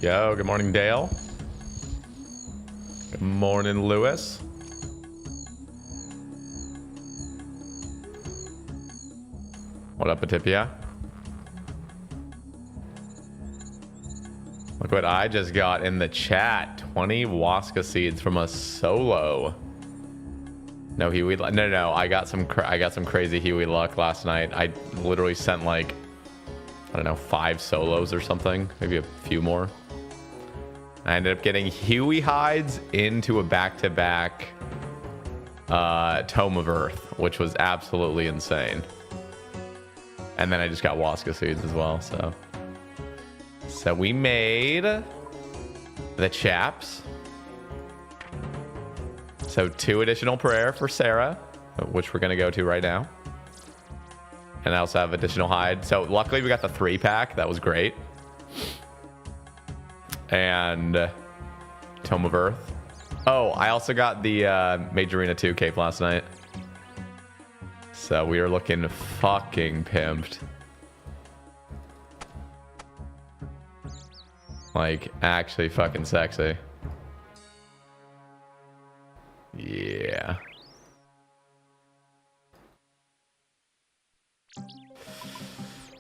Yo, good morning, Dale. Good morning, Lewis. What up, Atipia? Look what I just got in the chat. 20 Waska seeds from a solo. No Huey. No. I got some crazy Huey luck last night. I literally sent like, I don't know, 5 solos or something. Maybe a few more. I ended up getting Huey hides into a back-to-back Tome of Earth, which was absolutely insane. And then I just got Waska seeds as well, so we made the chaps. So 2 additional prayer for Sarah, which we're gonna go to right now. And I also have additional hide. So luckily we got the 3-pack. That was great. And Tome of Earth. Oh, I also got the Majorina 2 cape last night. So we are looking fucking pimped. Like, actually fucking sexy. Yeah.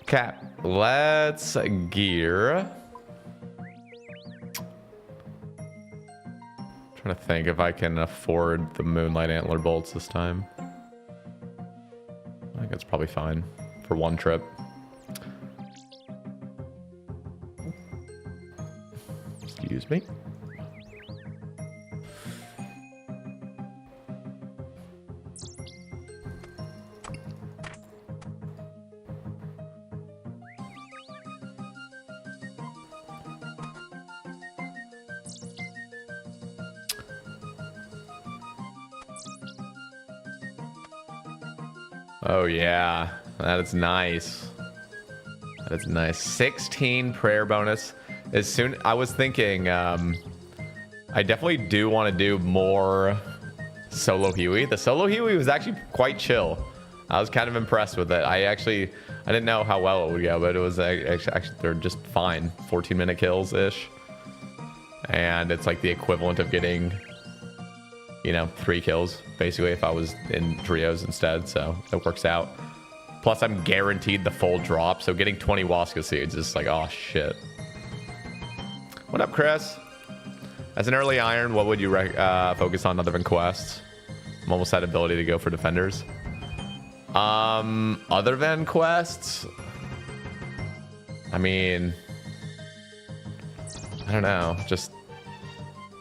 Okay, let's gear. Trying to think if I can afford the Moonlight Antler bolts this time. I think it's probably fine for one trip. Excuse me. Oh yeah, that is nice. That is nice. 16 prayer bonus. As soon I was thinking, I definitely do want to do more solo Huey. The solo Huey was actually quite chill. I was kind of impressed with it. I didn't know how well it would go, but it was actually they're just fine. 14-minute kills ish, and it's like the equivalent of getting, you know, 3 kills basically if I was in trios instead, so it works out. Plus I'm guaranteed the full drop, so getting 20 Waska seeds is like, oh shit. What up, Chris? As an early iron, what would you focus on other than quests? I'm almost at ability to go for defenders. Other than quests, I mean, I don't know, just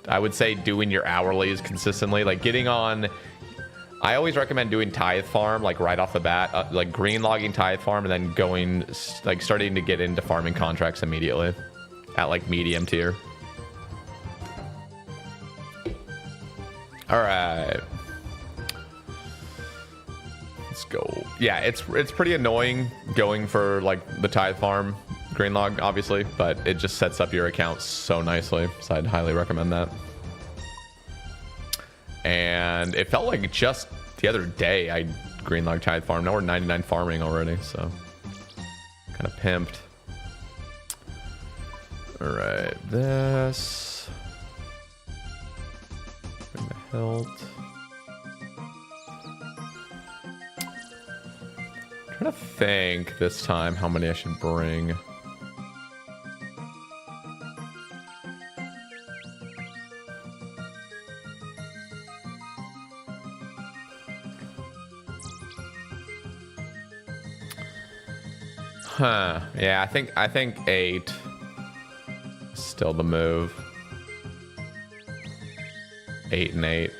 I would say doing your hourlies consistently, like getting on. I always recommend doing tithe farm like right off the bat, like green logging tithe farm, and then going like starting to get into farming contracts immediately at like medium tier. All right, let's go. Yeah, it's pretty annoying going for like the tithe farm green log, obviously, but it just sets up your account so nicely, so I'd highly recommend that. And it felt like just the other day I green log tithe farm. Now we're 99 farming already, so kind of pimped. All right, this bring the hilt. Trying to think this time how many I should bring. Huh. Yeah, I think 8 is still the move. 8 and 8.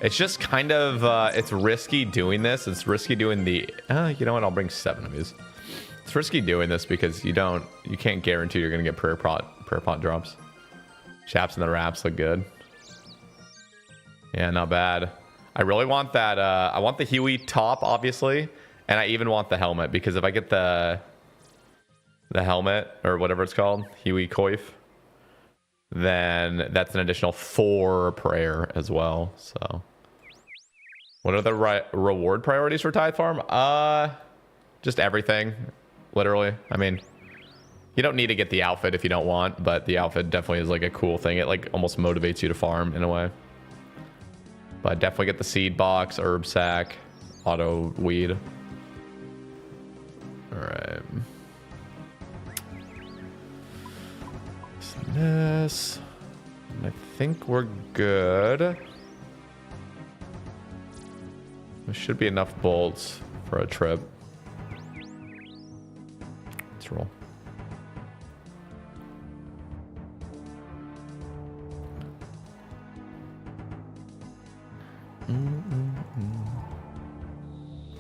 It's just kind of it's risky doing this. It's risky doing the you know what, I'll bring 7 of these. It's risky doing this because you can't guarantee you're gonna get prayer pot drops. Chaps and the wraps look good. Yeah, not bad. I really want that I want the Huey top, obviously. And I even want the helmet, because if I get the helmet, or whatever it's called, Huey Coif, then that's an additional 4 prayer as well. So what are the reward priorities for tithe farm? Just everything, literally. I mean, You don't need to get the outfit if you don't want, but the outfit definitely is like a cool thing. It like almost motivates you to farm in a way. But definitely get the seed box, herb sack, auto weed. All right. This. I think we're good. There should be enough bolts for a trip. Let's roll.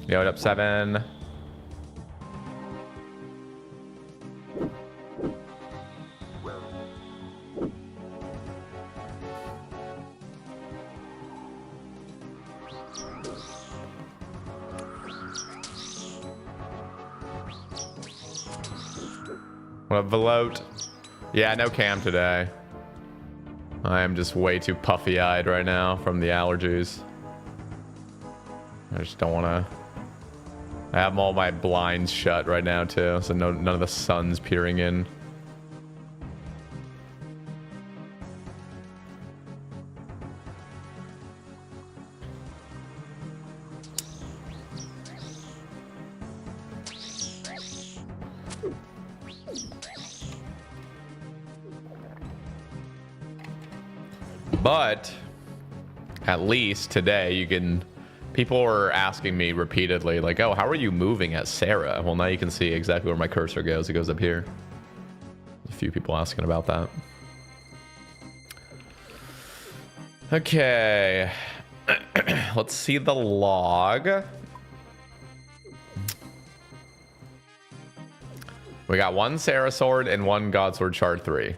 Yo, up 7. What a velote. Yeah, no cam today. I am just way too puffy-eyed right now from the allergies. I just don't want to... I have all my blinds shut right now too, so none of the sun's peering in. But at least today you can... People are asking me repeatedly, like, oh, how are you moving at Sarah? Well, now you can see exactly where my cursor goes. It goes up here. There's a few people asking about that. Okay. Let's see the log. We got 1 Sarah sword and 1 God sword shard 3.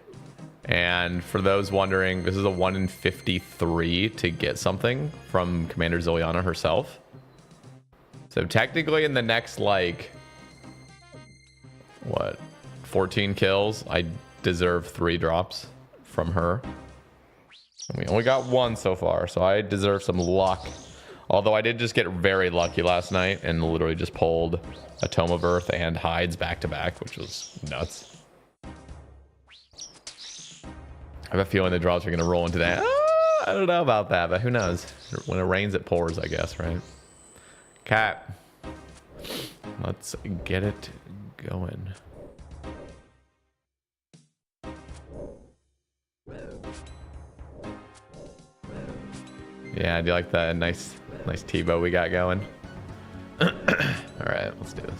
And for those wondering, this is a 1 in 53 to get something from Commander Zilyana herself. So technically in the next, like, what, 14 kills, I deserve 3 drops from her. And we only got 1 so far, so I deserve some luck. Although I did just get very lucky last night and literally just pulled a Tome of Earth and Hides back to back, which was nuts. I have a feeling the drops are going to roll in today. I don't know about that, but who knows? When it rains, it pours, I guess, right? Cat. Let's get it going. Yeah, I do like the nice T-bow we got going. All right, let's do this.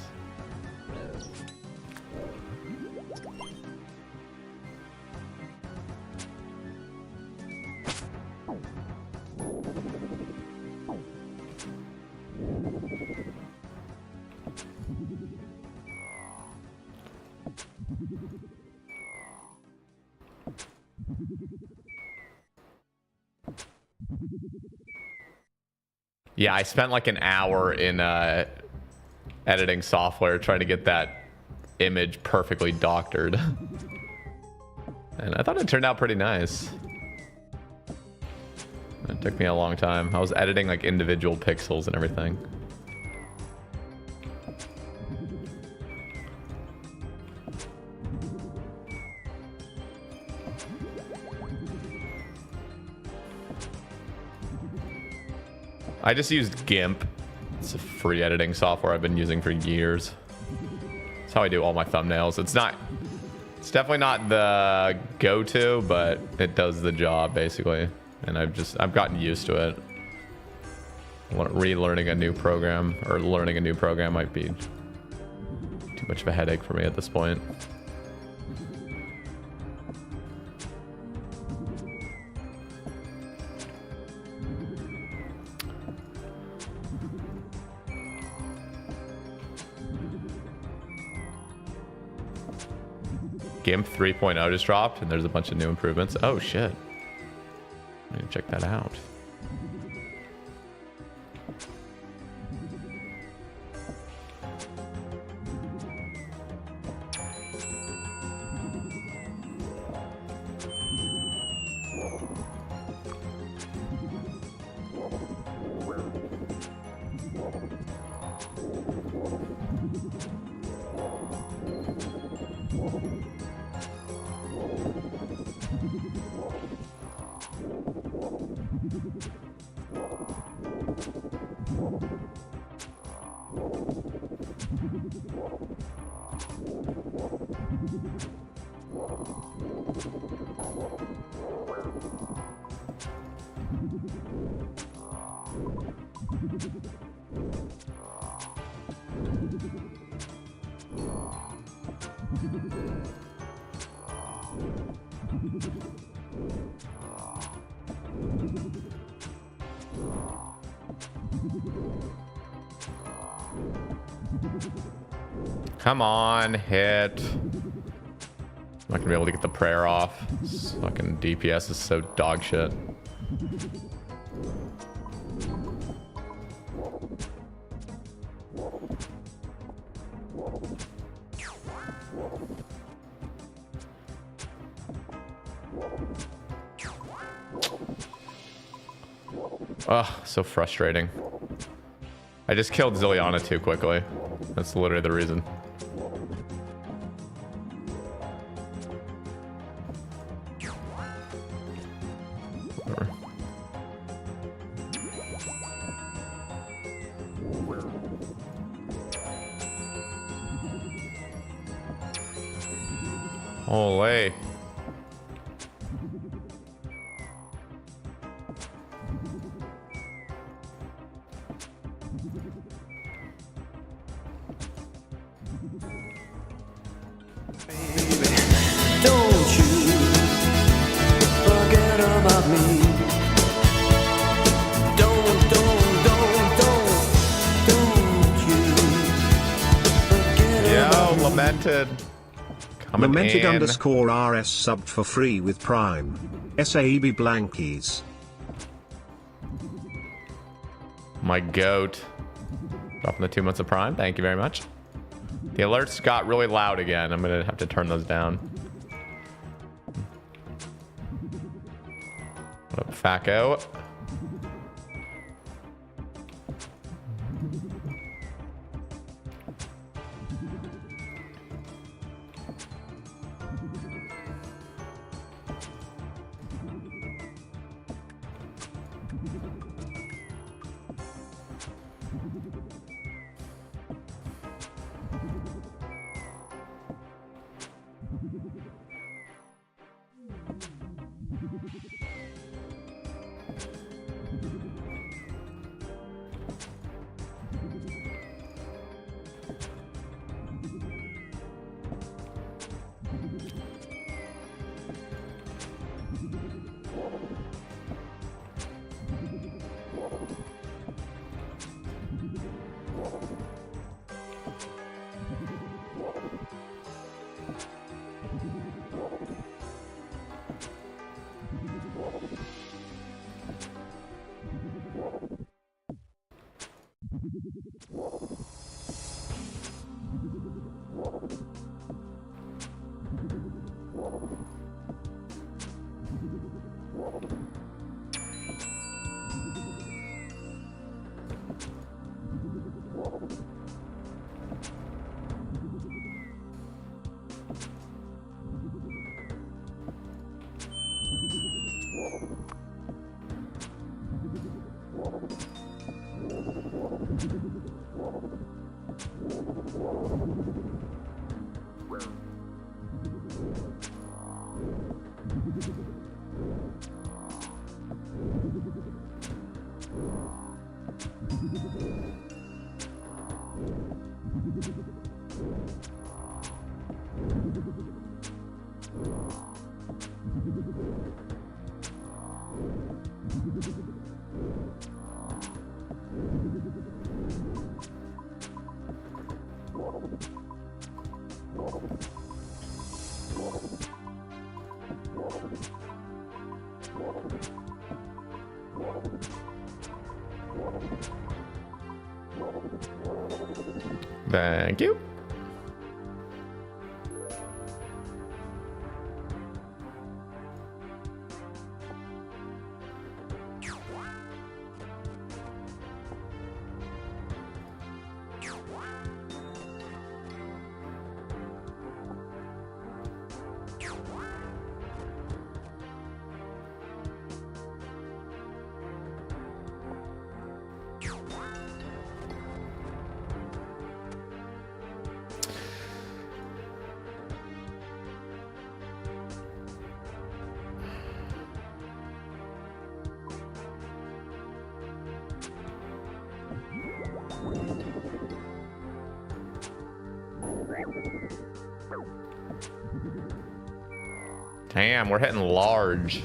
Yeah, I spent like an hour in editing software trying to get that image perfectly doctored. And I thought it turned out pretty nice. It took me a long time. I was editing like individual pixels and everything. I just used GIMP. It's a free editing software I've been using for years. That's how I do all my thumbnails. It's definitely not the go-to, but it does the job basically. And I've gotten used to it. Relearning a new program or learning a new program might be too much of a headache for me at this point. GIMP 3.0 just dropped, and there's a bunch of new improvements. Oh, shit. I need to check that out. Come on, hit. I'm not gonna be able to get the prayer off. This fucking DPS is so dog shit. Ugh, so frustrating. I just killed Zilyana too quickly. That's literally the reason. Holy. Lamented underscore RS subbed for free with Prime. ACB blankies. My goat. Dropping the 2 months of Prime. Thank you very much. The alerts got really loud again. I'm going to have to turn those down. What up, Faco? Thank you. Damn, we're hitting large.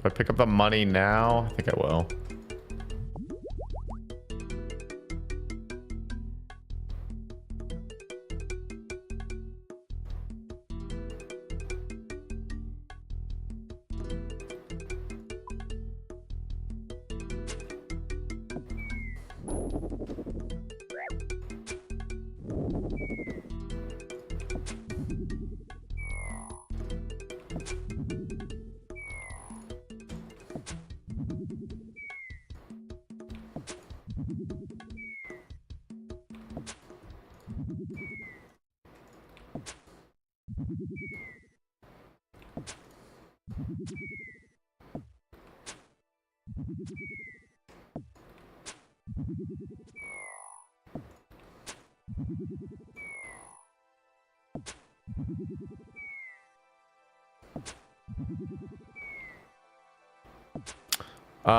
Do I pick up the money now? I think I will.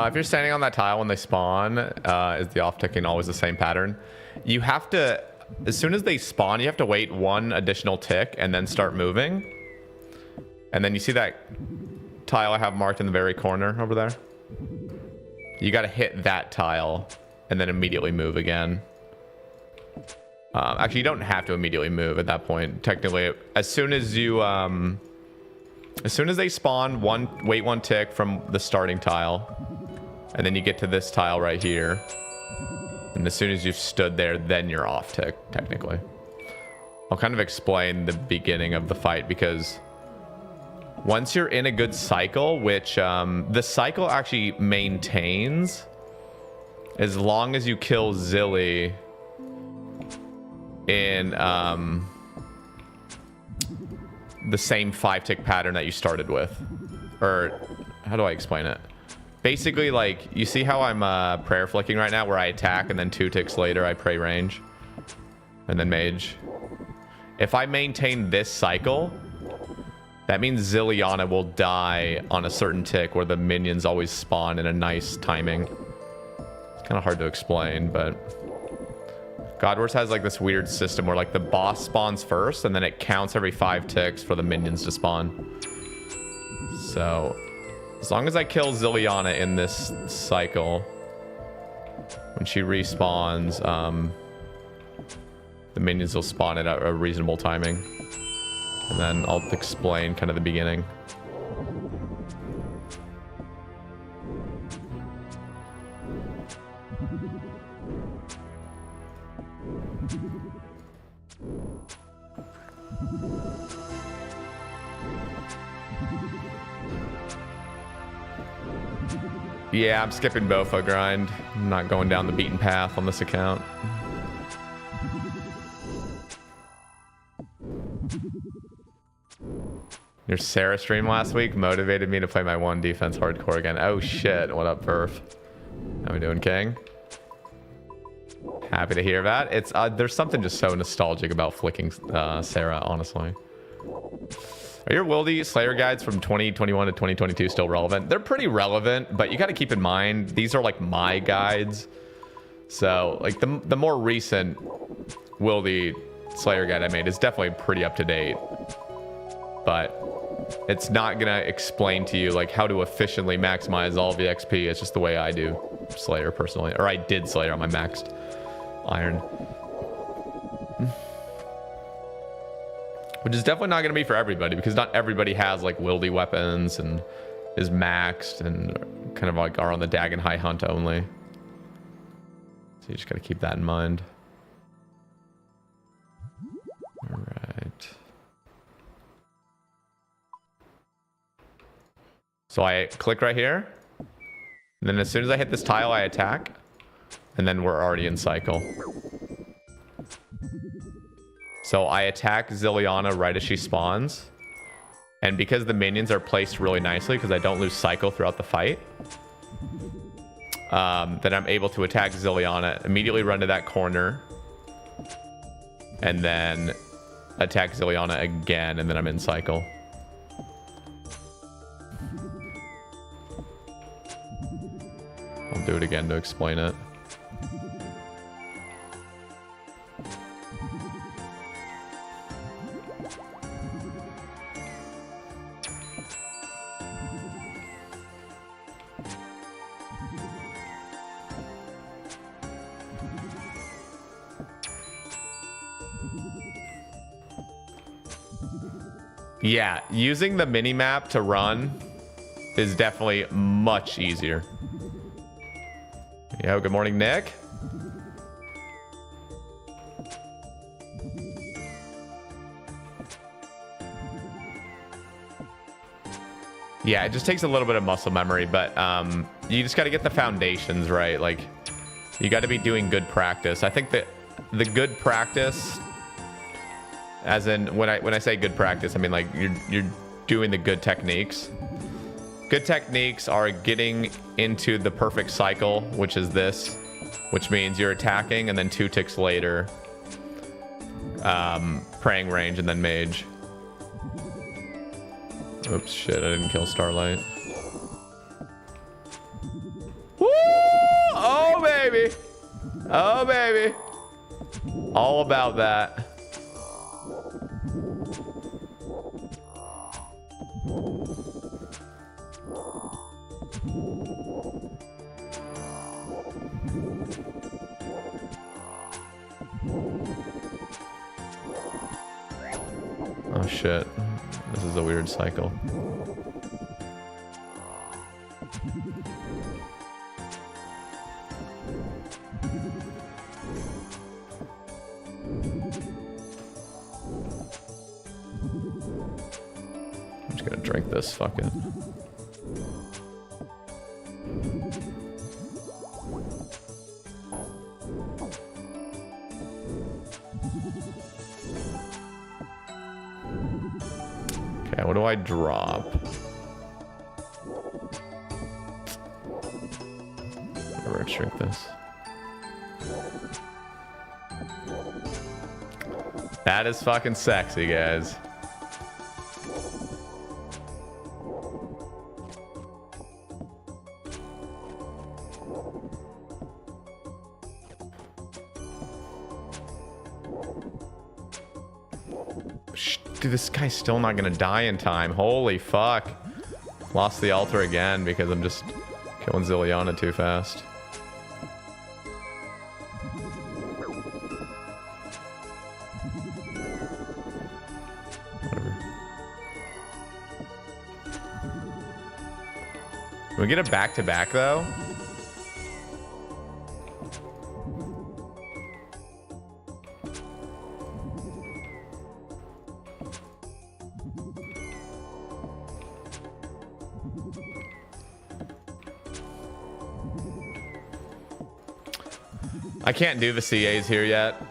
If you're standing on that tile when they spawn, is the off-ticking always the same pattern? You have to, as soon as they spawn, you have to wait one additional tick and then start moving. And then you see that tile I have marked in the very corner over there? You got to hit that tile and then immediately move again. Actually, you don't have to immediately move at that point. Technically, as soon as you, as soon as they spawn, wait one tick from the starting tile. And then you get to this tile right here. And as soon as you've stood there, then you're off tick, technically. I'll kind of explain the beginning of the fight because once you're in a good cycle, which the cycle actually maintains as long as you kill Zilly in the same 5-tick pattern that you started with. Or how do I explain it? Basically, like, you see how I'm prayer flicking right now, where I attack and then 2 ticks later I pray range and then mage. If I maintain this cycle, that means Zilyana will die on a certain tick where the minions always spawn in a nice timing. It's kind of hard to explain, but God Wars has like this weird system where like the boss spawns first and then it counts every 5 ticks for the minions to spawn. So as long as I kill Zilyana in this cycle, when she respawns, the minions will spawn at a reasonable timing. And then I'll explain kind of the beginning. Yeah, I'm skipping Bofa grind. I'm not going down the beaten path on this account. Your Sarah stream last week motivated me to play my 1 defense hardcore again. Oh shit, what up, Perf? How we doing, King? Happy to hear that. It's there's something just so nostalgic about flicking Sarah, honestly. Are your Wildy Slayer guides from 2021 to 2022 still relevant? They're pretty relevant, but you got to keep in mind, these are like my guides. So like the more recent Wildy Slayer guide I made is definitely pretty up to date. But it's not going to explain to you like how to efficiently maximize all the XP. It's just the way I do Slayer personally. Or I did Slayer on my maxed iron. Which is definitely not going to be for everybody, because not everybody has like wildy weapons and is maxed and kind of like are on the Dagon High Hunt only. So you just got to keep that in mind. All right. So I click right here. And then as soon as I hit this tile, I attack. And then we're already in cycle. So I attack Zilyana right as she spawns. And because the minions are placed really nicely, because I don't lose cycle throughout the fight, then I'm able to attack Zilyana, immediately run to that corner, and then attack Zilyana again, and then I'm in cycle. I'll do it again to explain it. Yeah, using the mini-map to run is definitely much easier. Yo, good morning, Nick. Yeah, it just takes a little bit of muscle memory, but you just got to get the foundations right. Like, you got to be doing good practice. I think that the good practice, as in when I say good practice, I mean like you're doing the good techniques. Good techniques are getting into the perfect cycle, which is this, which means you're attacking and then 2 ticks later, praying range and then mage. Oops, shit, I didn't kill Starlight. Woo! Oh baby, oh baby, all about that. Oh shit, this is a weird cycle. I'm just gonna drink this, fuck it. Okay, what do I drop? Let's drink this. That is fucking sexy, guys. Dude, this guy's still not gonna die in time. Holy fuck. Lost the altar again because I'm just killing Zilyana too fast. Whatever. Can we get a back-to-back though? I can't do the CAs here yet.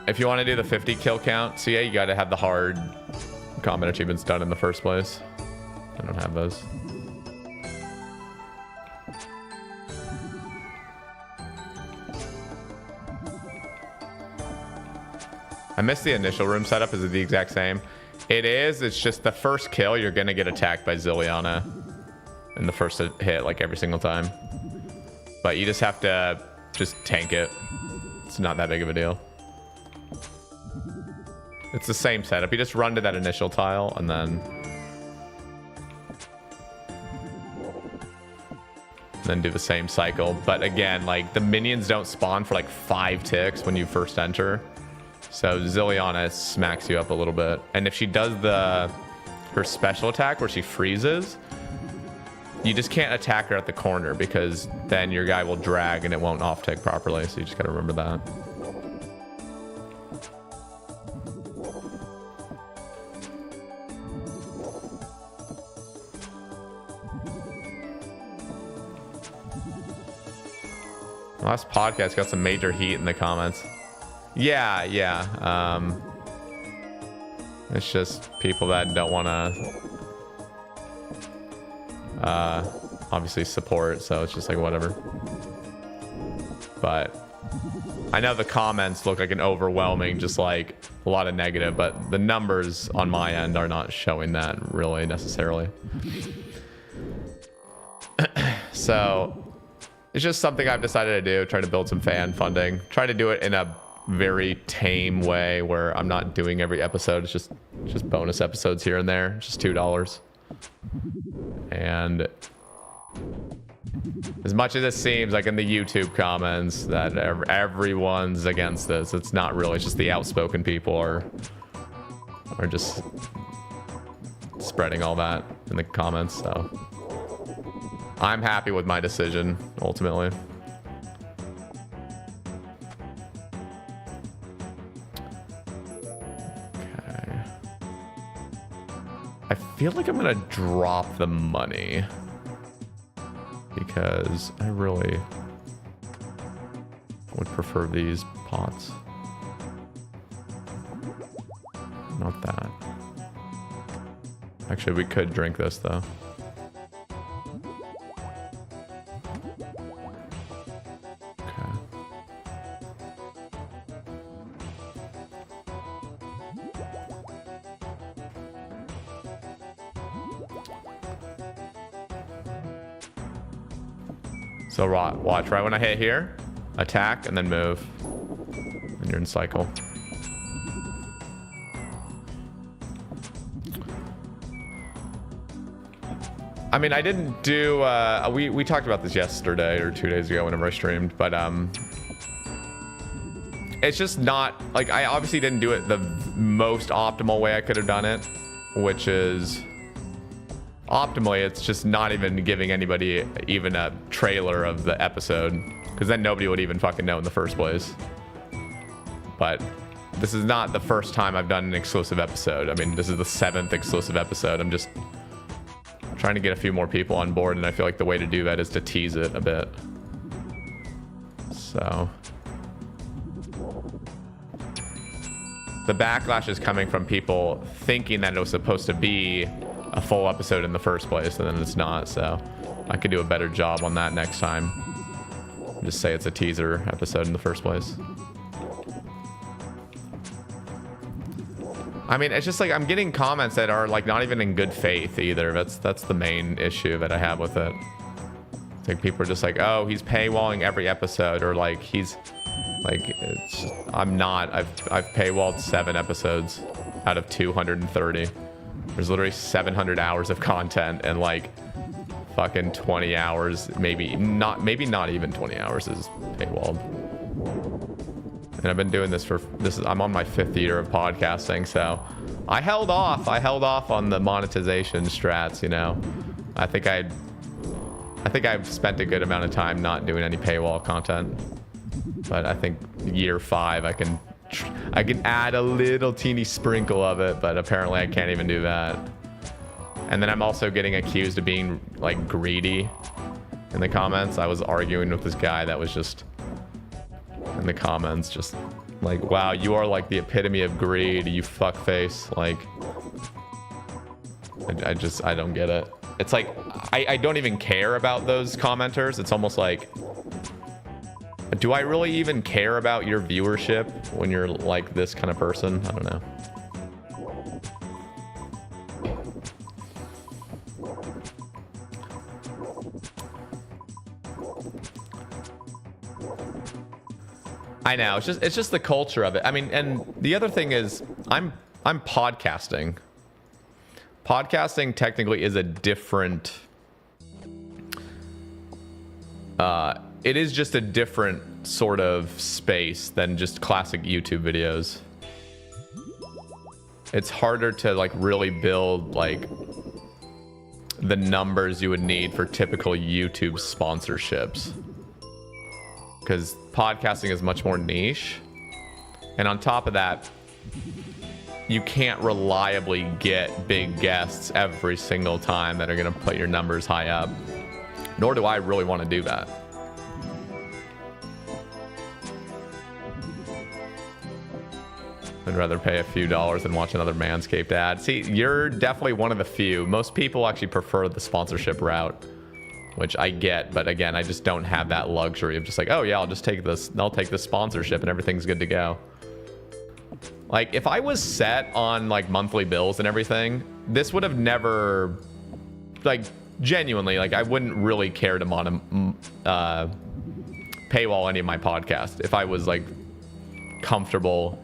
If you want to do the 50 kill count CA, you got to have the hard combat achievements done in the first place. I don't have those. I missed the initial room setup. Is it the exact same? It is. It's just the first kill, you're going to get attacked by Zilyana in the first hit, like every single time. But you just have to just tank it. It's not that big of a deal. It's the same setup. You just run to that initial tile and then do the same cycle. But again, like the minions don't spawn for like 5 ticks when you first enter. So Zilyana smacks you up a little bit. And if she does her special attack where she freezes, you just can't attack her at the corner because then your guy will drag and it won't off tick properly. So you just gotta remember that. Last podcast got some major heat in the comments. Yeah. It's just people that don't want to obviously support, so it's just like whatever. But I know the comments look like an overwhelming, just like a lot of negative, but the numbers on my end are not showing that really necessarily. So it's just something I've decided to do, try to build some fan funding, try to do it in a very tame way where I'm not doing every episode. It's just bonus episodes here and there, just $2. And as much as it seems like in the YouTube comments that everyone's against this, it's not really. It's just the outspoken people are just spreading all that in the comments. So I'm happy with my decision ultimately. Okay. I feel like I'm gonna drop the money because I really would prefer these pots. Not that. Actually, we could drink this though. Okay. So watch, right when I hit here, attack, and then move. And you're in cycle. I mean, I didn't do, we talked about this yesterday or 2 days ago whenever I streamed, but it's just not, like, I obviously didn't do it the most optimal way I could have done it, which is, optimally, it's just not even giving anybody even a trailer of the episode, because then nobody would even fucking know in the first place. But this is not the first time I've done an exclusive episode. I mean, this is the 7th exclusive episode. I'm just trying to get a few more people on board, and I feel like the way to do that is to tease it a bit. So the backlash is coming from people thinking that it was supposed to be a full episode in the first place, and then it's not. So I could do a better job on that next time. Just say it's a teaser episode in the first place. I mean, it's just like I'm getting comments that are like not even in good faith either. That's the main issue that I have with it. It's like people are just like, oh, he's paywalling every episode, or like he's like, it's just, I'm not. I've paywalled 7 episodes out of 230. There's literally 700 hours of content, and like fucking 20 hours, maybe not even 20 hours is paywalled. And I've been doing this for I'm on my 5th year of podcasting, so I held off on the monetization strats, you know. I think I've spent a good amount of time not doing any paywall content. But I think year 5 I can add a little teeny sprinkle of it, but apparently I can't even do that. And then I'm also getting accused of being like greedy in the comments. I was arguing with this guy that was just in the comments, just like, wow, you are like the epitome of greed, you fuckface. Like, I don't get it. It's like, I don't even care about those commenters. It's almost like, do I really even care about your viewership when you're like this kind of person? I don't know. I know, it's just the culture of it. I mean, and the other thing is I'm podcasting. Podcasting technically is a different it is just a different sort of space than just classic YouTube videos. It's harder to like really build like the numbers you would need for typical YouTube sponsorships, because podcasting is much more niche, and on top of that, you can't reliably get big guests every single time that are going to put your numbers high up, nor do I really want to do that. I'd rather pay a few dollars than watch another Manscaped ad. See, you're definitely one of the few. Most people actually prefer the sponsorship route, which I get, but again, I just don't have that luxury of just like, oh yeah, I'll take this sponsorship and everything's good to go. Like, if I was set on like monthly bills and everything, this would have never, like, genuinely, like, I wouldn't really care to paywall any of my podcasts if I was like comfortable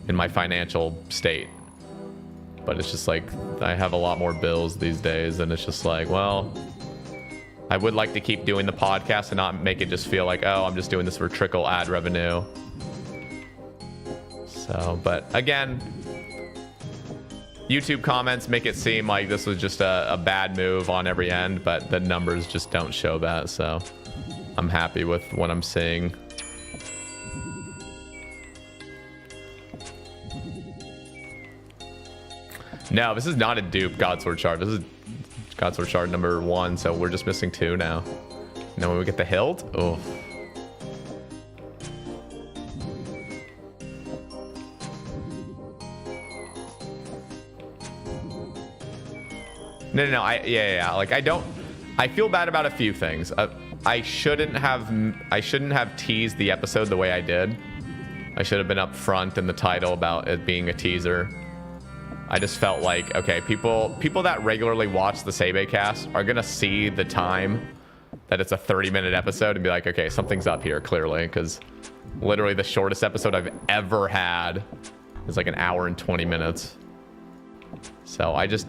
in my financial state. But it's just like, I have a lot more bills these days, and it's just like, well, I would like to keep doing the podcast and not make it just feel like, oh, I'm just doing this for trickle ad revenue. So, but again, YouTube comments make it seem like this was just a bad move on every end, but the numbers just don't show that. So I'm happy with what I'm seeing. No, this is not a dupe Godsword Shard. This is Godsword Shard number 1, so we're just missing 2 now. And then when we get the hilt, oh. No, yeah. Like, I feel bad about a few things. I shouldn't have teased the episode the way I did. I should have been upfront in the title about it being a teaser. I just felt like, okay, people that regularly watch the Sebe cast are gonna see the time that it's a 30-minute episode and be like, okay, something's up here, clearly, because literally the shortest episode I've ever had is like 1 hour and 20 minutes. So I just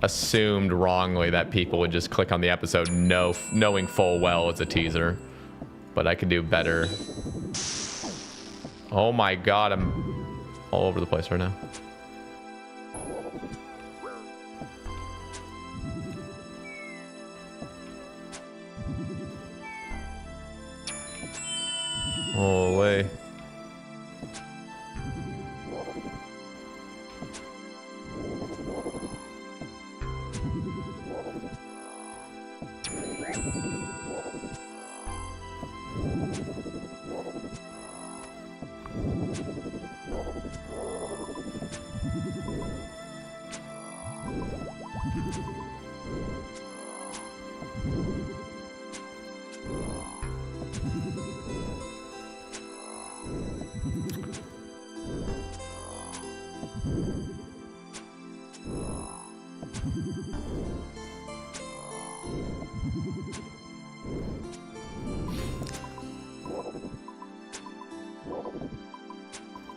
assumed wrongly that people would just click on the episode knowing full well it's a teaser. But I could do better. Oh my god, I'm all over the place right now. Holy.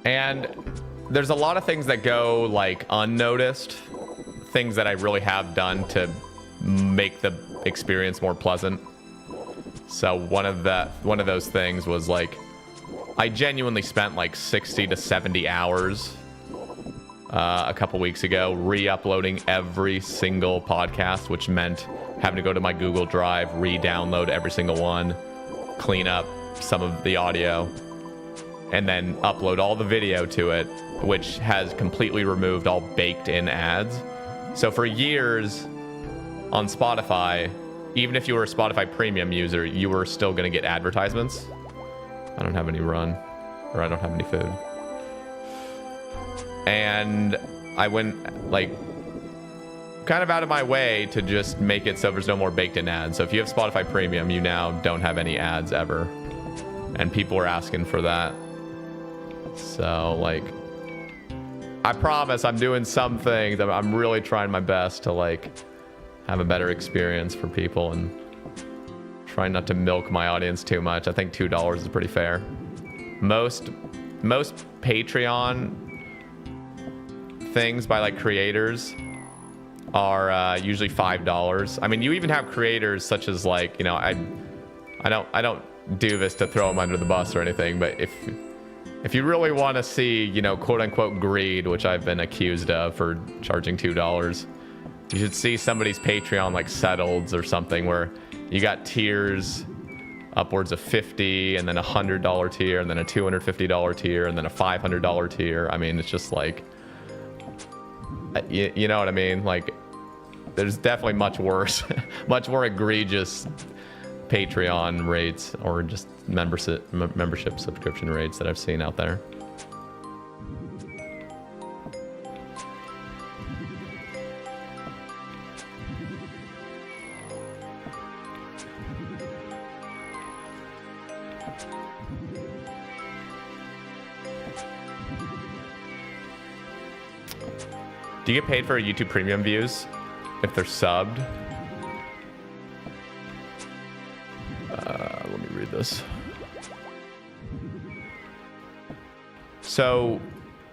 And there's a lot of things that go like unnoticed, things that I really have done to make the experience more pleasant. So one of those things was like, I genuinely spent like 60 to 70 hours a couple weeks ago re-uploading every single podcast, which meant having to go to my Google Drive, re-download every single one, clean up some of the audio, and then upload all the video to it, which has completely removed all baked-in ads. So for years on Spotify, even if you were a Spotify Premium user, you were still going to get advertisements. I don't have any run, or I don't have any food. And I went like kind of out of my way to just make it so there's no more baked-in ads. So if you have Spotify Premium, you now don't have any ads ever. And people are asking for that. So like, I promise I'm doing some things. I'm really trying my best to like have a better experience for people and trying not to milk my audience too much. I think $2 is pretty fair. Most Patreon things by like creators are usually $5. I mean, you even have creators such as like, you know, I don't do this to throw them under the bus or anything, but if you really want to see, you know, quote unquote greed, which I've been accused of for charging $2, you should see somebody's Patreon like settled or something where you got tiers upwards of $50 and then a $100 tier and then a $250 tier and then a $500 tier. I mean, it's just like, you know what I mean? Like, there's definitely much worse, much more egregious Patreon rates or just membership subscription rates that I've seen out there. Do you get paid for YouTube Premium views if they're subbed? Let me read this. So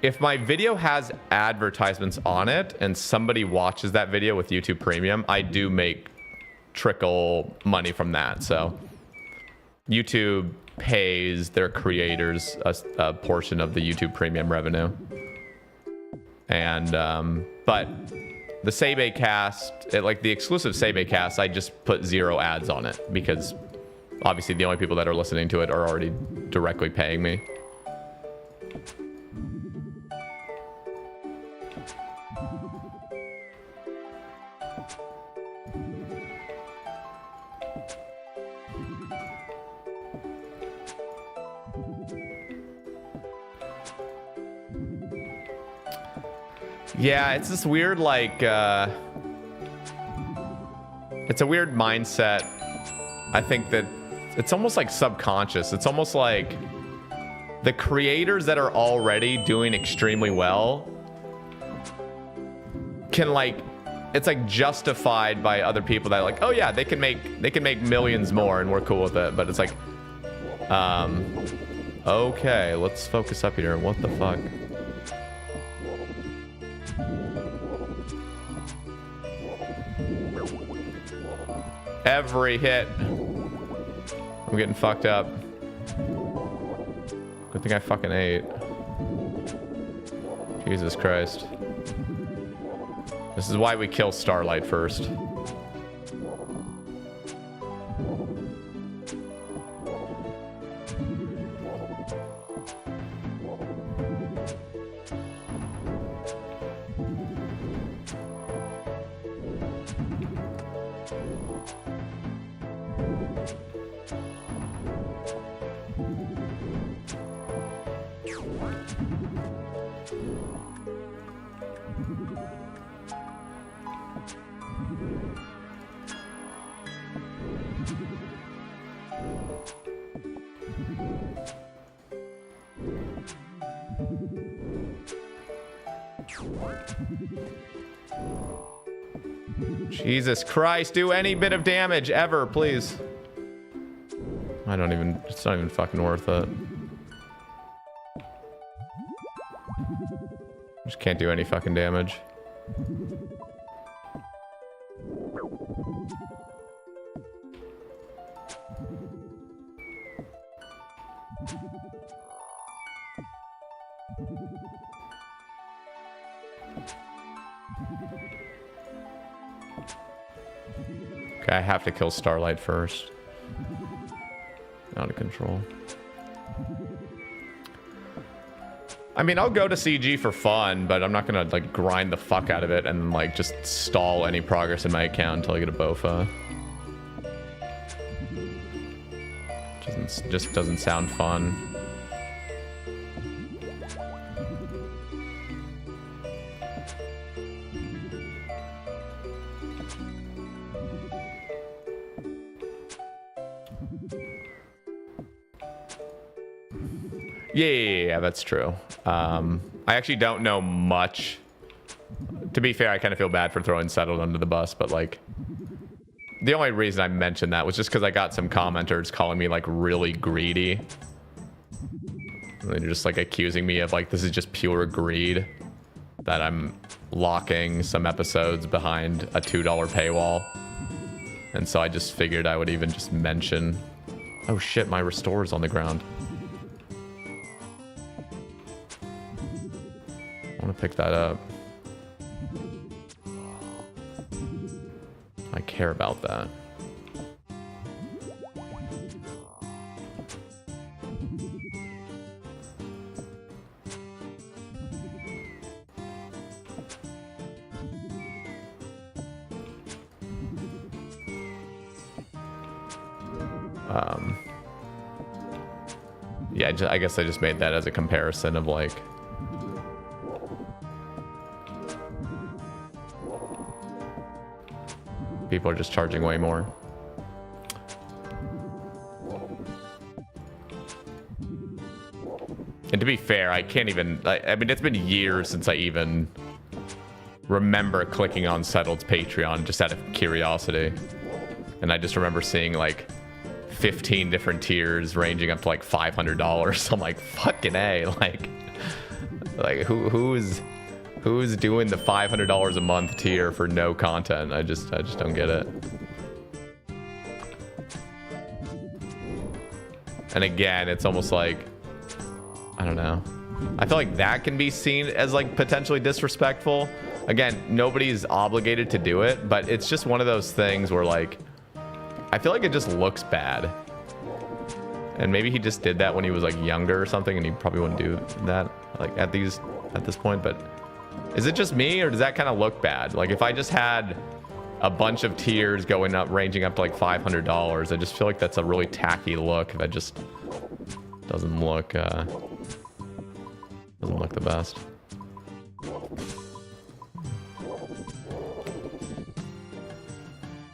if my video has advertisements on it and somebody watches that video with YouTube Premium, I do make trickle money from that. So YouTube pays their creators a portion of the YouTube Premium revenue. And but the Sebe cast, like the exclusive Sebe cast, I just put 0 ads on it because obviously the only people that are listening to it are already directly paying me. Yeah, it's this weird, like, it's a weird mindset. I think that it's almost like subconscious. It's almost like the creators that are already doing extremely well can, like, it's like justified by other people that are like, oh yeah, they can make millions more and we're cool with it. But it's like, okay, let's focus up here. What the fuck? Every hit. I'm getting fucked up. Good thing I fucking ate. Jesus Christ. This is why we kill Starlight first. Jesus Christ, do any bit of damage ever, please. It's not even fucking worth it. Just can't do any fucking damage. Okay, I have to kill Starlight first. Out of control. I mean, I'll go to CG for fun, but I'm not gonna like grind the fuck out of it and like just stall any progress in my account until I get a Bofa. Just doesn't sound fun. Yeah, that's true. I actually don't know much. To be fair, I kind of feel bad for throwing Settled under the bus, but like, the only reason I mentioned that was just because I got some commenters calling me like really greedy. And they're just like accusing me of like, this is just pure greed, that I'm locking some episodes behind a $2 paywall. And so I just figured I would even just mention, oh shit, my restore is on the ground. I want to pick that up. I care about that. Yeah, I guess I just made that as a comparison of like, people are just charging way more. And to be fair, I can't even, I mean, it's been years since I even remember clicking on Settled's Patreon just out of curiosity. And I just remember seeing like 15 different tiers ranging up to like $500. I'm like, fucking A, like who's doing the $500 a month tier for no content? I just don't get it. And again, it's almost like, I don't know. I feel like that can be seen as like potentially disrespectful. Again, nobody's obligated to do it, but it's just one of those things where like, I feel like it just looks bad. And maybe he just did that when he was like younger or something, and he probably wouldn't do that like at this point, but is it just me, or does that kind of look bad? Like if I just had a bunch of tiers going up, ranging up to like $500, I just feel like that's a really tacky look. That just doesn't look the best.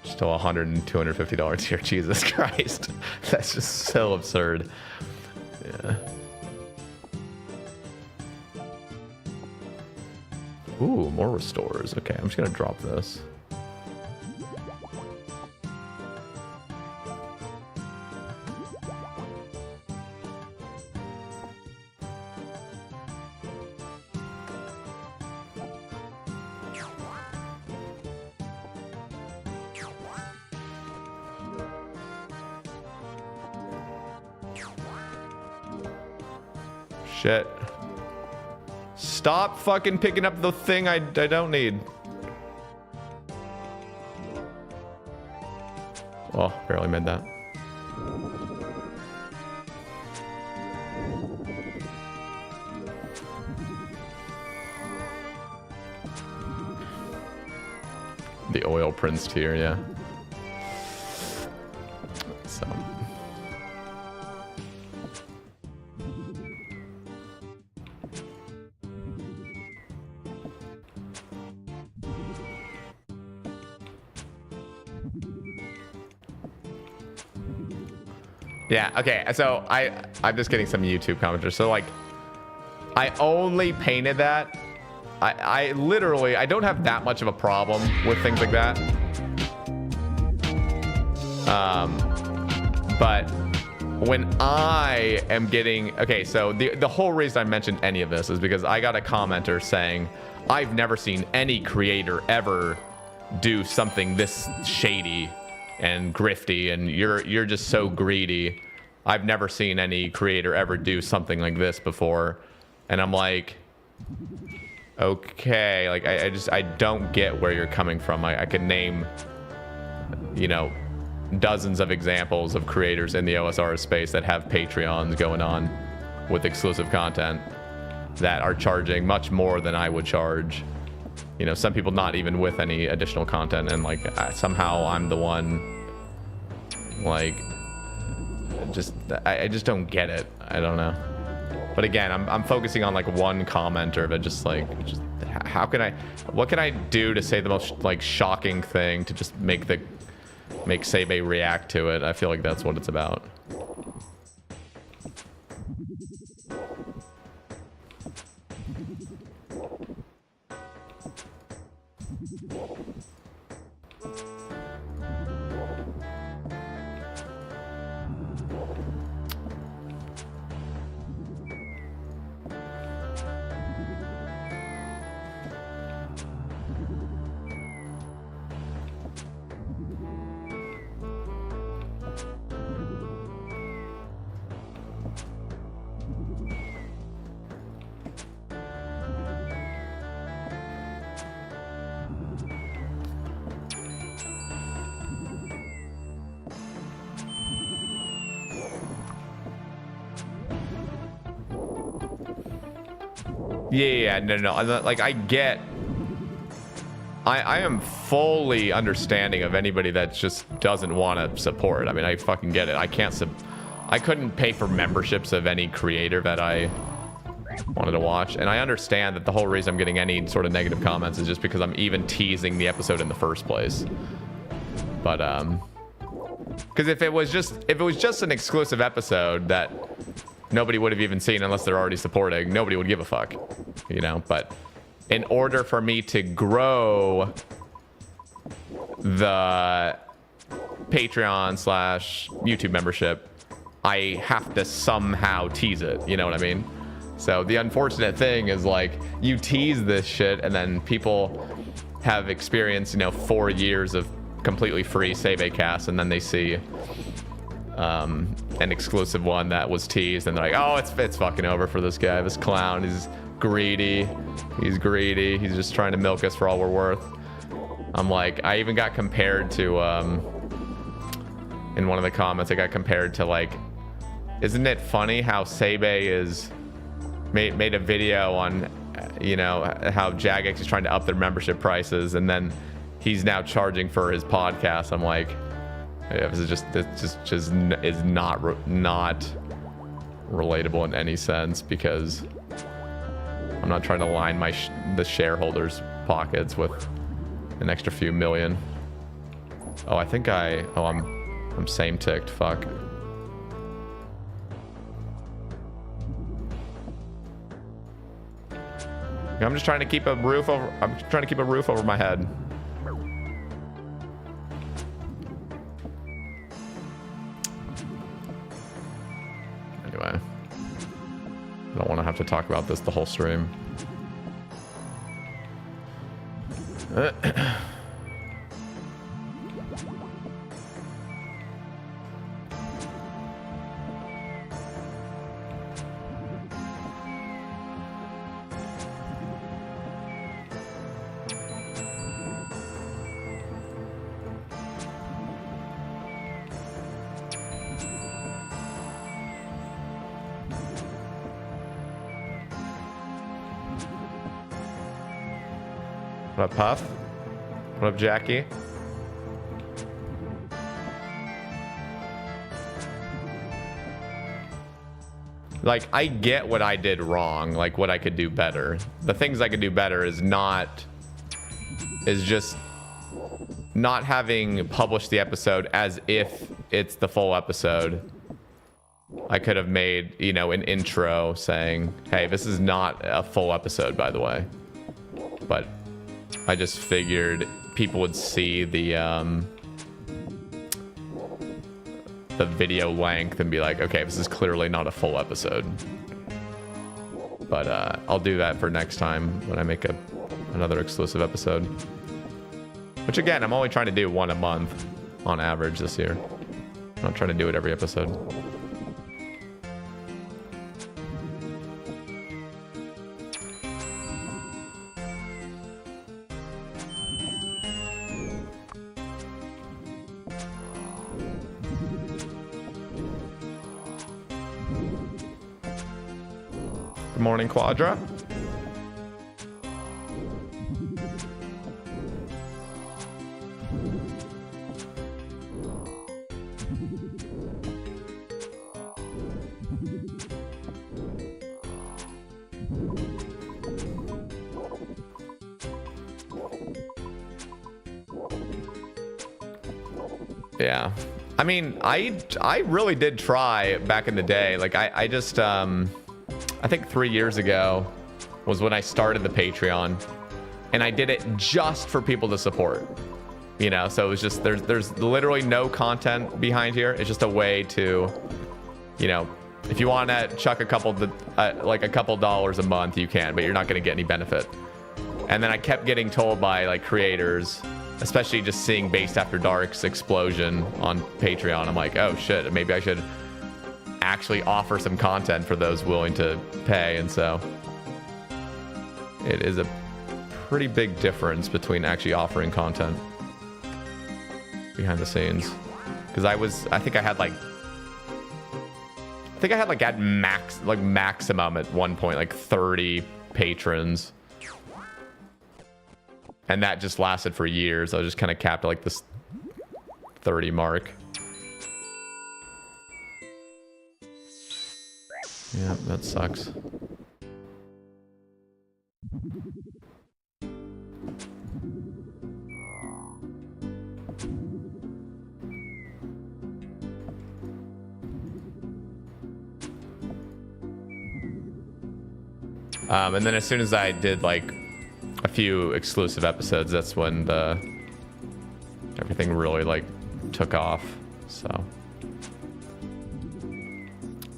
Still $100 and $250 tier. Jesus Christ, that's just so absurd. Yeah. Ooh, more restores. Okay, I'm just gonna drop this. Shit. Stop fucking picking up the thing I don't need. Oh, barely made that. The oil prince tier, yeah. So. Yeah, okay, so I'm just getting some YouTube commenters. So like, I only painted that. I literally, I don't have that much of a problem with things like that. But when I am getting... Okay, so the whole reason I mentioned any of this is because I got a commenter saying, I've never seen any creator ever do something this shady and grifty, and you're just so greedy. I've never seen any creator ever do something like this before. And I'm like, okay, like I don't get where you're coming from. I could name, you know, dozens of examples of creators in the OSR space that have Patreons going on with exclusive content that are charging much more than I would charge. You know, some people not even with any additional content, and like somehow I'm the one, like, I just don't get it. I don't know. But again, I'm focusing on like one commenter, but just how can what can I do to say the most like shocking thing to just make Sebe react to it? I feel like that's what it's about. Yeah, no. Like, I get... I am fully understanding of anybody that just doesn't want to support. I mean, I fucking get it. I couldn't pay for memberships of any creator that I wanted to watch. And I understand that the whole reason I'm getting any sort of negative comments is just because I'm even teasing the episode in the first place. But, because if it was just an exclusive episode that nobody would have even seen unless they're already supporting, nobody would give a fuck, you know. But in order for me to grow the Patreon/YouTube membership, I have to somehow tease it, you know what I mean? So the unfortunate thing is, like, you tease this shit and then people have experienced, you know, 4 years of completely free Save Cast, and then they see an exclusive one that was teased, and they're like, oh, it's fucking over for this guy, this clown. He's greedy. He's just trying to milk us for all we're worth. I'm like, I even got compared to in one of the comments, I got compared to, like, isn't it funny how Sebe is made a video on, you know, how Jagex is trying to up their membership prices, and then he's now charging for his podcast. I'm like, this is not relatable in any sense, because I'm not trying to line the shareholders' pockets with an extra few million. Oh, I think I'm same ticked. Fuck. I'm just trying to keep a roof over my head. Anyway, I don't want to have to talk about this the whole stream. What up, Puff? What up, Jackie? Like, I get what I did wrong, like what I could do better. The things I could do better is just not having published the episode as if it's the full episode. I could have made, you know, an intro saying, hey, this is not a full episode, by the way. But I just figured people would see the the video length and be like, okay, this is clearly not a full episode. But I'll do that for next time when I make another exclusive episode. Which again, I'm only trying to do one a month on average this year. I'm not trying to do it every episode. Good morning, Quadra. Yeah, I mean, I really did try back in the day. Like I just I think 3 years ago was when I started the Patreon, and I did it just for people to support. You know, so it was just there's literally no content behind here. It's just a way to, you know, if you want to chuck a couple dollars a month, you can, but you're not going to get any benefit. And then I kept getting told by like creators, especially just seeing Based After Dark's explosion on Patreon, I'm like, oh shit, maybe I should actually offer some content for those willing to pay. And so it is a pretty big difference between actually offering content behind the scenes. Because I think I had at maximum at one point like 30 patrons. And that just lasted for years. I was just kind of capped at like this 30 mark. Yeah, that sucks. And then as soon as I did like a few exclusive episodes, that's when everything really like took off. So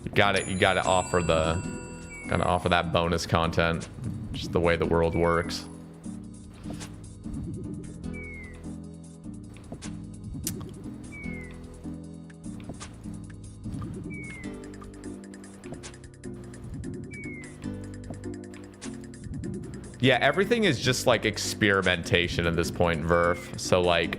you gotta offer that bonus content, just the way the world works. Yeah, everything is just like experimentation at this point, Verf. So like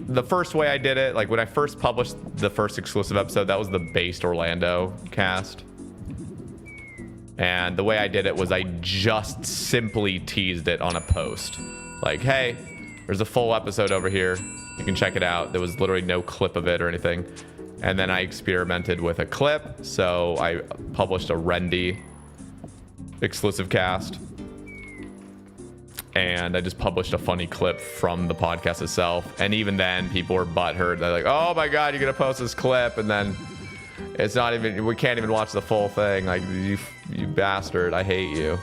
the first way I did it, like when I first published the first exclusive episode, that was the Based Orlando cast. And the way I did it was I just simply teased it on a post. Like, hey, there's a full episode over here. You can check it out. There was literally no clip of it or anything. And then I experimented with a clip. So I published a Rendy exclusive cast. And I just published a funny clip from the podcast itself. And even then, people were butthurt. They're like, oh my God, you're going to post this clip. And then it's not even, we can't even watch the full thing. Like, you bastard, I hate you.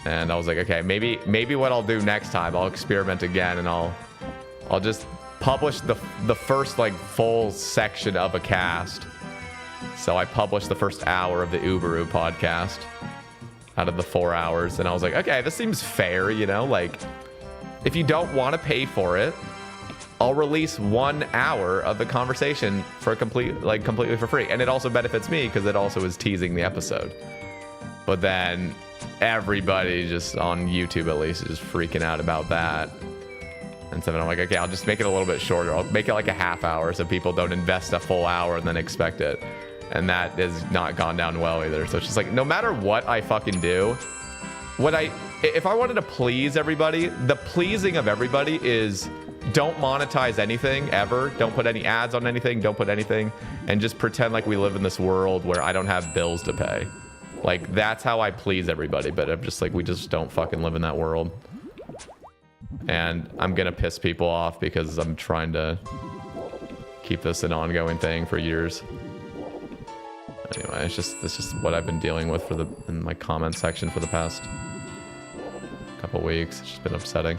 And I was like, okay, maybe what I'll do next time, I'll experiment again and I'll just publish the first like full section of a cast. So I published the first hour of the Uberu podcast out of the 4 hours, and I was like, okay, this seems fair, you know, like if you don't want to pay for it, I'll release 1 hour of the conversation for completely for free. And it also benefits me because it also is teasing the episode. But then everybody just on YouTube at least is just freaking out about that. And so then I'm like, okay, I'll just make it a little bit shorter. I'll make it like a half hour so people don't invest a full hour and then expect it. And that has not gone down well either. So it's just like, no matter what I fucking do, if I wanted to please everybody, the pleasing of everybody is don't monetize anything ever. Don't put any ads on anything. Don't put anything. And just pretend like we live in this world where I don't have bills to pay. Like, that's how I please everybody. But I'm just like, we just don't fucking live in that world. And I'm gonna piss people off because I'm trying to keep this an ongoing thing for years. Anyway, it's just what I've been dealing with in my comment section for the past couple weeks. It's just been upsetting.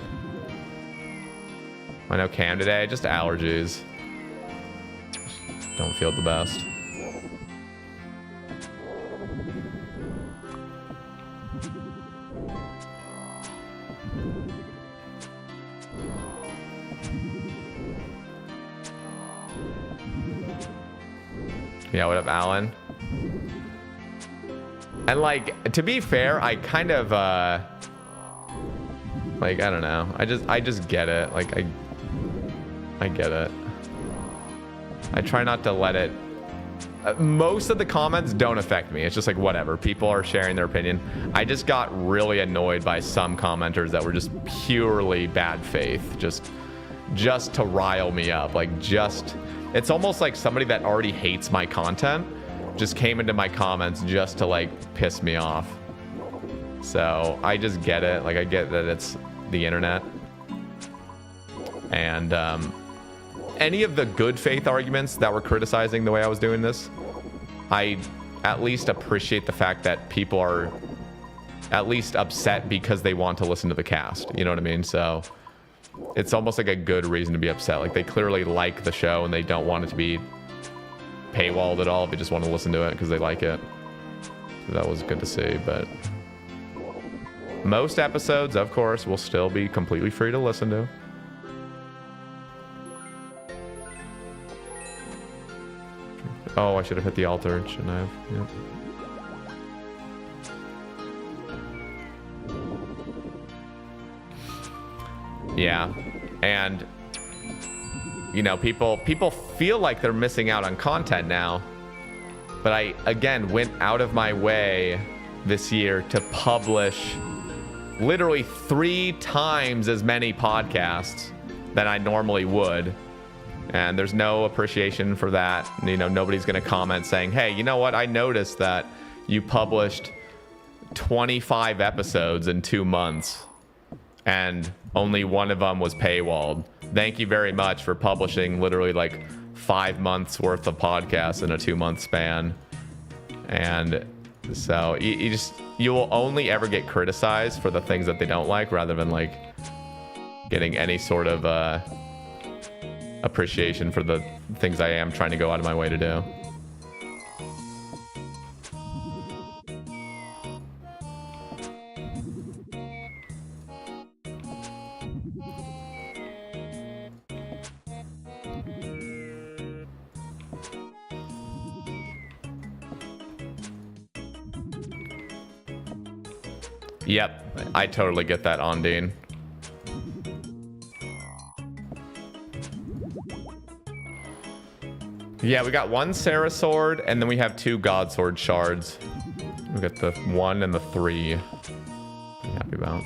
I know Cam today, just allergies. Don't feel the best. Yeah, what up, Alan? And like, to be fair, I kind of like, I don't know. I just get it. Like I get it. I try not to let it. Most of the comments don't affect me. It's just like whatever. People are sharing their opinion. I just got really annoyed by some commenters that were just purely bad faith, just to rile me up. Like it's almost like somebody that already hates my content just came into my comments just to like piss me off. So I just get it. Like I get that it's the internet. And any of the good faith arguments that were criticizing the way I was doing this, I at least appreciate the fact that people are at least upset because they want to listen to the cast. You know what I mean? So it's almost like a good reason to be upset. Like they clearly like the show and they don't want it to be paywalled at all. They just want to listen to it because they like it. So that was good to see. But most episodes, of course, will still be completely free to listen to. Oh, I should have hit the altar, shouldn't I have? Yep. Yeah, and you know, people feel like they're missing out on content now, but I again went out of my way this year to publish literally 3 times as many podcasts than I normally would, and there's no appreciation for that. You know, nobody's going to comment saying, hey, you know what, I noticed that you published 25 episodes in 2 months and only one of them was paywalled. Thank you very much for publishing literally like 5 months worth of podcasts in a 2-month span. And so you will only ever get criticized for the things that they don't like, rather than like getting any sort of appreciation for the things I am trying to go out of my way to do. Yep, I totally get that, Ondine. Yeah, we got 1 Sarah sword, and then we have 2 God sword shards. We got the 1 and the 3. I'm happy about.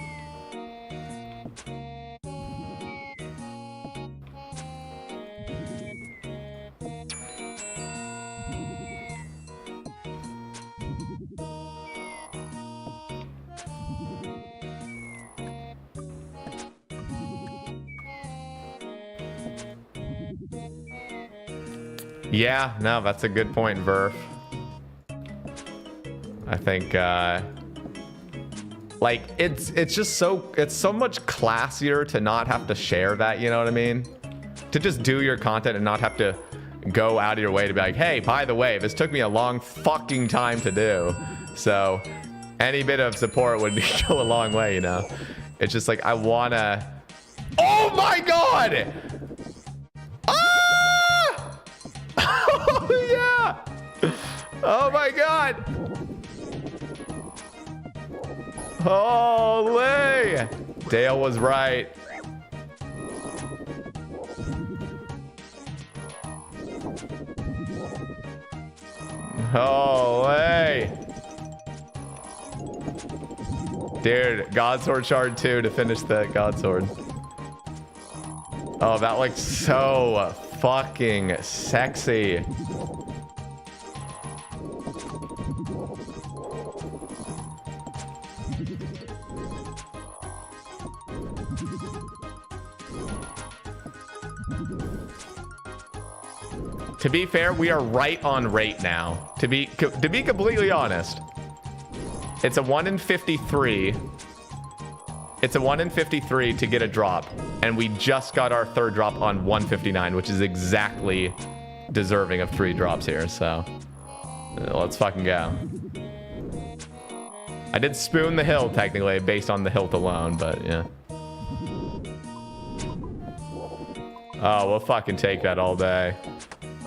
Yeah, no, that's a good point, Verf. I think, like, it's just it's so much classier to not have to share that, you know what I mean? To just do your content and not have to go out of your way to be like, hey, by the way, this took me a long fucking time to do. So any bit of support would go a long way, you know? It's just like, I wanna... Oh my God! Oh, yeah! Oh my God! Holy! Dale was right. Holy! Dude, God Sword Shard 2 to finish the God Sword. Oh, that looks so fucking sexy. To be fair, we are right on rate now. To be completely honest, it's a 1 in 53. It's a 1 in 53 to get a drop. And we just got our third drop on 159, which is exactly deserving of 3 drops here. So let's fucking go. I did spoon the hilt technically based on the hilt alone, but yeah. Oh, we'll fucking take that all day.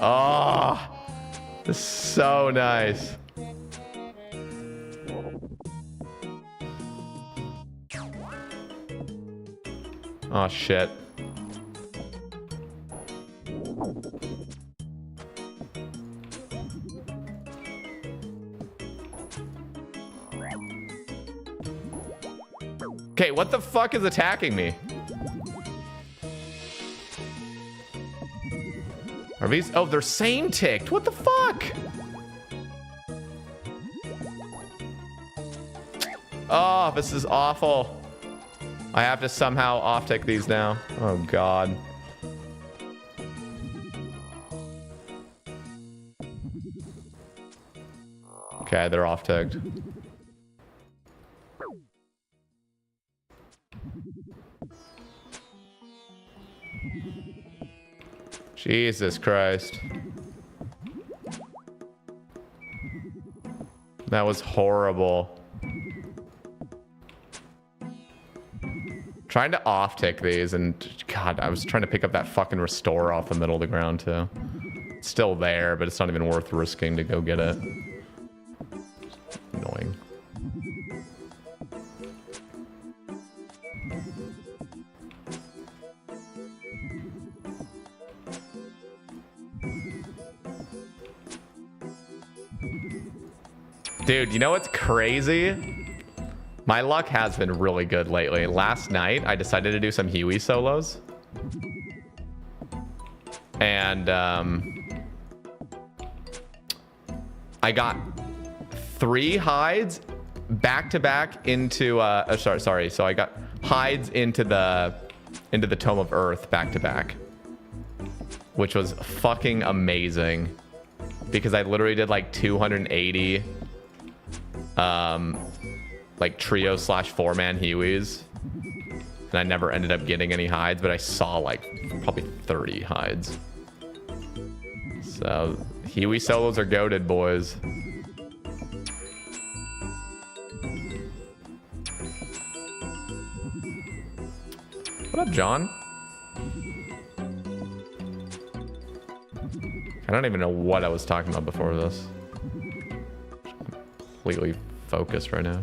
Oh, this is so nice. Oh, shit. Okay, what the fuck is attacking me? Are these? Oh, they're same ticked. What the fuck? Oh, this is awful. I have to somehow off-tick these now. Oh, God. Okay, they're off-ticked. Jesus Christ. That was horrible. Trying to off-tick these, and God, I was trying to pick up that fucking restore off the middle of the ground too. It's still there, but it's not even worth risking to go get it. Annoying. Dude, you know what's crazy? My luck has been really good lately. Last night, I decided to do some Huey solos. And I got 3 hides back to back into sorry. So I got hides into the Tome of Earth back to back, which was fucking amazing because I literally did like 280 like trio / 4-man Hueys, and I never ended up getting any hides, but I saw like probably 30 hides. So Huey solos are goated, boys. What up, John? I don't even know what I was talking about before this. Completely focused right now.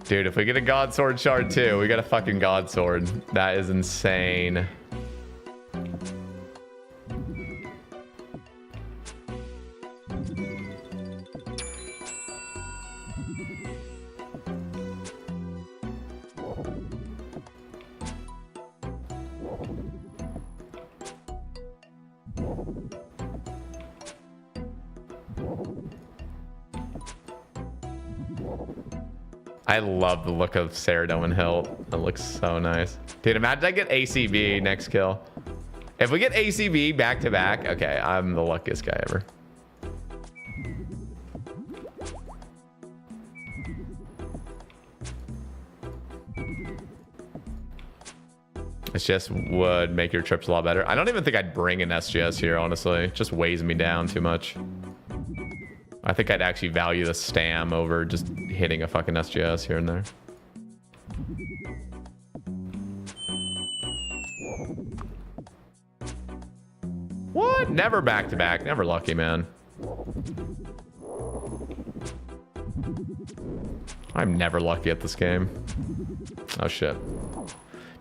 Dude, if we get a God Sword shard too, we got a fucking God Sword. That is insane. I love the look of Ceradoman Hilt. That looks so nice. Dude, imagine I get ACB next kill. If we get ACB back to back, okay, I'm the luckiest guy ever. It just would make your trips a lot better. I don't even think I'd bring an SGS here, honestly. It just weighs me down too much. I think I'd actually value the stam over just hitting a fucking SGS here and there. What? Never back to back. Never lucky, man. I'm never lucky at this game. Oh, shit.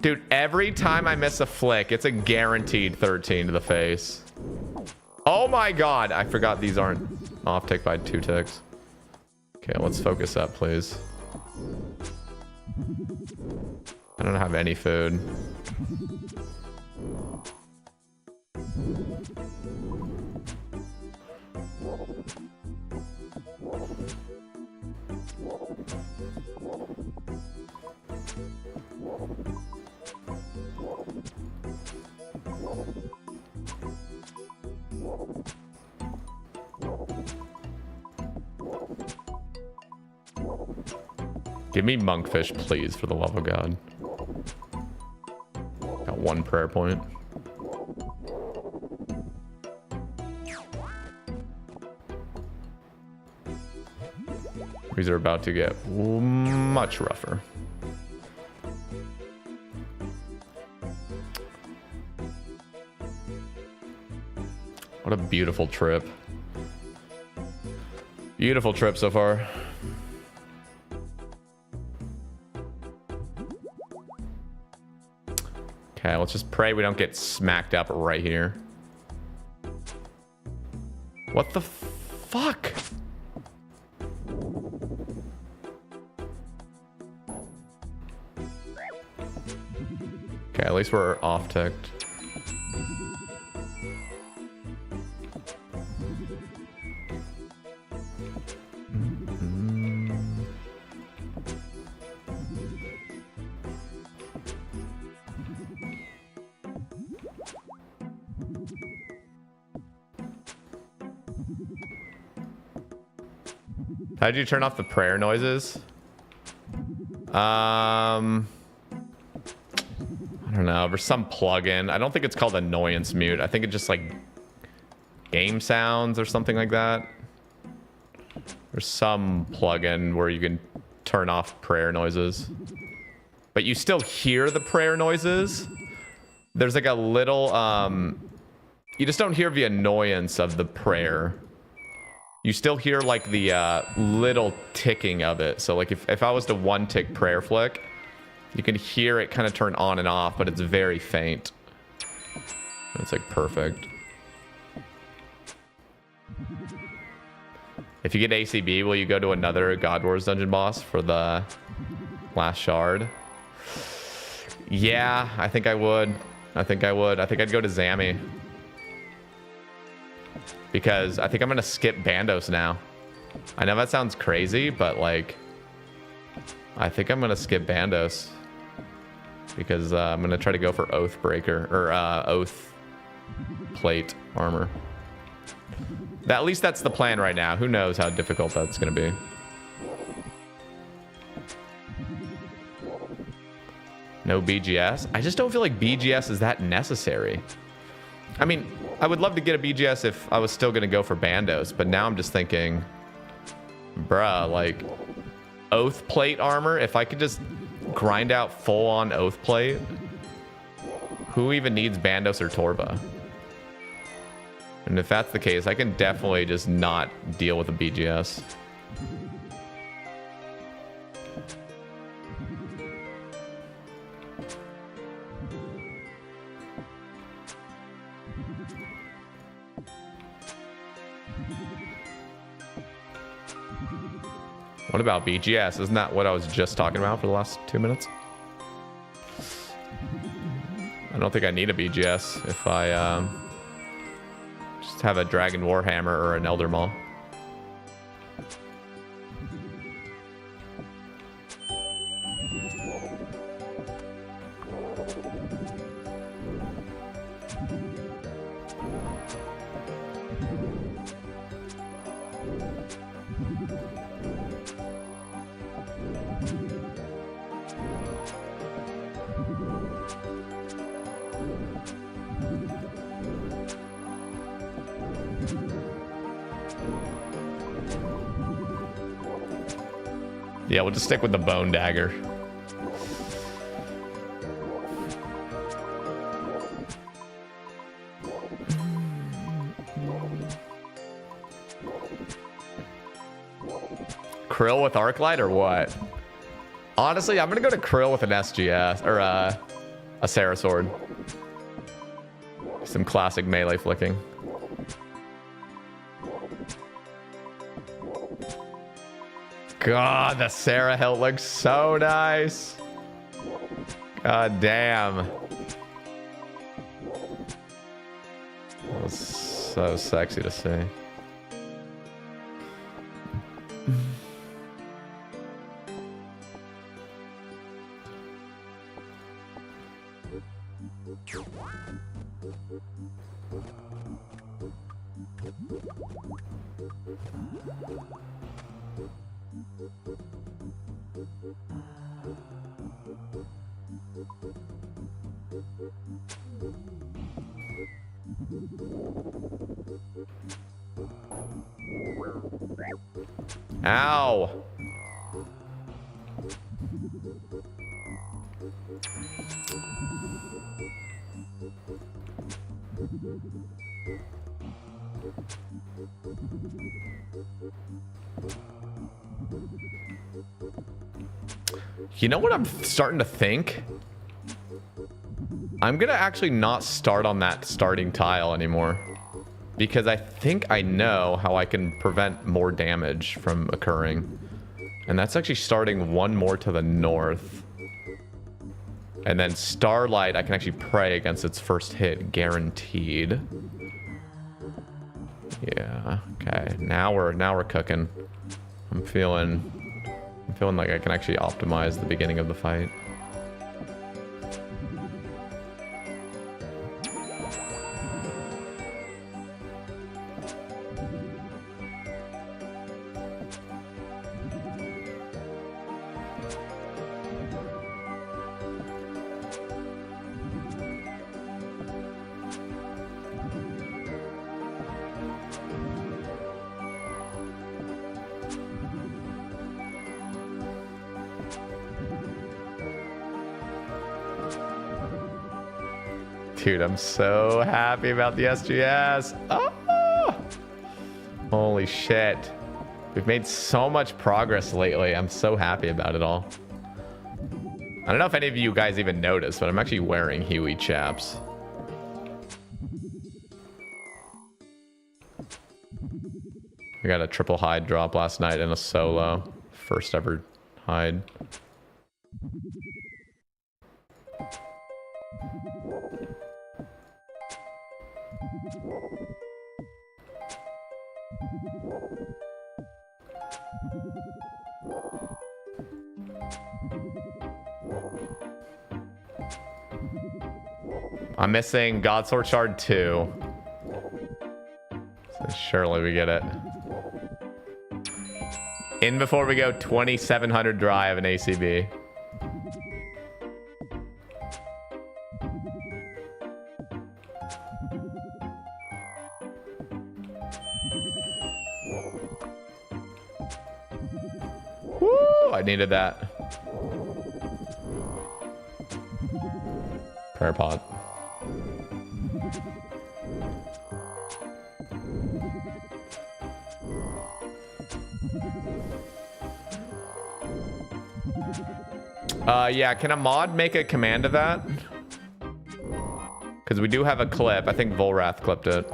Dude, every time I miss a flick, it's a guaranteed 13 to the face. Oh my God. I forgot these aren't off tick by 2 ticks. Okay, let's focus up, please. I don't have any food. Give me monkfish, please, for the love of God. Got 1 prayer point. These are about to get much rougher. What a beautiful trip. Beautiful trip so far. Okay, let's just pray we don't get smacked up right here. What the fuck? Okay, at least we're off ticked. How did you turn off the prayer noises? I don't know. There's some plugin. I don't think it's called annoyance mute. I think it's just like game sounds or something like that. There's some plugin where you can turn off prayer noises, but you still hear the prayer noises. There's like a little, you just don't hear the annoyance of the prayer. You still hear like the little ticking of it. So like if I was to 1 tick prayer flick, you can hear it kind of turn on and off, but it's very faint. It's like perfect. If you get ACB, will you go to another God Wars dungeon boss for the last shard? Yeah, I think I would. I think I would. I think I'd go to Zammy. Because I think I'm going to skip Bandos now. I know that sounds crazy, but like, I think I'm going to skip Bandos. Because I'm going to try to go for Oathbreaker, or Oath Plate Armor. At least that's the plan right now. Who knows how difficult that's going to be. No BGS? I just don't feel like BGS is that necessary. I mean, I would love to get a BGS if I was still going to go for Bandos, but now I'm just thinking, bruh, like, Oath Plate Armor, if I could just grind out full-on Oath Plate, who even needs Bandos or Torva? And if that's the case, I can definitely just not deal with a BGS. What about BGS? Isn't that what I was just talking about for the last 2 minutes? I don't think I need a BGS if I just have a Dragon Warhammer or an Elder Maul. Yeah, we'll just stick with the bone dagger. Krill with Arclight or what? Honestly, I'm gonna go to Krill with an SGS or a Sarah Sword. Some classic melee flicking. God, the Sarah hilt looks so nice. God damn. That was so sexy to see. Ow! You know what I'm starting to think? I'm gonna actually not start on that starting tile anymore. Because I think I know how I can prevent more damage from occurring. And that's actually starting one more to the north. And then Starlight, I can actually pray against its first hit, guaranteed. Yeah, okay. Now we're cooking. I'm feeling like I can actually optimize the beginning of the fight. Dude, I'm so happy about the SGS. Oh! Holy shit. We've made so much progress lately. I'm so happy about it all. I don't know if any of you guys even noticed, but I'm actually wearing Huey chaps. I got a triple hide drop last night in a solo. First ever hide. I'm missing God Sword Shard 2. So surely we get it. In before we go, 2700 dry of an ACB. Woo! I needed that. Prayer pot. Yeah, can a mod make a command of that? Because we do have a clip. I think Volrath clipped it.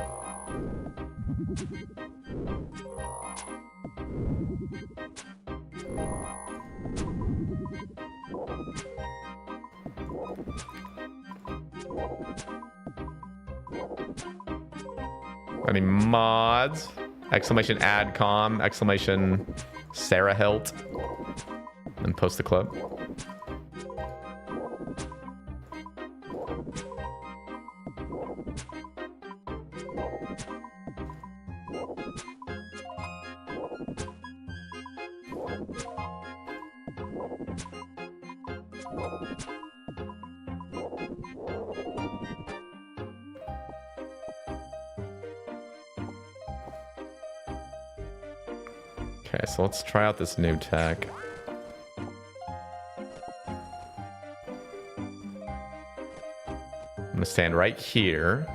Any mods? Exclamation adcom, exclamation Sarah Hilt. And post the clip. Okay, so let's try out this new tech. I'm gonna stand right here.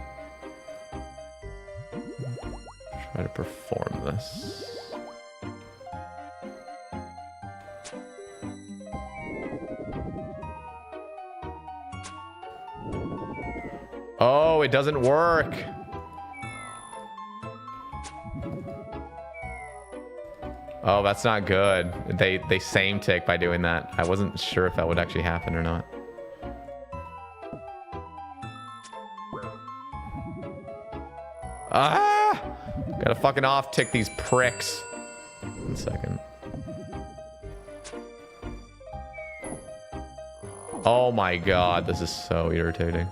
Try to perform this. Oh, it doesn't work. Oh, that's not good. They same tick by doing that. I wasn't sure if that would actually happen or not. Ah! Gotta fucking off tick these pricks. 1 second. Oh my god, this is so irritating.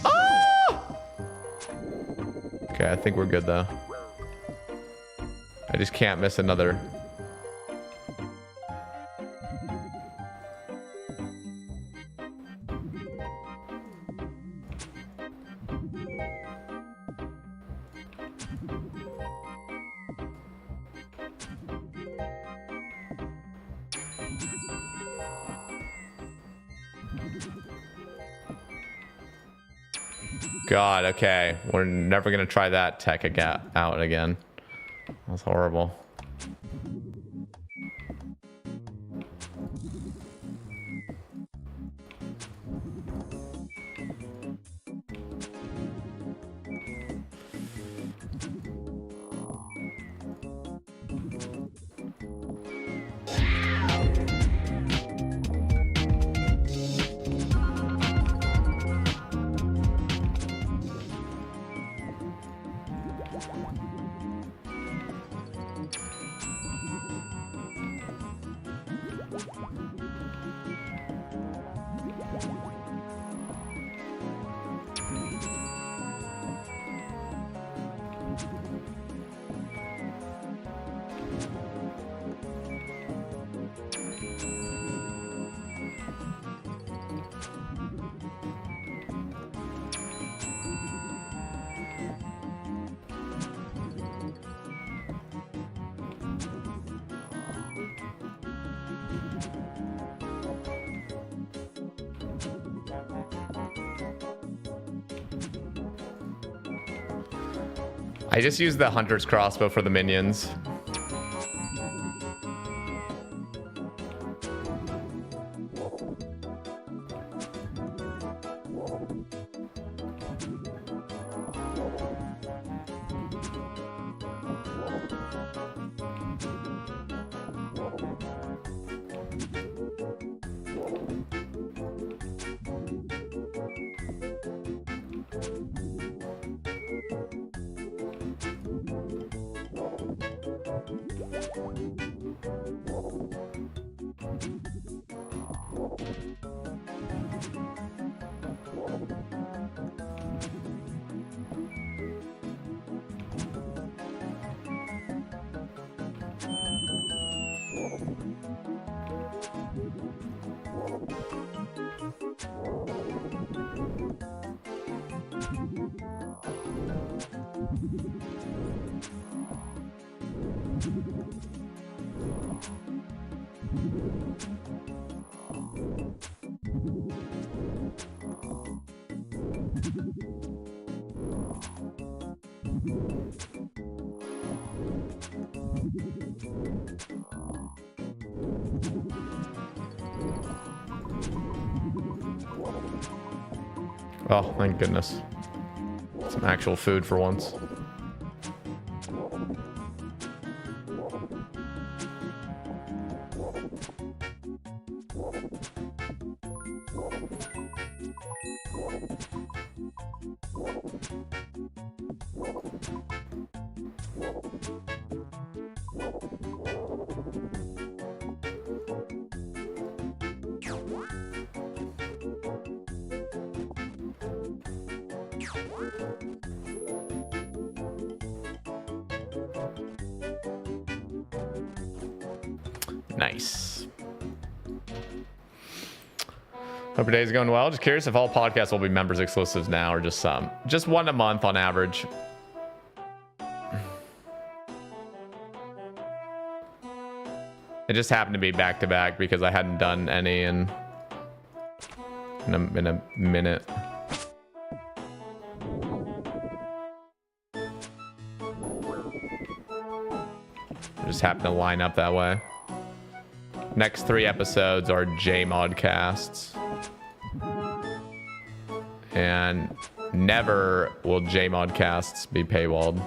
Ah! Okay, I think we're good though. I just can't miss another. God, okay. We're never going to try that tech out again. That's horrible. I just used the hunter's crossbow for the minions. Oh, thank goodness. Some actual food for once. Nice. Hope your day's going well. Just curious if all podcasts will be members exclusives now or just some. Just one a month on average. It just happened to be back to back because I hadn't done any in a minute. It just happened to line up that way. Next 3 episodes are JModcasts. And never will JModcasts be paywalled.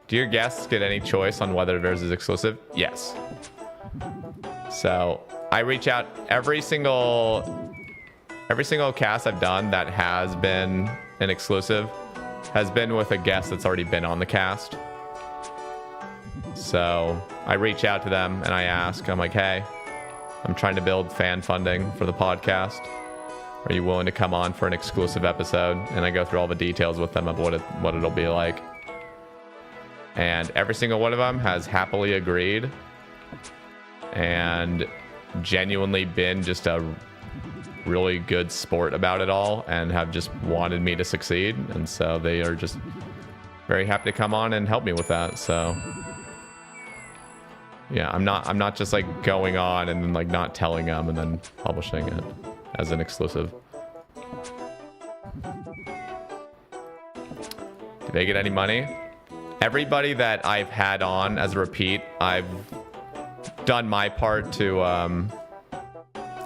Do your guests get any choice on whether theirs is exclusive? Yes. So I reach out every single cast I've done that has been an exclusive has been with a guest that's already been on the cast. So I reach out to them and I ask, I'm like, hey, I'm trying to build fan funding for the podcast. Are you willing to come on for an exclusive episode? And I go through all the details with them of what it'll be like. And every single one of them has happily agreed and genuinely been just a really good sport about it all and have just wanted me to succeed. And so they are just very happy to come on and help me with that. So yeah, I'm not just like going on and then like not telling them and then publishing it as an exclusive. Do they get any money? Everybody that I've had on as a repeat, I've done my part to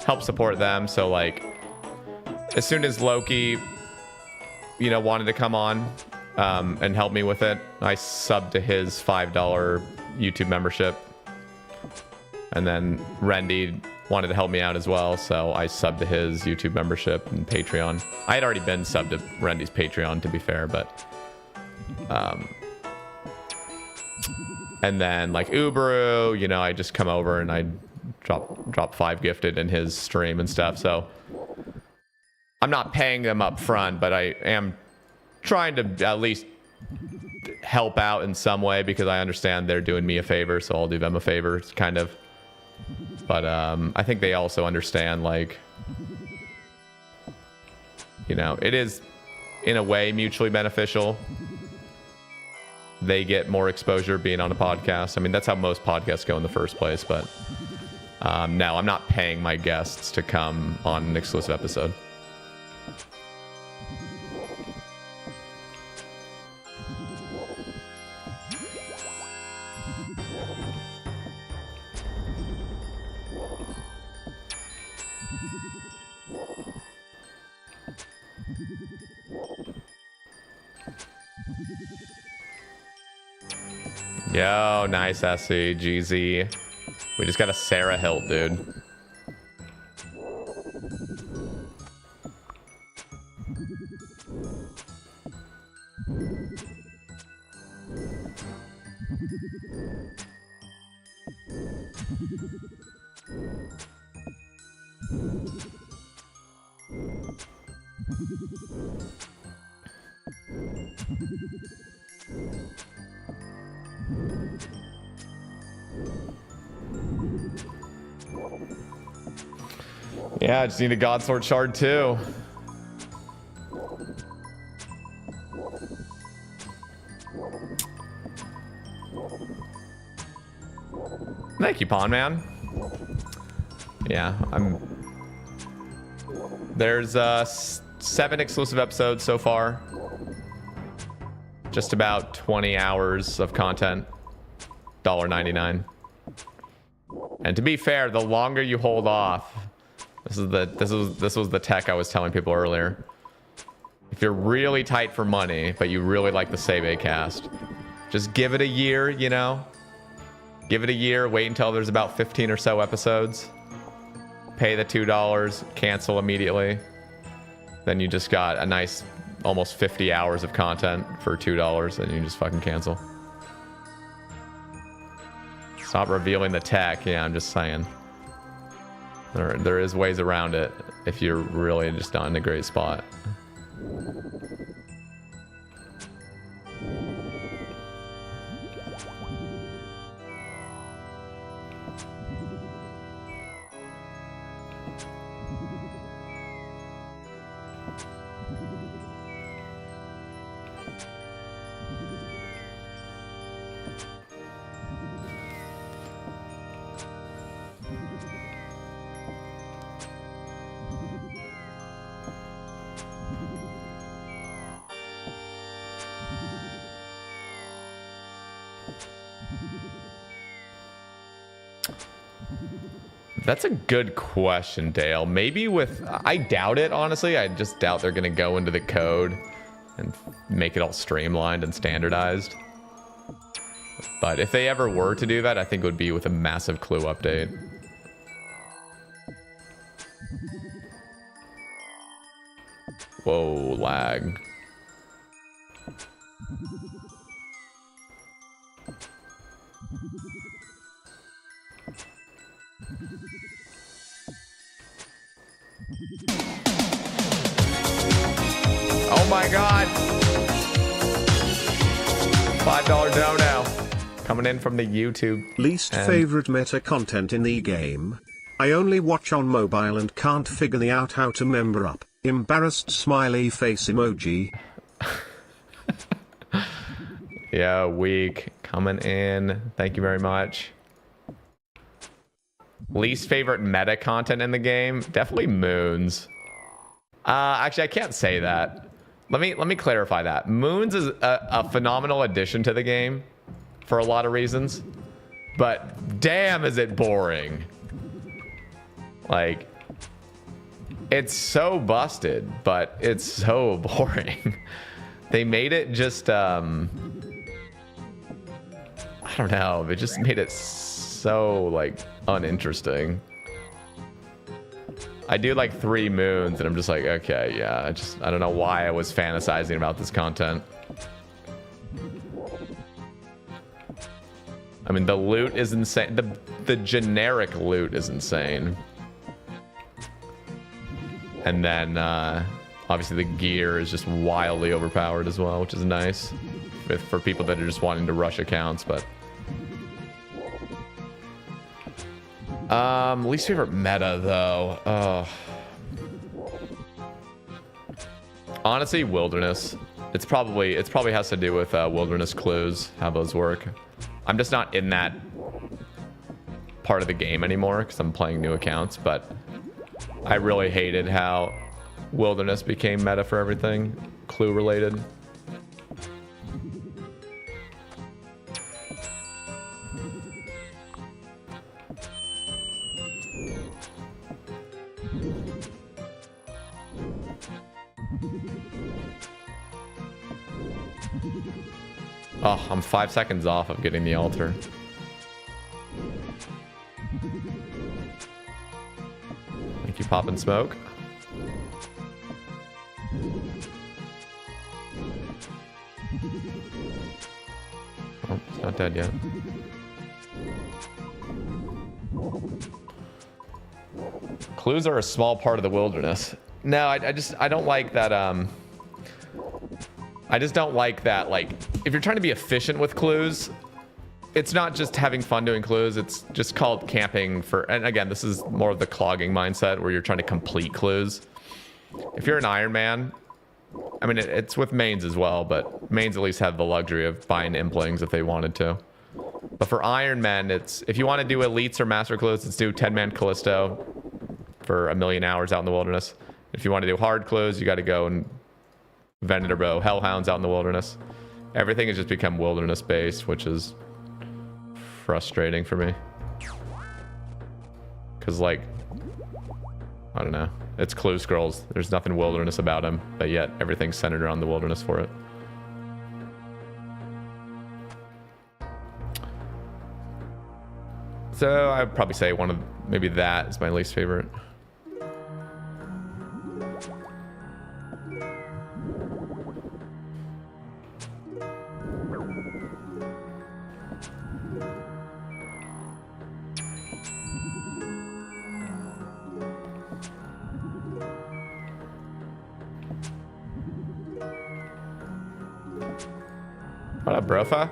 help support them. So like as soon as Loki, you know, wanted to come on and help me with it, I subbed to his $5 YouTube membership. And then Rendy wanted to help me out as well, so I subbed to his YouTube membership and Patreon. I had already been subbed to Rendy's Patreon, to be fair, but and then like Uberu, you know, I just come over and I drop 5 gifted in his stream and stuff. So I'm not paying them up front, but I am trying to at least help out in some way because I understand they're doing me a favor, so I'll do them a favor, kind of. But I think they also understand, like, you know, it is in a way mutually beneficial. They get more exposure being on a podcast. I mean, that's how most podcasts go in the first place. But no, I'm not paying my guests to come on an exclusive episode. Yo, nice SC, GZ. We just got a Sarah Hilt, dude. Yeah, I just need a God Sword Shard too. Thank you, Pawn Man. Yeah, there's 7 exclusive episodes so far. Just about 20 hours of content. $1.99. And to be fair, the longer you hold off, this was the tech I was telling people earlier. If you're really tight for money, but you really like the Save cast, just give it a year, you know? Give it a year, wait until there's about 15 or so episodes. Pay the $2, cancel immediately. Then you just got a nice almost 50 hours of content for $2 and you just fucking cancel. Stop revealing the tech. Yeah, I'm just saying. There is ways around it if you're really just not in a great spot. That's a good question, Dale. Maybe I doubt it, honestly. I just doubt they're going to go into the code and make it all streamlined and standardized. But if they ever were to do that, I think it would be with a massive clue update. Whoa, lag. Oh my god. $5 dono coming in from the YouTube. Least favorite meta content in the game. I only watch on mobile and can't figure out how to member up. Embarrassed smiley face emoji. Yeah, weak. Coming in. Thank you very much. Least favorite meta content in the game? Definitely moons. Actually, I can't say that. Let me clarify that. Moons is a phenomenal addition to the game for a lot of reasons. But damn, is it boring. Like, it's so busted, but it's so boring. They made it just, I don't know. It just made it so, like, uninteresting. I do like 3 moons, and I'm just like, okay, yeah. I don't know why I was fantasizing about this content. I mean, the loot is insane. The generic loot is insane. And then, obviously, the gear is just wildly overpowered as well, which is nice for people that are just wanting to rush accounts. But least favorite meta though. Honestly, wilderness. It's probably has to do with wilderness clues, how those work. I'm just not in that part of the game anymore because I'm playing new accounts, but I really hated how wilderness became meta for everything clue related. Oh, I'm 5 seconds off of getting the altar. Thank you, Pop and Smoke. Oh, it's not dead yet. Clues are a small part of the wilderness. No, I don't like that, I just don't like that, like, if you're trying to be efficient with clues, it's not just having fun doing clues, it's just called camping for, and again, this is more of the clogging mindset where you're trying to complete clues. If you're an Iron Man, I mean, it's with mains as well, but mains at least have the luxury of buying implings if they wanted to. But for Iron Men, it's, if you want to do elites or master clues, let's do 10-man Callisto for 1,000,000 hours out in the wilderness. If you want to do hard clues, you got to go and Venator Hellhounds out in the wilderness. Everything has just become wilderness based, which is frustrating for me. Because, like, I don't know. It's clue scrolls. There's nothing wilderness about them, but yet everything's centered around the wilderness for it. So I'd probably say maybe that is my least favorite. What up, Brofa?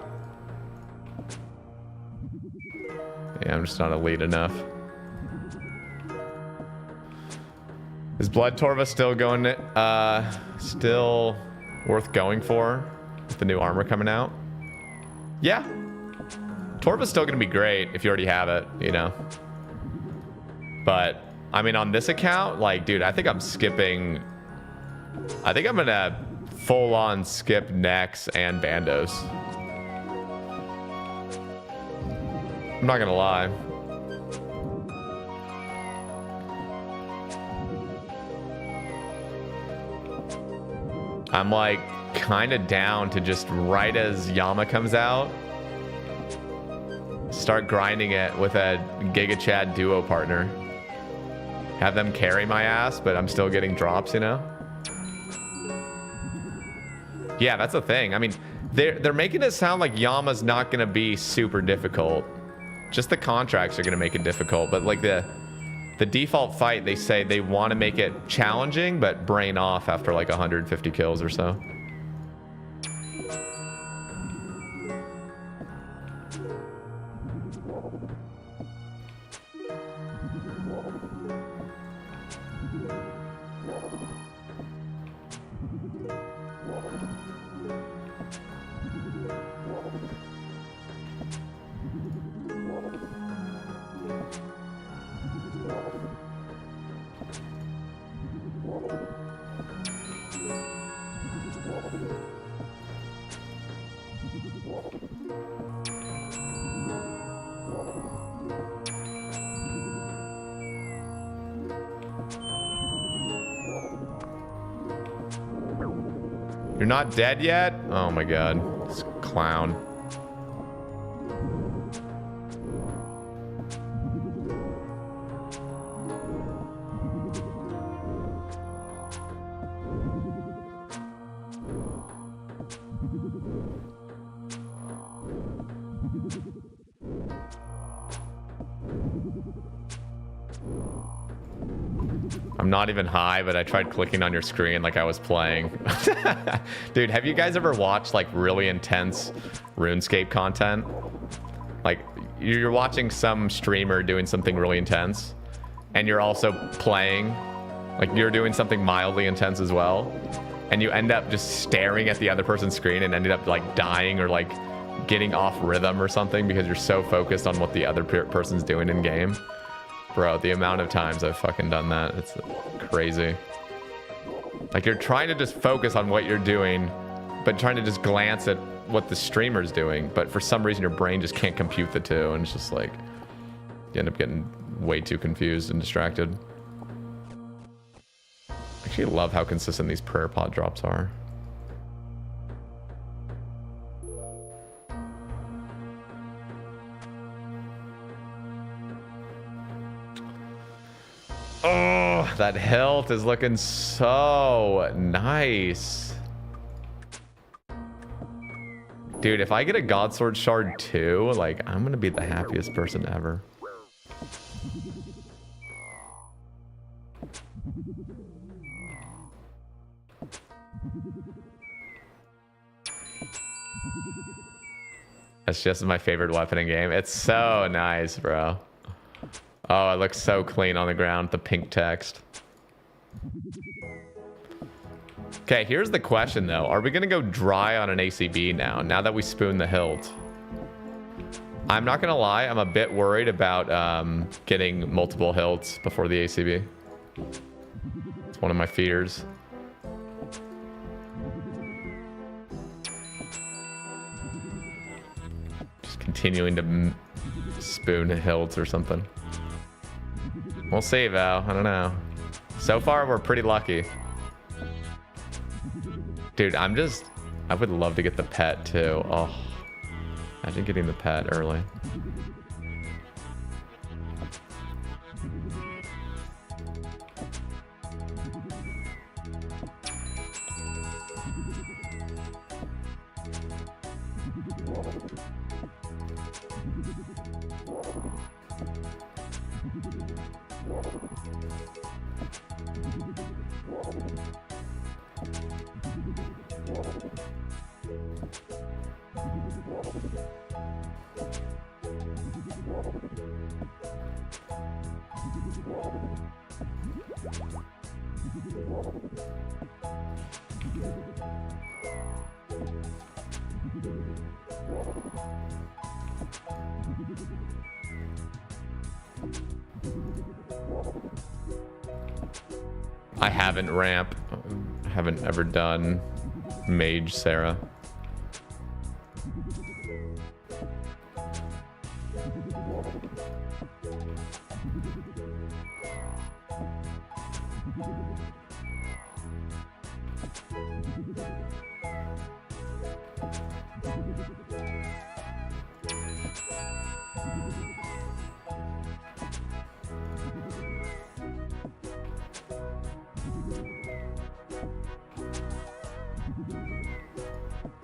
Yeah, I'm just not elite enough. Is Blood Torva still going? Still worth going for with the new armor coming out? Yeah. Torva's still gonna be great if you already have it, you know. But I mean, on this account, like, dude, I think I'm skipping. I think I'm gonna full-on skip Nex and Bandos. I'm not gonna lie. I'm like kind of down to just right as Yama comes out, start grinding it with a Giga Chad duo partner. Have them carry my ass, but I'm still getting drops, you know? Yeah, that's the thing. I mean, they're making it sound like Yama's not gonna be super difficult. Just the contracts are gonna make it difficult, but like the default fight, they say they want to make it challenging, but brain off after like 150 kills or so. You're not dead yet? Oh my god. This clown. I'm not even high, but I tried clicking on your screen like I was playing. Dude, have you guys ever watched like really intense RuneScape content? Like you're watching some streamer doing something really intense and you're also playing, like you're doing something mildly intense as well. And you end up just staring at the other person's screen and ended up like dying or like getting off rhythm or something because you're so focused on what the other person's doing in game. Bro, the amount of times I've fucking done that, it's crazy. Like you're trying to just focus on what you're doing, but trying to just glance at what the streamer's doing. But for some reason, your brain just can't compute the two. And it's just like, you end up getting way too confused and distracted. I actually love how consistent these prayer pod drops are. Oh, that hilt is looking so nice. Dude, if I get a God Sword Shard too, like, I'm gonna be the happiest person ever. That's just my favorite weapon in game. It's so nice, bro. Oh, it looks so clean on the ground, the pink text. Okay, here's the question though. Are we gonna go dry on an ACB now that we spoon the hilt? I'm not gonna lie, I'm a bit worried about getting multiple hilts before the ACB. It's one of my fears. Just continuing to spoon hilts or something. We'll see, Val. I don't know. So far, we're pretty lucky. Dude, I would love to get the pet, too. Oh, imagine getting the pet early. I haven't ramp. I haven't ever done Mage Sarah.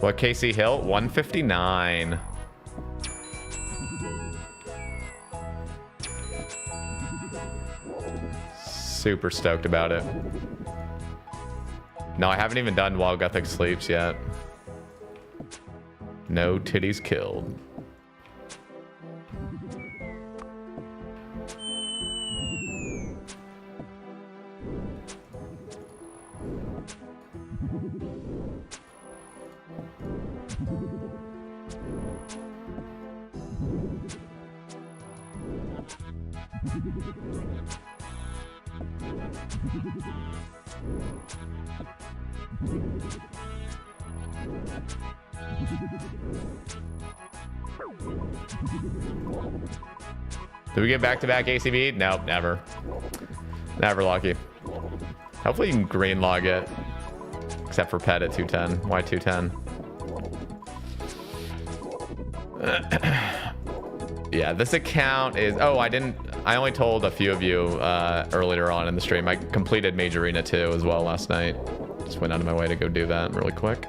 What KC Hill? 159. Super stoked about it. No, I haven't even done While Gothic Sleeps yet. No titties killed. Did we get back-to-back ACB? Nope, never. Never lucky. Hopefully you can green log it. Except for pet at 210. Why 210? Yeah, this account is... Oh, I only told a few of you earlier on in the stream. I completed Major Arena 2 as well last night. Just went out of my way to go do that really quick.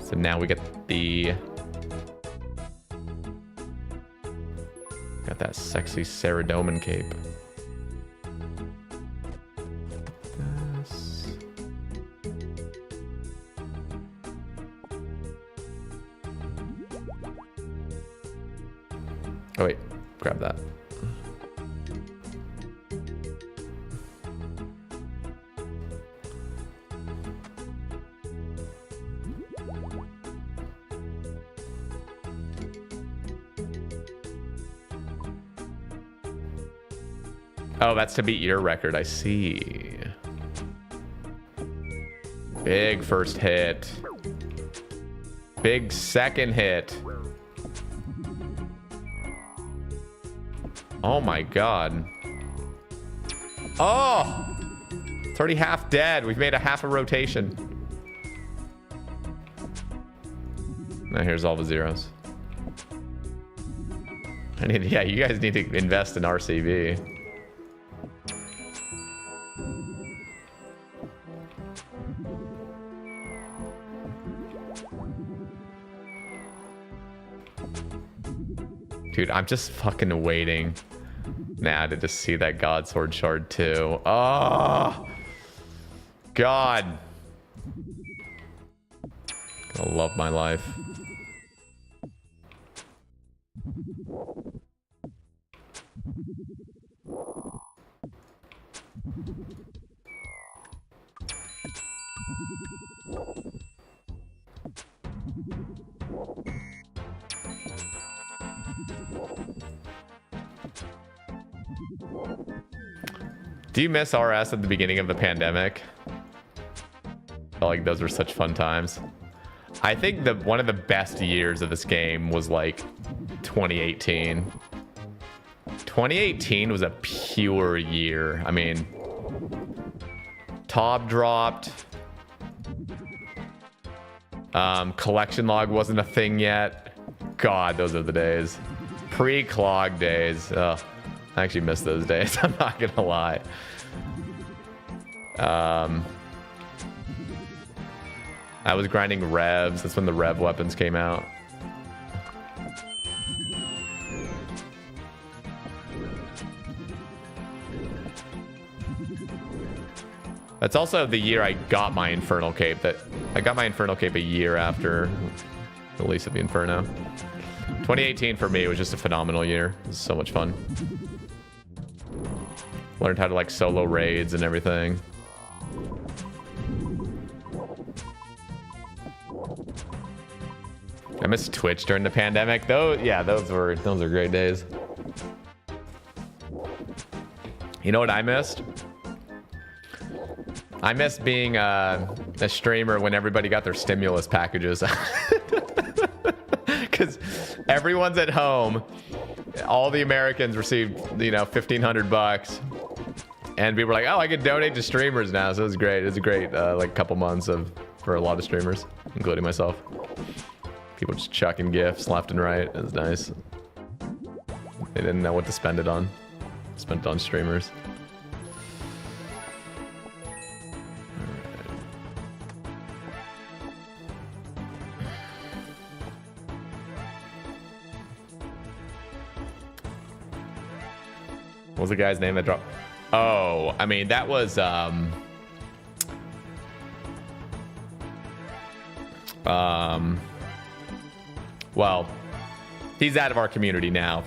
So now we get the... Got that sexy Saradomin cape. This. Oh wait, grab that. Oh, that's to beat your record. I see. Big first hit. Big second hit. Oh my god. Oh! It's already half dead. We've made a half a rotation. Now here's all the zeros. Yeah, you guys need to invest in RCB. Dude, I'm just fucking waiting now to just see that God Sword Shard too. Oh! God! I love my life. Do you miss RS at the beginning of the pandemic? I felt like those were such fun times. I think one of the best years of this game was like 2018. 2018 was a pure year. I mean, Top dropped. Collection log wasn't a thing yet. God, those are the days. Pre-clog days. Ugh. I actually miss those days. I'm not gonna lie. I was grinding revs. That's when the rev weapons came out. That's also the year I got my Infernal Cape. I got my Infernal Cape a year after the release of the Inferno. 2018 for me was just a phenomenal year. It was so much fun. Learned how to like solo raids and everything. I missed Twitch during the pandemic. Those were great days. You know what I missed? I missed being a streamer when everybody got their stimulus packages. Because everyone's at home. All the Americans received, $1,500. And people were like, oh, I can donate to streamers now. So it was great. It was a great like couple months for a lot of streamers, including myself. People just chucking gifts left and right. It was nice. They didn't know what to spend it on. Spent it on streamers. What was the guy's name that dropped? Oh, I mean, that was, well, he's out of our community now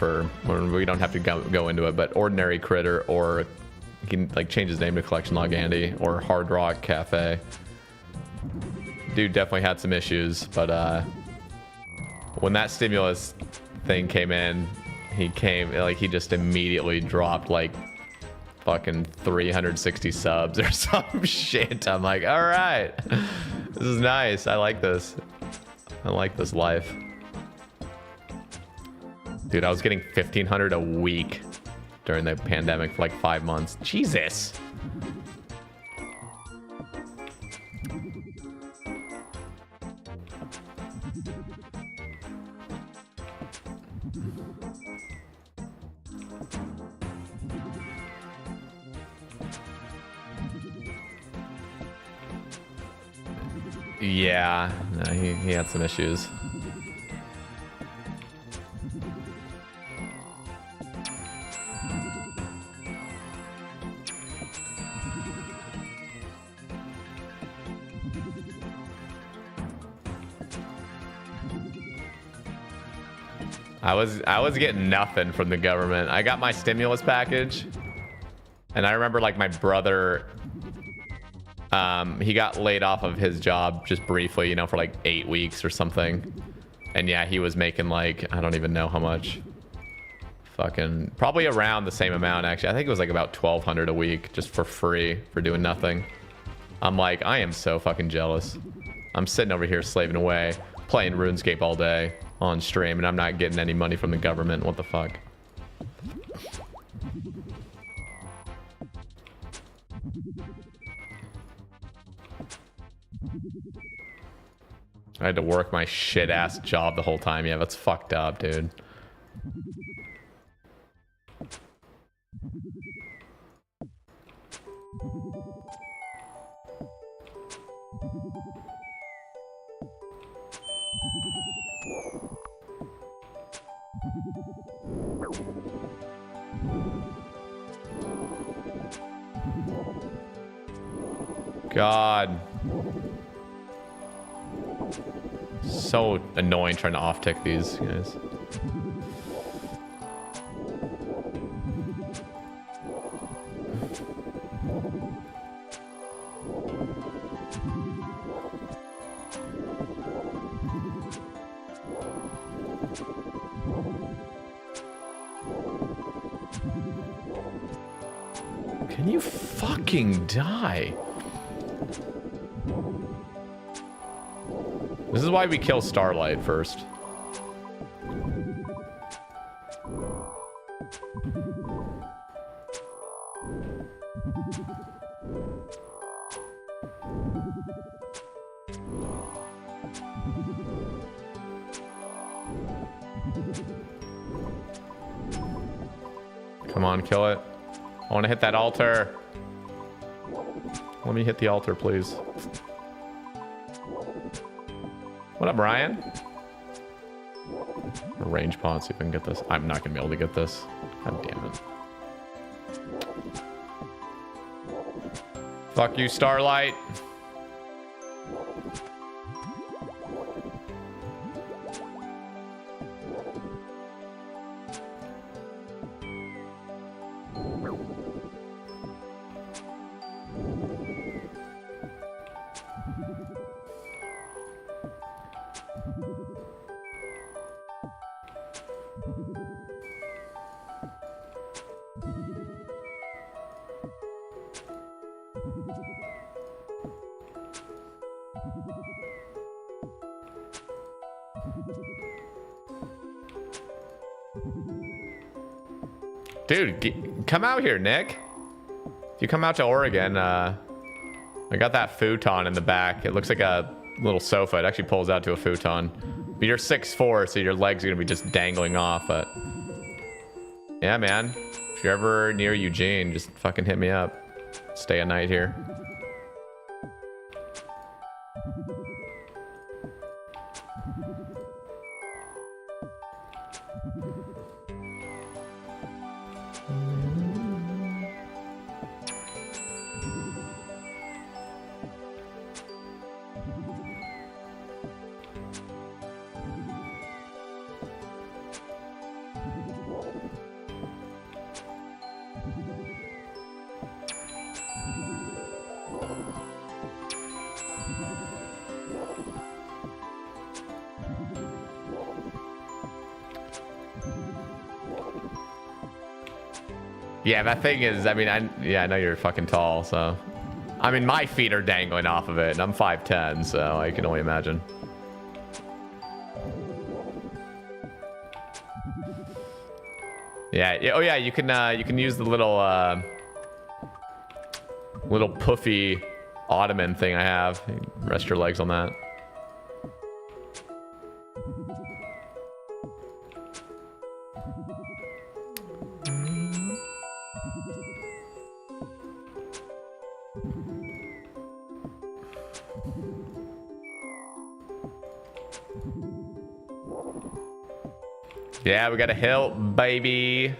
we don't have to go into it, but Ordinary Critter, or he can like change his name to Collection Log Andy, or Hard Rock Cafe. Dude definitely had some issues, but when that stimulus thing came in, he just immediately dropped like fucking 360 subs or some shit. I'm like, all right, this is nice. I like this. I like this life. Dude, I was getting 1,500 a week during the pandemic for like 5 months. Jesus. Yeah, no, he had some issues. I was getting nothing from the government. I got my stimulus package, and I remember like my brother, he got laid off of his job just briefly, you know, for like 8 weeks or something. And yeah, he was making like, I don't even know how much. Fucking probably around the same amount, actually. I think it was like about 1,200 a week just for free for doing nothing. I'm like, I am so fucking jealous. I'm sitting over here slaving away, playing RuneScape all day on stream, and I'm not getting any money from the government. What the fuck? I had to work my shit ass job the whole time. Yeah, that's fucked up, dude. God. So annoying trying to off-tick these guys. Can you fucking die? This is why we kill Starlight first. Come on, kill it. I want to hit that altar. Let me hit the altar, please. What up, Brian? Range pod, see if I can get this. I'm not gonna be able to get this. God damn it. Fuck you, Starlight. Dude, come out here, Nick. If you come out to Oregon, I got that futon in the back. It looks like a little sofa. It actually pulls out to a futon. But you're 6'4", so your legs are gonna be just dangling off. But yeah, man, if you're ever near Eugene, just fucking hit me up. Stay a night here. Yeah, that thing is, I mean, I know you're fucking tall, so. I mean, my feet are dangling off of it, and I'm 5'10", so I can only imagine. Yeah, oh yeah, you can use the little puffy ottoman thing I have. Rest your legs on that. Yeah, we got a hilt, baby.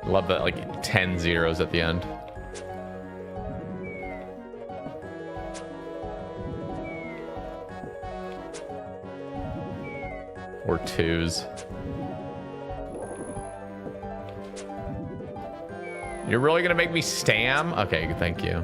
Love that, like 10 zeros at the end. Or twos. You're really gonna make me stam? Okay, thank you.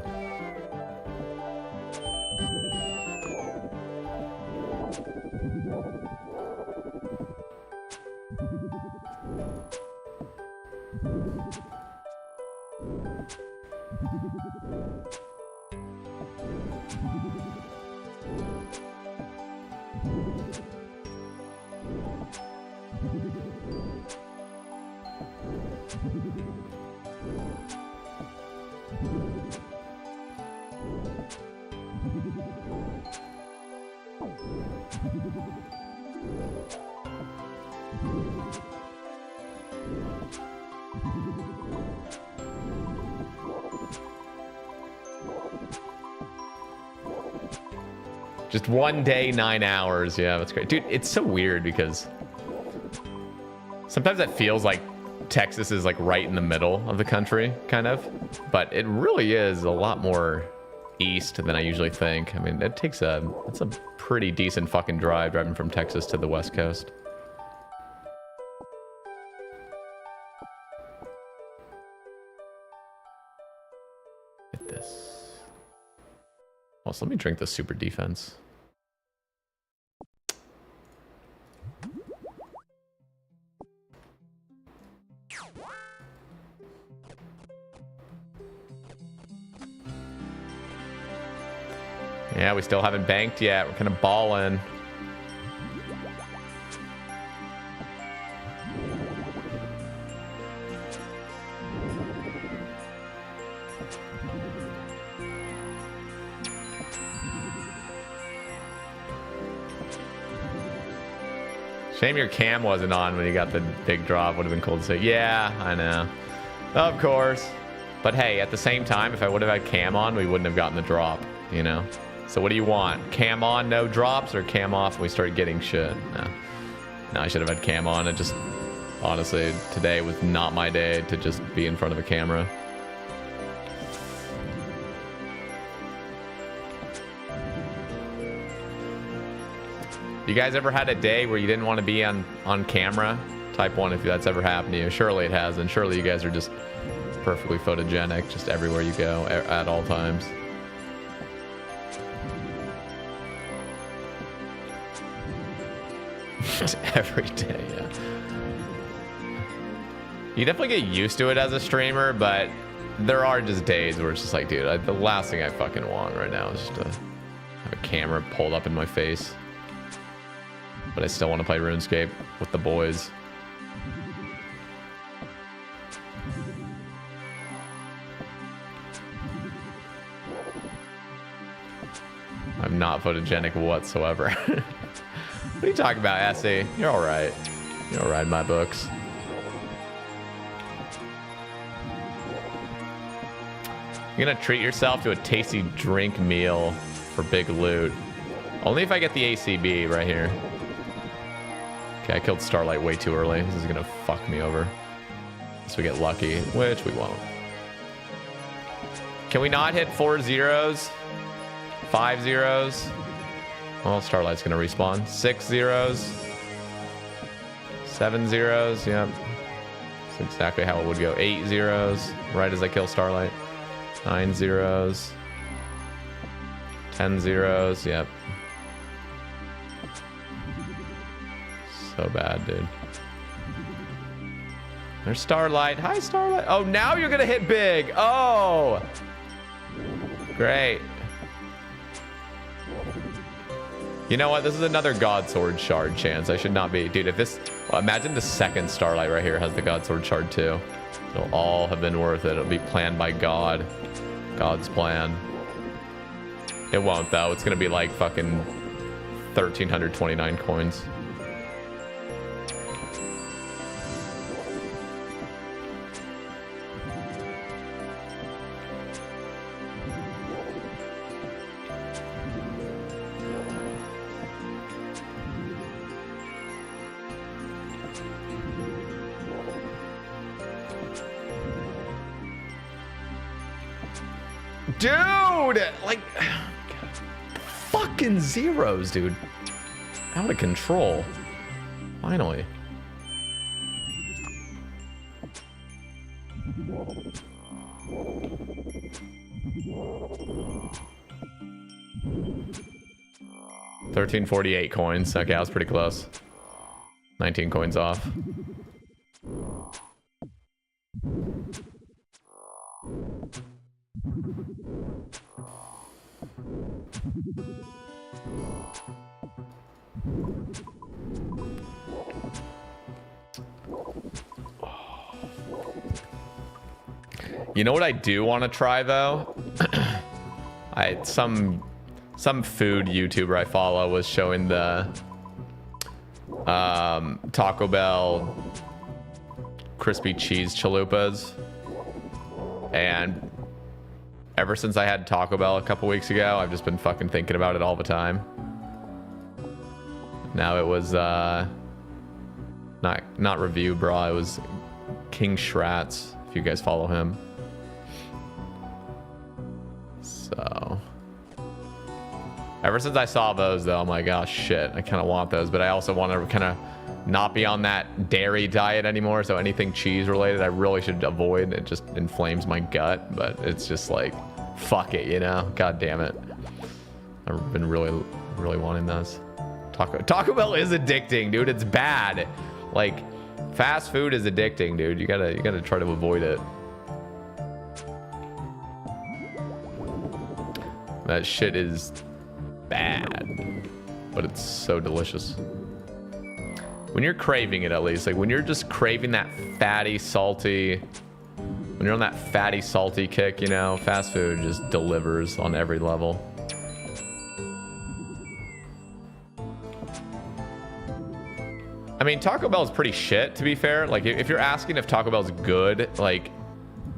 Just 1 day, 9 hours. Yeah, that's great. Dude, it's so weird because sometimes it feels like Texas is like right in the middle of the country, kind of. But it really is a lot more east than I usually think. I mean, it's a pretty decent fucking drive driving from Texas to the West Coast. Get this. Also, let me drink the super defense. Yeah, we still haven't banked yet. We're kind of balling. Shame your cam wasn't on when you got the big drop. Would have been cool to say, yeah, I know. Of course. But hey, at the same time, if I would have had cam on, we wouldn't have gotten the drop, you know? So what do you want? Cam on, no drops, or cam off and we start getting shit? No, I should have had cam on. It just, honestly, today was not my day to just be in front of a camera. You guys ever had a day where you didn't want to be on camera? Type 1 if that's ever happened to you. Surely it has, and surely you guys are just perfectly photogenic just everywhere you go at all times. Every day, yeah. You definitely get used to it as a streamer, but there are just days where it's just like, dude, the last thing I fucking want right now is just to have a camera pulled up in my face. But I still want to play RuneScape with the boys. I'm not photogenic whatsoever. What are you talking about, Essie? You're all right. You're all right in my books. You're gonna treat yourself to a tasty drink meal for big loot. Only if I get the ACB right here. Okay, I killed Starlight way too early. This is gonna fuck me over. So we get lucky, which we won't. Can we not hit 4 zeros? 5 zeros? Well, Starlight's gonna respawn. 6 zeros. 7 zeros, yep. That's exactly how it would go. 8 zeros, right as I kill Starlight. 9 zeros. 10 zeros, yep. So bad, dude. There's Starlight. Hi, Starlight. Oh, now you're gonna hit big. Oh! You know what? This is another God Sword Shard chance. I should not be. Dude, if this... Well, imagine the second Starlight right here has the God Sword Shard too. It'll all have been worth it. It'll be planned by God. God's plan. It won't, though. It's going to be like fucking 1,329 coins. Dude, like, fucking zeros, dude. Out of control. Finally. $13.48 coins. Okay, I was pretty close. 19 coins off. You know what I do want to try though? Some food YouTuber I follow was showing the Taco Bell crispy cheese chalupas, and ever since I had Taco Bell a couple weeks ago, I've just been fucking thinking about it all the time. Now it was not Review Bra, it was King Schratz, if you guys follow him. So ever since I saw those though, I'm like, oh shit, I kind of want those, but I also want to kind of not be on that dairy diet anymore, so anything cheese related I really should avoid. It just inflames my gut, but it's just like, fuck it, you know? God damn it. I've been really wanting those. Taco Bell is addicting, dude. It's bad. Like, fast food is addicting, dude. You gotta try to avoid it. That shit is bad, but it's so delicious. When you're craving it, at least, like when you're just craving that fatty, salty, when you're on that fatty, salty kick, you know, fast food just delivers on every level. I mean, Taco Bell is pretty shit, to be fair. Like, if you're asking if Taco Bell's good, like,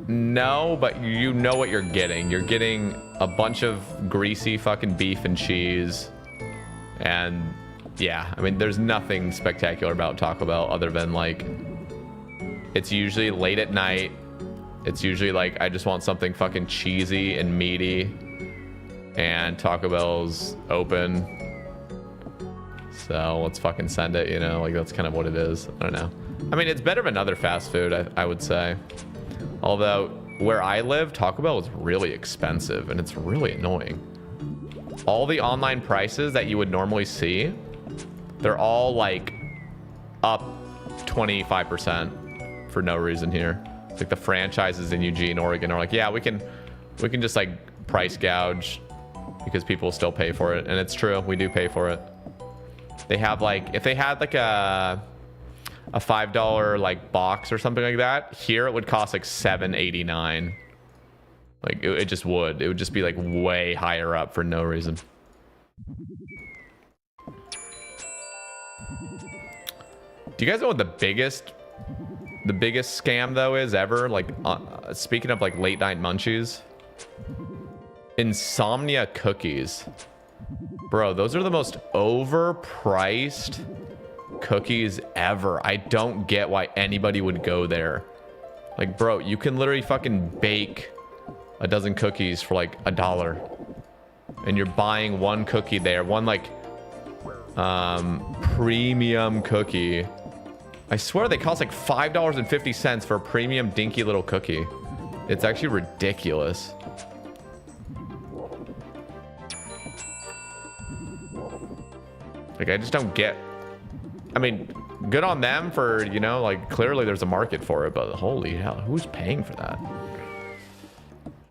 no, but you know what you're getting. You're getting a bunch of greasy fucking beef and cheese. And, yeah, I mean, there's nothing spectacular about Taco Bell other than, like, it's usually late at night. It's usually, like, I just want something fucking cheesy and meaty. And Taco Bell's open. So let's fucking send it, you know? Like, that's kind of what it is. I don't know. I mean, it's better than other fast food, I would say. Although, where I live, Taco Bell is really expensive, and it's really annoying. All the online prices that you would normally see, they're all, like, up 25% for no reason here. It's like the franchises in Eugene, Oregon are like, yeah, we can just, like, price gouge because people still pay for it. And it's true, we do pay for it. They have, like, if they had, like, a $5 like box or something like that, here it would cost like $7.89. Like it just would. It would just be like way higher up for no reason. Do you guys know what the biggest scam though is ever? Like speaking of like late night munchies, Insomnia cookies. Bro, those are the most overpriced cookies ever. I don't get why anybody would go there. Like, bro, you can literally fucking bake a dozen cookies for like $1, and you're buying one cookie there, one like premium cookie. I swear they cost like $5.50 for a premium dinky little cookie. It's actually ridiculous. Like, I just don't get. I mean, good on them for, you know, like, clearly there's a market for it, but holy hell, who's paying for that?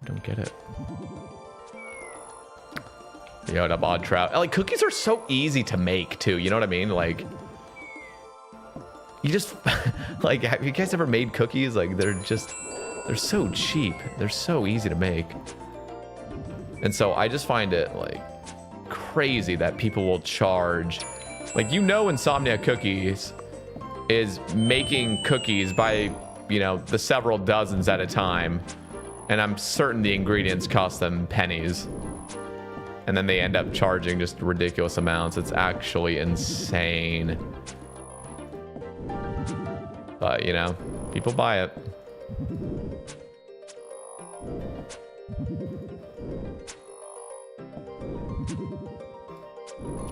Don't get it. Yo, what up, Odd Trout? Like, cookies are so easy to make, too. You know what I mean? Like, you just, like, have you guys ever made cookies? Like, they're so cheap. They're so easy to make. And so I just find it, like, crazy that people will charge. Like, you know, Insomnia Cookies is making cookies by, you know, the several dozens at a time. And I'm certain the ingredients cost them pennies. And then they end up charging just ridiculous amounts. It's actually insane. But, you know, people buy it.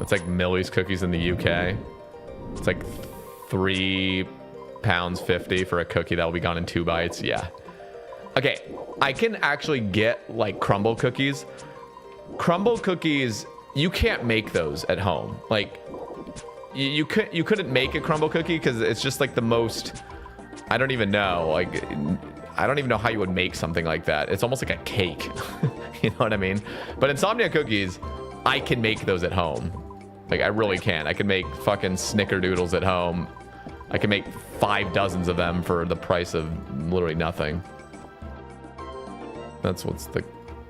It's like Millie's Cookies in the UK. It's like £3.50 for a cookie that will be gone in 2 bites. Yeah. Okay, I can actually get like crumble cookies. Crumble cookies, you can't make those at home. Like, you couldn't make a crumble cookie because it's just like the most, I don't even know. Like, I don't even know how you would make something like that. It's almost like a cake. You know what I mean? But Insomnia Cookies, I can make those at home. Like, I really can. I can make fucking snickerdoodles at home. I can make 5 dozens of them for the price of literally nothing. That's what's the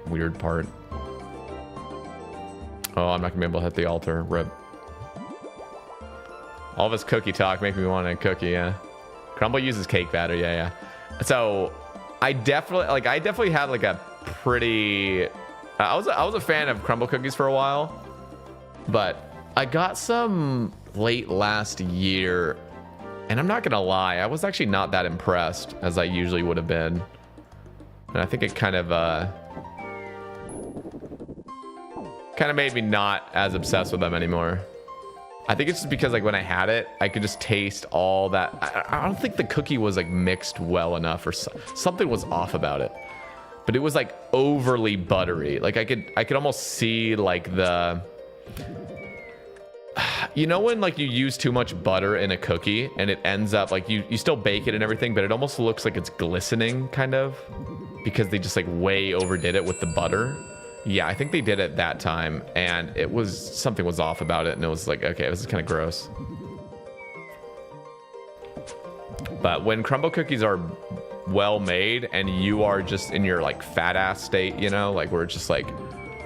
weird part. Oh, I'm not gonna be able to hit the altar. Rip. All of this cookie talk make me want a cookie, yeah. Crumble uses cake batter, yeah. So I definitely had like a pretty I was a fan of crumble cookies for a while, but I got some late last year, and I'm not gonna lie, I was actually not that impressed as I usually would have been. And I think it kind of made me not as obsessed with them anymore. I think it's just because like when I had it, I could just taste all that. I don't think the cookie was like mixed well enough, or something was off about it. But it was like overly buttery. Like I could almost see like the, you know, when like you use too much butter in a cookie and it ends up like you still bake it and everything, but it almost looks like it's glistening kind of, because they just like way overdid it with the butter. Yeah, I think they did it that time, and it was, something was off about it, and it was like, okay, this is kind of gross. But when crumble cookies are well made and you are just in your like fat ass state, you know, like where it's just like,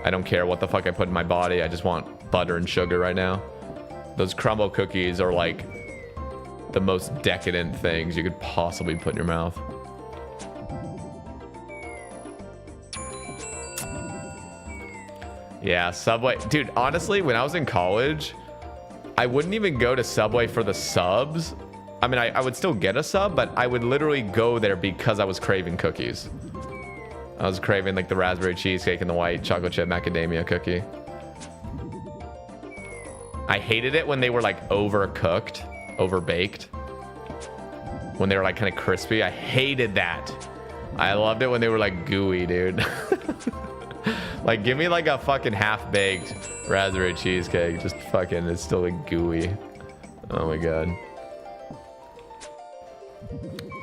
I don't care what the fuck I put in my body, I just want butter and sugar right now. Those crumble cookies are like the most decadent things you could possibly put in your mouth. Yeah, Subway. Dude, honestly, when I was in college, I wouldn't even go to Subway for the subs. I mean, I would still get a sub, but I would literally go there because I was craving cookies. I was craving like the raspberry cheesecake and the white chocolate chip macadamia cookie. I hated it when they were like overcooked, overbaked. When they were like kind of crispy. I hated that. I loved it when they were like gooey, dude. Like, give me like a fucking half-baked raspberry cheesecake. Just fucking, it's still like gooey. Oh my god.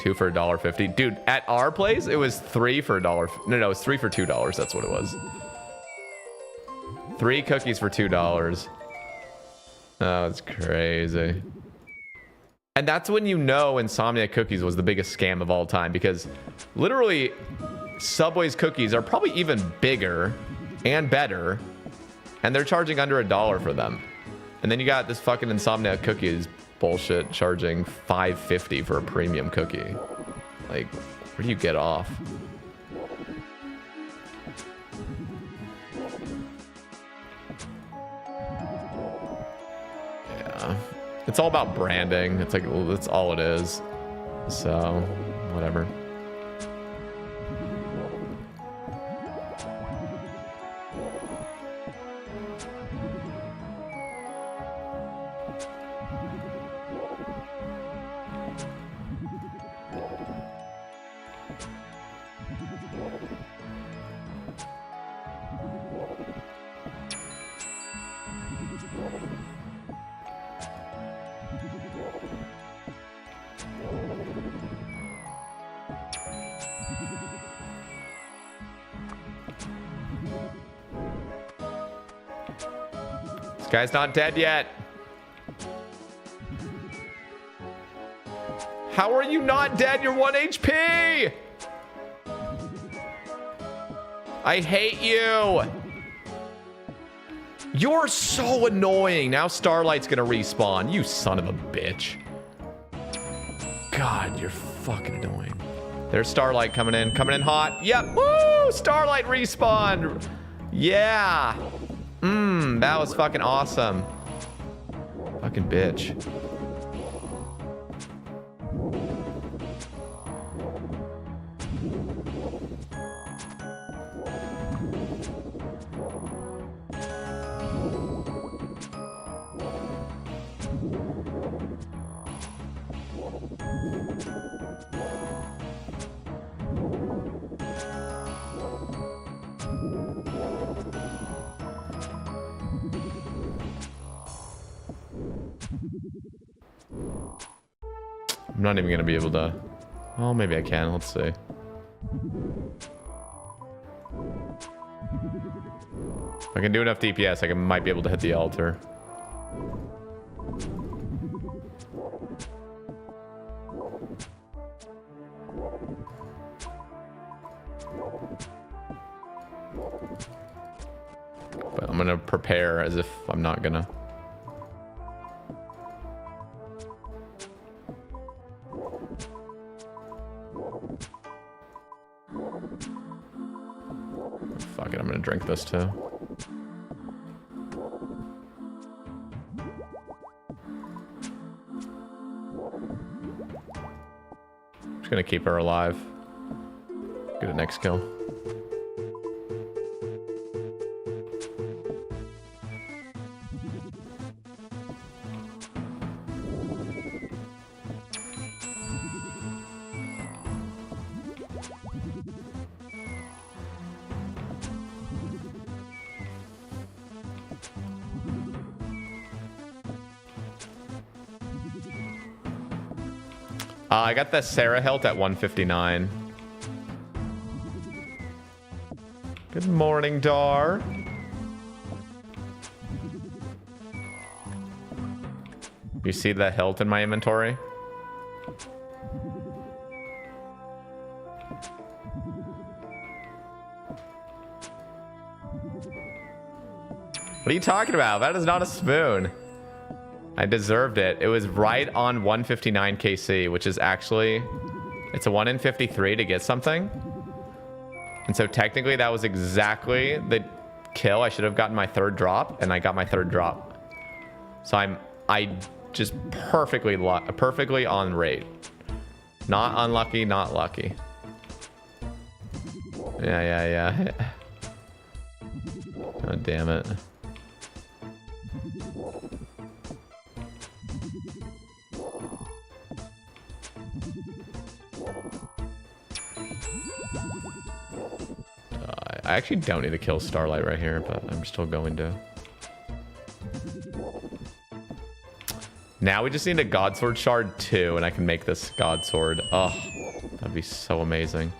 2 for $1.50. Dude, at our place, it was 3 for $1. No, it was 3 for $2. That's what it was. 3 cookies for $2. Oh, it's crazy. And that's when you know Insomnia Cookies was the biggest scam of all time, because literally Subway's cookies are probably even bigger and better, and they're charging under $1 for them. And then you got this fucking Insomnia Cookies bullshit charging $5.50 for a premium cookie. Like, where do you get off? Yeah, it's all about branding. It's like, well, that's all it is. So whatever. Guy's not dead yet. How are you not dead? You're 1 HP. I hate you. You're so annoying. Now Starlight's gonna respawn. You son of a bitch. God, you're fucking annoying. There's Starlight coming in hot. Yep. Woo! Starlight respawn. Yeah. That was fucking awesome. Fucking bitch. I'm not even gonna be able to. Oh, maybe I can. Let's see. If I can do enough DPS, I might be able to hit the altar. But I'm gonna prepare as if I'm not gonna. Fuck it, I'm gonna drink this too. Just gonna keep her alive. Get a next kill. I got the Sarah hilt at 159. Good morning, Dar. You see the hilt in my inventory? What are you talking about? That is not a spoon. I deserved it. It was right on 159 KC, which is actually, it's a 1 in 53 to get something. And so technically that was exactly the kill. I should have gotten my third drop, and I got my third drop. So I just perfectly on rate. Not unlucky, not lucky. Yeah. Oh, damn it. I actually don't need to kill Starlight right here, but I'm still going to. Now we just need a Godsword Shard 2, and I can make this Godsword. Oh, that'd be so amazing.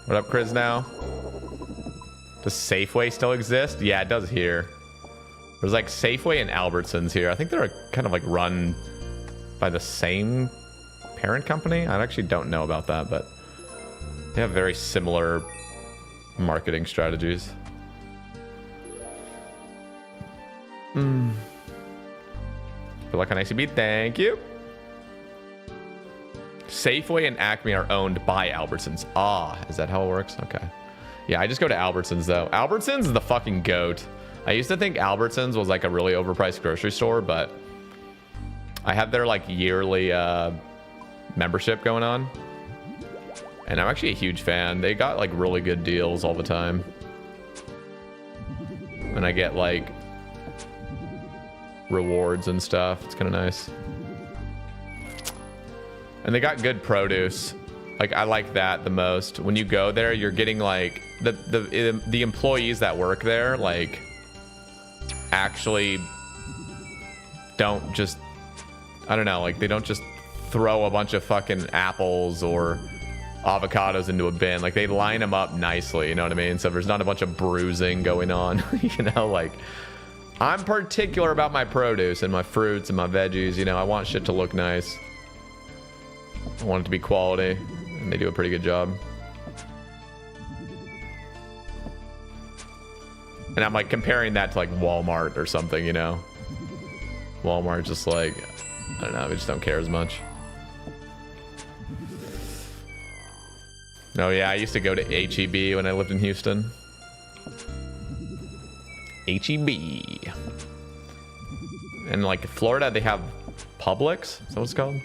What up, Chris? Now? Does Safeway still exist? Yeah, it does here. There's like Safeway and Albertsons here. I think they're kind of like run by the same parent company. I actually don't know about that, but they have very similar marketing strategies. Good luck on ACB. Thank you. Safeway and Acme are owned by Albertsons. Ah, is that how it works? Okay. Yeah, I just go to Albertsons though. Albertsons is the fucking goat. I used to think Albertsons was like a really overpriced grocery store, but I have their like yearly membership going on. And I'm actually a huge fan. They got like really good deals all the time. And I get like rewards and stuff. It's kind of nice. And they got good produce. Like I like that the most. When you go there, you're getting like the employees that work there like actually don't just, I don't know, like they don't just throw a bunch of fucking apples or avocados into a bin. Like they line them up nicely, you know what I mean? So there's not a bunch of bruising going on. You know, like I'm particular about my produce and my fruits and my veggies. You know, I want shit to look nice. I want it to be quality, and they do a pretty good job. And I'm like comparing that to like Walmart or something, you know? Walmart just like, I don't know, we just don't care as much. Oh yeah, I used to go to ACB when I lived in Houston. ACB. And like Florida, they have Publix. Is that what it's called?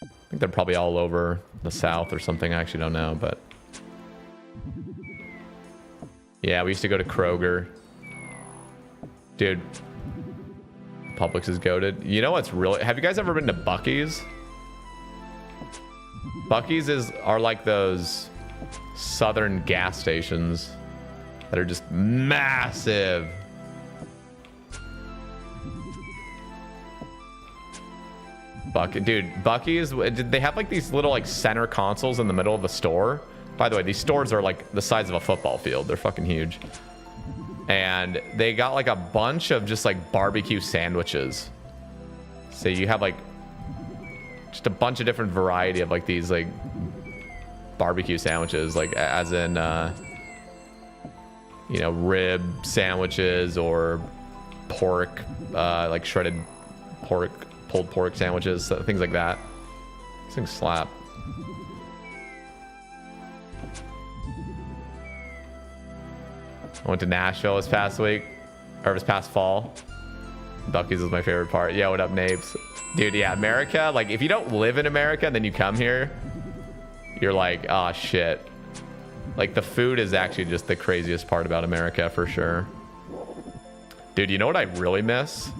I think they're probably all over the South or something. I actually don't know, but yeah, we used to go to Kroger. Dude, Publix is goated. You know what's really... Have you guys ever been to Buc-ee's? Buc-ee's are like those southern gas stations that are just massive. Dude, Buc-ee's, they have like these little like center consoles in the middle of the store. By the way, these stores are like the size of a football field. They're fucking huge. And they got like a bunch of just like barbecue sandwiches. So you have like just a bunch of different variety of like these like barbecue sandwiches, like as in you know, rib sandwiches or pork, like shredded pork, pulled pork sandwiches, things like that. These things slap. I went to Nashville this past week, or this past fall. Buc-ee's was my favorite part. Yeah, what up, Napes? Dude, yeah, America, like, if you don't live in America and then you come here, you're like, oh, shit. Like, the food is actually just the craziest part about America, for sure. Dude, you know what I really miss?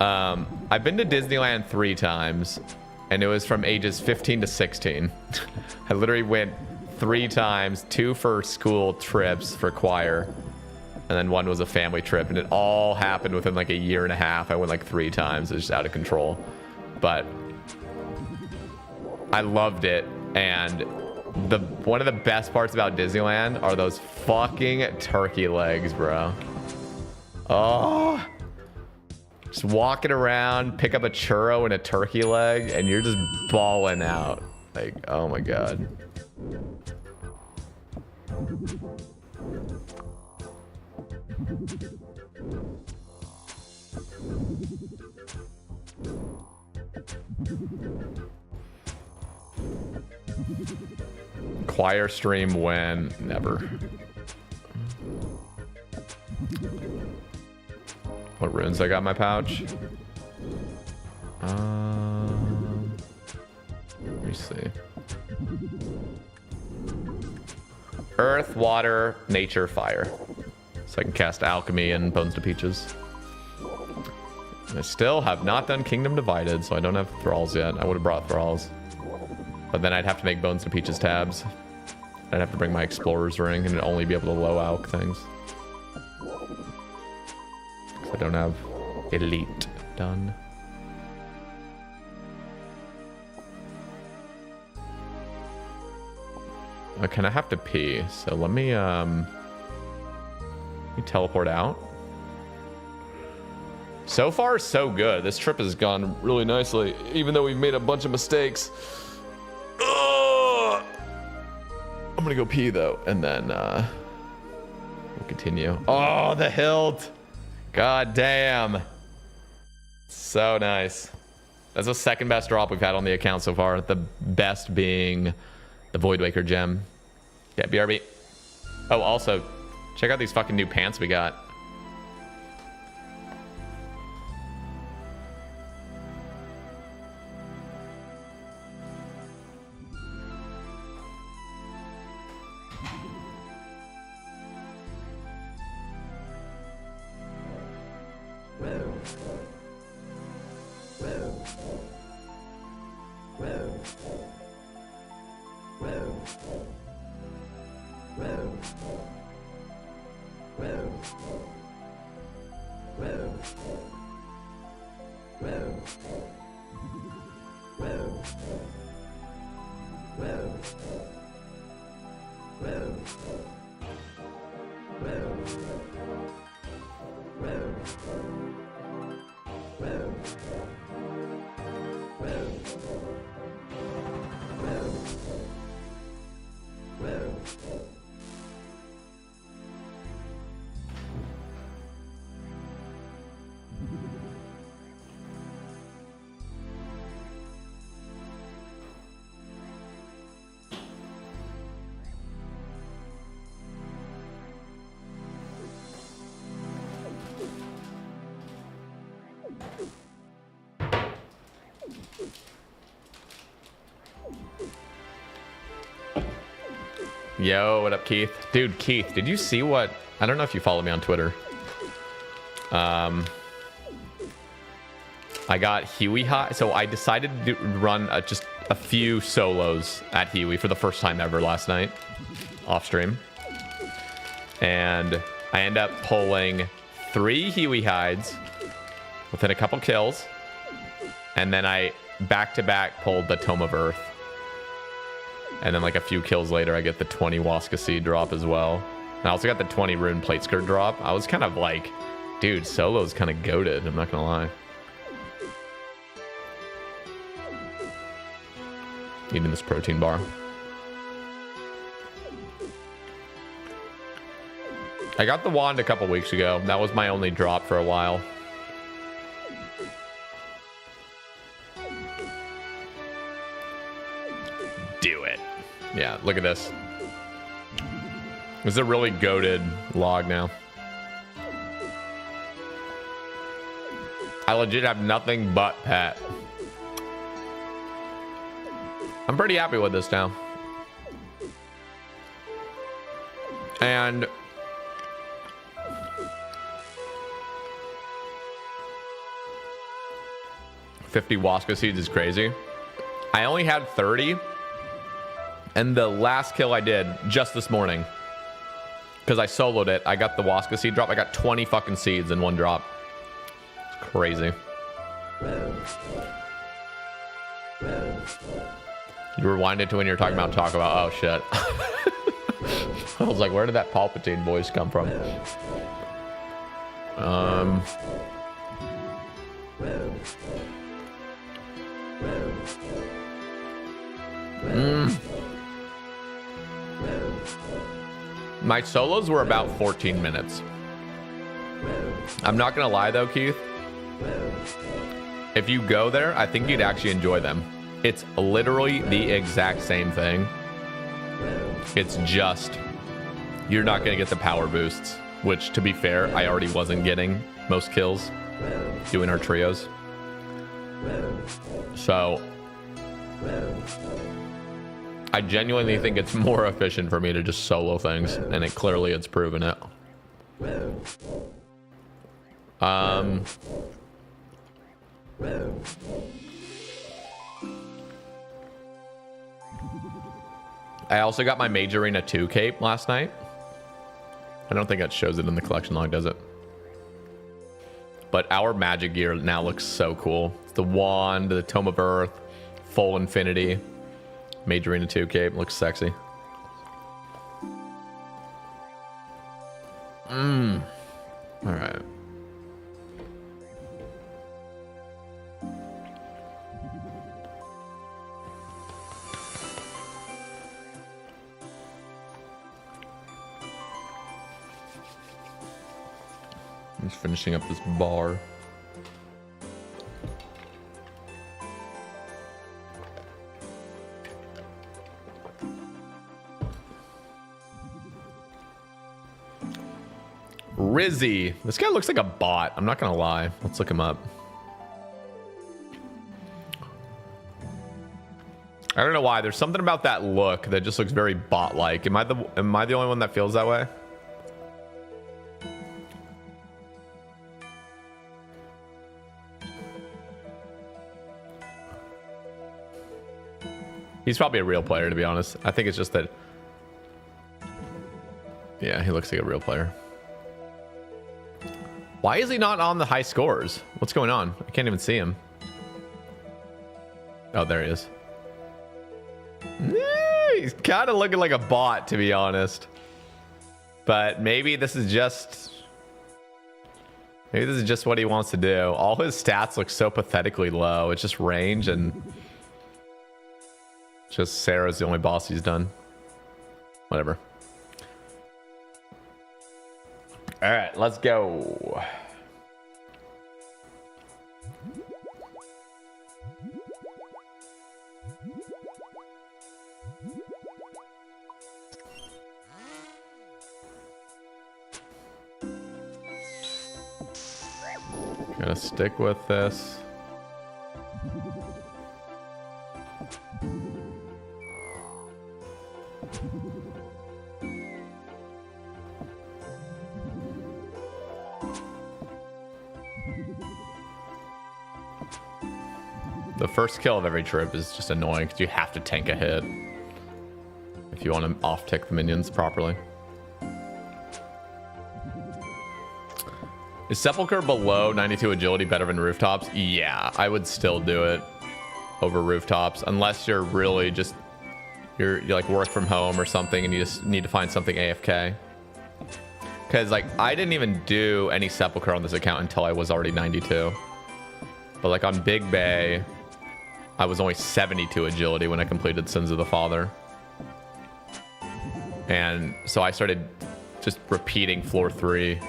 I've been to Disneyland 3 times, and it was from ages 15 to 16. I literally went 3 times, 2 for school trips for choir, and then 1 was a family trip, and it all happened within like a year and a half. I went like 3 times. It was just out of control, but I loved it. And one of the best parts about Disneyland are those fucking turkey legs, bro. Oh, just walking around, pick up a churro and a turkey leg, and you're just balling out. Like, oh my god. Choir stream when? Never. What runes I got in my pouch? Let me see. Earth, water, nature, fire. So I can cast alchemy and Bones to Peaches. I still have not done Kingdom Divided, so I don't have Thralls yet. I would have brought Thralls. But then I'd have to make Bones to Peaches tabs. I'd have to bring my Explorer's Ring and only be able to low alch things. I don't have Elite done. Can I have to pee? So let me teleport out. So far, so good. This trip has gone really nicely, even though we've made a bunch of mistakes. Ugh! I'm gonna go pee though, and then we'll continue. Oh, the hilt! God damn! So nice. That's the second best drop we've had on the account so far. The best being the Voidwaker gem. Yeah, BRB. Oh, also, check out these fucking new pants we got. Yo, what up, Keith? Dude, Keith, did you see what... I don't know if you follow me on Twitter. I got Huey high. So I decided to run just a few solos at Huey for the first time ever last night. Off stream. And I end up pulling 3 Huey hides within a couple kills. And then I back-to-back pulled the Tome of Earth. And then like a few kills later, I get the 20 Waska Seed drop as well. And I also got the 20 Rune Plate Skirt drop. I was kind of like, dude, solo's kind of goated. I'm not going to lie. Eating this protein bar. I got the wand a couple weeks ago. That was my only drop for a while. Do it. Yeah, look at this. This is a really goated log now. I legit have nothing but pet. I'm pretty happy with this now. And $50 Waska Seeds is crazy. I only had 30. And the last kill I did just this morning, because I soloed it, I got the Waska Seed drop. I got 20 fucking seeds in one drop. It's crazy. You rewinded to when you were talking about Taco Bell. Oh, shit. I was like, where did that Palpatine voice come from? My solos were about 14 minutes. I'm not gonna lie though, Keith. If you go there, I think you'd actually enjoy them. It's literally the exact same thing. It's just, you're not gonna get the power boosts, which to be fair, I already wasn't getting most kills doing our trios. So, I genuinely think it's more efficient for me to just solo things, and it clearly it's proven it. I also got my Mage Arena 2 cape last night. I don't think that shows it in the collection log, does it? But our magic gear now looks so cool. The wand, the Tome of Earth, full infinity. Mage Arena 2 cape looks sexy. All right. I'm just finishing up this bar. Rizzy. This guy looks like a bot. I'm not gonna lie. Let's look him up. I don't know why. There's something about that look that just looks very bot-like. Am I the only one that feels that way? He's probably a real player, to be honest. I think it's just that... Yeah, he looks like a real player. Why is he not on the high scores? What's going on? I can't even see him. Oh, there he is. He's kind of looking like a bot, to be honest. But maybe this is just... Maybe this is just what he wants to do. All his stats look so pathetically low. It's just range and... Just Sarah's the only boss he's done. Whatever. All right, let's go. Gonna stick with this. The first kill of every trip is just annoying because you have to tank a hit if you want to off-tick the minions properly. Is Sepulchre below 92 agility better than rooftops? Yeah, I would still do it over rooftops unless you're really just you're like work from home or something and you just need to find something AFK. Because like I didn't even do any Sepulchre on this account until I was already 92. But like on Big Bay, I was only 72 agility when I completed Sins of the Father. And so I started just repeating floor 3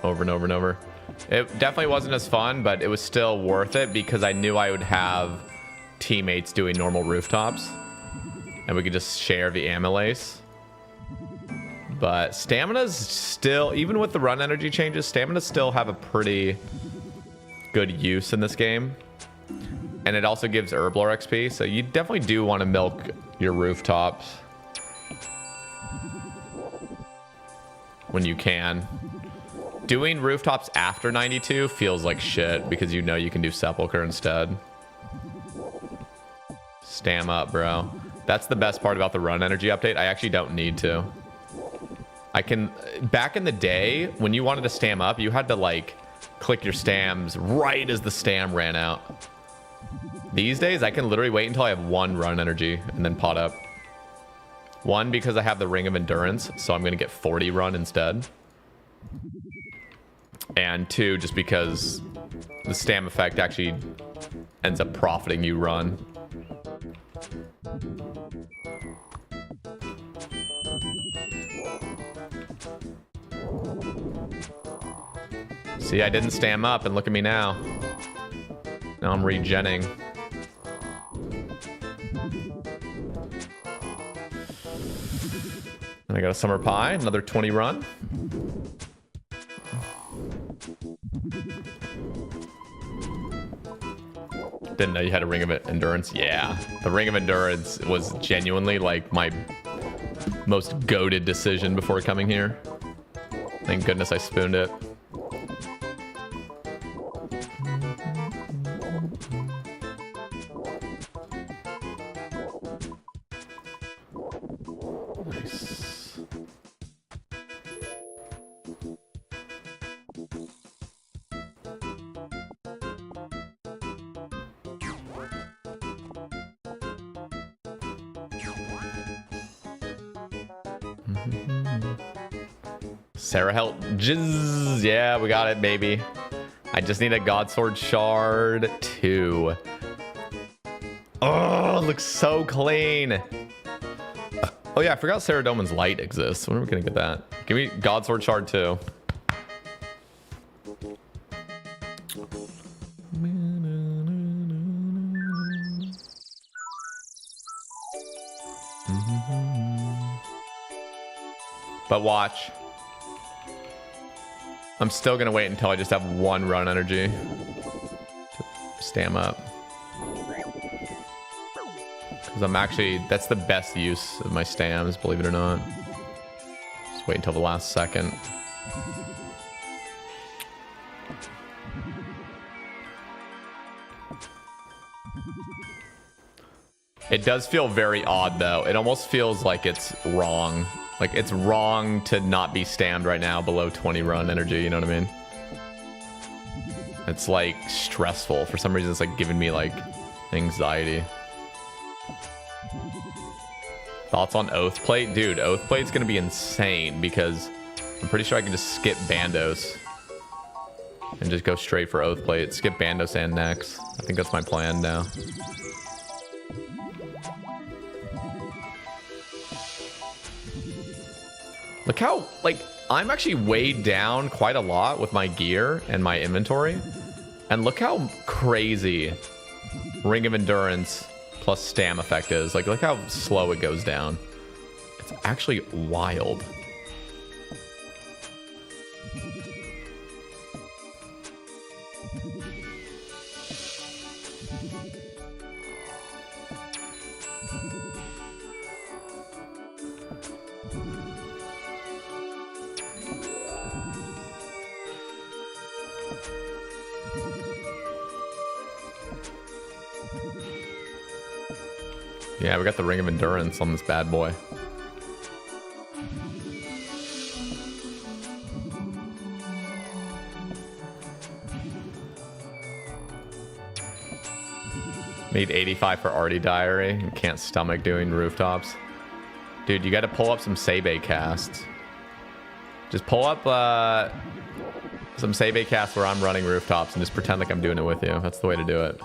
over and over and over. It definitely wasn't as fun, but it was still worth it because I knew I would have teammates doing normal rooftops and we could just share the amylase. But stamina's still, even with the run energy changes, stamina still have a pretty good use in this game. And it also gives Herblore XP, so you definitely do want to milk your rooftops when you can. Doing rooftops after 92 feels like shit because you know you can do Sepulchre instead. Stam up, bro. That's the best part about the run energy update. I actually don't need to. I can... Back in the day, when you wanted to stam up, you had to, like, click your stams right as the stam ran out. These days, I can literally wait until I have 1 run energy and then pot up. 1, because I have the Ring of Endurance, so I'm going to get 40 run instead. And 2, just because the stam effect actually ends up profiting you run. See, I didn't stam up, and look at me now. Now I'm regenning. And I got a Summer Pie, another 20 run. Didn't know you had a Ring of Endurance. Yeah, the Ring of Endurance was genuinely like my most goated decision before coming here. Thank goodness I spooned it. Nice. Sarah help. Jizz. Yeah, we got it, baby. I just need a Godsword Shard 2. Oh, it looks so clean. Oh yeah, I forgot Saradomin's Light exists. When are we gonna get that? Give me Godsword Shard 2. But watch. I'm still gonna wait until I just have 1 run energy to stam up. Because I'm actually, that's the best use of my stams, believe it or not. Just wait until the last second. It does feel very odd though. It almost feels like it's wrong. Like it's wrong to not be stammed right now below 20 run energy, you know what I mean? It's like stressful. For some reason it's like giving me like anxiety. Thoughts on Oath Plate? Dude, Oath Plate's gonna be insane because I'm pretty sure I can just skip Bandos and just go straight for Oath Plate. Skip Bandos and Nex. I think that's my plan now. Look how, like, I'm actually weighed down quite a lot with my gear and my inventory. And look how crazy Ring of Endurance plus Stam effect is. Like, look how slow it goes down. It's actually wild. Yeah, we got the Ring of Endurance on this bad boy. Need 85 for Artie Diary. You can't stomach doing rooftops. Dude, you got to pull up some Sebe casts. Just pull up some Sebe casts where I'm running rooftops and just pretend like I'm doing it with you. That's the way to do it.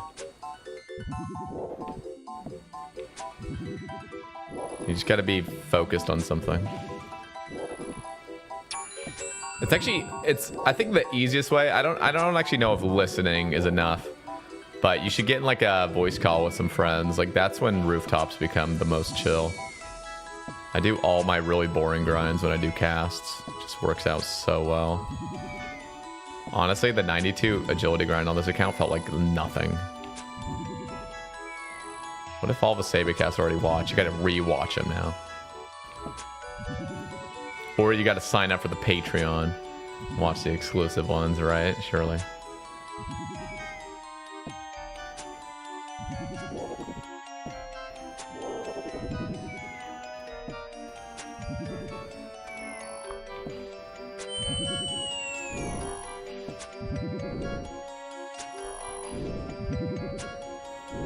You just got to be focused on something. It's actually, I think the easiest way, I don't actually know if listening is enough, but you should get in like a voice call with some friends. Like that's when rooftops become the most chill. I do all my really boring grinds when I do casts. It just works out so well. Honestly, the 92 agility grind on this account felt like nothing. What if all the Sebe casts already watched? You gotta re-watch them now. Or you gotta sign up for the Patreon. Watch the exclusive ones, right? Surely.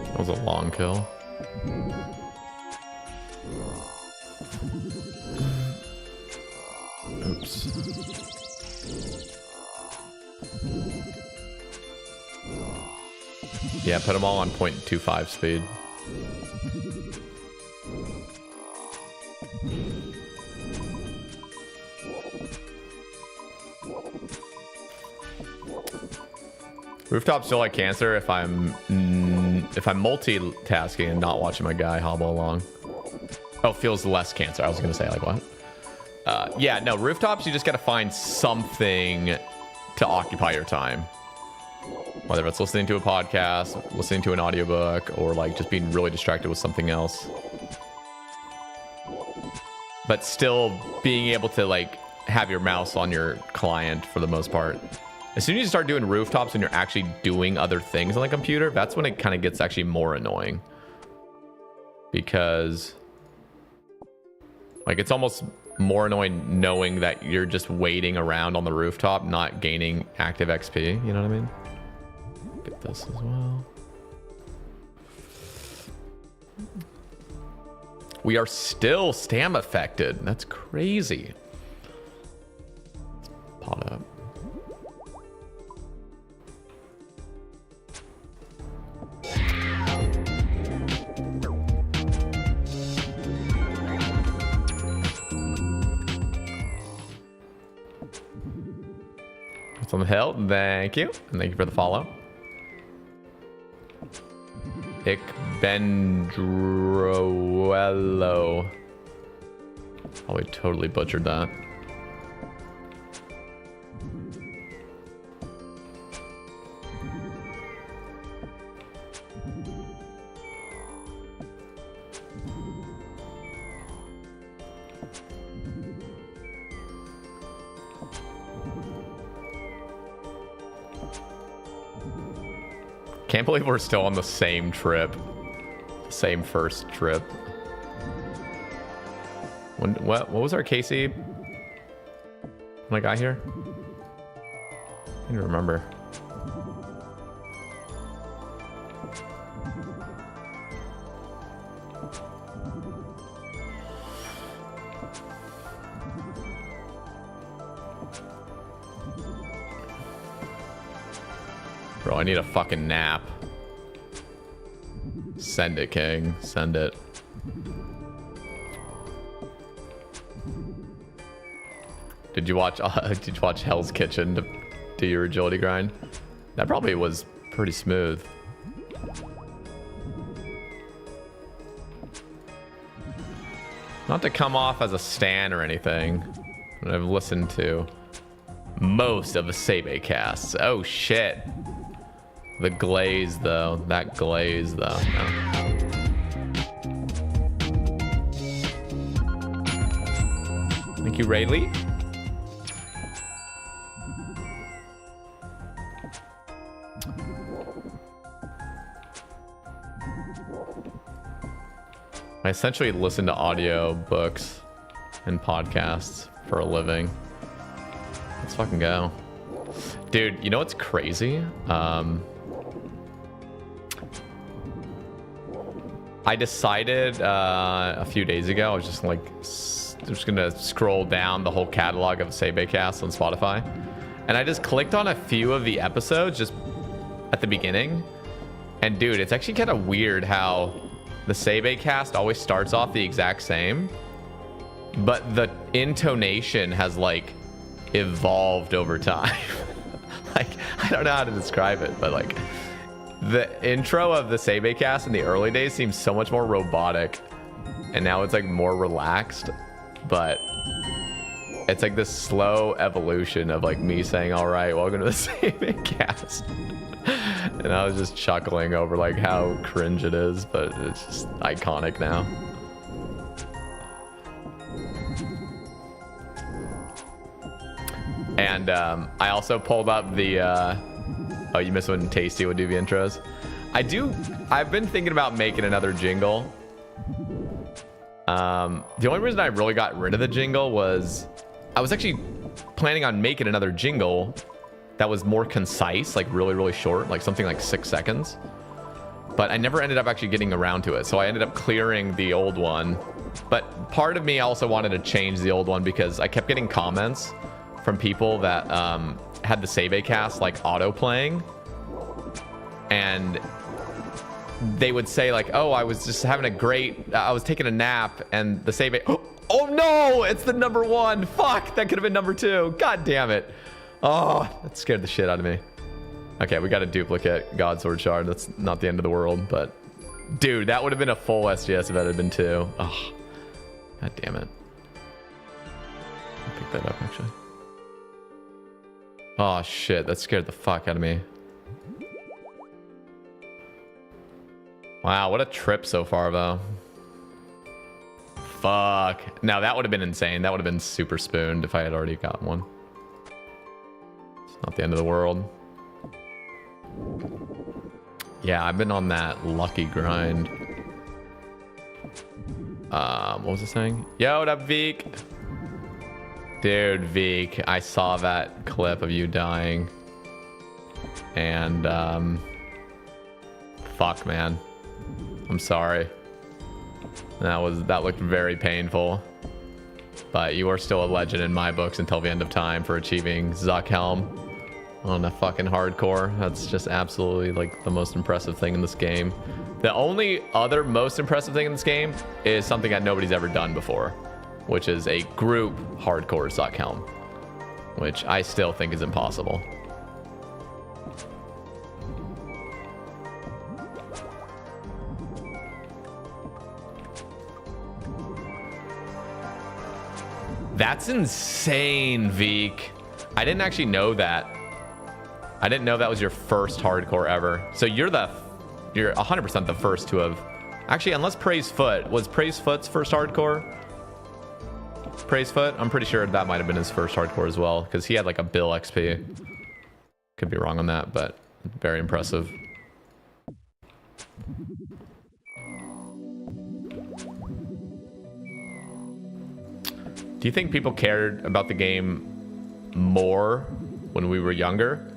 That was a long kill. Oops. Yeah, put them all on 0.25 speed. Rooftops feel like cancer if I'm multitasking and not watching my guy hobble along. Oh, feels less cancer. I was gonna say like what? Yeah, no, rooftops, you just gotta find something to occupy your time. Whether it's listening to a podcast, listening to an audiobook, or like just being really distracted with something else. But still being able to like have your mouse on your client for the most part. As soon as you start doing rooftops and you're actually doing other things on the computer, that's when it kind of gets actually more annoying. Because like it's almost more annoying knowing that you're just waiting around on the rooftop, not gaining active XP. You know what I mean? Get this as well. We are still stam affected. That's crazy. Let's pot up. On the hill, thank you, and thank you for the follow. Ik Bendruello. Oh, we totally butchered that. Can't believe we're still on the same trip. Same first trip. What was our KC when I got here? I don't remember. Bro, I need a fucking nap. Send it, King. Send it. Did you watch Hell's Kitchen to do your agility grind? That probably was pretty smooth. Not to come off as a stan or anything, but I've listened to most of the ACB casts. Oh shit. The glaze though. That glaze though. No. Thank you, Rayleigh. I essentially listen to audio books and podcasts for a living. Let's fucking go. Dude, you know what's crazy? I decided a few days ago, I was just like, just gonna scroll down the whole catalog of ACB Cast on Spotify. And I just clicked on a few of the episodes just at the beginning. And dude, it's actually kind of weird how the ACB Cast always starts off the exact same, but the intonation has like evolved over time. Like, I don't know how to describe it, but like the intro of the ACB Cast in the early days seems so much more robotic, and now it's like more relaxed, but it's like this slow evolution of like me saying, all right, welcome to the ACB Cast. And I was just chuckling over like how cringe it is, but it's just iconic now. And I also pulled up the oh, you missed when Tasty would do the intros. I've been thinking about making another jingle. The only reason I really got rid of the jingle was I was actually planning on making another jingle that was more concise, like really short, like something like 6 seconds. But I never ended up actually getting around to it. So I ended up clearing the old one. But part of me also wanted to change the old one because I kept getting comments from people that had the ACB Cast like auto playing, and they would say like, oh, I was just having I was taking a nap and the ACB, oh no, it's the number 1. Fuck, that could have been number 2. God damn it. Oh, that scared the shit out of me. Okay, we got a duplicate God Sword Shard. That's not the end of the world, but dude, that would have been a full SGS if that had been 2. Oh, god damn it. I'll pick that up actually. Oh shit, that scared the fuck out of me. Wow, what a trip so far though. Fuck. Now that would have been insane. That would have been super spooned if I had already gotten one. It's not the end of the world. Yeah, I've been on that lucky grind. What was I saying? Yo, what up, Veek? Dude, Veek, I saw that clip of you dying. And, fuck, man. I'm sorry. That looked very painful. But you are still a legend in my books until the end of time for achieving Zuck Helm on a fucking hardcore. That's just absolutely like the most impressive thing in this game. The only other most impressive thing in this game is something that nobody's ever done before, which is a group hardcore Zuck Helm, which I still think is impossible. That's insane, Veek. I didn't actually know that. I didn't know that was your first hardcore ever. So you're 100% the first to have... Actually, unless Praise Foot. Was Praise Foot's first hardcore? Praise Foot. I'm pretty sure that might have been his first hardcore as well, because he had like a Bill XP. Could be wrong on that, but very impressive. Do you think people cared about the game more when we were younger?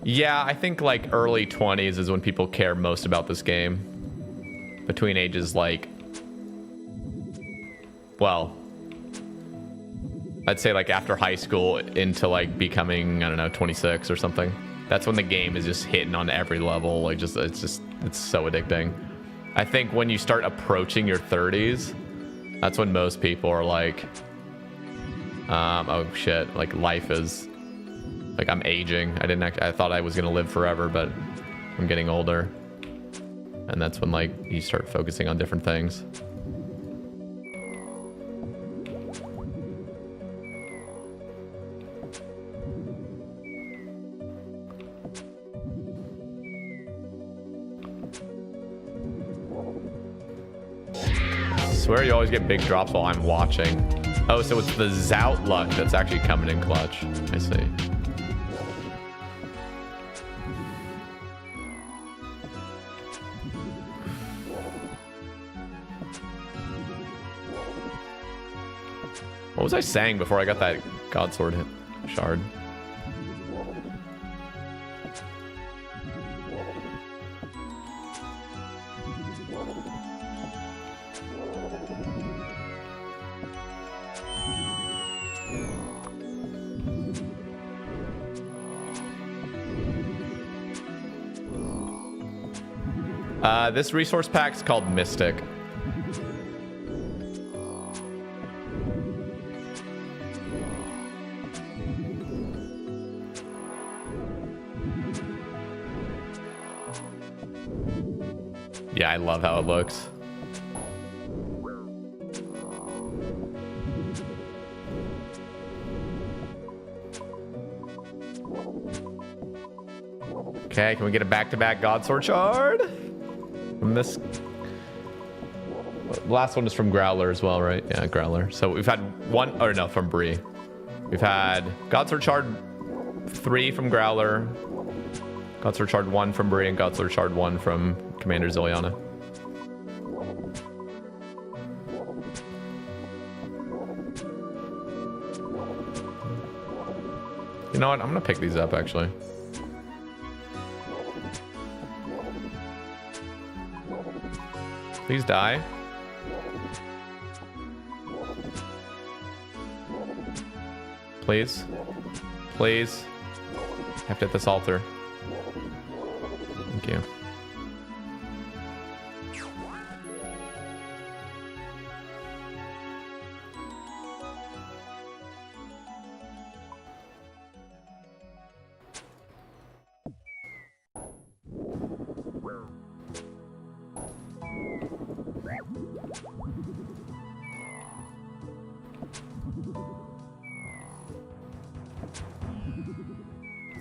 Yeah, I think like early 20s is when people care most about this game. Between ages like, well, I'd say like after high school into like becoming, I don't know, 26 or something. That's when the game is just hitting on every level. Like it's so addicting. I think when you start approaching your 30s, that's when most people are like, oh shit, like life is, like I'm aging. I thought I was gonna live forever, but I'm getting older. And that's when like you start focusing on different things. I swear you always get big drops while I'm watching. Oh, so it's the Zout luck that's actually coming in clutch. I see. What was I saying before I got that God Sword hit shard? This resource pack's called Mystic. Yeah, I love how it looks. Okay, can we get a back-to-back God Sword shard? From this. Last one is from Growler as well, right? Yeah, Growler. So we've had one, or no, from Bree. We've had God Sword shard 3 from Growler, God Sword shard 1 from Bree, and God Sword shard 1 from Commander Zilyana. You know what? I'm gonna pick these up actually. Please die. Please. Please. I have to hit this altar. Thank you.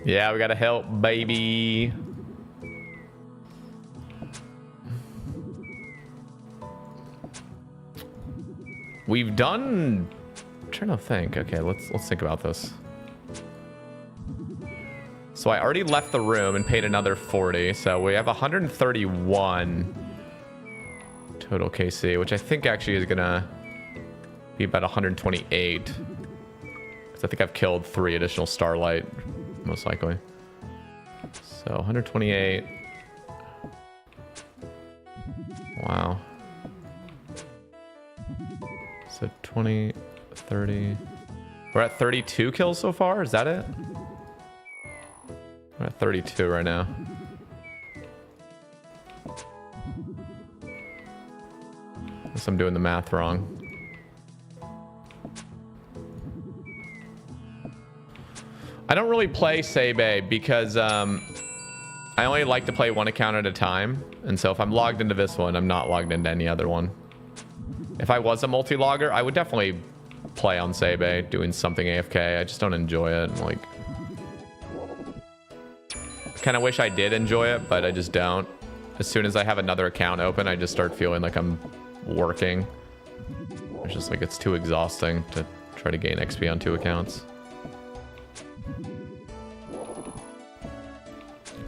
Yeah, we gotta help, baby. We've done. I'm trying to think. Okay, let's think about this. So I already left the room and paid another 40, so we have 131 total KC, which I think actually is gonna be about 128. Because I think I've killed 3 additional Starlight. Most likely. So 128. Wow. So 20, 30. We're at 32 kills so far. Is that it? We're at 32 right now. Unless I'm doing the math wrong. I don't really play Sebe because I only like to play one account at a time. And so if I'm logged into this one, I'm not logged into any other one. If I was a multi-logger, I would definitely play on Sebe doing something AFK. I just don't enjoy it. Like, I kind of wish I did enjoy it, but I just don't. As soon as I have another account open, I just start feeling like I'm working. It's just like it's too exhausting to try to gain XP on 2 accounts.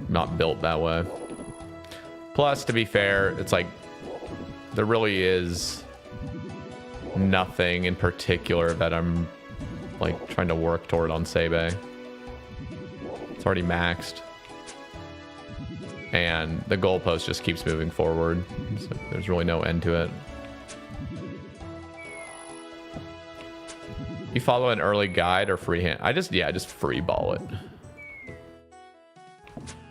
Not built that way. Plus, to be fair, it's like there really is nothing in particular that I'm like trying to work toward on Sebe. It's already maxed. And the goalpost just keeps moving forward. So there's really no end to it. You follow an early guide or freehand? I just free ball it.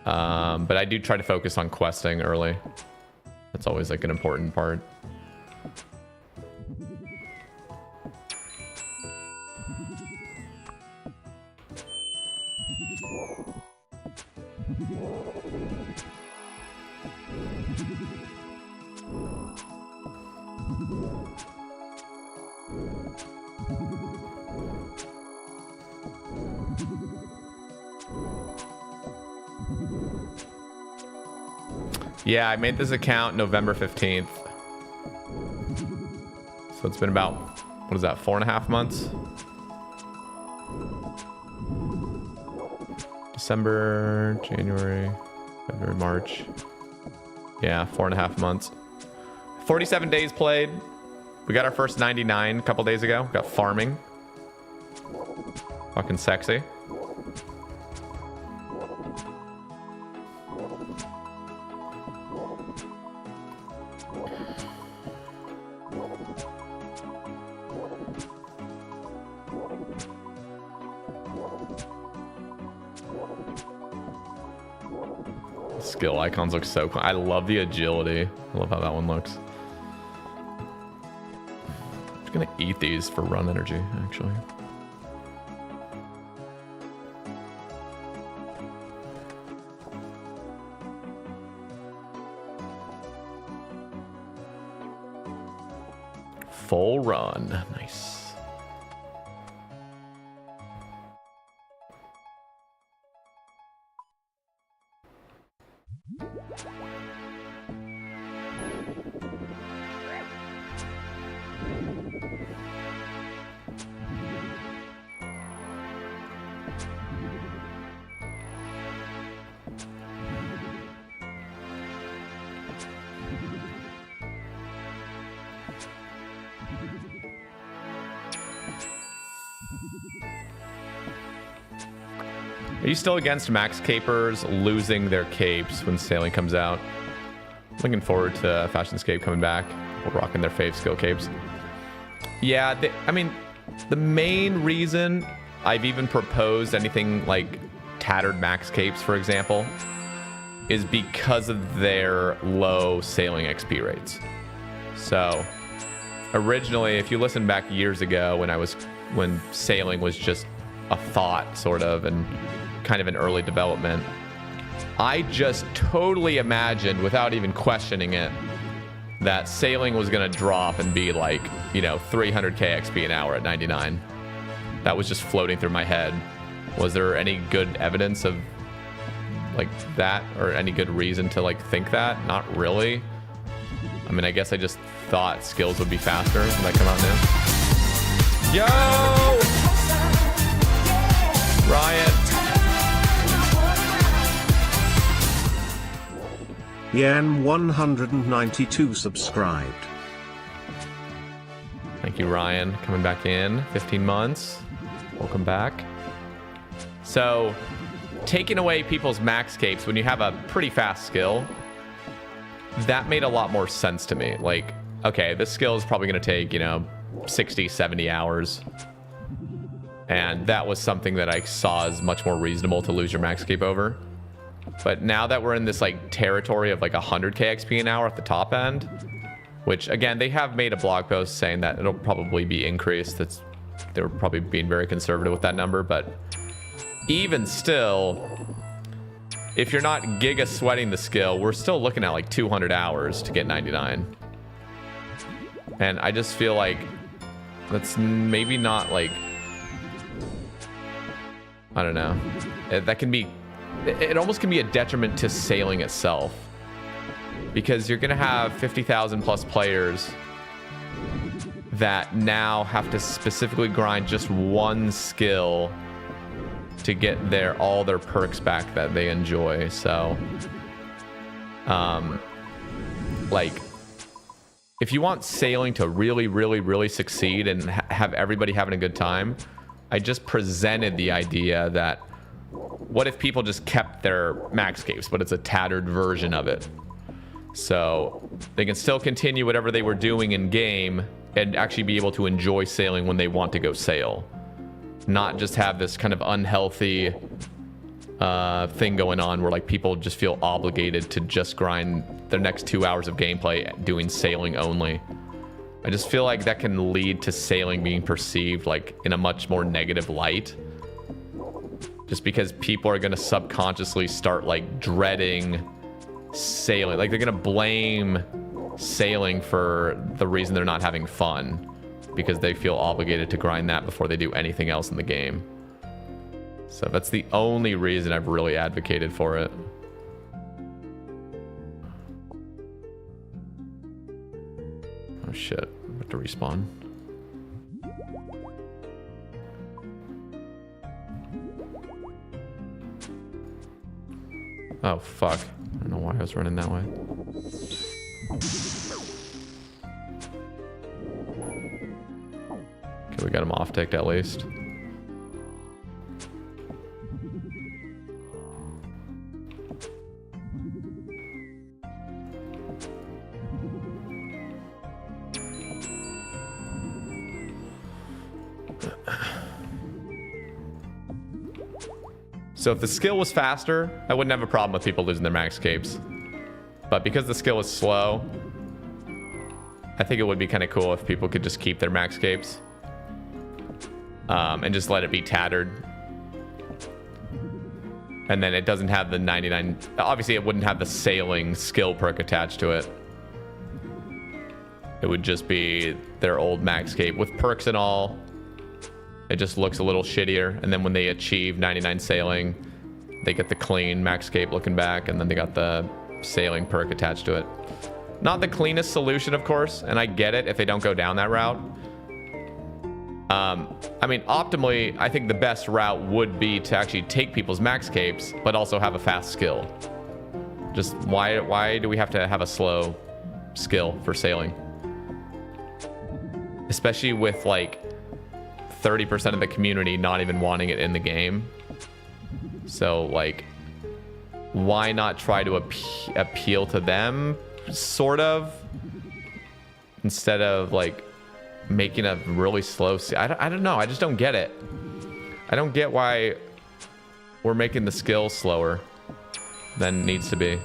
But I do try to focus on questing early. That's always like an important part. Yeah, I made this account November 15th. So it's been about, what is that, 4.5 months? December, January, February, March. Yeah, 4.5 months. 47 days played. We got our first 99 a couple days ago. Got farming. Fucking sexy. Skill icons look so cool. I love the agility. I love how that one looks. I'm just gonna eat these for run energy, actually. Full run. Nice. Are you still against max capers losing their capes when sailing comes out? Looking forward to Fashionscape coming back. We're rocking their fave skill capes. Yeah, I mean, the main reason I've even proposed anything like tattered max capes, for example, is because of their low sailing XP rates. So originally, if you listen back years ago when sailing was just a thought, sort of, and kind of an early development, I just totally imagined, without even questioning it, that sailing was going to drop and be like, you know, 300k XP an hour at 99. That was just floating through my head. Was there any good evidence of like that, or any good reason to like think that? Not really. I mean, I guess I just thought skills would be faster when they come out new. Yo! Ryan. Yan 192 subscribed. Thank you, Ryan, coming back in. 15 months. Welcome back. So, taking away people's max capes when you have a pretty fast skill, that made a lot more sense to me. Like, okay, this skill is probably going to take, you know, 60, 70 hours. And that was something that I saw as much more reasonable to lose your max cape over. But now that we're in this like territory of like 100k XP an hour at the top end, which again, they have made a blog post saying that it'll probably be increased. They're probably being very conservative with that number, but even still, if you're not giga sweating the skill, we're still looking at like 200 hours to get 99. And I just feel like that's maybe not like, I don't know. That can be, it almost can be a detriment to sailing itself, because you're going to have 50,000 plus players that now have to specifically grind just one skill to get all their perks back that they enjoy. So, like, if you want sailing to really, really, really succeed and have everybody having a good time, I just presented the idea that what if people just kept their maxscapes, but it's a tattered version of it? So they can still continue whatever they were doing in game and actually be able to enjoy sailing when they want to go sail. Not just have this kind of unhealthy thing going on where like people just feel obligated to just grind their next 2 hours of gameplay doing sailing only. I just feel like that can lead to sailing being perceived like in a much more negative light. Just because people are going to subconsciously start like dreading sailing. Like they're going to blame sailing for the reason they're not having fun, because they feel obligated to grind that before they do anything else in the game. So that's the only reason I've really advocated for it. Oh shit, I have to respawn. Oh fuck, I don't know why I was running that way. Okay, we got him off ticked at least. So if the skill was faster, I wouldn't have a problem with people losing their max capes. But because the skill is slow, I think it would be kind of cool if people could just keep their max capes. And just let it be tattered. And then it doesn't have the 99... Obviously, it wouldn't have the sailing skill perk attached to it. It would just be their old max cape with perks and all. It just looks a little shittier. And then when they achieve 99 sailing, they get the clean max cape looking back. And then they got the sailing perk attached to it. Not the cleanest solution, of course. And I get it if they don't go down that route. I mean, optimally, I think the best route would be to actually take people's max capes, but also have a fast skill. Just why do we have to have a slow skill for sailing? Especially with like 30% of the community not even wanting it in the game. So like, why not try to appeal to them, sort of, instead of like making a really slow... I don't know. I just don't get it. I don't get why we're making the skill slower than it needs to be.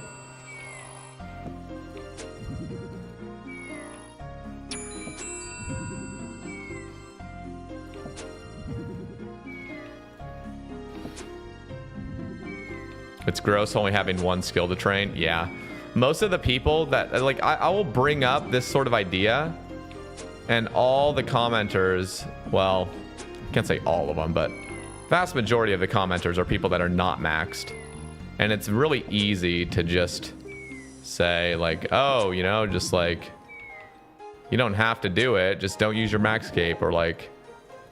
It's gross only having one skill to train. Yeah. Most of the people that... Like, I will bring up this sort of idea... And all the commenters, well, I can't say all of them, but vast majority of the commenters are people that are not maxed. And it's really easy to just say like, oh, you know, just like, you don't have to do it. Just don't use your max cape, or like,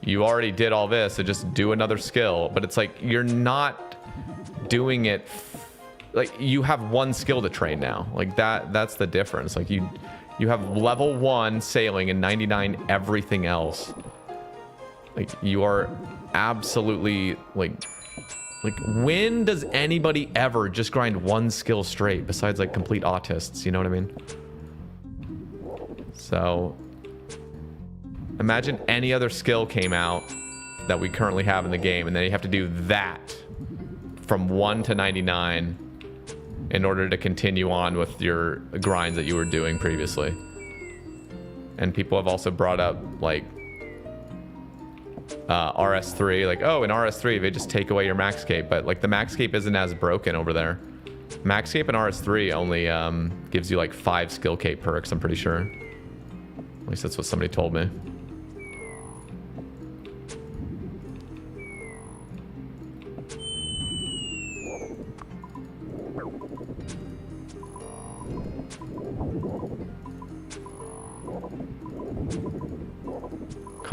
you already did all this, so just do another skill. But it's like, you're not doing it. Like, you have one skill to train now. Like that's the difference. Like you have level 1 sailing and 99 everything else. Like, you are absolutely like when does anybody ever just grind one skill straight besides like complete autists, you know what I mean? So imagine any other skill came out that we currently have in the game, and then you have to do that from 1 to 99 in order to continue on with your grinds that you were doing previously. And people have also brought up like RS3, like, oh, in RS3 they just take away your max cape, but like the max cape isn't as broken over there. Max cape in RS3 only gives you like 5 skill cape perks, I'm pretty sure. At least that's what somebody told me.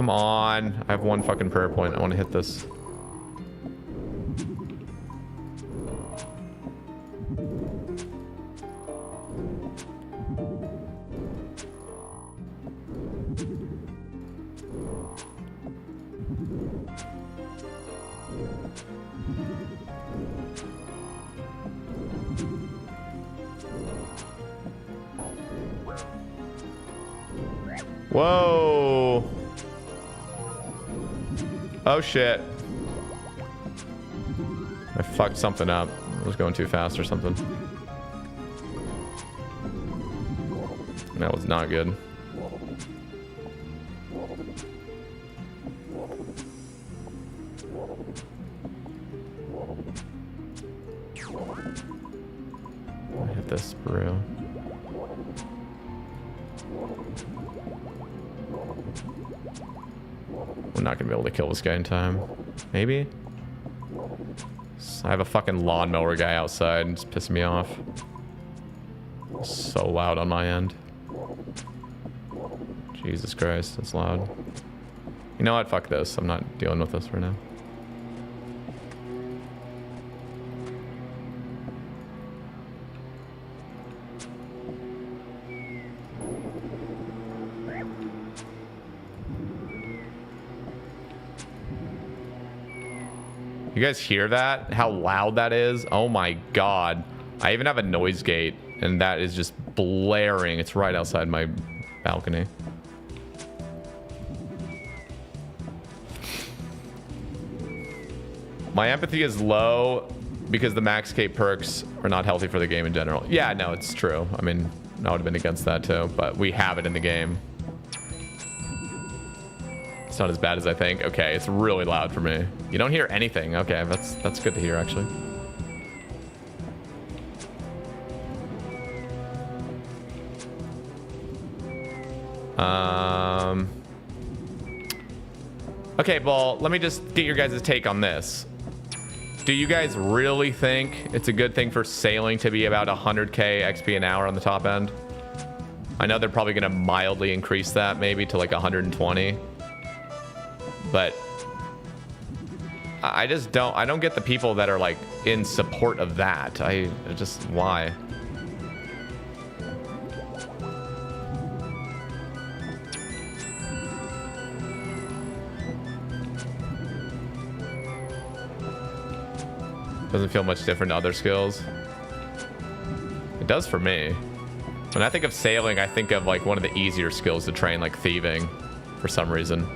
Come on. I have one fucking prayer point. I want to hit this. Whoa. Oh shit. I fucked something up. I was going too fast or something. That was not good. I hit this for real. We're not gonna be able to kill this guy in time. Maybe? I have a fucking lawnmower guy outside and it's pissing me off. So loud on my end. Jesus Christ, that's loud. You know what? Fuck this. I'm not dealing with this right now. You guys hear that? How loud that is? Oh my god. I even have a noise gate and that is just blaring. It's right outside my balcony. My empathy is low because the max cape perks are not healthy for the game in general. Yeah, no, it's true. I mean, I would have been against that too, but we have it in the game. It's not as bad as I think. Okay, it's really loud for me. You don't hear anything. Okay, that's good to hear actually. Okay, well, let me just get your guys' take on this. Do you guys really think it's a good thing for sailing to be about 100k XP an hour on the top end? I know they're probably going to mildly increase that maybe to like 120. But I just don't get the people that are like in support of that. Why? Doesn't feel much different to other skills. It does for me. When I think of sailing, I think of like one of the easier skills to train, like thieving, for some reason.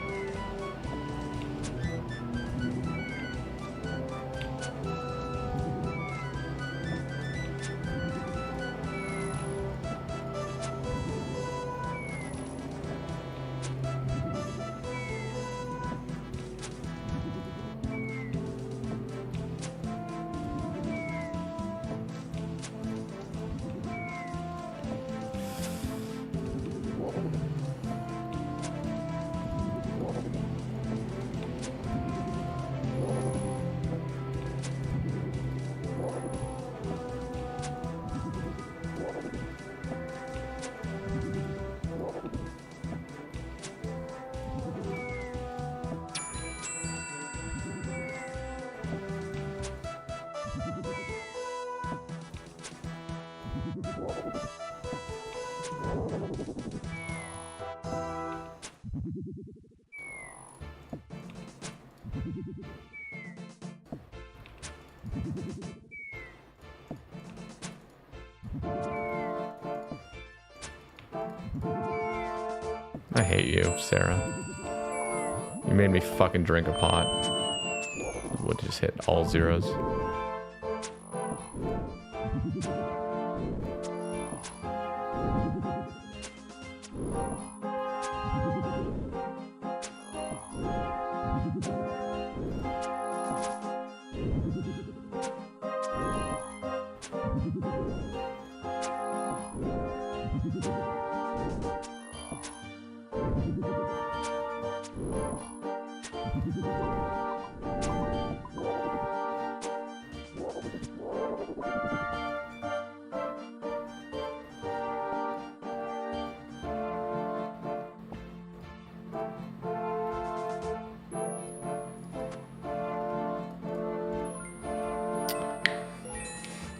I hate you, Sarah. You made me fucking drink a pot. Would just hit all zeros.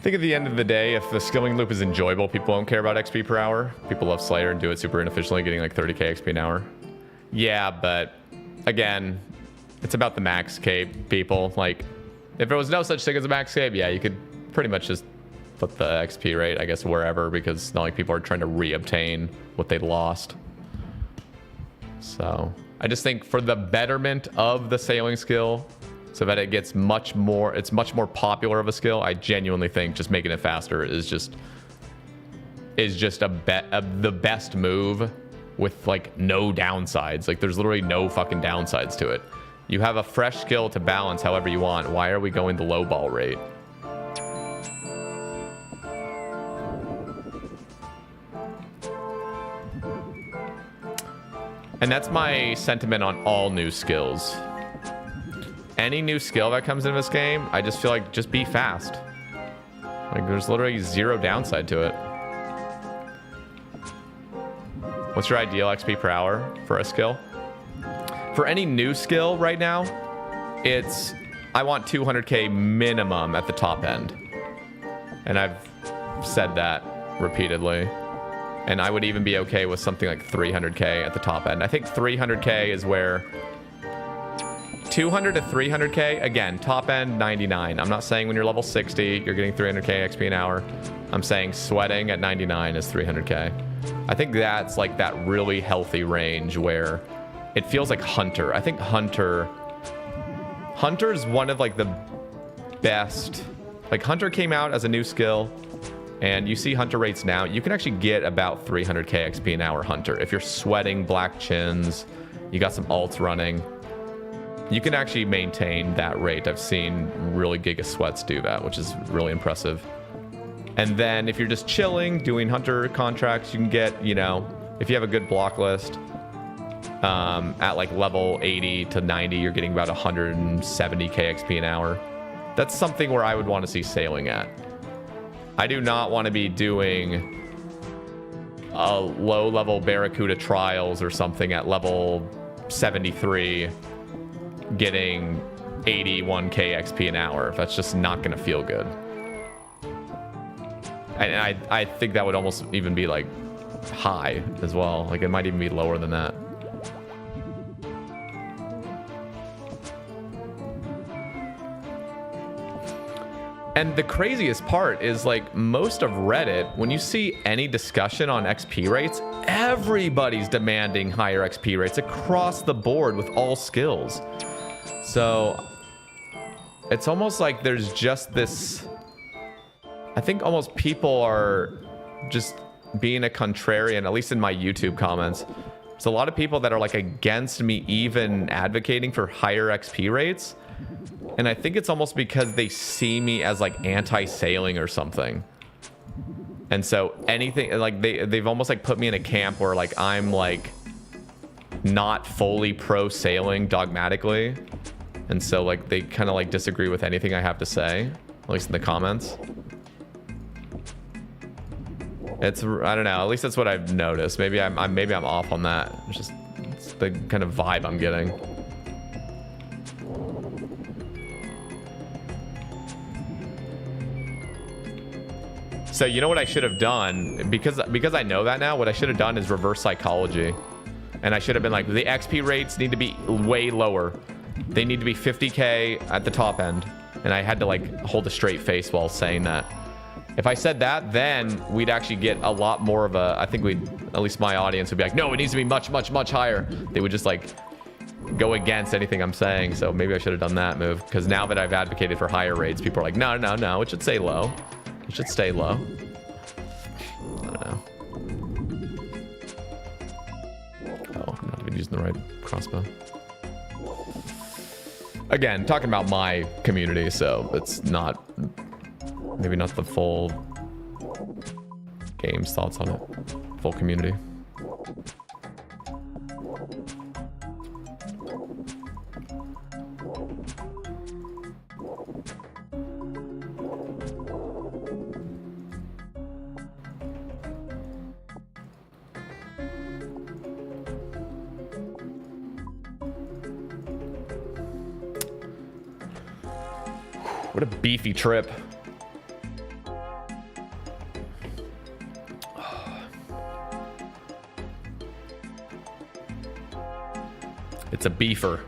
think at the end of the day, if the skilling loop is enjoyable, people won't care about XP per hour. People love Slayer and do it super inefficiently, getting like 30k XP an hour. Yeah, but again, it's about the max cape, people. Like, if there was no such thing as a max cape, yeah, you could pretty much just put the XP rate, I guess, wherever, because it's not like people are trying to re-obtain what they lost. So I just think for the betterment of the sailing skill, so that it gets much more, it's much more popular of a skill, I genuinely think just making it faster is just the best move with like no downsides. Like there's literally no fucking downsides to it. You have a fresh skill to balance however you want. Why are we going the low ball rate? And that's my sentiment on all new skills. Any new skill that comes into this game, I just feel like just be fast. Like there's literally zero downside to it. What's your ideal XP per hour for a skill? For any new skill right now, it's, I want 200k minimum at the top end. And I've said that repeatedly. And I would even be okay with something like 300k at the top end. I think 300k is where 200 to 300k, again, top end 99. I'm not saying when you're level 60, you're getting 300k XP an hour. I'm saying sweating at 99 is 300k. I think that's like that really healthy range where it feels like Hunter. I think Hunter is one of like the best. Like Hunter came out as a new skill, and you see Hunter rates now. You can actually get about 300k XP an hour Hunter. If you're sweating black chins, you got some alts running, you can actually maintain that rate. I've seen really Giga Sweats do that, which is really impressive. And then if you're just chilling, doing Hunter contracts, you can get, you know, if you have a good block list, at like level 80 to 90, you're getting about 170k XP an hour. That's something where I would want to see sailing at. I do not want to be doing a low-level Barracuda trials or something at level 73, getting 81k XP an hour. That's just not going to feel good. And I think that would almost even be like high as well. Like it might even be lower than that. And the craziest part is like most of Reddit, when you see any discussion on XP rates, everybody's demanding higher XP rates across the board with all skills. So it's almost like there's just this, I think almost people are just being a contrarian, at least in my YouTube comments. There's a lot of people that are like against me even advocating for higher XP rates. And I think it's almost because they see me as like anti-sailing or something. And so anything, like they've almost like put me in a camp where like I'm like not fully pro-sailing dogmatically. And so like they kind of like disagree with anything I have to say, at least in the comments. It's, I don't know, at least that's what I've noticed. Maybe I'm off on that. It's the kind of vibe I'm getting. So you know what I should have done? Because I know that now, what I should have done is reverse psychology. And I should have been like, the XP rates need to be way lower. They need to be 50k at the top end. And I had to like hold a straight face while saying that. If I said that, then we'd actually get a lot more of a, I think we'd, at least my audience would be like, no, it needs to be much, much, much higher. They would just like go against anything I'm saying. So maybe I should have done that move. Because now that I've advocated for higher rates, people are like, no, no, no, it should stay low. It should stay low. I don't know. Oh, I'm not even using the right crossbow. Again, talking about my community, so it's not, maybe not the full game's thoughts on it. Full community. What a beefy trip. It's a beefer.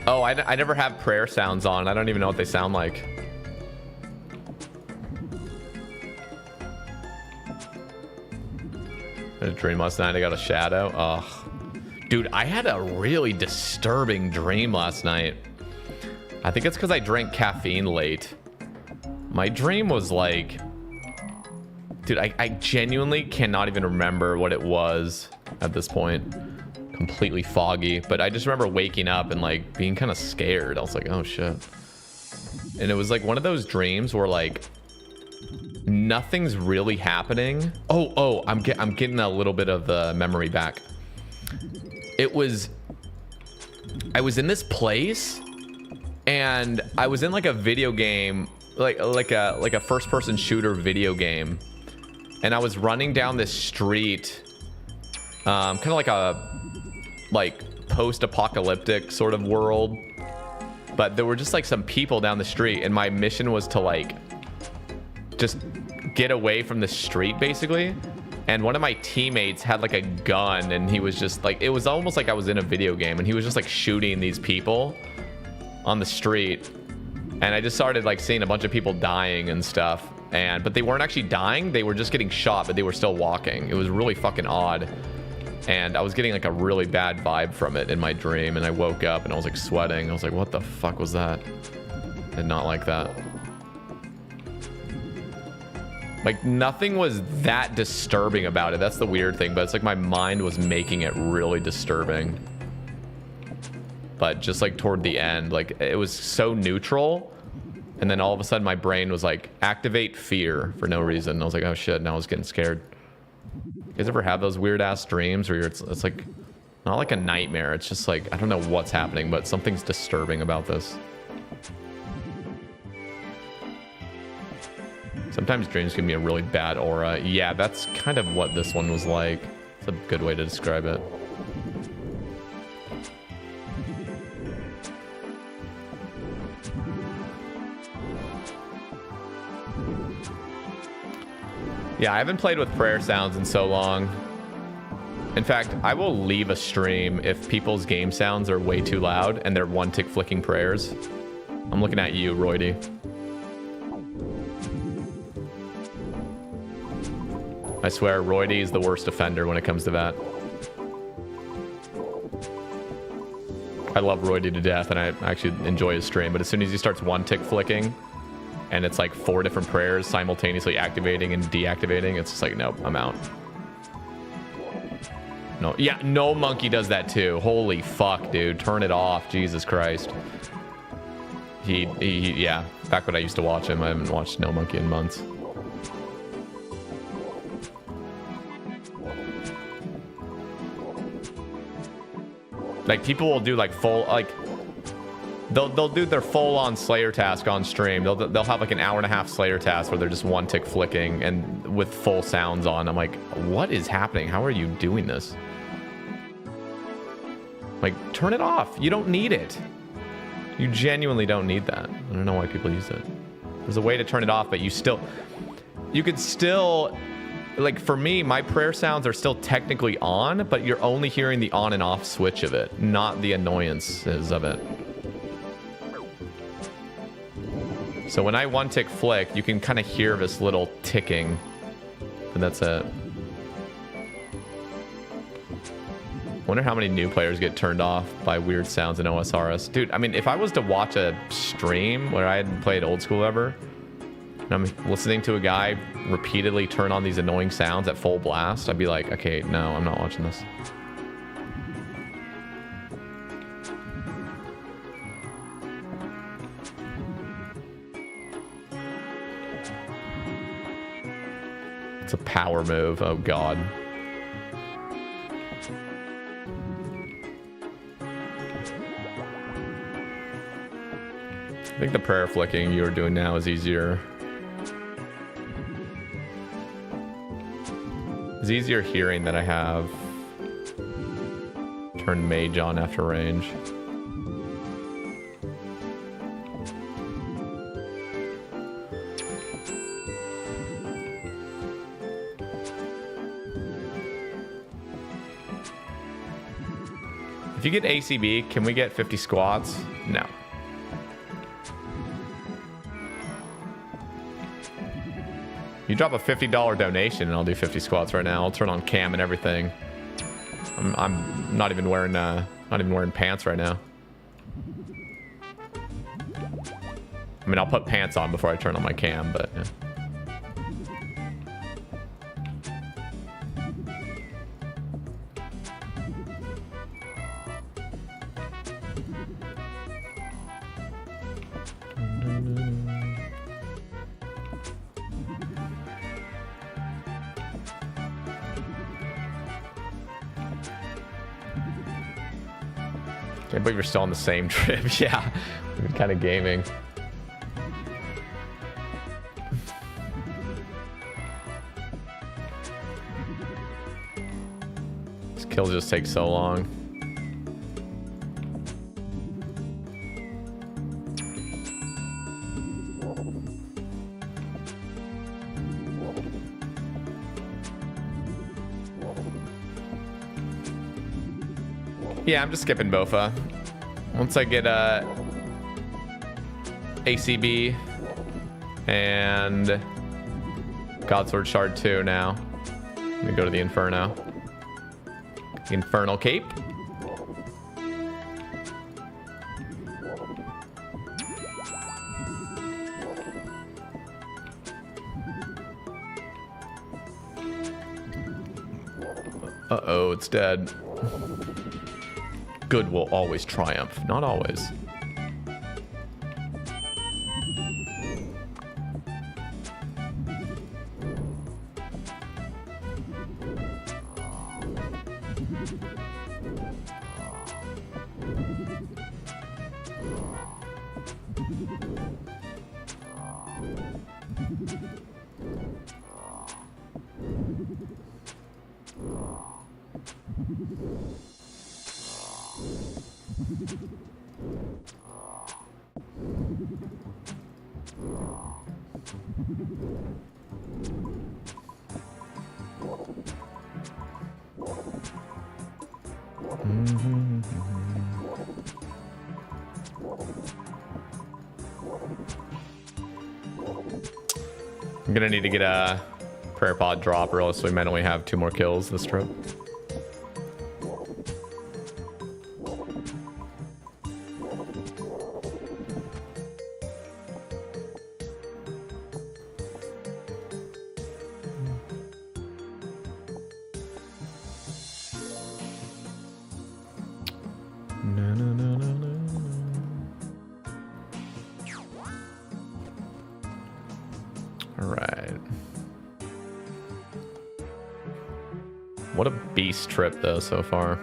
Oh, I never have prayer sounds on. I don't even know what they sound like. I had a dream last night. I got a shadow. Oh, dude, I had a really disturbing dream last night. I think it's because I drank caffeine late. My dream was like... Dude, I genuinely cannot even remember what it was at this point. Completely foggy, but I just remember waking up and like being kind of scared. I was like, oh shit. And it was like one of those dreams where like nothing's really happening. I'm getting a little bit of the memory back. I was in this place and I was in like a video game, like a first person shooter video game, and I was running down this street, kind of like a post-apocalyptic sort of world, but there were just like some people down the street, and my mission was to like just get away from the street basically. And one of my teammates had like a gun, and he was just like, it was almost like I was in a video game, and he was just like shooting these people on the street, and I just started like seeing a bunch of people dying and stuff, but they weren't actually dying, they were just getting shot, but they were still walking. It was really fucking odd. And I was getting like a really bad vibe from it in my dream, and I woke up and I was like sweating. I was like, what the fuck was that? I did not like that. Like nothing was that disturbing about it. That's the weird thing, but it's like my mind was making it really disturbing. But just like toward the end, like it was so neutral, and then all of a sudden my brain was like, activate fear for no reason. And I was like, oh shit, now I was getting scared. You guys ever have those weird ass dreams where it's like not like a nightmare, it's just like I don't know what's happening, but something's disturbing about this. Sometimes dreams give me a really bad aura. Yeah, that's kind of what this one was like. It's a good way to describe it. Yeah, I haven't played with prayer sounds in so long. In fact, I will leave a stream if people's game sounds are way too loud and they're one-tick flicking prayers. I'm looking at you, Roydy. I swear, Roydy is the worst offender when it comes to that. I love Roydy to death, and I actually enjoy his stream, but as soon as he starts one-tick flicking, and it's like 4 different prayers simultaneously activating and deactivating, it's just like, nope, I'm out. No, yeah, No Monkey does that too. Holy fuck, dude. Turn it off. Jesus Christ. Yeah, back when I used to watch him, I haven't watched No Monkey in months. Like, people will do like full, like, they'll do their full-on Slayer task on stream. They'll have like an hour-and-a-half Slayer task where they're just one-tick flicking and with full sounds on. I'm like, what is happening? How are you doing this? Like, turn it off. You don't need it. You genuinely don't need that. I don't know why people use it. There's a way to turn it off, but you could still, like, for me, my prayer sounds are still technically on, but you're only hearing the on and off switch of it, not the annoyances of it. So when I one-tick flick, you can kind of hear this little ticking, and that's it. Wonder how many new players get turned off by weird sounds in OSRS. Dude, I mean, if I was to watch a stream where I hadn't played old school ever, and I'm listening to a guy repeatedly turn on these annoying sounds at full blast, I'd be like, okay, no, I'm not watching this. It's a power move. Oh, God. I think the prayer flicking you are doing now is easier. It's easier hearing that I have. Turn mage on after range. If you get ACB, can we get 50 squats? No. You drop a $50 donation and I'll do 50 squats right now. I'll turn on cam and everything. I'm not even wearing pants right now. I mean, I'll put pants on before I turn on my cam, but yeah. Can't believe we're still on the same trip. Yeah, we've been kind of gaming. This kill just takes so long. Yeah, I'm just skipping Bofa. Once I get ACB and Godsword Shard 2 now. Let me go to the Inferno. Infernal Cape. Uh-oh, it's dead. Good will always triumph. Not always. I'm gonna need to get a prayer pod drop, or else we might only have 2 more kills this trip. What a beast trip though so far.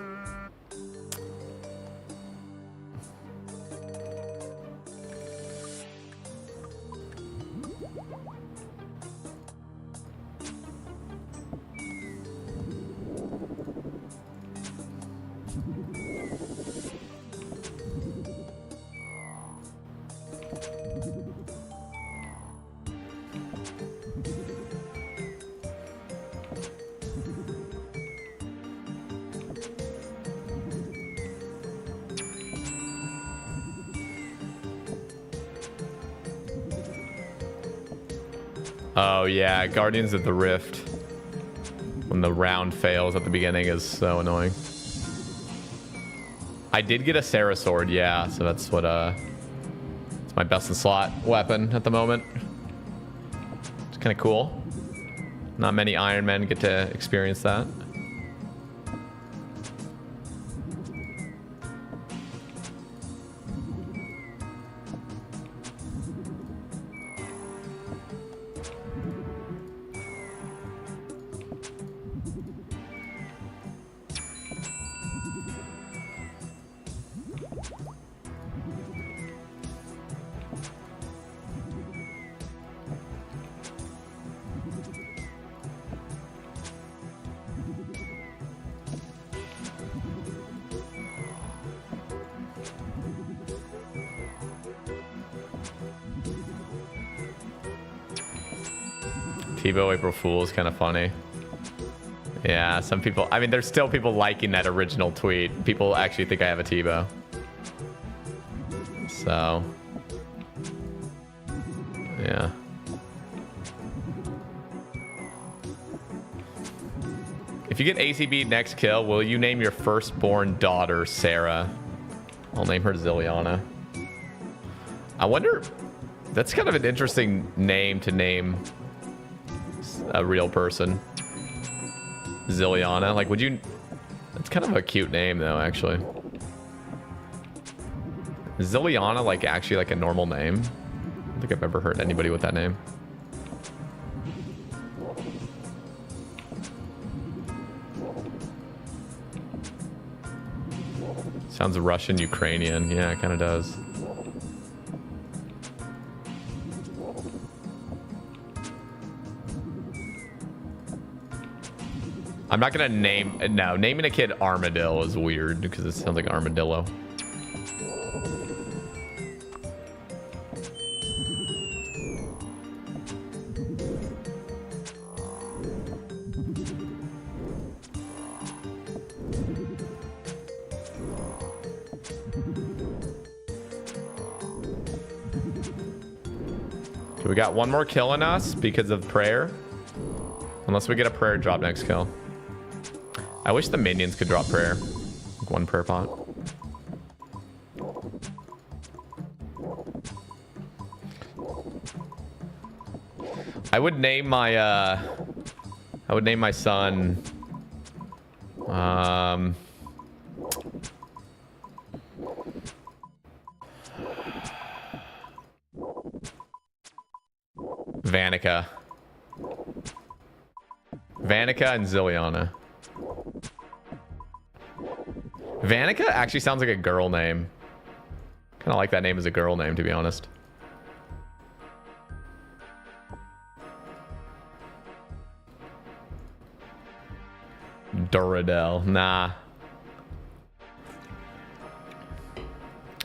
Oh yeah, Guardians of the Rift. When the round fails at the beginning is so annoying. I did get a Sarah sword, yeah, so that's what it's my best in slot weapon at the moment. It's kind of cool. Not many Iron Men get to experience that. Tebow April Fool is kind of funny. Yeah, some people... I mean, there's still people liking that original tweet. People actually think I have a Tebow. So... yeah. If you get ACB next kill, will you name your firstborn daughter Sarah? I'll name her Zilyana. I wonder... That's kind of an interesting name to name a real person. Zilyana. Like, would you... That's kind of a cute name, though, actually. Is Zilyana, like, actually, like, a normal name? I don't think I've ever heard anybody with that name. Sounds Russian, Ukrainian. Yeah, it kind of does. I'm not gonna name... No, naming a kid Armadillo is weird because it sounds like armadillo. Okay, we got one more kill in us because of prayer. Unless we get a prayer drop next kill. I wish the minions could drop prayer. Like one prayer pot. I would name my son Vanica. Vanica and Zilyana. Vanica actually sounds like a girl name. Kind of like that name as a girl name, to be honest. Duradel. Nah.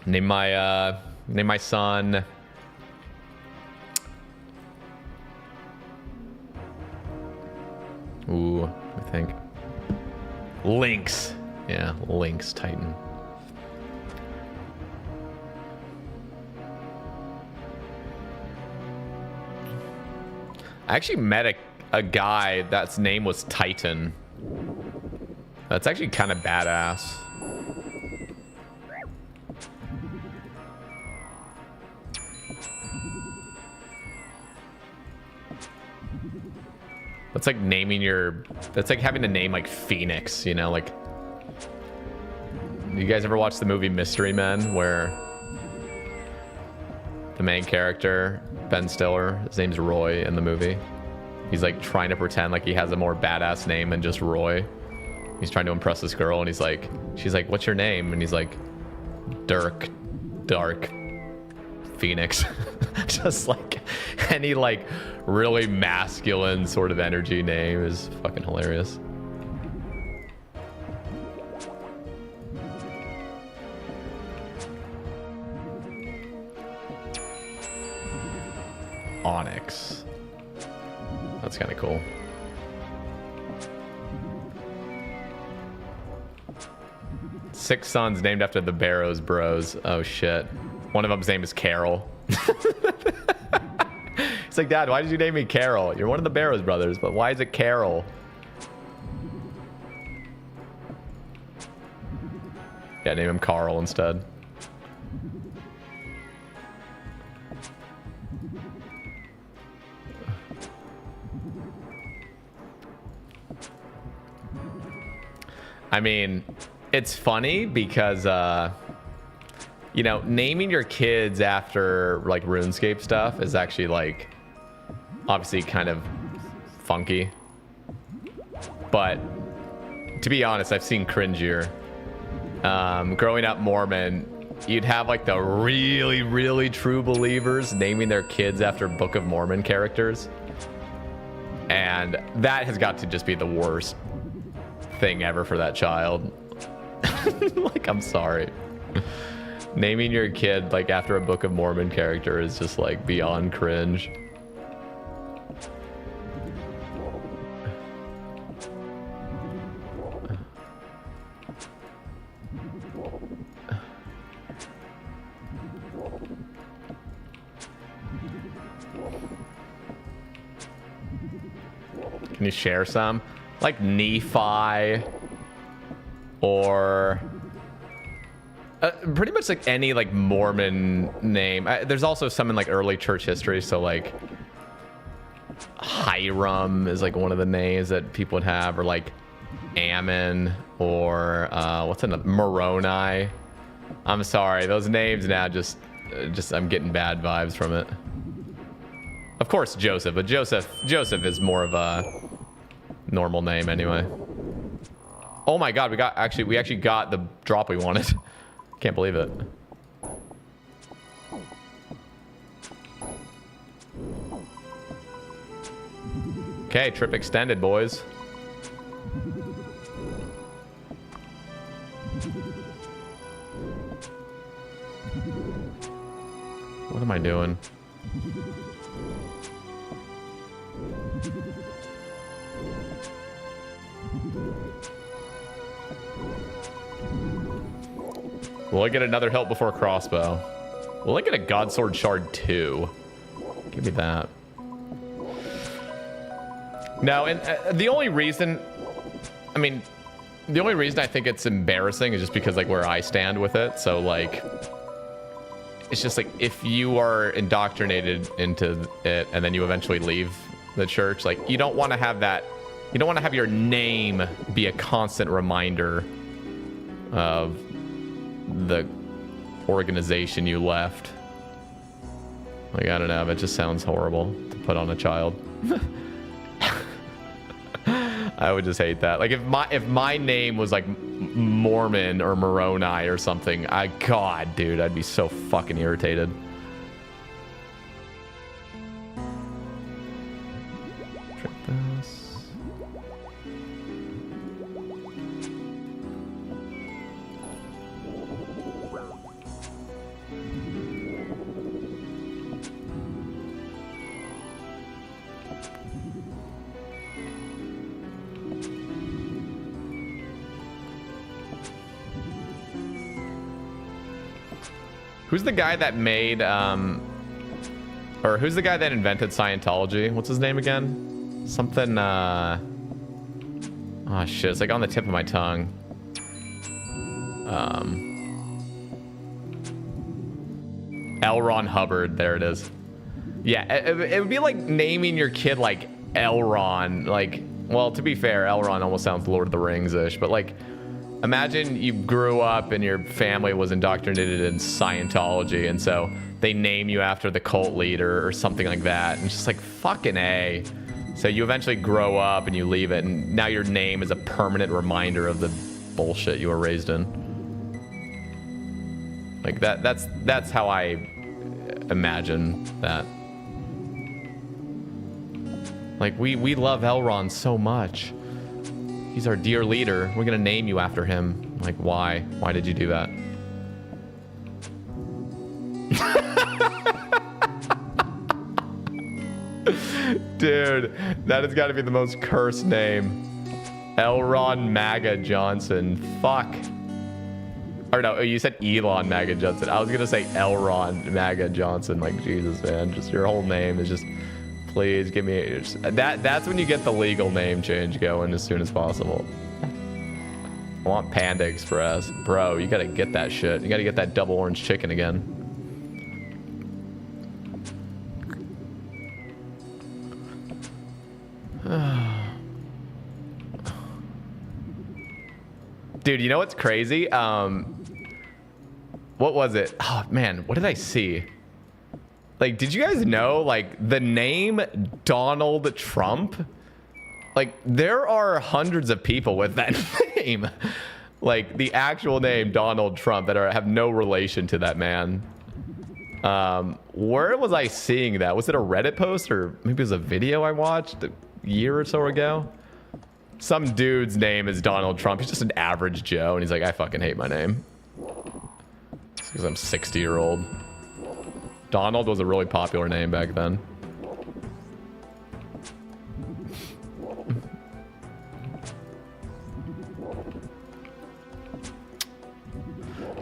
Name my son... Ooh, I think. Lynx. Yeah, Lynx Titan. I actually met a guy that's name was Titan. That's actually kind of badass. That's like naming your... That's like having a name like Phoenix, you know? Like... You guys ever watch the movie Mystery Men, where the main character, Ben Stiller, his name's Roy in the movie. He's like trying to pretend like he has a more badass name than just Roy. He's trying to impress this girl and he's like, she's like, what's your name? And he's like, Dark Phoenix. Just like any like really masculine sort of energy name is fucking hilarious. Onyx. That's kind of cool. Six sons named after the Barrows Bros. Oh shit. One of them's name is Carol. It's like, Dad, why did you name me Carol? You're one of the Barrows brothers, but why is it Carol? Yeah, name him Carl instead. I mean, it's funny because, you know, naming your kids after, like, RuneScape stuff is actually, like, obviously kind of funky. But, to be honest, I've seen cringier. Growing up Mormon, you'd have, like, the really, really true believers naming their kids after Book of Mormon characters. And that has got to just be the worst thing ever for that child. Like, I'm sorry. Naming your kid like after a Book of Mormon character is just like beyond cringe. Can you share some? Like Nephi or pretty much like any like Mormon name. There's also some in like early church history. So like Hiram is like one of the names that people would have, or like Ammon, or what's another? Moroni. I'm sorry, those names now just I'm getting bad vibes from it. Of course Joseph, but Joseph is more of a normal name anyway. Oh my god, we actually got the drop we wanted. Can't believe it. Okay, trip extended, boys. What am I doing? Will I get another help before crossbow? Will I get a Godsword Shard 2? Give me that. No, and the only reason... I mean, the only reason I think it's embarrassing is just because, like, where I stand with it. So, like... It's just, like, if you are indoctrinated into it and then you eventually leave the church, like, you don't want to have that... You don't want to have your name be a constant reminder of the organization you left. Like, I don't know, that just sounds horrible to put on a child. I would just hate that. Like, if my name was like Mormon or Moroni or something, God, dude, I'd be so fucking irritated. Trip this. Who's the guy that made, or who's the guy that invented Scientology? What's his name again? Something, oh shit, it's like on the tip of my tongue. L. Ron Hubbard, there it is. Yeah, it would be like naming your kid like Elron. Like, well, to be fair, Elron almost sounds Lord of the Rings-ish, but like, imagine you grew up and your family was indoctrinated in Scientology, and so they name you after the cult leader or something like that. And it's just like, fucking A. So you eventually grow up and you leave it, and now your name is a permanent reminder of the bullshit you were raised in. Like, that's how I imagine that. Like, we love Elrond so much. He's our dear leader. We're gonna name you after him. Like, why? Why did you do that? Dude, that has got to be the most cursed name. Elron Maga Johnson. Fuck. Or no, you said Elon Maga Johnson. I was gonna say Elron Maga Johnson. Like, Jesus, man. Just your whole name is just... Please give me that's when you get the legal name change going as soon as possible. I want Panda Express. Bro, you gotta get that shit. You gotta get that double orange chicken again. Dude, you know what's crazy? What was it? Oh man, what did I see? Like, did you guys know, like, the name Donald Trump? Like, there are hundreds of people with that name. Like, the actual name Donald Trump that have no relation to that man. Where was I seeing that? Was it a Reddit post, or maybe it was a video I watched a year or so ago? Some dude's name is Donald Trump. He's just an average Joe, and he's like, I fucking hate my name. It's because I'm 60-year-old. Donald was a really popular name back then.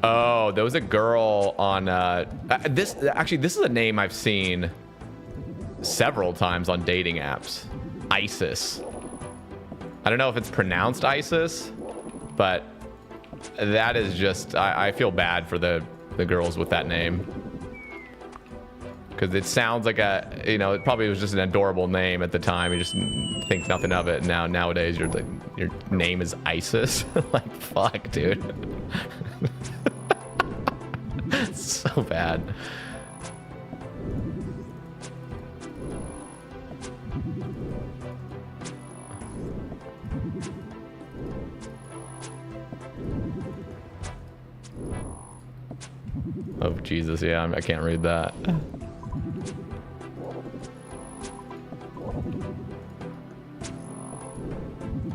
Oh, there was a girl on this is a name I've seen several times on dating apps. ISIS. I don't know if it's pronounced ISIS, but that is just, I feel bad for the girls with that name. Because it sounds like a, you know, it probably was just an adorable name at the time. You just think nothing of it. Now, nowadays, your name is ISIS. Like, fuck, dude. So bad. Oh, Jesus, yeah, I can't read that.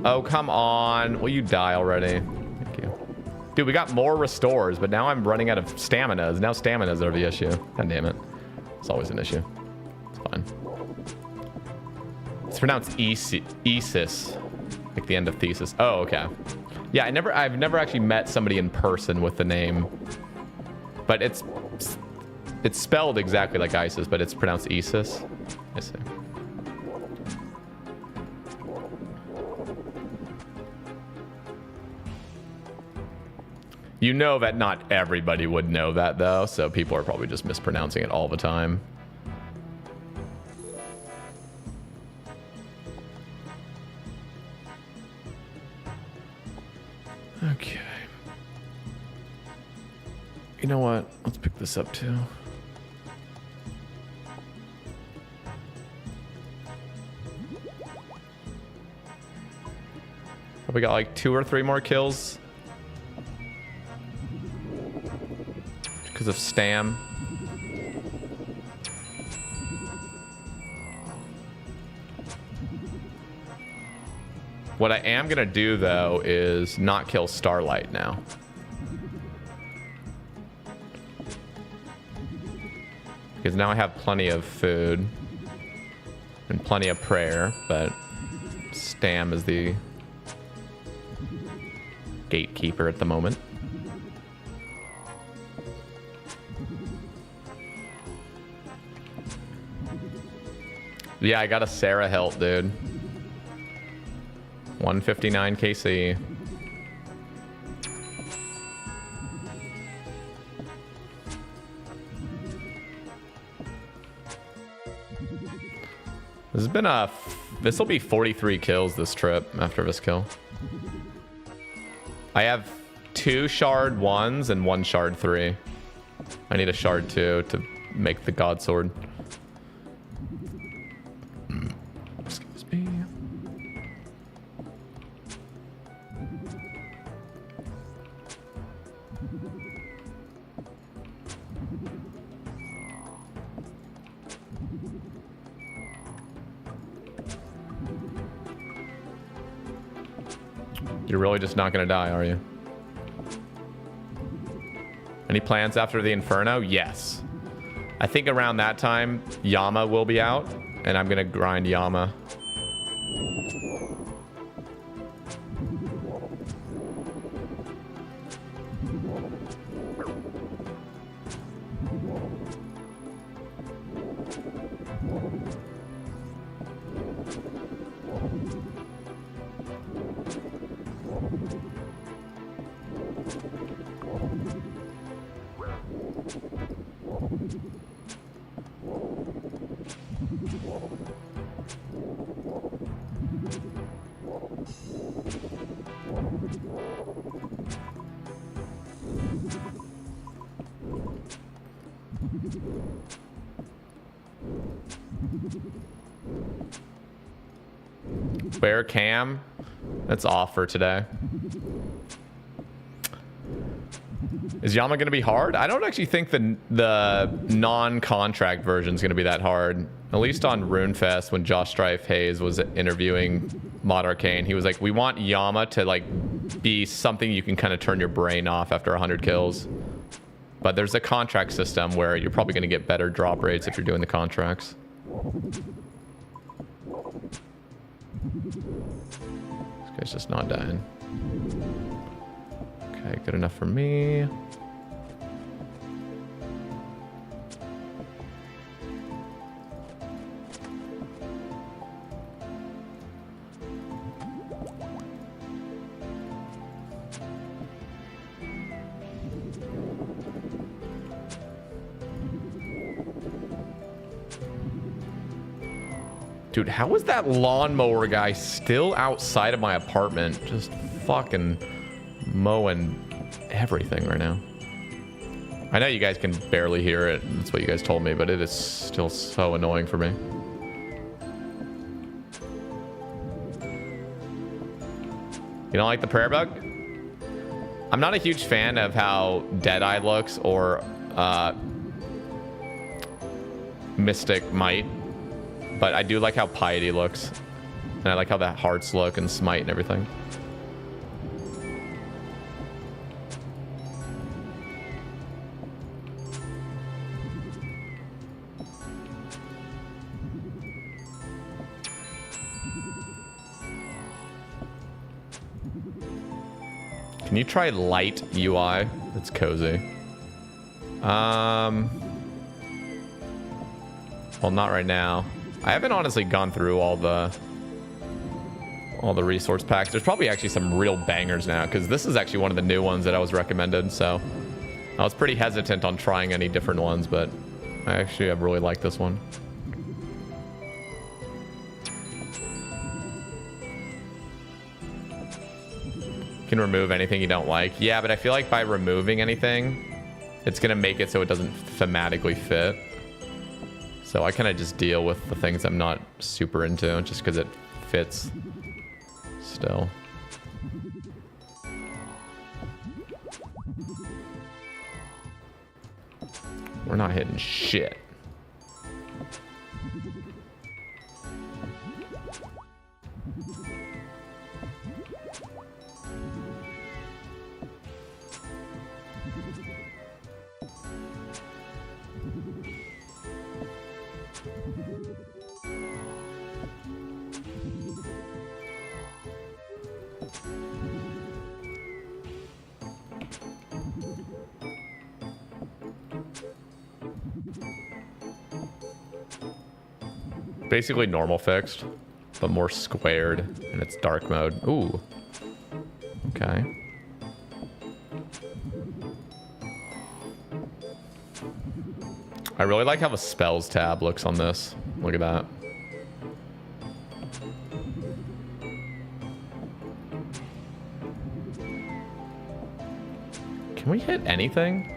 Oh, come on. Will you die already? Thank you. Dude, we got more restores, but now I'm running out of staminas. Now staminas are the issue. God damn it. It's always an issue. It's fine. It's pronounced Isis. Like the end of thesis. Oh, okay. Yeah, I've never actually met somebody in person with the name. But it's spelled exactly like ISIS, but it's pronounced Isis. I see. You know that not everybody would know that, though, so people are probably just mispronouncing it all the time. Okay. You know what? Let's pick this up, too. Have we got like 2 or 3 more kills? Because of Stam. What I am gonna do though is not kill Starlight now. Because now I have plenty of food and plenty of prayer, but Stam is the gatekeeper at the moment. Yeah, I got a Sarah hilt, dude. 159 KC. This has been this will be 43 kills this trip after this kill. I have 2 shard 1s and 1 shard 3. I need a shard 2 to make the god sword. Excuse me. You're really just not gonna die, are you? Any plans after the Inferno? Yes. I think around that time, Yama will be out, and I'm gonna grind Yama. Bear cam, that's off for today. Is Yama going to be hard? I don't actually think the non-contract version is going to be that hard. At least on RuneFest, when Josh Strife Hayes was interviewing Mod Arcane, he was like, we want Yama to like be something you can kind of turn your brain off after 100 kills. But there's a contract system where you're probably going to get better drop rates if you're doing the contracts. This guy's just not dying. Okay, good enough for me. Dude, how is that lawnmower guy still outside of my apartment? Just fucking mowing everything right now. I know you guys can barely hear it. That's what you guys told me, but it is still so annoying for me. You don't like the prayer bug? I'm not a huge fan of how Deadeye looks or Mystic Might, but I do like how Piety looks. And I like how the hearts look and Smite and everything. Can you try light UI? That's cozy. Well, not right now. I haven't honestly gone through all the resource packs. There's probably actually some real bangers now, because this is actually one of the new ones that I was recommended. So I was pretty hesitant on trying any different ones, but I really like this one. Can remove anything you don't like. Yeah, but I feel like by removing anything, it's gonna make it so it doesn't thematically fit. So I kind of just deal with the things I'm not super into just because it fits still. We're not hitting shit. Basically normal fixed, but more squared in its dark mode. Ooh. Okay. I really like how the spells tab looks on this. Look at that. Can we hit anything?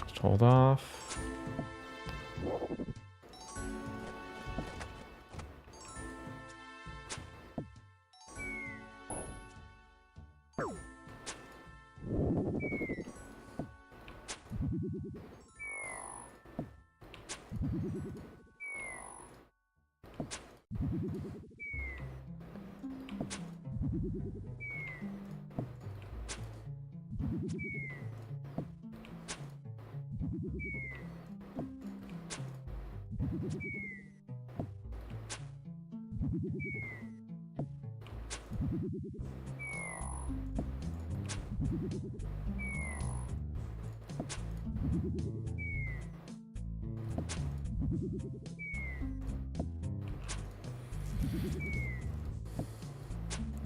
Just hold off.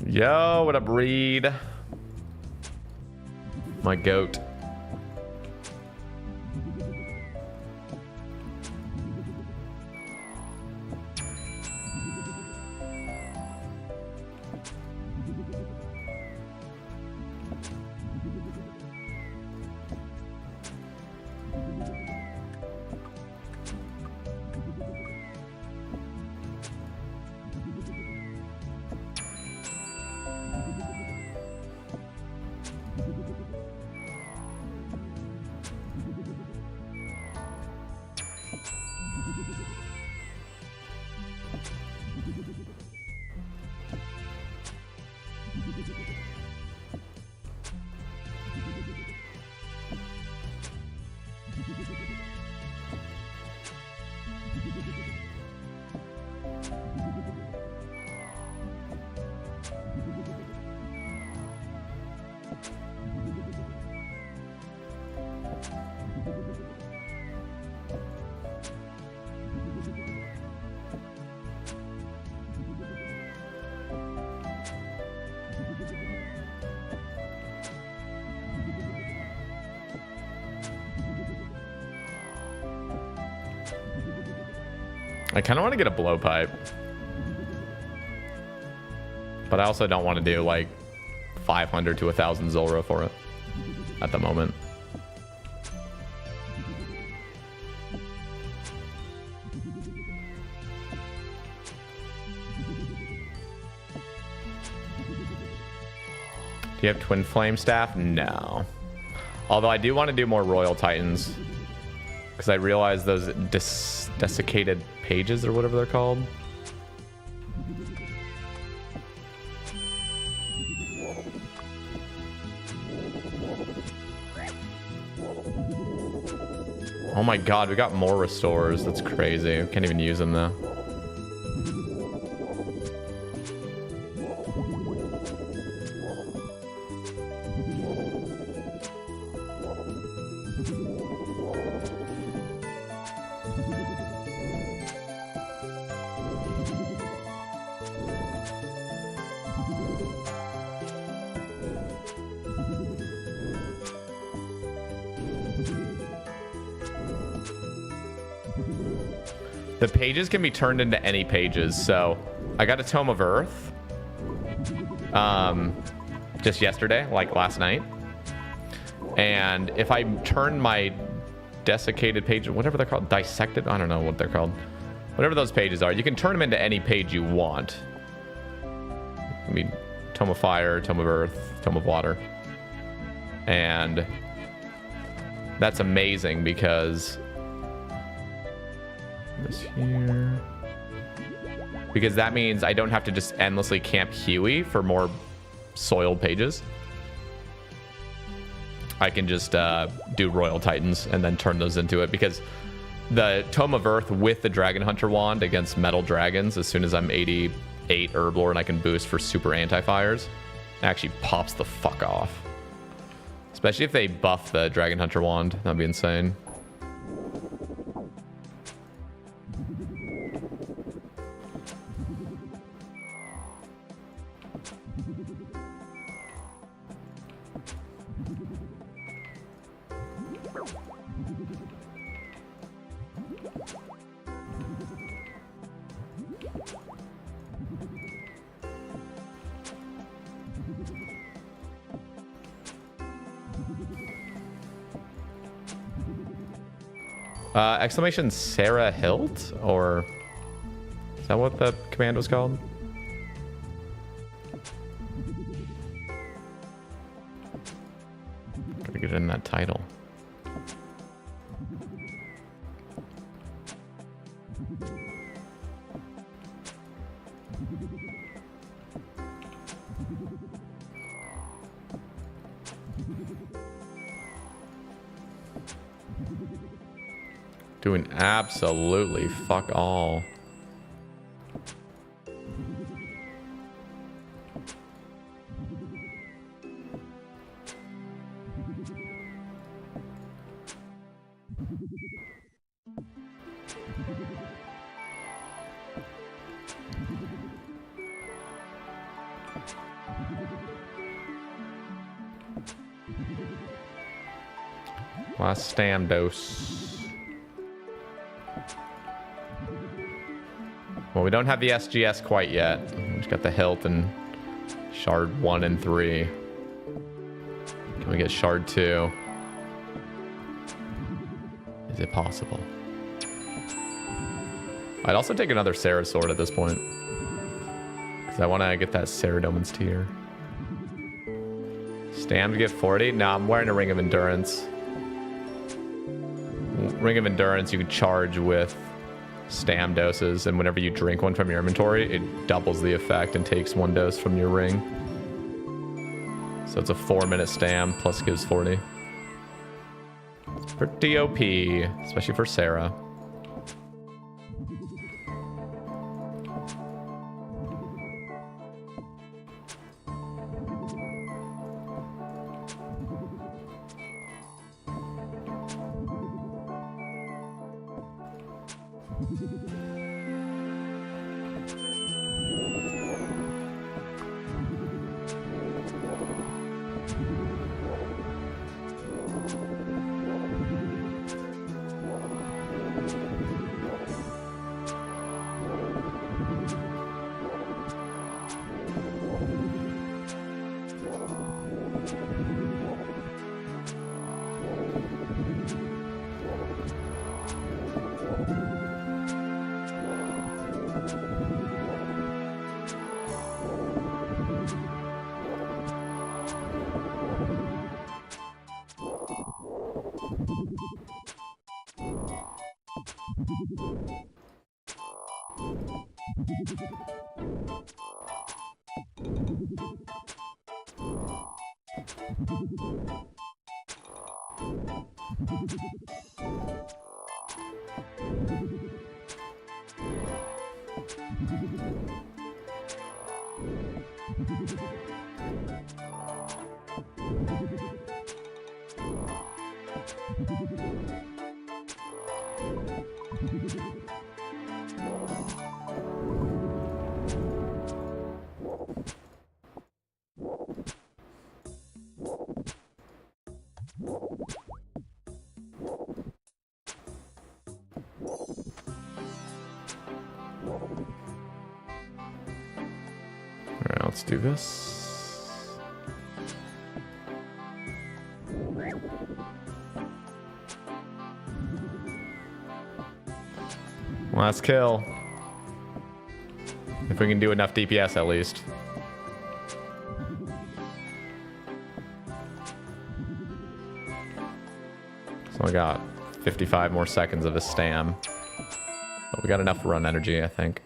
Yo, what up, Reed? My goat. I kind of want to get a blowpipe, but I also don't want to do like 500 to 1,000 Zulrah for it at the moment. Do you have Twin Flame Staff? No. Although I do want to do more Royal Titans, because I realize those desiccated pages or whatever they're called. Oh my god, we got more restores. That's crazy. We can't even use them though. The pages can be turned into any pages. So I got a Tome of Earth just yesterday, like last night. And if I turn my desiccated page, whatever they're called, dissected, I don't know what they're called. Whatever those pages are, you can turn them into any page you want. I mean, Tome of Fire, Tome of Earth, Tome of Water. And that's amazing because this here, because that means I don't have to just endlessly camp Huey for more soiled pages. I can just do Royal Titans and then turn those into it, because the Tome of Earth with the Dragon Hunter wand against metal dragons, as soon as I'm 88 Herblore and I can boost for super anti-fires, actually pops the fuck off. Especially if they buff the Dragon Hunter wand, that'd be insane. Exclamation Sarah Hilt, or is that what the command was called? Gotta get in that title. Doing absolutely fuck all. Last stam dose. Well, we don't have the SGS quite yet. We just got the hilt and shard 1 and 3. Can we get shard 2? Is it possible? I'd also take another Sarah sword at this point, because I want to get that Saradomin's tier. Stam to get 40? No, I'm wearing a Ring of Endurance. Ring of Endurance, you can charge with stam doses, and whenever you drink one from your inventory, it doubles the effect and takes 1 dose from your ring. So it's a 4-minute stam plus gives 40. It's pretty OP, especially for Sarah. Alright, let's do this. Last kill. If we can do enough DPS at least. So I got 55 more seconds of a stam. But we got enough run energy, I think.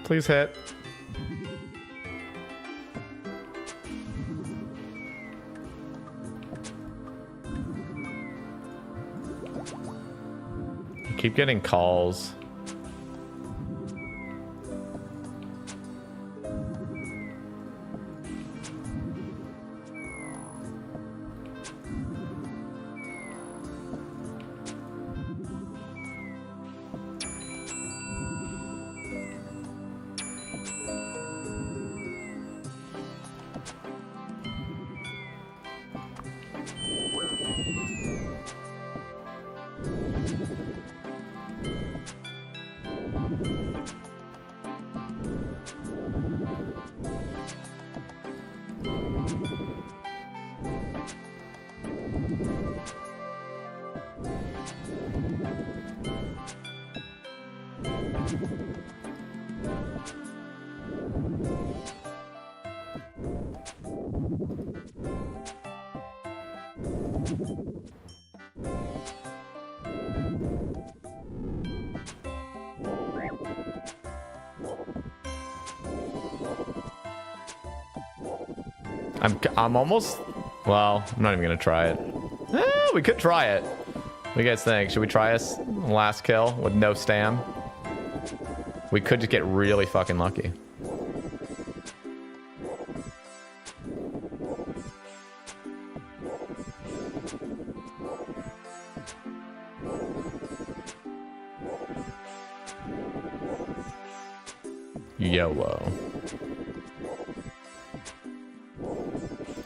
Please hit. Keep getting calls. I'm almost... Well, I'm not even gonna try it. We could try it. What do you guys think? Should we try us last kill with no stam? We could just get really fucking lucky. YOLO.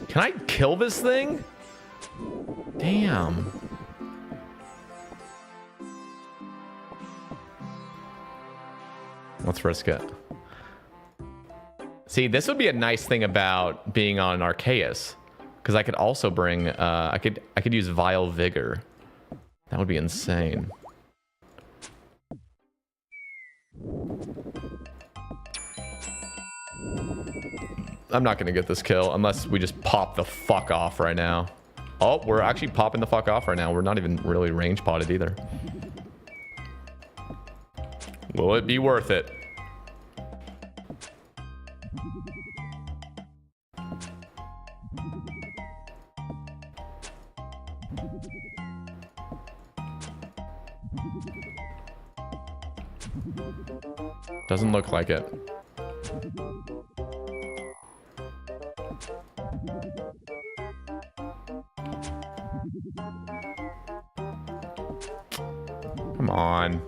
Can I kill this thing? Damn. Let's risk it. See, this would be a nice thing about being on Arceus, because I could also bring I could use Vile Vigor. That would be insane. I'm not gonna get this kill unless we just pop the fuck off right now. Oh, we're actually popping the fuck off right now. We're not even really range potted either. Will it be worth it? Doesn't look like it. Come on.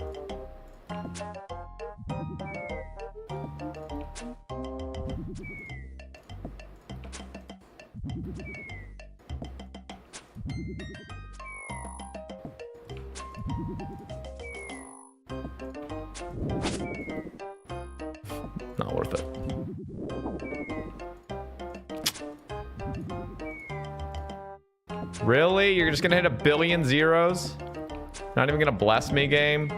Not worth it. Really? You're just gonna hit 1 billion zeros? Not even gonna bless me, game?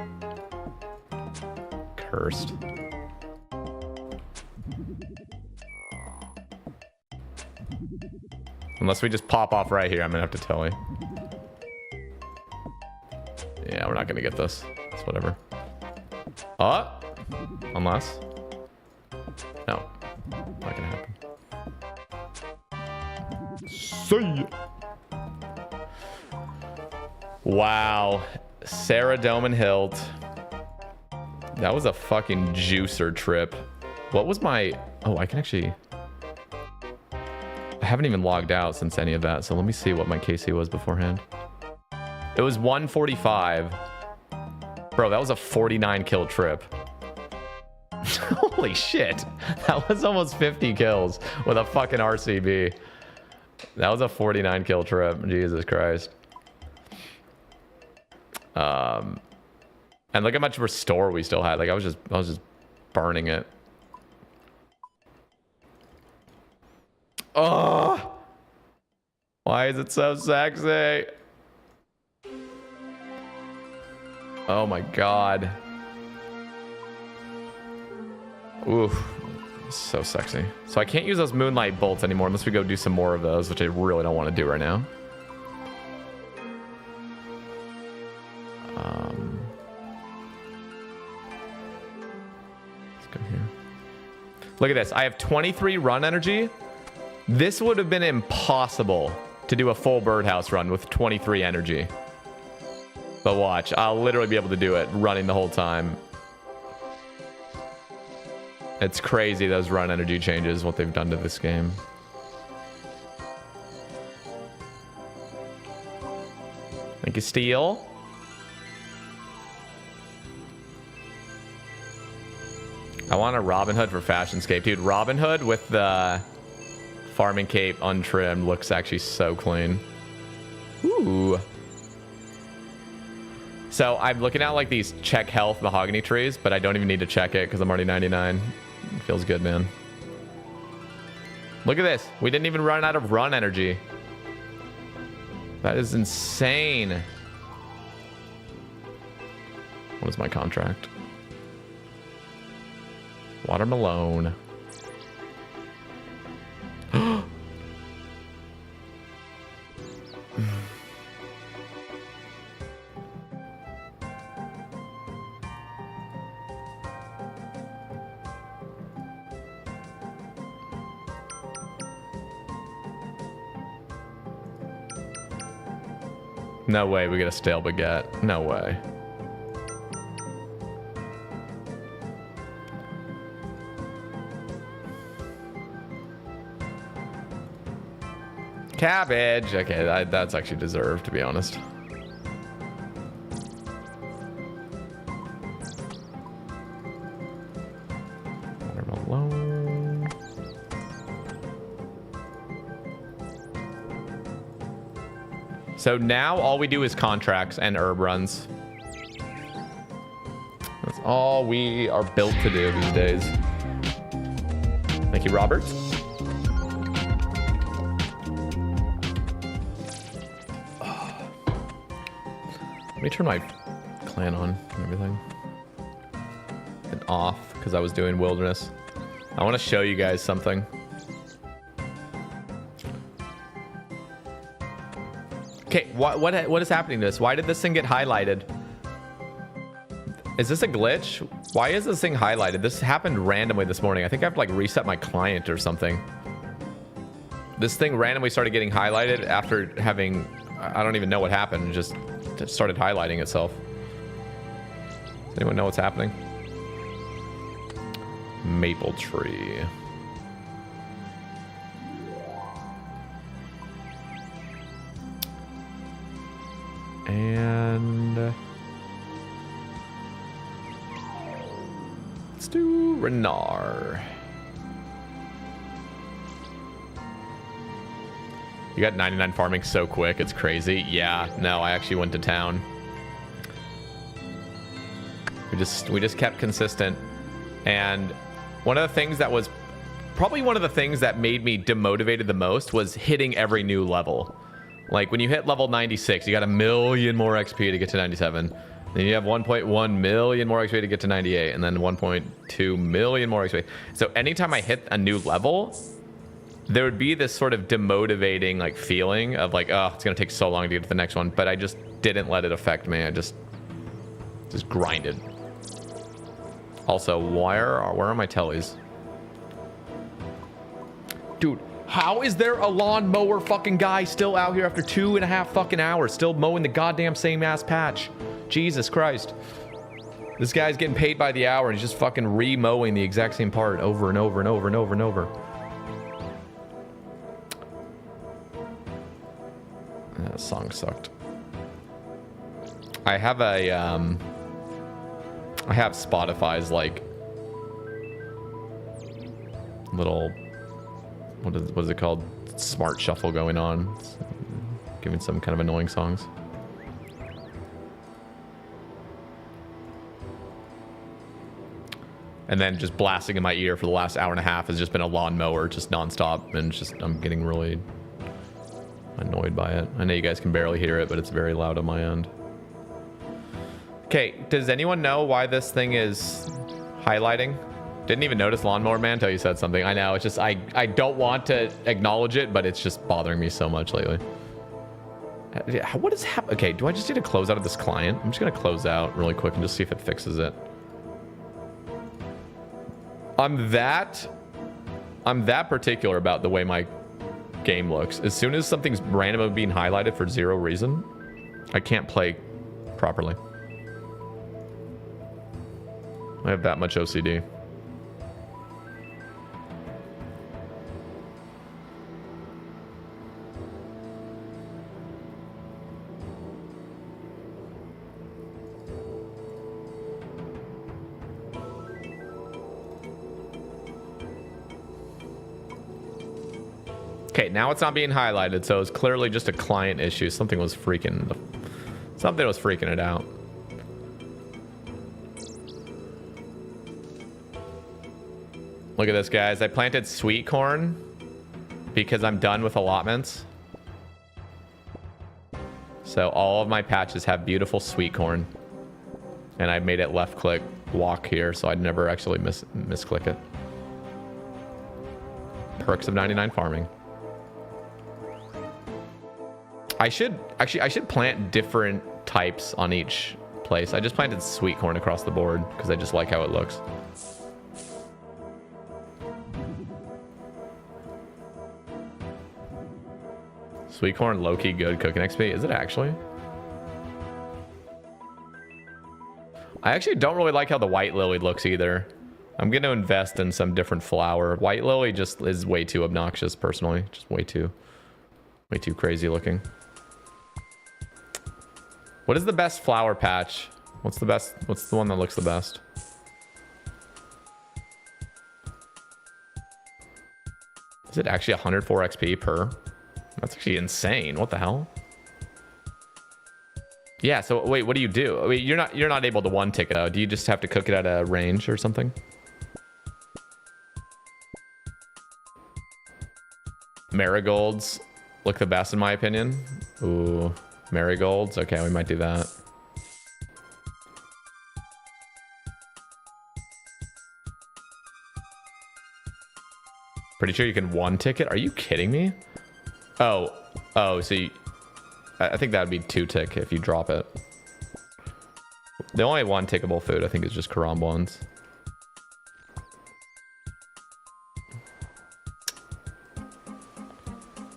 Cursed. Unless we just pop off right here, I'm gonna have to tell you. Yeah, we're not gonna get this. It's whatever. Unless. No. Not gonna happen. See. Wow. Sarah Doman Hilt. That was a fucking juicer trip. What was my... Oh, I can actually... I haven't even logged out since any of that, so let me see what my KC was beforehand. It was 145. Bro, that was a 49 kill trip. Holy shit. That was almost 50 kills with a fucking RCB. That was a 49 kill trip. Jesus Christ. And look how much restore we still had. Like I was just burning it. Oh, why is it so sexy? Oh my god. Oof, so sexy. So I can't use those moonlight bolts anymore unless we go do some more of those, which I really don't want to do right now. Let's go here. Look at this. I have 23 run energy. This would have been impossible to do a full birdhouse run with 23 energy. But watch, I'll literally be able to do it running the whole time. It's crazy, those run energy changes, what they've done to this game. Thank you, Steel. I want a Robin Hood for Fashion Scape. Dude, Robin Hood with the farming cape untrimmed looks actually so clean. Ooh. So I'm looking at like these check health mahogany trees, but I don't even need to check it because I'm already 99. It feels good, man. Look at this. We didn't even run out of run energy. That is insane. What is my contract? Watermelon. No way we get a stale baguette. No way. Cabbage. Okay, that's actually deserved, to be honest. Watermelon. So now all we do is contracts and herb runs. That's all we are built to do these days. Thank you, Robert. Let me turn my clan on and everything. And off because I was doing wilderness. I want to show you guys something. Okay, what is happening to this? Why did this thing get highlighted? Is this a glitch? Why is this thing highlighted? This happened randomly this morning. I think I have to like reset my client or something. This thing randomly started getting highlighted after having, I don't even know what happened. It just started highlighting itself. Does anyone know what's happening? Maple tree. And let's do Renard. You got 99 farming so quick, it's crazy. Yeah, no, I actually went to town. We just kept consistent. And one of the things that was probably one of the things that made me demotivated the most was hitting every new level. Like when you hit level 96, you got 1 million more XP to get to 97. Then you have 1.1 million more XP to get to 98, and then 1.2 million more XP. So anytime I hit a new level, there would be this sort of demotivating like feeling of like, oh, it's gonna take so long to get to the next one. But I just didn't let it affect me. I just grinded. Also, where are my tellies? Dude, how is there a lawnmower fucking guy still out here after 2.5 fucking hours, still mowing the goddamn same ass patch? Jesus Christ. This guy's getting paid by the hour and he's just fucking re-mowing the exact same part over and over and over and over and over. That song sucked. I have a I have Spotify's like little what is it called? Smart shuffle going on. It's giving some kind of annoying songs. And then just blasting in my ear for the last hour and a half has just been a lawnmower, just nonstop, and just I'm getting really annoyed by it. I know you guys can barely hear it, but it's very loud on my end. Okay, does anyone know why this thing is highlighting? Didn't even notice Lawnmower Man until you said something. I know, it's just, I don't want to acknowledge it, but it's just bothering me so much lately. What is happening? Okay, do I just need to close out of this client? I'm just gonna close out really quick and just see if it fixes it. I'm that particular about the way my game looks. As soon as something's randomly being highlighted for zero reason, I can't play properly. I have that much OCD. Okay, now it's not being highlighted, so it's clearly just a client issue. Something was freaking it out. Look at this, guys. I planted sweet corn because I'm done with allotments. So all of my patches have beautiful sweet corn. And I made it left click walk here, so I'd never actually misclick it. Perks of 99 farming. I should plant different types on each place. I just planted sweet corn across the board because I just like how it looks. Sweet corn, low-key good cooking XP. Is it actually? I actually don't really like how the white lily looks either. I'm going to invest in some different flower. White lily just is way too obnoxious, personally. Just way too crazy looking. What is the best flower patch? What's the best? What's the one that looks the best? Is it actually 104 XP per? That's actually insane. What the hell? Yeah, so wait, what do you do? I mean, you're not able to one tick it out. Do you just have to cook it at a range or something? Marigolds look the best in my opinion. Ooh, marigolds. Okay, we might do that. Pretty sure you can one tick it. Are you kidding me? Oh, so I think that would be 2 tick if you drop it. The only one tickable food I think is just karambwans.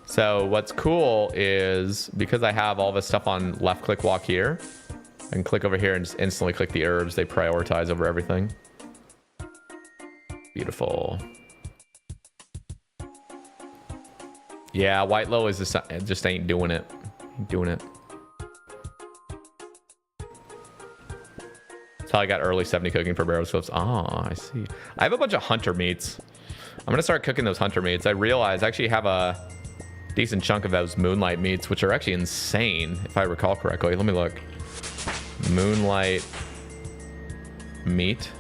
So what's cool is because I have all this stuff on left click walk here, I can click over here and just instantly click the herbs. They prioritize over everything. Beautiful. Yeah, white low is just ain't doing it. Ain't doing it. That's how I got early 70 cooking for barrel flips. Ah, I see. I have a bunch of hunter meats. I'm gonna start cooking those hunter meats. I realize I actually have a decent chunk of those moonlight meats, which are actually insane, if I recall correctly. Let me look. Moonlight meat.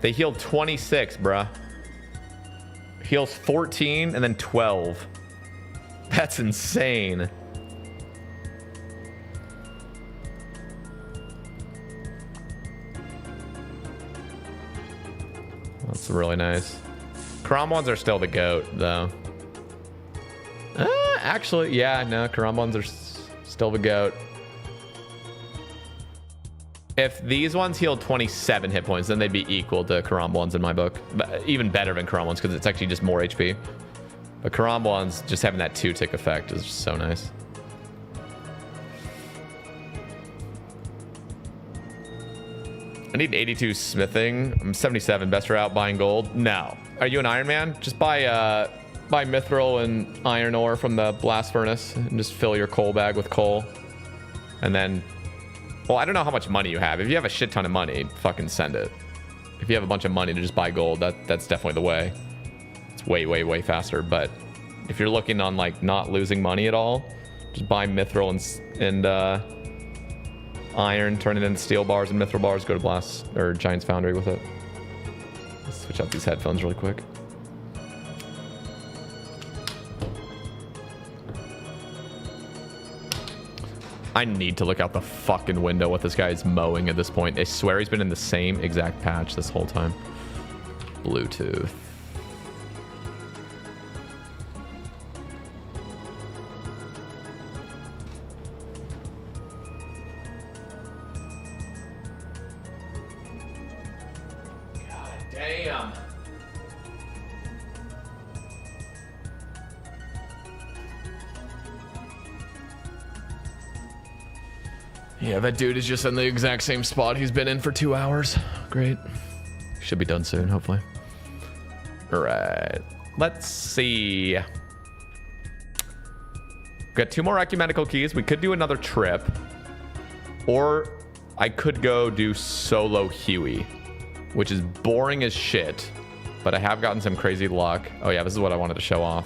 They healed 26, bruh. Heals 14 and then 12. That's insane. That's really nice. Karambwans are still the GOAT, though. Actually, yeah, no, Karambwans are still the GOAT. If these ones heal 27 hit points, then they'd be equal to Karambwans in my book. But even better than Karambwans because it's actually just more HP. But Karambwans just having that 2-tick effect is just so nice. I need 82 smithing. I'm 77. Best route buying gold. No. Are you an Iron Man? Just buy mithril and iron ore from the blast furnace and just fill your coal bag with coal. And then, well, I don't know how much money you have. If you have a shit ton of money, fucking send it. If you have a bunch of money to just buy gold, that's definitely the way. It's way, way, way faster. But if you're looking on like not losing money at all, just buy mithril and iron, turn it into steel bars and mithril bars, go to Blast or Giant's Foundry with it. Let's switch out these headphones really quick. I need to look out the fucking window what this guy is mowing at this point. I swear he's been in the same exact patch this whole time. Bluetooth. Damn. Yeah, that dude is just in the exact same spot he's been in for 2 hours. Great. Should be done soon, hopefully. All right. Let's see. Got 2 more ecumenical keys. We could do another trip. Or I could go do solo Huey, which is boring as shit, but I have gotten some crazy luck. Oh yeah, this is what I wanted to show off.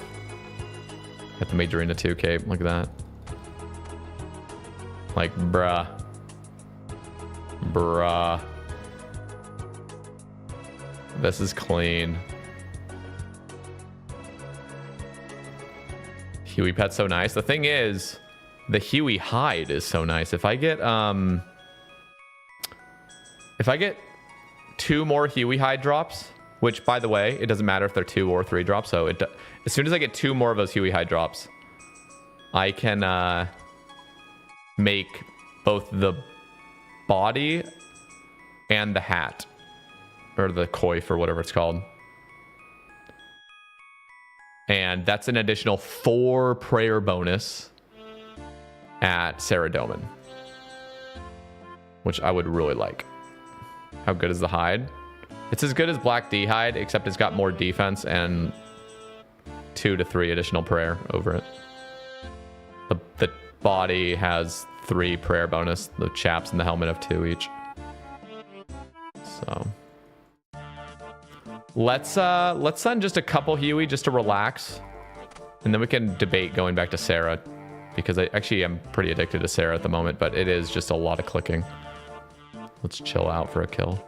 At the Majorina 2 cape, look at that. Like, bruh. Bruh. This is clean. Huey pet's so nice. The thing is, the Huey hide is so nice. If I get 2 more Huey hide drops, which, by the way, it doesn't matter if they're 2 or 3 drops. So as soon as I get 2 more of those Huey High drops, I can make both the body and the hat, or the coif, or whatever it's called. And that's an additional 4 prayer bonus at Saradomin, which I would really like. How good is the hide? It's as good as Black D hide, except it's got more defense and 2 to 3 additional prayer over it. The body has 3 prayer bonus. The chaps and the helmet have 2 each. So let's send just a couple Huey just to relax, and then we can debate going back to Sarah, because I actually am pretty addicted to Sarah at the moment, but it is just a lot of clicking. Let's chill out for a kill.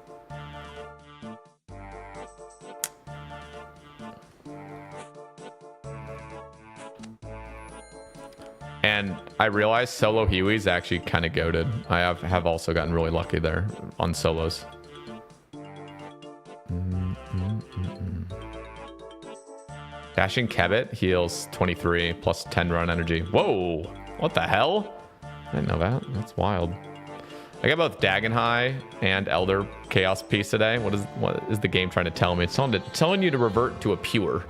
And I realized solo Huey's actually kind of goated. I have also gotten really lucky there on solos. Dashing Kebbit heals 23 plus 10 run energy. Whoa! What the hell? I didn't know that. That's wild. I got both Dagon High and Elder Chaos Piece today. What is the game trying to tell me? It's telling you to revert to a pure.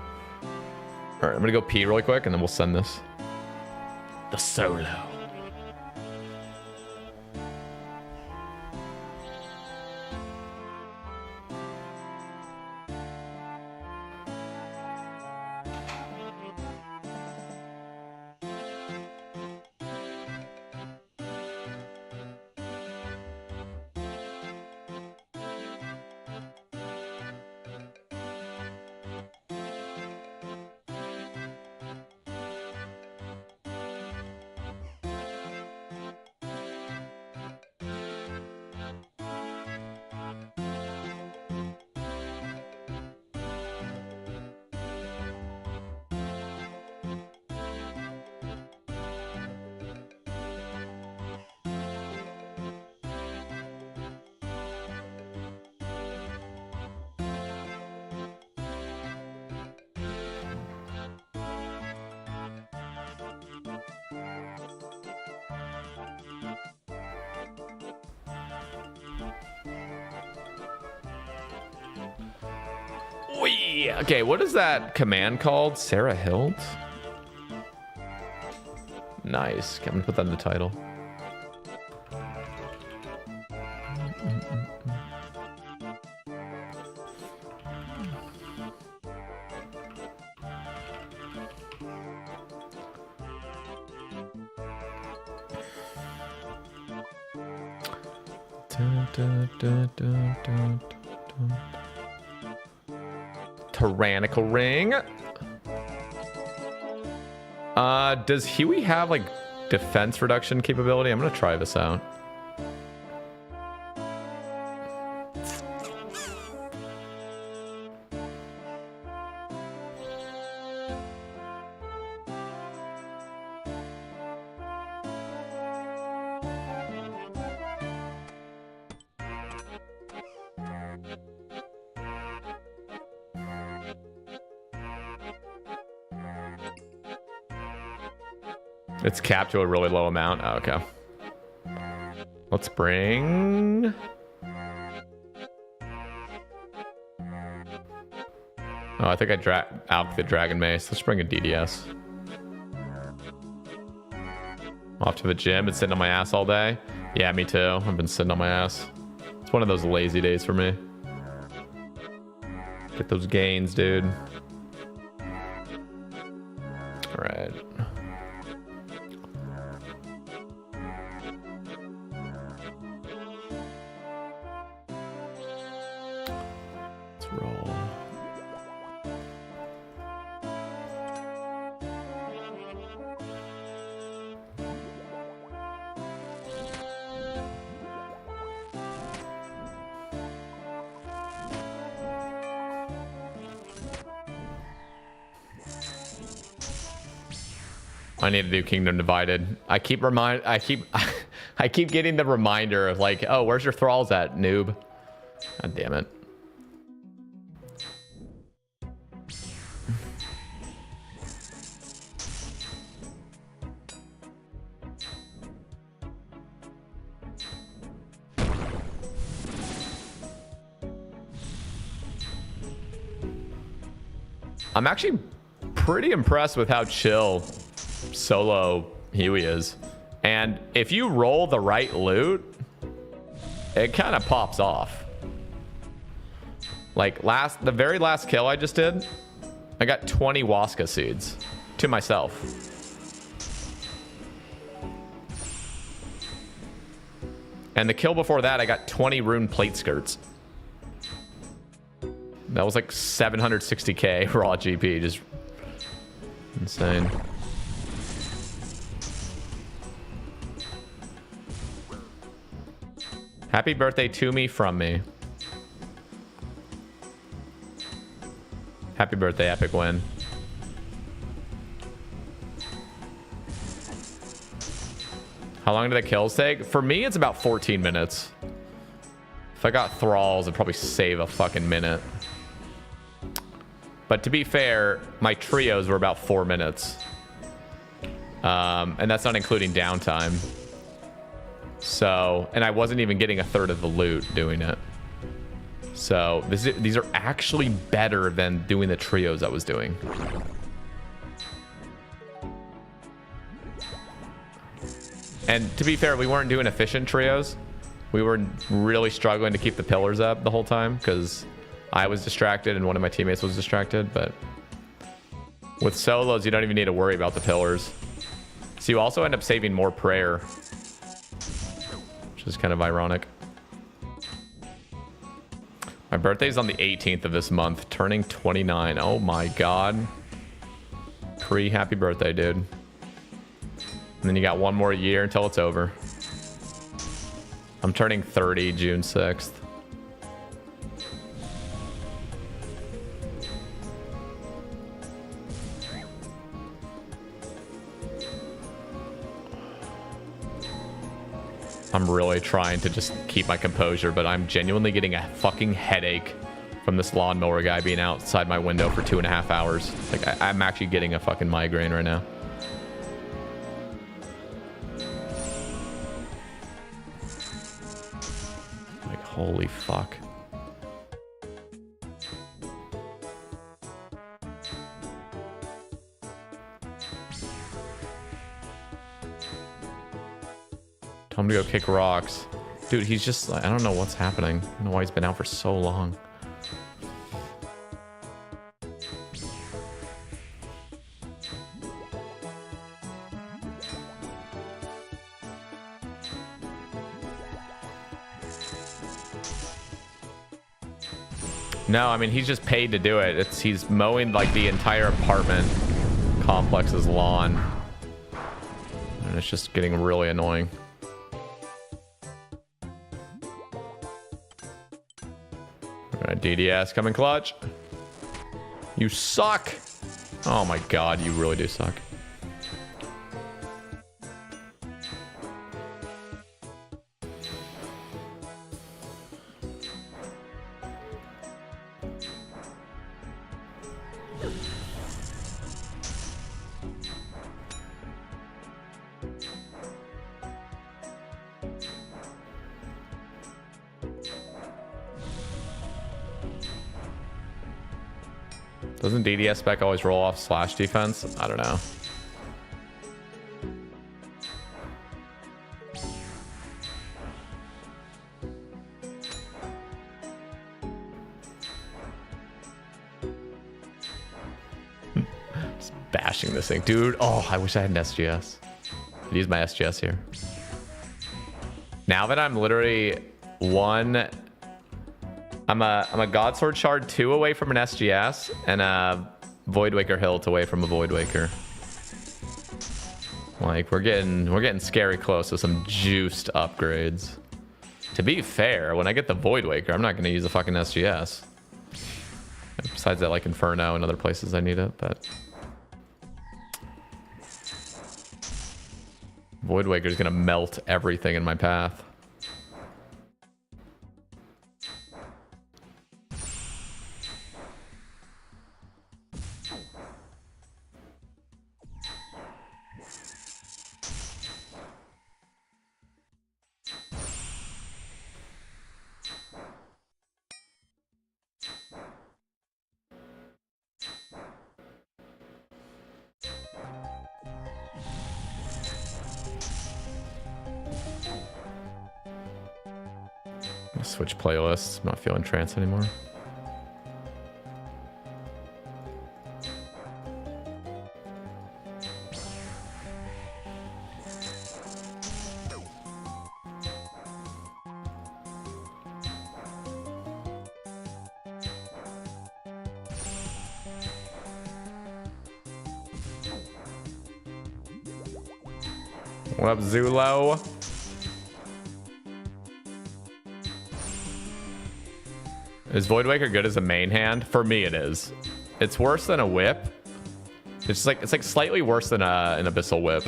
All right, I'm gonna go pee really quick, and then we'll send this. The solo. Okay, what is that command called? Sarah Hild? Nice. I'm gonna put that in the title. Tyrannical ring. Does Huey have like defense reduction capability? I'm gonna try this out. It's capped to a really low amount. Oh, okay. Let's bring... Oh, I think I out the Dragon Mace. Let's bring a DDS. Off to the gym. Been sitting on my ass all day. Yeah, me too. I've been sitting on my ass. It's one of those lazy days for me. Get those gains, dude. All right. Roll. I need to do Kingdom Divided. I keep getting the reminder of like, oh, where's your thralls at, noob? God damn it. I'm actually pretty impressed with how chill solo Huey is. And if you roll the right loot, it kind of pops off. Like the very last kill I just did, I got 20 Waska seeds to myself. And the kill before that, I got 20 rune plate skirts. That was like 760k raw GP, just insane. Happy birthday to me from me. Happy birthday, Epic Win. How long do the kills take? For me, it's about 14 minutes. If I got thralls, it'd probably save a fucking minute. But to be fair, my trios were about 4 minutes. And that's not including downtime. So, and I wasn't even getting a third of the loot doing it. So these are actually better than doing the trios I was doing. And to be fair, we weren't doing efficient trios. We were really struggling to keep the pillars up the whole time because I was distracted and one of my teammates was distracted. But with solos, you don't even need to worry about the pillars. So you also end up saving more prayer, which is kind of ironic. My birthday's on the 18th of this month, turning 29. Oh my god. Happy birthday, dude. And then you got one more year until it's over. I'm turning 30 June 6th. I'm really trying to just keep my composure, but I'm genuinely getting a fucking headache from this lawnmower guy being outside my window for 2.5 hours. Like, I'm actually getting a fucking migraine right now. Like, holy fuck. Tell him to go kick rocks. Dude, he's just, I don't know what's happening. I don't know why he's been out for so long. No, I mean, he's just paid to do it. He's mowing like the entire apartment complex's lawn. And it's just getting really annoying. Alright, DDS coming clutch. You suck. Oh my god, you really do suck. Doesn't DDS spec always roll off slash defense? I don't know. Just bashing this thing. Dude, oh, I wish I had an SGS. I'd use my SGS here. Now that I'm literally I'm a Godsword Shard 2 away from an SGS and a Voidwaker Hilt away from a Voidwaker. Like, we're getting scary close to some juiced upgrades. To be fair, when I get the Voidwaker, I'm not going to use a fucking SGS. Besides that, like Inferno and other places I need it, but Voidwaker is going to melt everything in my path. Switch playlists. I'm not feeling trance anymore. What up, Zulo? Is Voidwaker good as a main hand? For me, it is. It's worse than a whip. It's like slightly worse than an abyssal whip.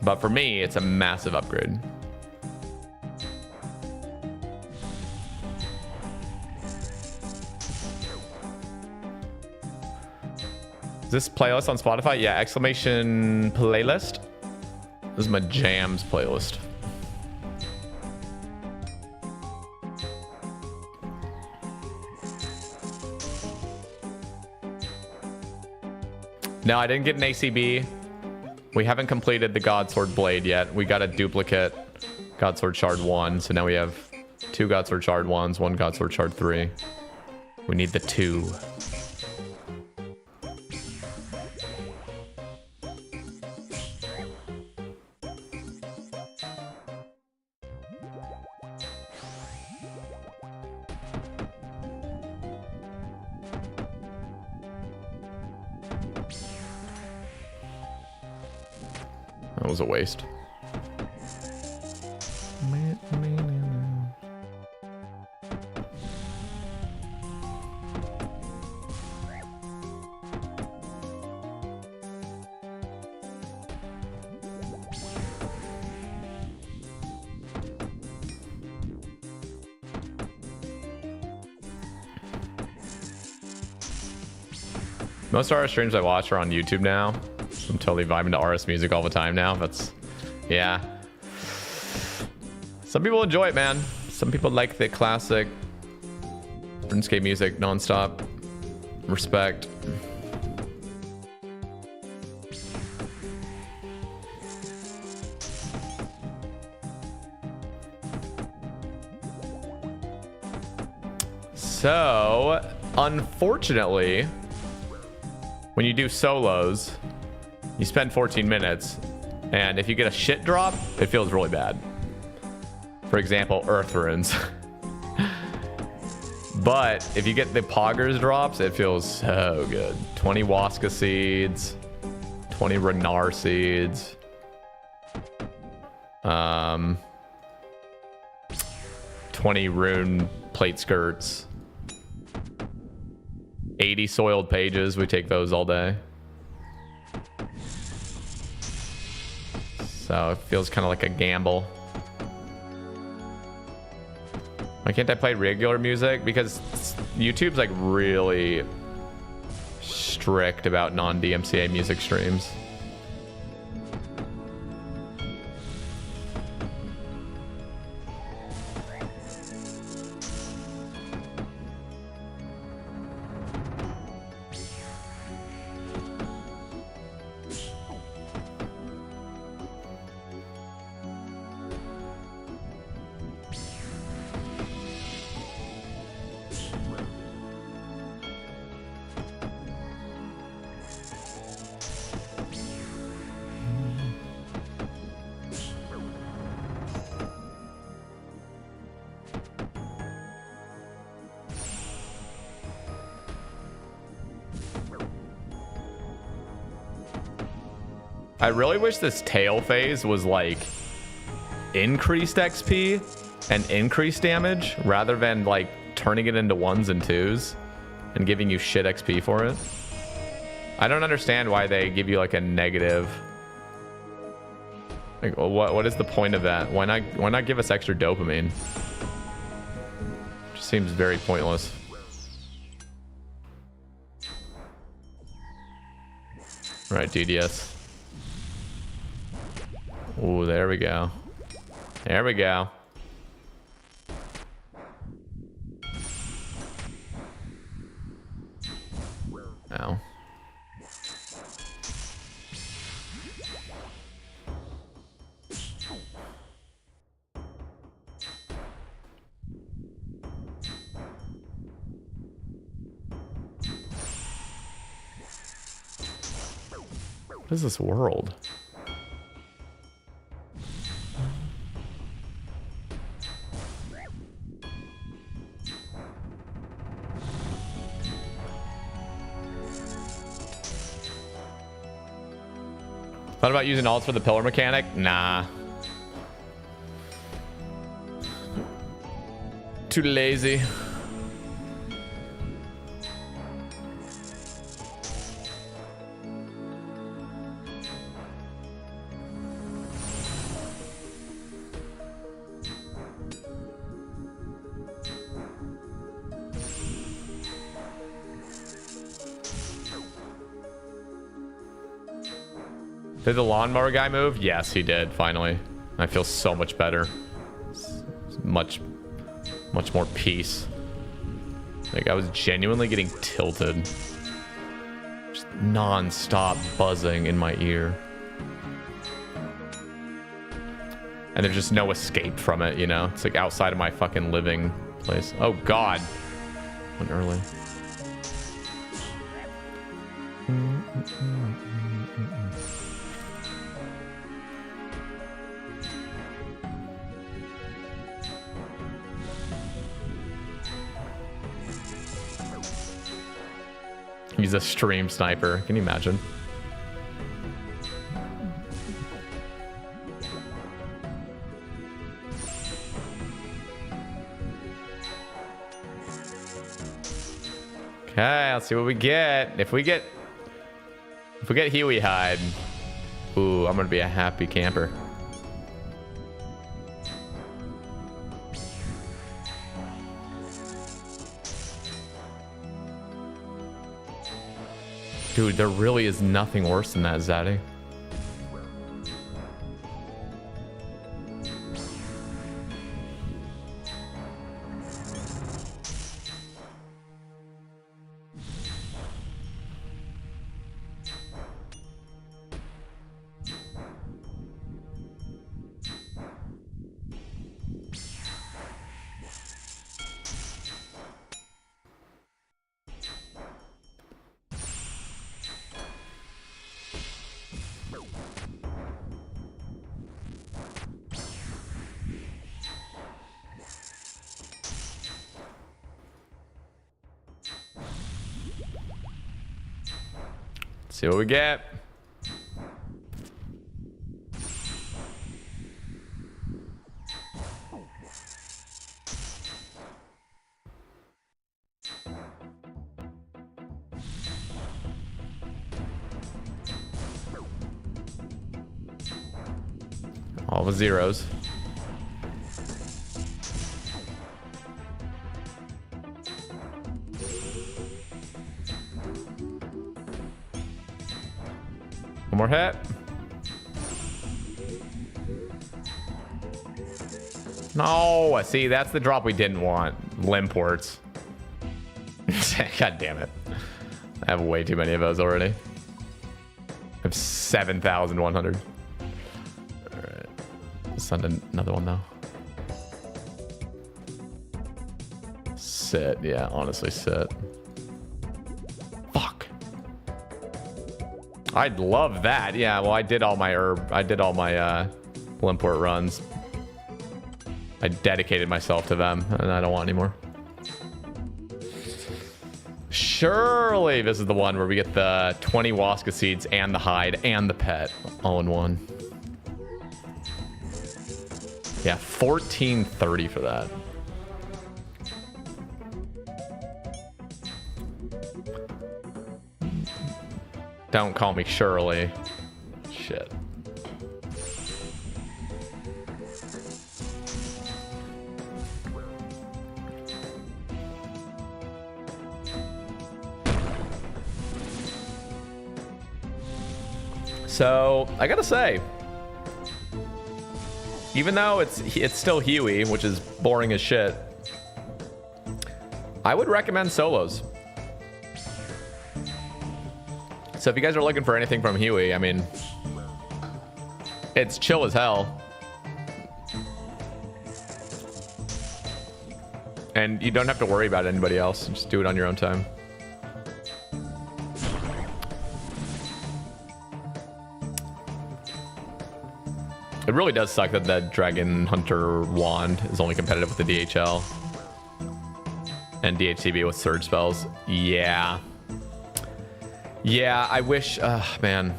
But for me, it's a massive upgrade. Is this playlist on Spotify? Yeah, exclamation playlist. This is my jams playlist. No, I didn't get an ACB. We haven't completed the Godsword Blade yet. We got a duplicate Godsword Shard 1, so now we have 2 Godsword Shard 1s, 1 Godsword Shard 3. We need the 2. That was a waste. Most RS streams I watch are on YouTube now. I'm totally vibing to RS music all the time now. That's, yeah. Some people enjoy it, man. Some people like the classic RuneScape music nonstop. Respect. So, unfortunately, when you do solos, you spend 14 minutes, and if you get a shit drop, it feels really bad. For example, Earth Runes. But if you get the Poggers drops, it feels so good. 20 Waska seeds, 20 Renar seeds. 20 rune plate skirts. 80 soiled pages. We take those all day. So it feels kind of like a gamble. Why can't I play regular music? Because YouTube's like really strict about non-DMCA music streams. I really wish this tail phase was like increased XP and increased damage rather than like turning it into 1s and 2s and giving you shit XP for it. I don't understand why they give you like a negative. Like, what is the point of that? Why not give us extra dopamine? Just seems very pointless. All right, DDS. Oh, there we go. There we go. Ow. What is this world? Thought about using alts for the pillar mechanic? Nah. Too lazy. Did the lawnmower guy move? Yes, he did, finally. I feel so much better. Much more peace. Like, I was genuinely getting tilted. Just non-stop buzzing in my ear. And there's just no escape from it, you know? It's like outside of my fucking living place. Oh, God. Went early. He's a stream sniper. Can you imagine? Okay, let's see what we get. If we get Huey hide, ooh, I'm gonna be a happy camper. Dude, there really is nothing worse than that, Zaddy. See what we get. All the zeros. One more hit. No, see, that's the drop we didn't want. Limb ports. God damn it. I have way too many of those already. I have 7,100. Alright. Send another one though. Sit, yeah, honestly sit. I'd love that. Yeah, well, I did all my Limport runs. I dedicated myself to them, and I don't want any more. Surely this is the one where we get the 20 Waska seeds and the hide and the pet all in one. Yeah, 1430 for that. Don't call me Shirley. Shit. So, I gotta say, even though it's still Huey, which is boring as shit, I would recommend solos. So if you guys are looking for anything from Huey, I mean, it's chill as hell. And you don't have to worry about anybody else. Just do it on your own time. It really does suck that the Dragon Hunter wand is only competitive with the DHL. And DHCB with surge spells. Yeah. Yeah, I wish... man.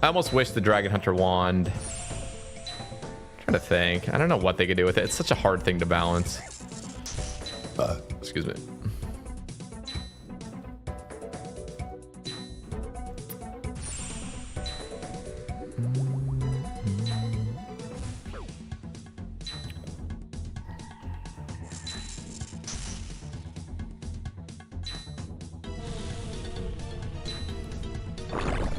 I almost wish the Dragon Hunter wand... I'm trying to think. I don't know what they could do with it. It's such a hard thing to balance. Excuse me.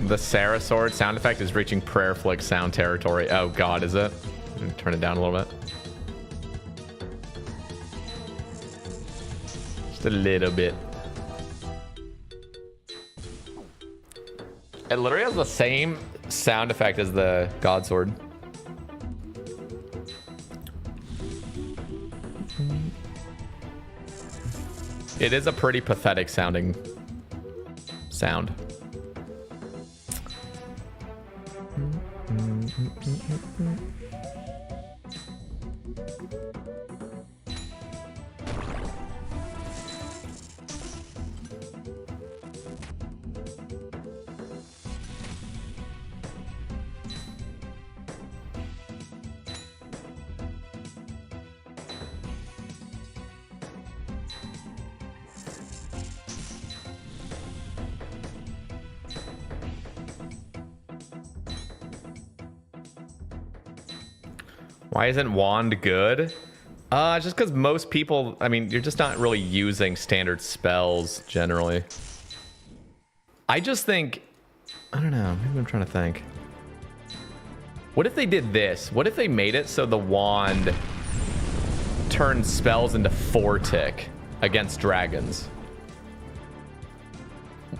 The Sarah Sword sound effect is reaching prayer flick sound territory. Oh god, is it? Turn it down a little bit. Just a little bit. It literally has the same sound effect as the God Sword. It is a pretty pathetic sounding sound. Why isn't wand good? Just because most people, I mean, you're just not really using standard spells generally. I just think, I don't know, maybe I'm trying to think. What if they did this? What if they made it so the wand turns spells into 4-tick against dragons?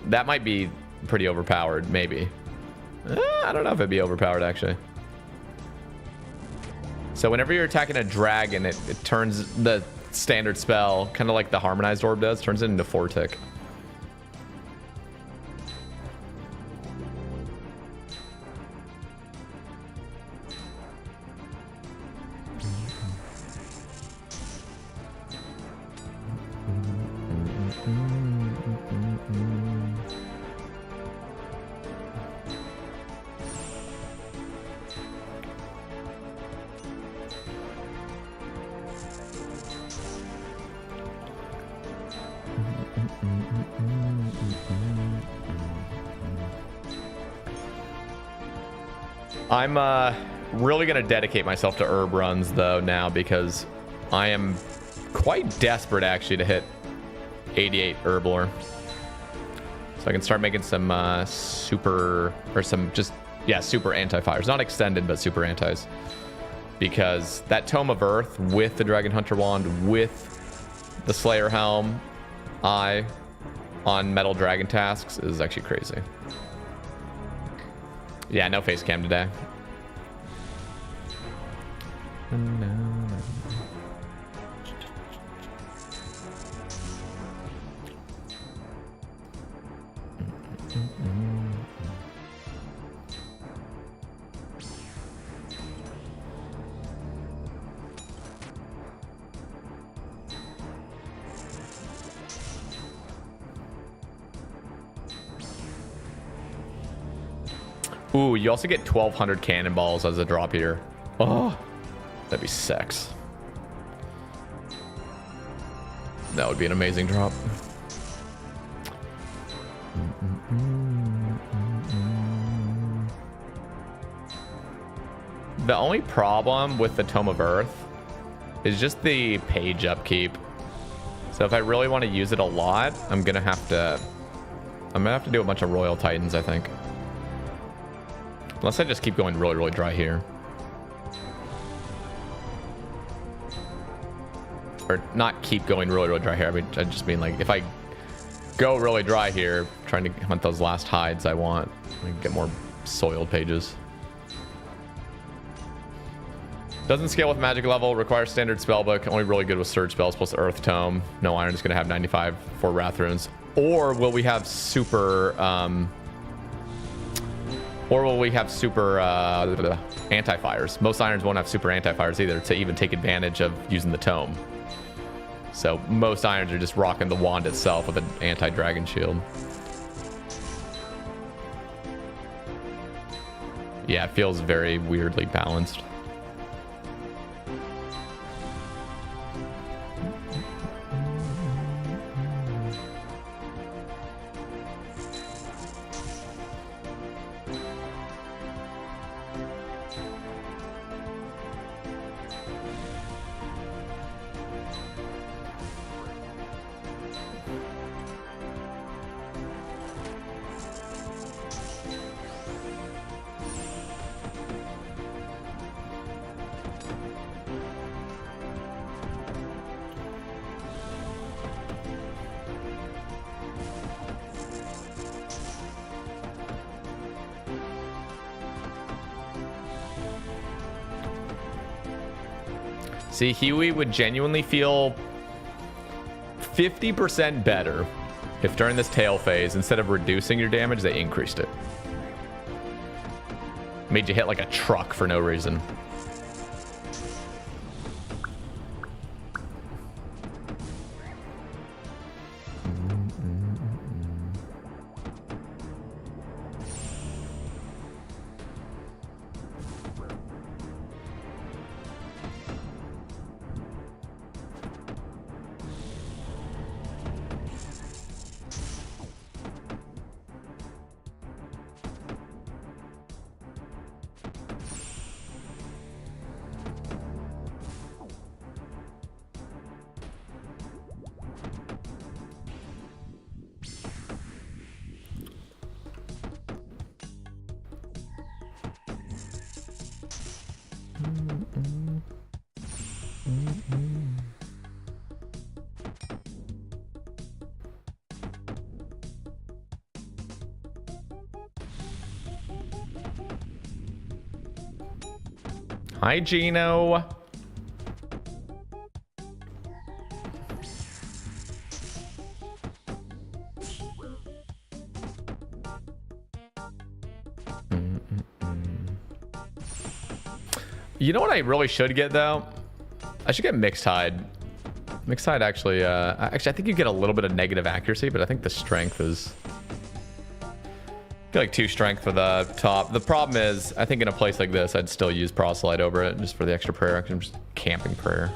That might be pretty overpowered, maybe. I don't know if it'd be overpowered, actually. So whenever you're attacking a dragon, it turns the standard spell, kind of like the Harmonized Orb does, turns it into 4-tick. I'm really going to dedicate myself to herb runs, though, now, because I am quite desperate, actually, to hit 88 herb lore. So I can start making some super, or some just, yeah, super anti-fires. Not extended, but super antis. Because that Tome of Earth with the Dragon Hunter wand, with the Slayer Helm, eye on Metal Dragon tasks is actually crazy. Yeah, no face cam today. Ooh, you also get 1,200 cannonballs as a drop here. Oh, that'd be sex. That would be an amazing drop. The only problem with the Tome of Earth is just the page upkeep. So if I really want to use it a lot, I'm gonna have to do a bunch of Royal Titans, I think. Unless I just keep going really, really dry here. Or not keep going really, really dry here. I just mean, like, if I go really dry here. Trying to hunt those last hides I want. I can get more soiled pages. Doesn't scale with magic level. Requires standard spellbook. Only really good with surge spells plus Earth Tome. No Iron is going to have 95 for Wrath Runes. Or will we have super... anti-fires? Most irons won't have super anti-fires either to even take advantage of using the tome. So most irons are just rocking the wand itself with an anti-dragon shield. Yeah, it feels very weirdly balanced. See, Huey would genuinely feel 50% better if during this tail phase, instead of reducing your damage, they increased it. Made you hit like a truck for no reason. Hi, Gino. You know what I really should get, though? I should get Mixed Hide. Mixed Hide actually, I think you get a little bit of negative accuracy, but I think the strength is... I feel like 2 strength for the top. The problem is, I think in a place like this, I'd still use Proselyte over it, just for the extra prayer. I'm just camping prayer.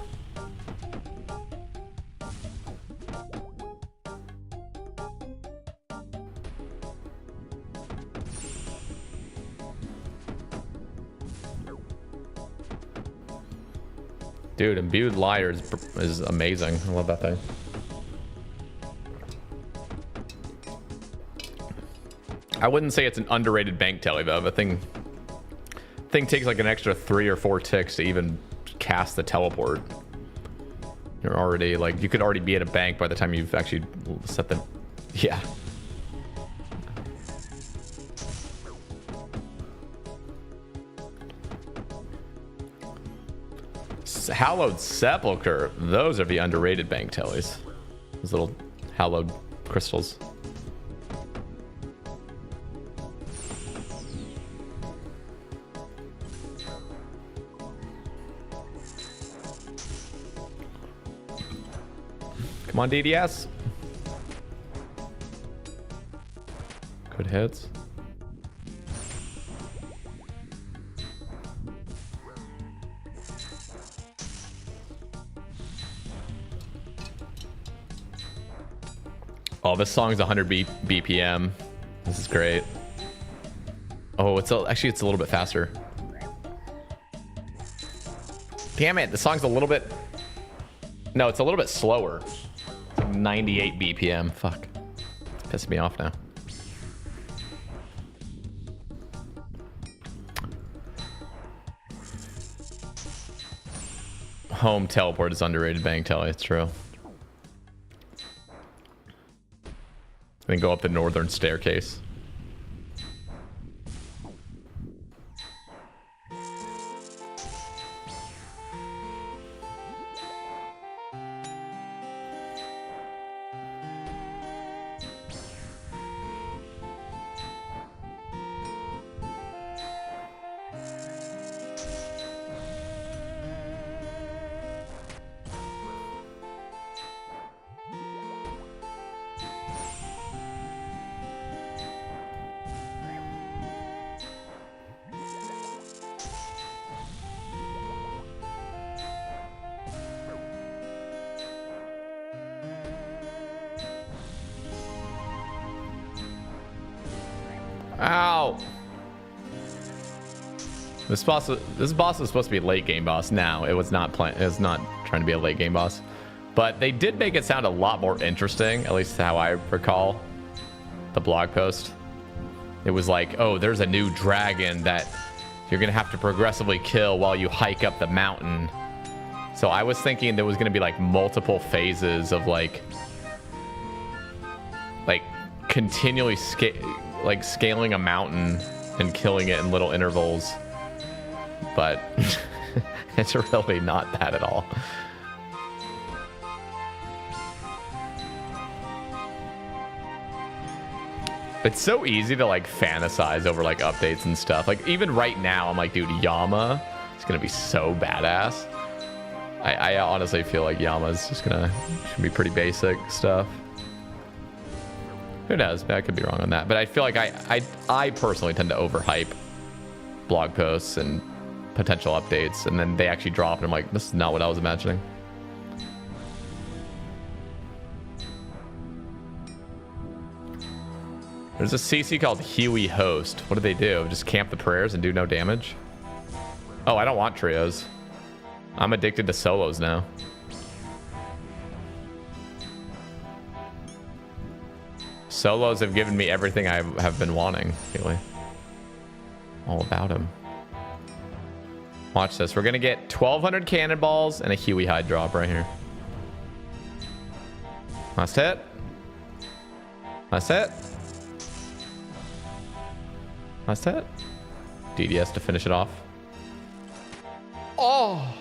Dude, Imbued Liar is amazing. I love that thing. I wouldn't say it's an underrated bank telly though. The thing takes like an extra 3 or 4 ticks to even cast the teleport. You're already like, you could already be at a bank by the time you've actually set the, yeah. Hallowed Sepulcher. Those are the underrated bank tellies. Those little hallowed crystals. Come on, DDS. Good hits. Oh, this song's 100 BPM. This is great. Oh, actually it's a little bit faster. Damn it, the song's a little bit... No, it's a little bit slower. It's like 98 BPM. Fuck. It's pissing me off now. Home teleport is underrated bank telly, it's true. then go up the northern staircase. Ow! This boss is supposed to be a late game boss. Now it was not trying to be a late game boss, but they did make it sound a lot more interesting, at least how I recall the blog post. It was like, oh, there's a new dragon that you're gonna have to progressively kill while you hike up the mountain. So I was thinking there was gonna be like multiple phases of like continually scaling a mountain and killing it in little intervals, but it's really not that at all. It's so easy to like fantasize over like updates and stuff. Like even right now, I'm like, dude, Yama is gonna be so badass. I honestly feel like Yama is just gonna be pretty basic stuff. Who knows? I could be wrong on that, but I feel like I personally tend to overhype blog posts and potential updates, and then they actually drop, and I'm like, this is not what I was imagining. There's a CC called Huey Host. What do they do? Just camp the prayers and do no damage? Oh, I don't want trios. I'm addicted to solos now. Solos have given me everything I have been wanting, really. All about him. Watch this. We're gonna get 1,200 cannonballs and a Huey hide drop right here. Last hit. Last hit. Last hit. DDS to finish it off. Oh!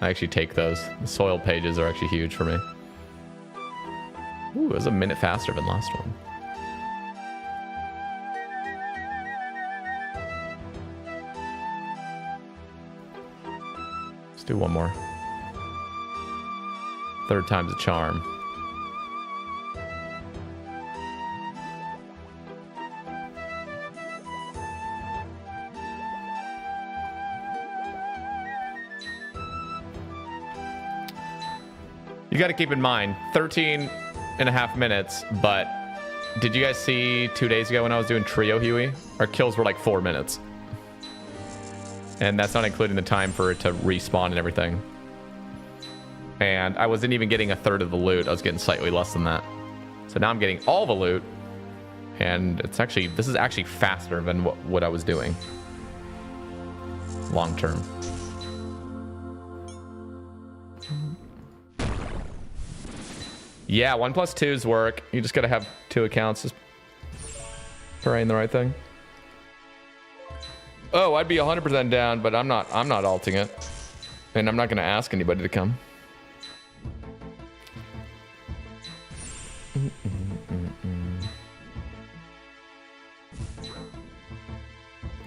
I actually take those. The soil pages are actually huge for me. Ooh, it was a minute faster than last one. Let's do one more. Third time's a charm. You got to keep in mind, 13.5 minutes, but did you guys see 2 days ago when I was doing Trio Huey? Our kills were like 4 minutes. And that's not including the time for it to respawn and everything. And I wasn't even getting a third of the loot. I was getting slightly less than that. So now I'm getting all the loot. And this is actually faster than what I was doing. Long term. Yeah, 1+2s work. You just gotta have 2 accounts. Just praying the right thing. Oh, I'd be 100% down, but I'm not alting it. And I'm not gonna ask anybody to come.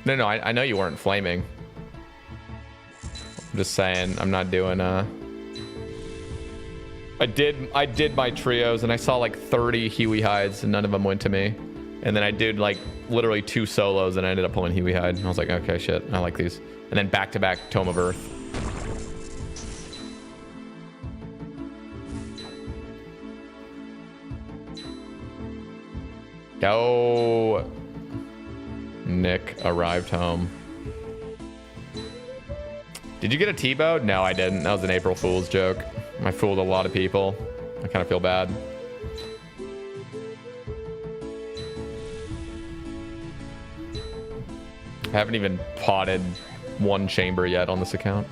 No, I know you weren't flaming. I'm just saying, I'm not doing I did my trios and I saw like 30 Huey hides and none of them went to me. And then I did like literally 2 solos and I ended up pulling Huey hide. And I was like, okay, shit, I like these. And then back-to-back Tome of Earth. Oh, Nick arrived home. Did you get a T-bow? No, I didn't. That was an April Fool's joke. I fooled a lot of people. I kind of feel bad. I haven't even potted 1 chamber yet on this account.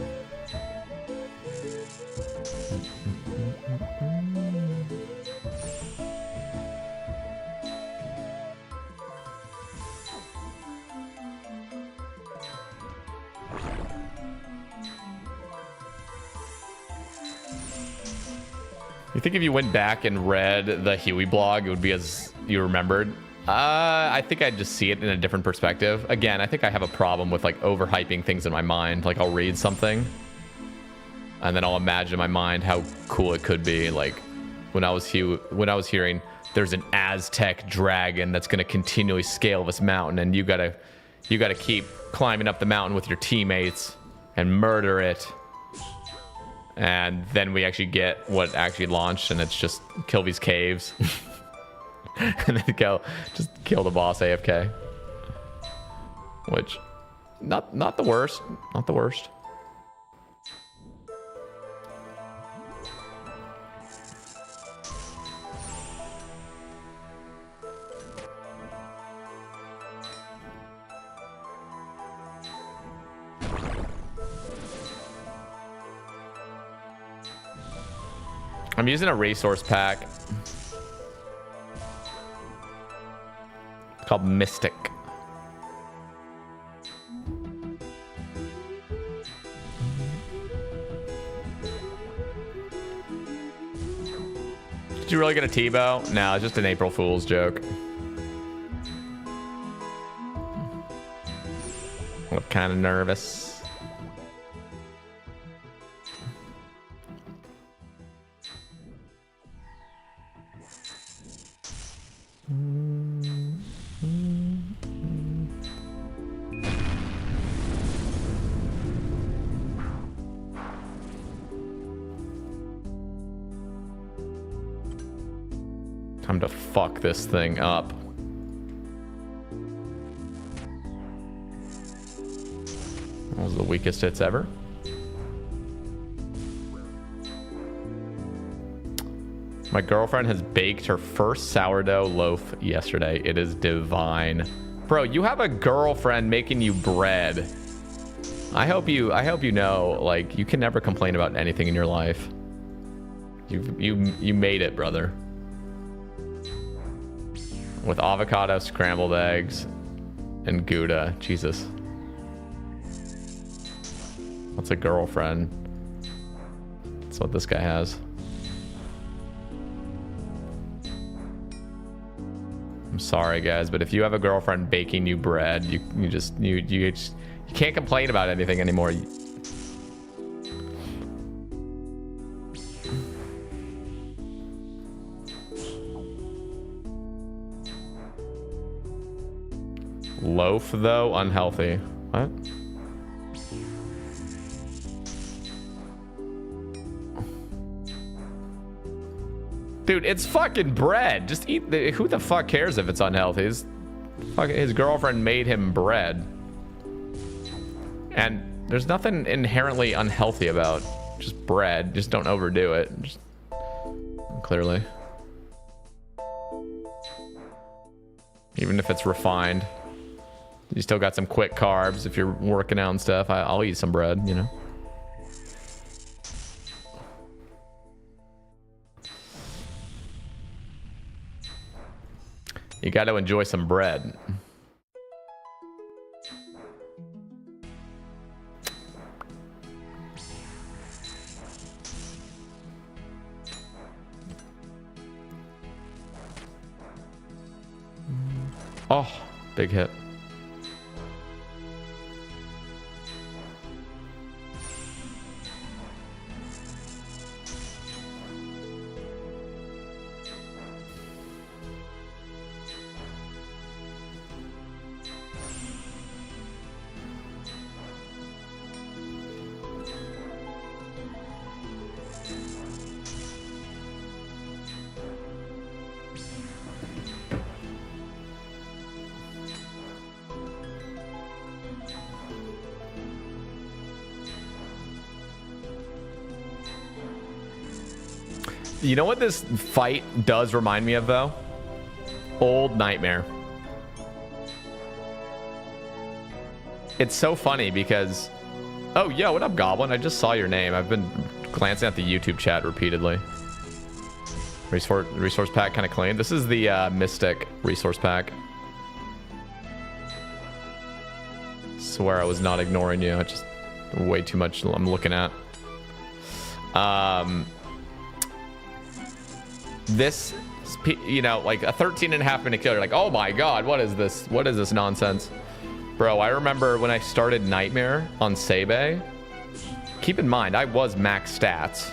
You think if you went back and read the Huey blog, it would be as you remembered? I think I'd just see it in a different perspective. Again, I think I have a problem with like overhyping things in my mind. Like I'll read something and then I'll imagine in my mind how cool it could be. Like when I was hearing there's an Aztec dragon that's going to continually scale this mountain and you gotta keep climbing up the mountain with your teammates and murder it. And then we actually get what actually launched, and it's just kill these caves. And then just kill the boss AFK. Which, not the worst. Not the worst. I'm using a resource pack. It's called Mystic. Did you really get a T-bow? No, it's just an April Fool's joke. I'm kind of nervous. Time to fuck this thing up. That was the weakest hits ever. My girlfriend has baked her first sourdough loaf yesterday. It is divine. Bro, you have a girlfriend making you bread. I hope you know, like, you can never complain about anything in your life. You made it, brother. With avocado, scrambled eggs, and Gouda. Jesus. What's a girlfriend? That's what this guy has. I'm sorry, guys, but if you have a girlfriend baking you bread, you can't complain about anything anymore. Loaf, though, unhealthy. What? Dude, it's fucking bread. Just eat the... Who the fuck cares if it's unhealthy? His girlfriend made him bread. And there's nothing inherently unhealthy about just bread. Just don't overdo it. Just, clearly. Even if it's refined. You still got some quick carbs if you're working out and stuff. I'll eat some bread, you know. You got to enjoy some bread. Oh, big hit. You know what this fight does remind me of, though? Old Nightmare. It's so funny because... Oh, yo, what up, Goblin? I just saw your name. I've been glancing at the YouTube chat repeatedly. Resource pack kind of clean. This is the Mystic resource pack. Swear I was not ignoring you. It's just way too much I'm looking at. this, you know, like a 13.5-minute kill. You're like, oh my god, what is this? What is this nonsense? Bro, I remember when I started Nightmare on Sebe. Keep in mind, I was max stats.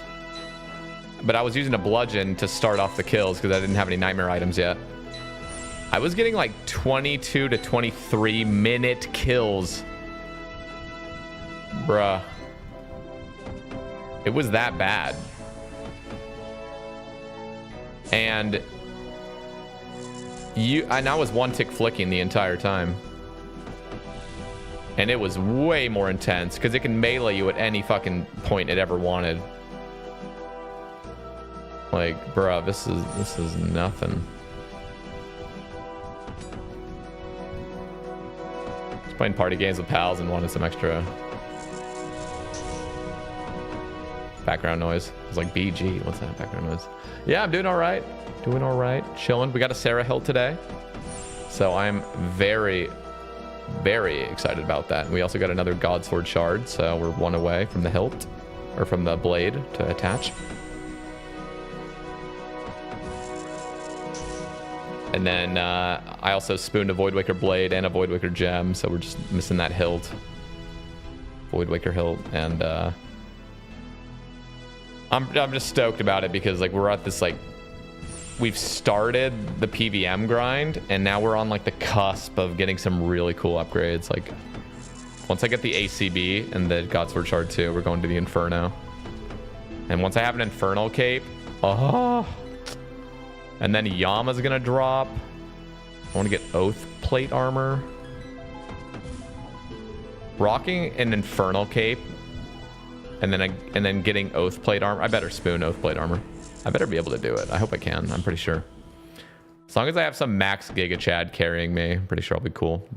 But I was using a bludgeon to start off the kills because I didn't have any Nightmare items yet. I was getting like 22 to 23 minute kills. Bruh. It was that bad. And I was one tick flicking the entire time. And it was way more intense because it can melee you at any fucking point it ever wanted. Like, bruh, this is nothing. Just playing party games with pals and wanted some extra background noise. It was like, BG, what's that background noise? Yeah, I'm doing all right. Doing all right. Chilling. We got a Sarah Hill today. So I'm very, very excited about that. And we also got another Godsword shard. So we're one away from the hilt, or from the blade to attach. And then I also spooned a Voidwaker blade and a Voidwaker gem. So we're just missing that hilt. Voidwaker hilt. And I'm just stoked about it because like we're at this like, we've started the PVM grind and now we're on like the cusp of getting some really cool upgrades. Like once I get the ACB and the Godsword Shard 2, we're going to the Inferno. And once I have an Infernal Cape, oh, and then Yama's gonna drop. I want to get Oath Plate armor. Rocking an Infernal Cape and then getting Oath Plate armor. I better spoon Oath Plate armor. I better be able to do it. I hope I can. I'm pretty sure. As long as I have some max Giga Chad carrying me, I'm pretty sure I'll be cool.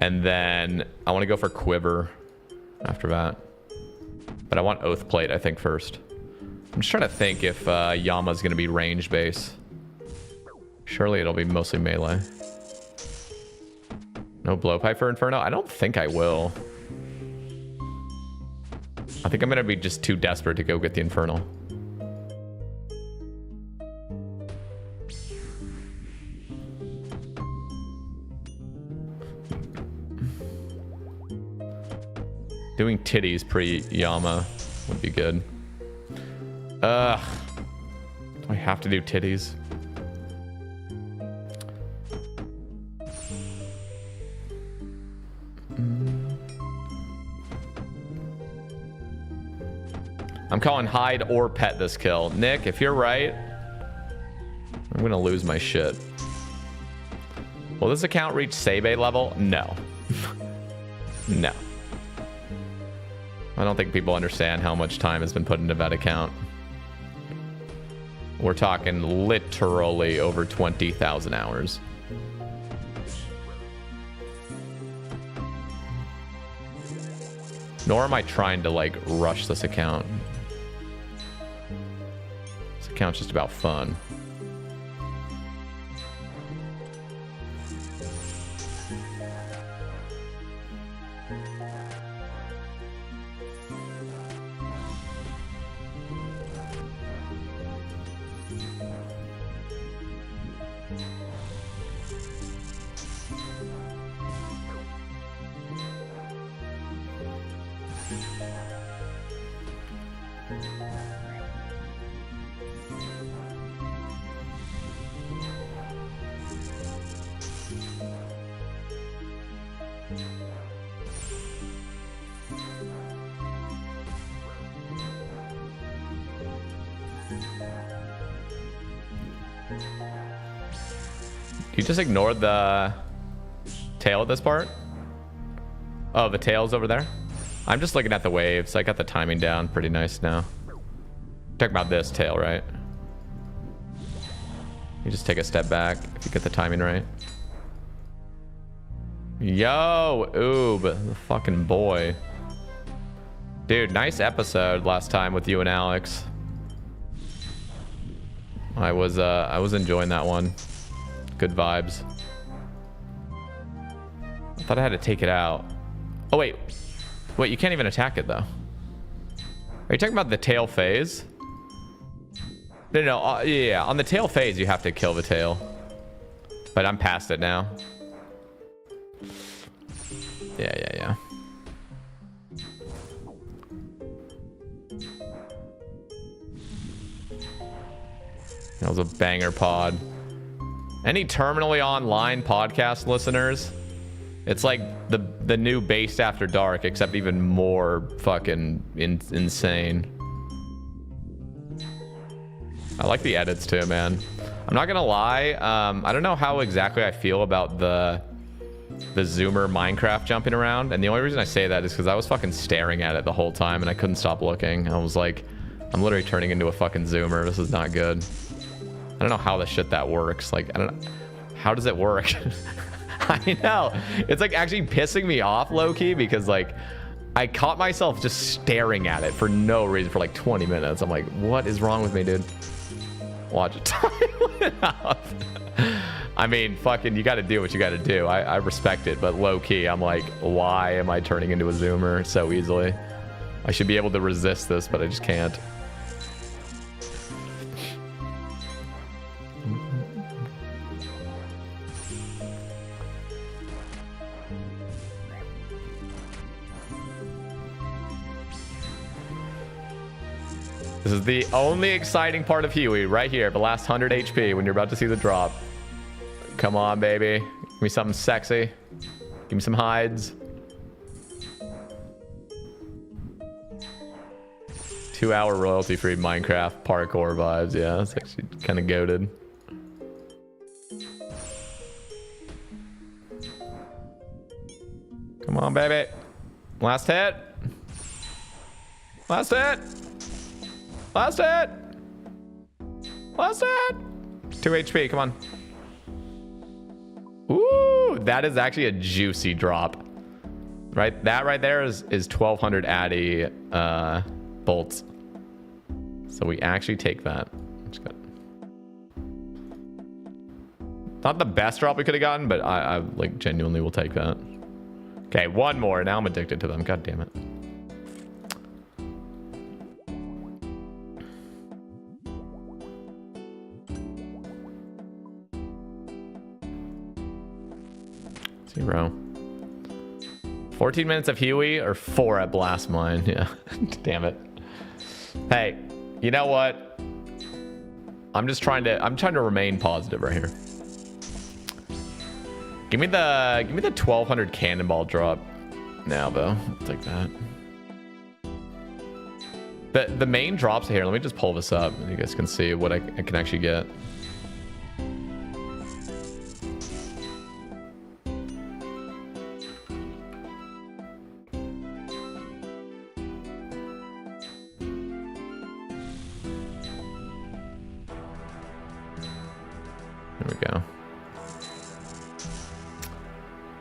And then I want to go for Quiver after that. But I want Oath Plate, I think, first. I'm just trying to think if Yama's going to be range base. Surely it'll be mostly melee. No blowpipe for Inferno? I don't think I will. I think I'm going to be just too desperate to go get the Infernal. Doing titties pre-Yama would be good. Ugh. Do I have to do titties? I'm calling hide or pet this kill. Nick, if you're right, I'm gonna lose my shit. Will this account reach Sebe level? No. No. I don't think people understand how much time has been put into that account. We're talking literally over 20,000 hours. Nor am I trying to like rush this account. This account's just about fun. You just ignored the tail at this part? Oh, the tail's over there? I'm just looking at the waves. I got the timing down pretty nice now. Talking about this tail, right? You just take a step back if you get the timing right. Yo, Oob, the fucking boy. Dude, nice episode last time with you and Alex. I was enjoying that one. Good vibes. I thought I had to take it out. Oh, wait. Wait, you can't even attack it, though. Are you talking about the tail phase? No, yeah, on the tail phase, you have to kill the tail. But I'm past it now. Yeah. That was a banger pod. Any terminally online podcast listeners? It's like the new Based After Dark, except even more fucking insane. I like the edits too, man. I'm not gonna lie. I don't know how exactly I feel about the zoomer Minecraft jumping around, and the only reason I say that is because I was fucking staring at it the whole time, and I couldn't stop looking. I was like, I'm literally turning into a fucking zoomer. This is not good. I don't know how the shit that works. Like, I don't know. How does it work? I know. It's like actually pissing me off low-key because like I caught myself just staring at it for no reason for like 20 minutes. I'm like, what is wrong with me, dude? Watch it. Time went off. I mean, fucking, you got to do what you got to do. I respect it, but low-key, I'm like, why am I turning into a zoomer so easily? I should be able to resist this, but I just can't. This is the only exciting part of Huey right here, the last 100 HP when you're about to see the drop. Come on, baby. Give me something sexy. Give me some hides. 2-hour royalty-free Minecraft parkour vibes. Yeah, that's actually kind of goated. Come on, baby. Last hit. Last hit. Last hit! Last hit! 2 HP, come on. Ooh, that is actually a juicy drop. Right, that right there is 1200 Addy bolts. So we actually take that. That's good. Not the best drop we could have gotten, but I like genuinely will take that. Okay, one more. Now I'm addicted to them. God damn it. Zero. 14 minutes of Huey or 4 at Blast Mine. Yeah. Damn it. Hey, you know what? I'm trying to remain positive right here. Give me the 1200 cannonball drop now though. I'll take that. The main drops here, let me just pull this up and you guys can see what I can actually get.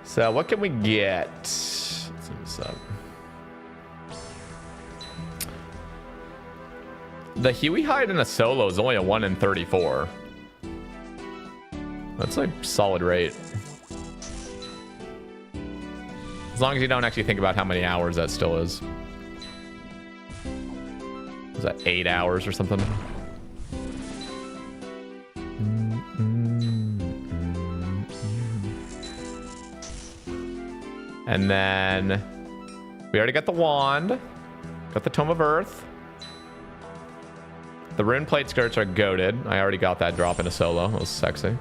So what can we get? Let's see what's up. The Huey hide in a solo is only a 1 in 34. That's a solid rate. As long as you don't actually think about how many hours that still is. Is that 8 hours or something? And then we already got the wand, got the Tome of Earth. The rune plate skirts are goated. I already got that drop in a solo. That was sexy.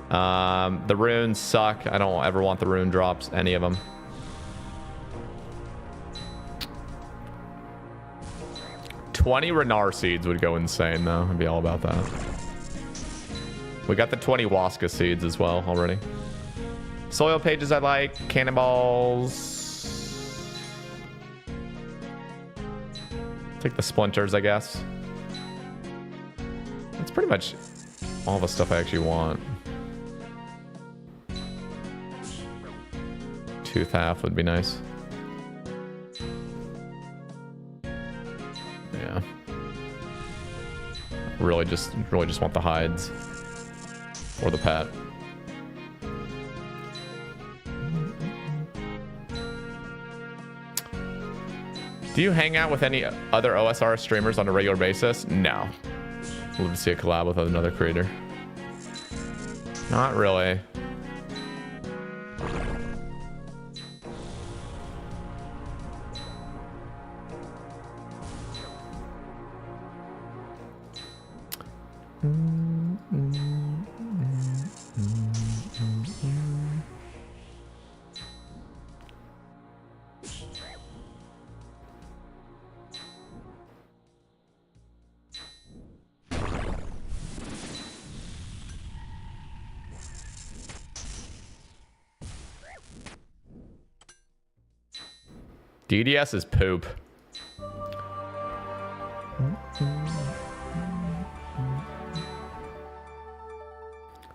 The runes suck. I don't ever want the rune drops, any of them. $20 Renar seeds would go insane though. I'd be all about that. We got the 20 Waska seeds as well already. Soil pages I like. Cannonballs. Take the splinters, I guess. That's pretty much all the stuff I actually want. Tooth half would be nice. Yeah. Really just want the hides. Or the pet. Do you hang out with any other OSR streamers on a regular basis? No. I'd love to see a collab with another creator. Not really. DDS is poop.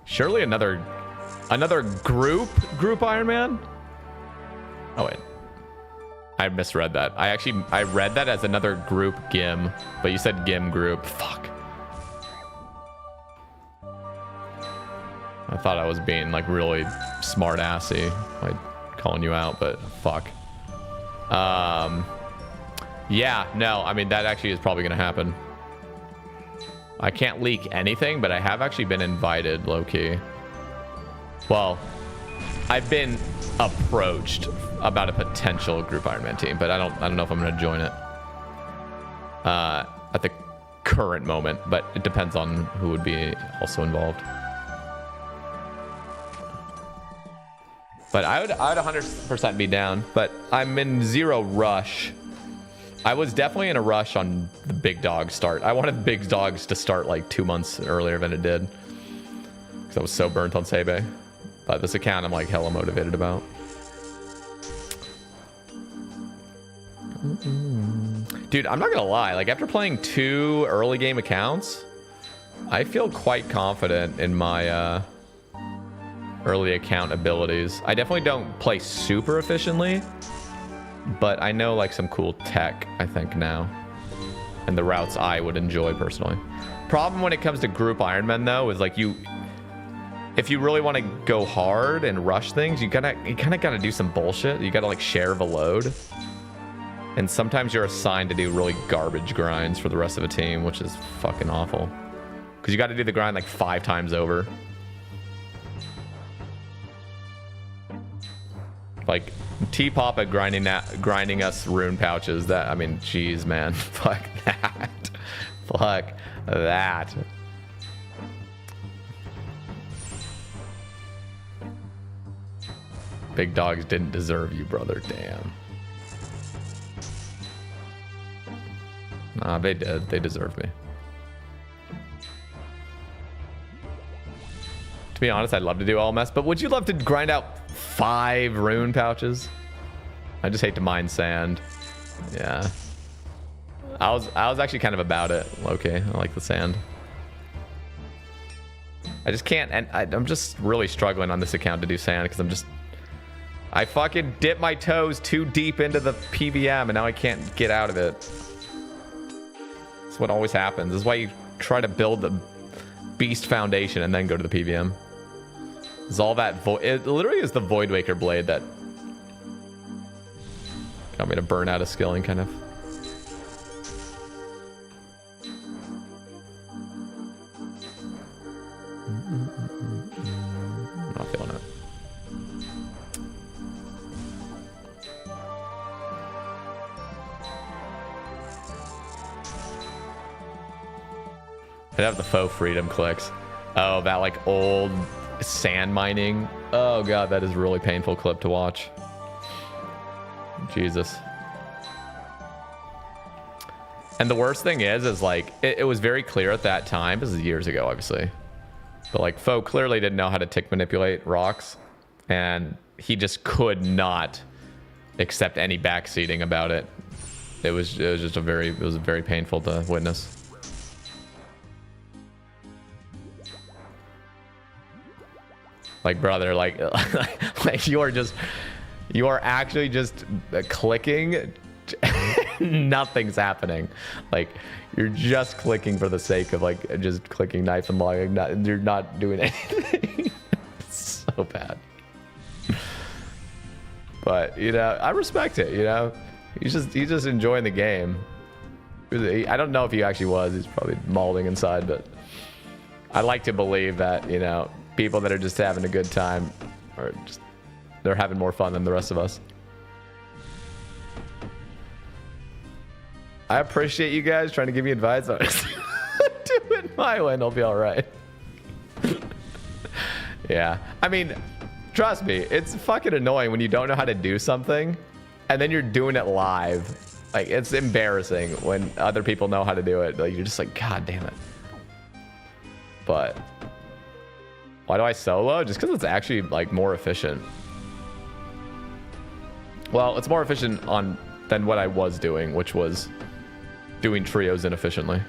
Surely another group Iron Man? Oh wait. I misread that. I read that as another group GIM, but you said GIM group. Fuck. I thought I was being like really smart assy by calling you out, but fuck. Yeah, no, I mean, that actually is probably going to happen. I can't leak anything, but I have actually been invited, low-key. Well, I've been approached about a potential group Iron Man team, but I don't know if I'm going to join it at the current moment, but it depends on who would be also involved. But I would 100% be down, but I'm in zero rush. I was definitely in a rush on the big dog start. I wanted big dogs to start like 2 months earlier than it did, because I was so burnt on Sebe. But this account I'm like hella motivated about. Dude, I'm not gonna lie, like after playing 2 early game accounts, I feel quite confident in my early account abilities. I definitely don't play super efficiently, but I know like some cool tech, I think, now, and the routes I would enjoy personally. Problem when it comes to group Ironman though is like if you really want to go hard and rush things, you kind of gotta do some bullshit. You gotta like share the load, and sometimes you're assigned to do really garbage grinds for the rest of the team, which is fucking awful, because you got to do the grind like 5 times over. Like T-Papa grinding us rune pouches. That, I mean, jeez, man. Fuck that. Fuck that. Big dogs didn't deserve you, brother. Damn. Nah, they did. They deserved me. To be honest, I'd love to do all mess, but would you love to grind out 5 rune pouches? I just hate to mine sand. Yeah. I was actually kind of about it. Okay, I like the sand. I just can't, and I'm just really struggling on this account to do sand because I fucking dipped my toes too deep into the PVM and now I can't get out of it. That's what always happens. This is why you try to build the beast foundation and then go to the PVM. It's all that it literally is the Void Waker blade that got me to burn out of skilling, kind of. I'm not feeling it. I'd have the faux freedom clicks. Oh, that like old sand mining. Oh god, that is a really painful clip to watch. Jesus. And the worst thing is like it was very clear at that time. This is years ago, obviously, but like Faux clearly didn't know how to tick manipulate rocks, and he just could not accept any backseating about it. It was very painful to witness. Like, brother, like you are actually just clicking. Nothing's happening. Like, you're just clicking for the sake of like just clicking knife and log. You're not doing anything. It's so bad. But you know, I respect it. You know, He's just enjoying the game. I don't know if he actually was. He's probably mauling inside, but I like to believe that, you know, people that are just having a good time are just, they're having more fun than the rest of us. I appreciate you guys trying to give me advice on it. Do it my way and I'll be all right. Yeah. I mean, trust me, it's fucking annoying when you don't know how to do something and then you're doing it live. Like, it's embarrassing when other people know how to do it. Like, you're just like, God damn it. But why do I solo? Just because it's actually, like, more efficient. Well, it's more efficient than what I was doing, which was doing trios inefficiently.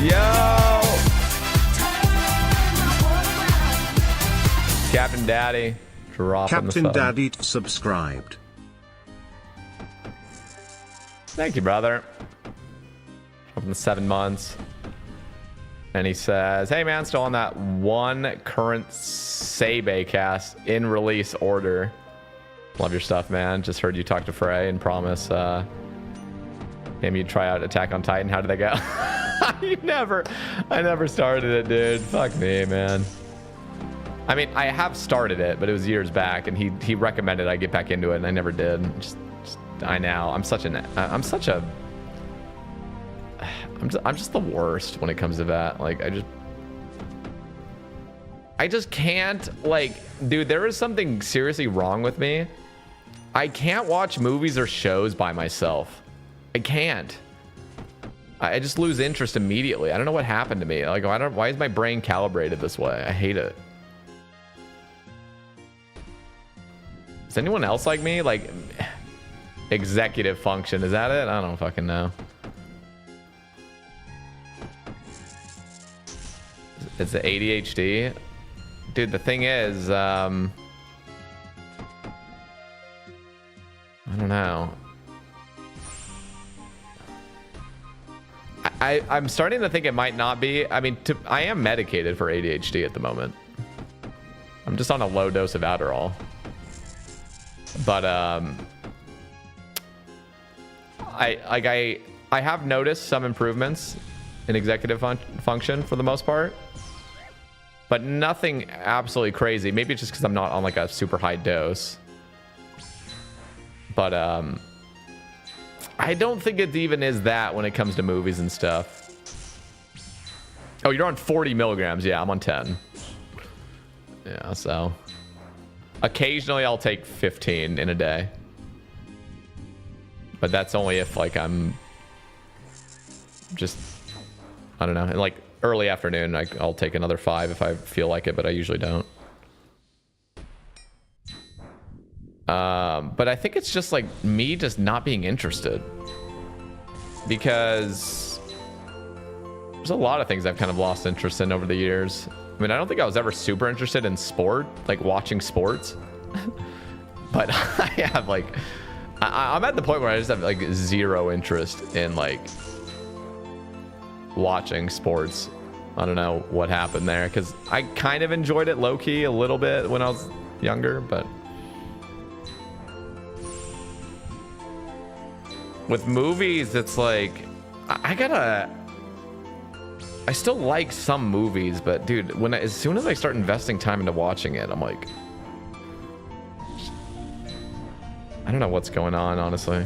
Yo! Captain Daddy, dropping the Captain sub. Daddy subscribed. Thank you, brother. From the 7 months. And he says, hey man, still on that one current Sebe cast in release order. Love your stuff, man. Just heard you talk to Frey and promise him you'd try out Attack on Titan. How did that go? I never started it, dude. Fuck me, man. I mean, I have started it, but it was years back, and he recommended I get back into it, and I never did. I know. I'm just the worst when it comes to that. Like, I just can't, like, dude, there is something seriously wrong with me. I can't watch movies or shows by myself. I can't. I just lose interest immediately. I don't know what happened to me. Like, why is my brain calibrated this way? I hate it. Is anyone else like me? Like, executive function, is that it? I don't fucking know. It's the ADHD. Dude, the thing is, I don't know. I'm starting to think it might not be. I mean, I am medicated for ADHD at the moment. I'm just on a low dose of Adderall. But I have noticed some improvements in executive function for the most part, but nothing absolutely crazy. Maybe it's just because I'm not on like a super high dose. But I don't think it even is that when it comes to movies and stuff. Oh, you're on 40 milligrams. Yeah, I'm on 10. Yeah, so occasionally I'll take 15 in a day. But that's only if, like, I'm just, I don't know, in like early afternoon, I'll take another 5 if I feel like it, but I usually don't. But I think it's just like me just not being interested, because there's a lot of things I've kind of lost interest in over the years. I mean, I don't think I was ever super interested in sport, like watching sports, but I have like, I'm at the point where I just have like zero interest in like watching sports. I don't know what happened there, because I kind of enjoyed it low-key a little bit when I was younger, but with movies, it's like, I still like some movies, but dude, as soon as I start investing time into watching it, I'm like, I don't know what's going on, honestly.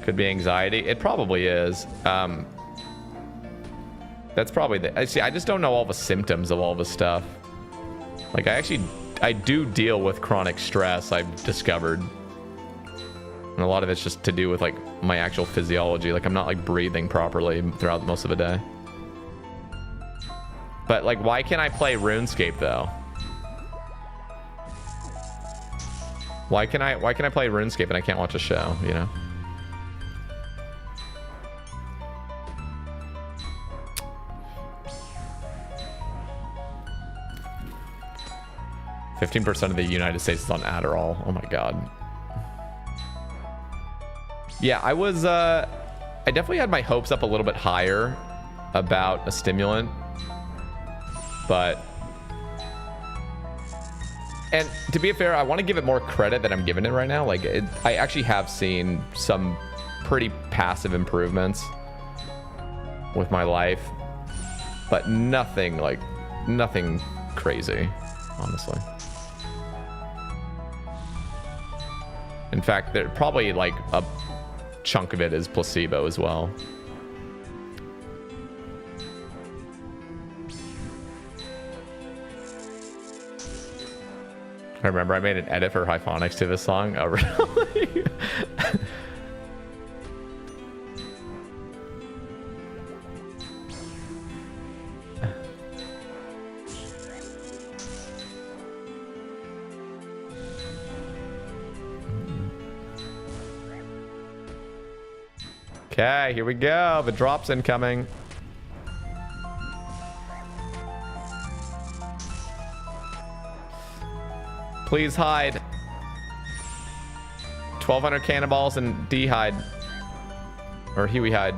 Could be anxiety. It probably is. That's probably I just don't know all the symptoms of all the stuff. Like, I do deal with chronic stress, I've discovered. And a lot of it's just to do with like my actual physiology. Like, I'm not like breathing properly throughout most of the day. But like, why can't I play RuneScape though? Why can I play RuneScape and I can't watch a show, you know? 15% of the United States is on Adderall. Oh my god. Yeah, I definitely had my hopes up a little bit higher about a stimulant, but, and to be fair, I want to give it more credit than I'm giving it right now. Like, I actually have seen some pretty passive improvements with my life, but nothing crazy, honestly. In fact, there probably like a chunk of it is placebo as well. I remember I made an edit for Hyphonics to this song. Oh, really? Okay, here we go. The drop's incoming. Please hide. 1,200 cannonballs and D hide. Or Huey hide.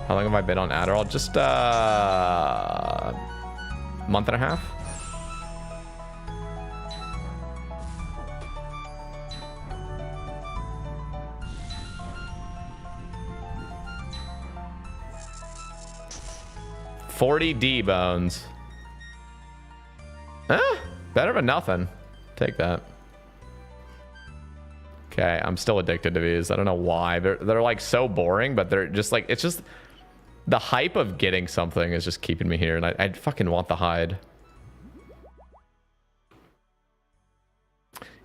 How long have I been on Adderall? Just a month and a half. $40 bones. Better than nothing. Take that. Okay, I'm still addicted to these. I don't know why. They're like so boring, but they're just like, it's just the hype of getting something is just keeping me here, and I fucking want the hide.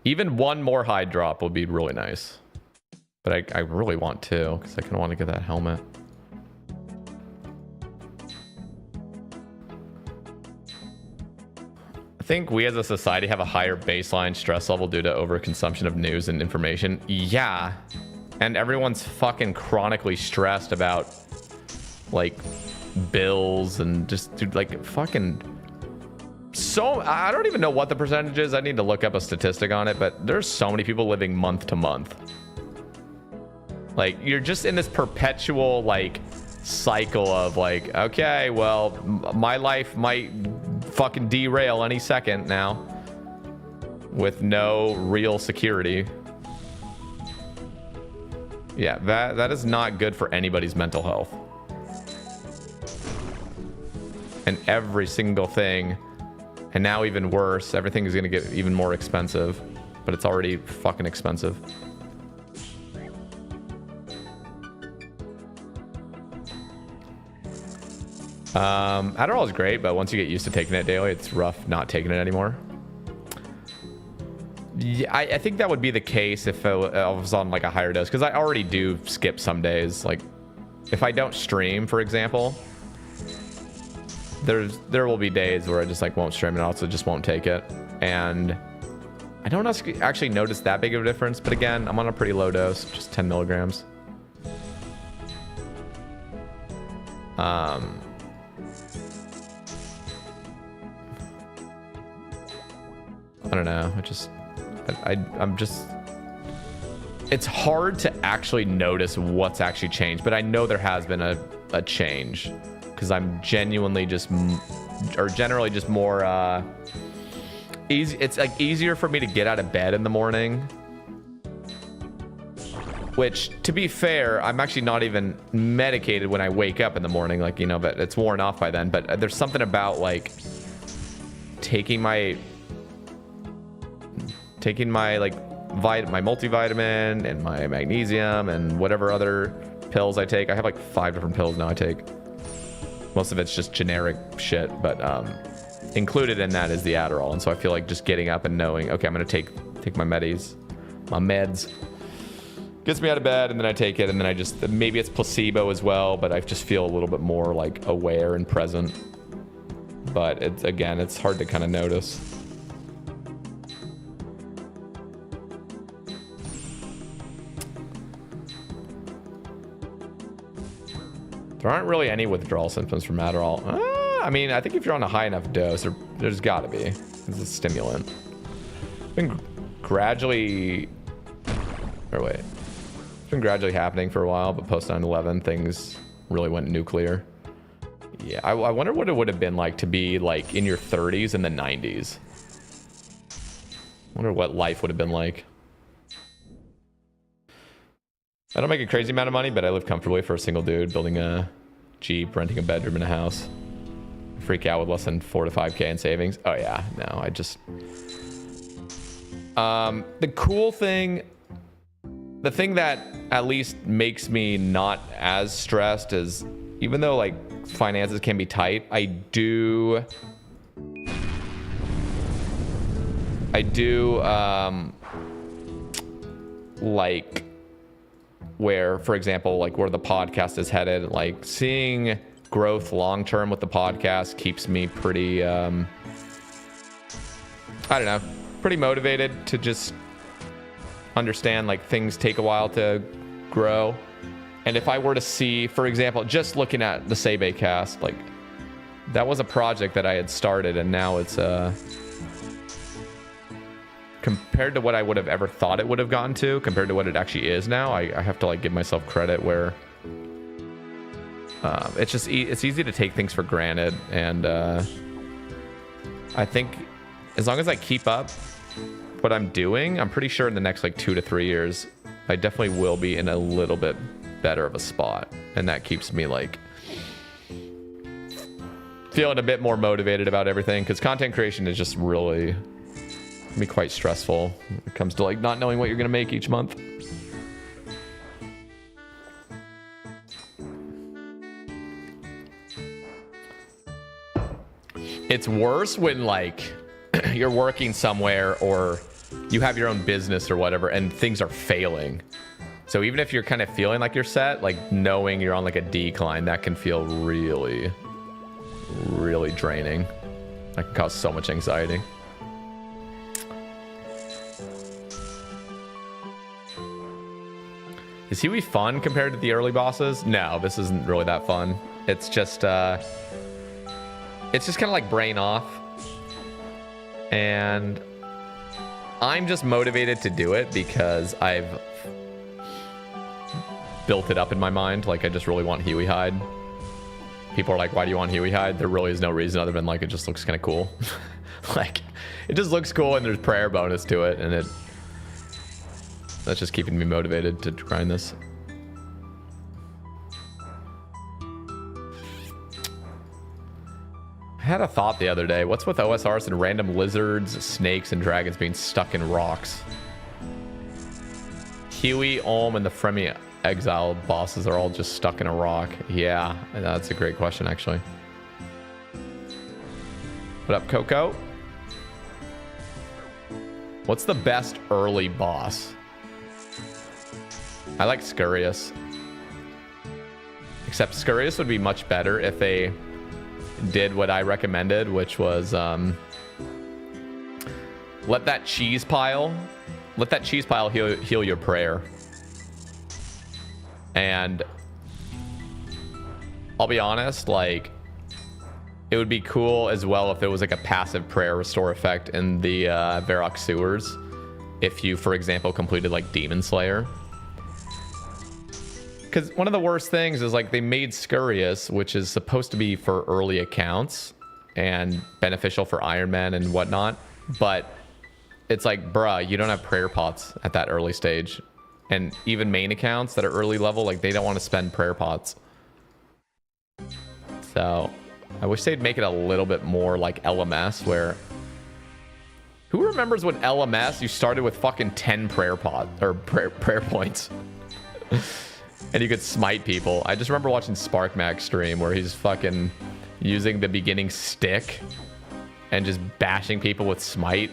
Even one more hide drop would be really nice. But I really want two, because I kind of want to get that helmet. I think we as a society have a higher baseline stress level due to overconsumption of news and information. Yeah. And everyone's fucking chronically stressed about like bills and just dude, like fucking so I don't even know what the percentage is. I need to look up a statistic on it, but there's so many people living month to month. Like you're just in this perpetual like cycle of like, okay, well, my life might fucking derail any second now with no real security. Yeah, that is not good for anybody's mental health. And every single thing, and now even worse, everything is going to get even more expensive, but it's already fucking expensive. Adderall is great, but once you get used to taking it daily, it's rough not taking it anymore. Yeah, I think that would be the case if I was on like a higher dose, because I already do skip some days. Like if I don't stream, for example, there will be days where I just like won't stream and also just won't take it. And I don't actually notice that big of a difference, but again, I'm on a pretty low dose, just 10 milligrams. I don't know. I'm just, it's hard to actually notice what's actually changed, but I know there has been a change because I'm genuinely just, or generally just more, easy. It's like easier for me to get out of bed in the morning, which to be fair, I'm actually not even medicated when I wake up in the morning, like, you know, but it's worn off by then. But there's something about like taking my like my multivitamin and my magnesium and whatever other pills I take. I have like 5 different pills now I take. Most of it's just generic shit, but included in that is the Adderall. And so I feel like just getting up and knowing, okay, I'm gonna take my meds gets me out of bed, and then I take it, and then I just, maybe it's placebo as well, but I just feel a little bit more like aware and present. But it's, again, it's hard to kind of notice. There aren't really any withdrawal symptoms from Adderall. I mean, I think if you're on a high enough dose, there's got to be. It's a stimulant. I've been gradually Or wait. It's been gradually happening for a while, but post 9/11, things really went nuclear. Yeah, I wonder what it would have been like to be like in your 30s in the 90s. I wonder what life would have been like. I don't make a crazy amount of money, but I live comfortably for a single dude, building a Jeep, renting a bedroom in a house. Freak out with less than 4 to 5K in savings. Oh yeah, no, I just... the cool thing, the thing that at least makes me not as stressed is, even though like finances can be tight, I do like where, for example, like where the podcast is headed, like seeing growth long term with the podcast keeps me pretty I don't know, pretty motivated to just understand like things take a while to grow. And if I were to see, for example, just looking at the Sebe cast, like that was a project that I had started, and now it's compared to what I would have ever thought it would have gotten to, compared to what it actually is now, I have to like give myself credit where it's just it's easy to take things for granted. And I think as long as I keep up what I'm doing, I'm pretty sure in the next like 2 to 3 years, I definitely will be in a little bit better of a spot. And that keeps me like feeling a bit more motivated about everything, because content creation is just really can be quite stressful when it comes to like not knowing what you're gonna make each month. It's worse when like you're working somewhere or you have your own business or whatever and things are failing. So even if you're kind of feeling like you're set, like knowing you're on like a decline, that can feel really, really draining. That can cause so much anxiety. Is Huey fun compared to the early bosses? No, this isn't really that fun. It's just kind of like brain off. And I'm just motivated to do it because I've built it up in my mind. Like, I just really want Huey hide. People are like, why do you want Huey hide? There really is no reason other than like, it just looks kind of cool. Like, it just looks cool and there's prayer bonus to it, and that's just keeping me motivated to grind this. I had a thought the other day. What's with OSRs and random lizards, snakes, and dragons being stuck in rocks? Huey, Olm, and the Fremi Exile bosses are all just stuck in a rock. Yeah, that's a great question, actually. What up, Coco? What's the best early boss? I like Scurious. Except Scurious would be much better if they did what I recommended, which was let that cheese pile heal your prayer. And I'll be honest, like, it would be cool as well if there was like a passive prayer restore effect in the Varrock sewers if you, for example, completed like Demon Slayer. Because one of the worst things is like they made Scurious, which is supposed to be for early accounts and beneficial for Iron Man and whatnot, but it's like, bruh, you don't have prayer pots at that early stage. And even main accounts that are early level, like they don't want to spend prayer pots. So I wish they'd make it a little bit more like LMS, where who remembers when LMS you started with fucking 10 prayer points and you could smite people. I just remember watching SparkMax stream where he's fucking using the beginning stick and just bashing people with smite.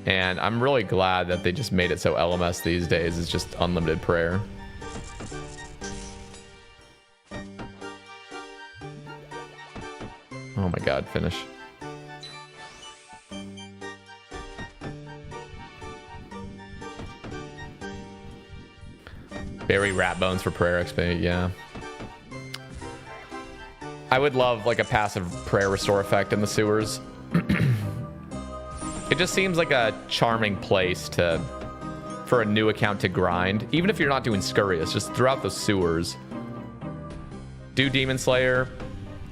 And I'm really glad that they just made it so LMS these days is just unlimited prayer. Oh my god, finish. Bury rat bones for prayer XP, yeah. I would love like a passive prayer restore effect in the sewers. It just seems like a charming place for for a new account to grind. Even if you're not doing Scurrius, just throughout the sewers. Do Demon Slayer.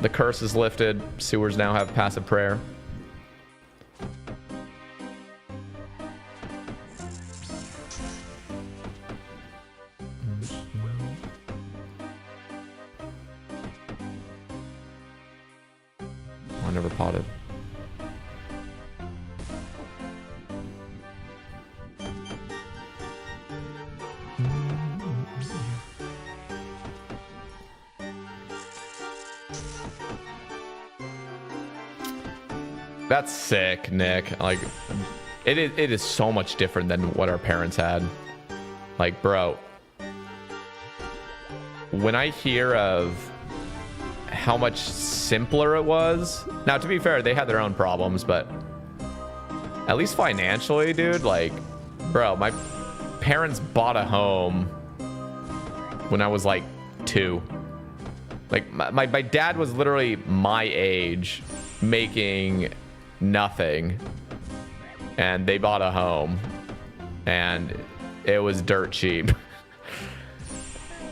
The curse is lifted. Sewers now have passive prayer. I never potted. That's sick, Nick. Like, it is so much different than what our parents had. Like, bro, when I hear of how much simpler it was. Now, to be fair, they had their own problems, but at least financially, dude, like, bro, my parents bought a home when I was like 2. Like, my dad was literally my age, making nothing, and they bought a home, and it was dirt cheap.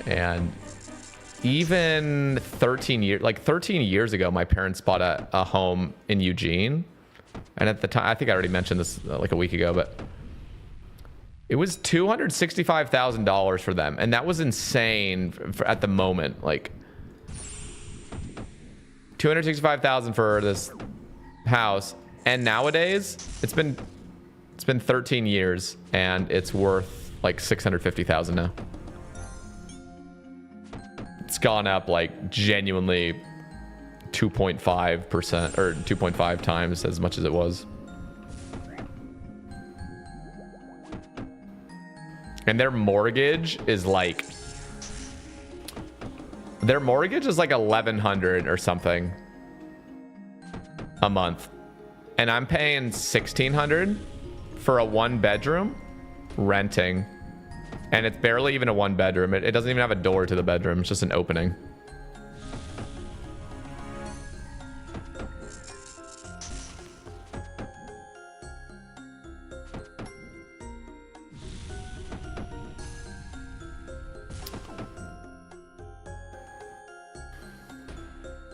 And even 13 years ago, my parents bought a home in Eugene, and at the time, I think I already mentioned this like a week ago, but it was $265,000 for them, and that was insane at the moment. Like, $265,000 for this house, and nowadays it's been 13 years, and it's worth like $650,000 now. It's gone up like genuinely 2.5% or 2.5 times as much as it was. And their mortgage is like $1,100 or something a month, and I'm paying $1,600 for a 1-bedroom renting. And it's barely even a 1-bedroom. It doesn't even have a door to the bedroom. It's just an opening.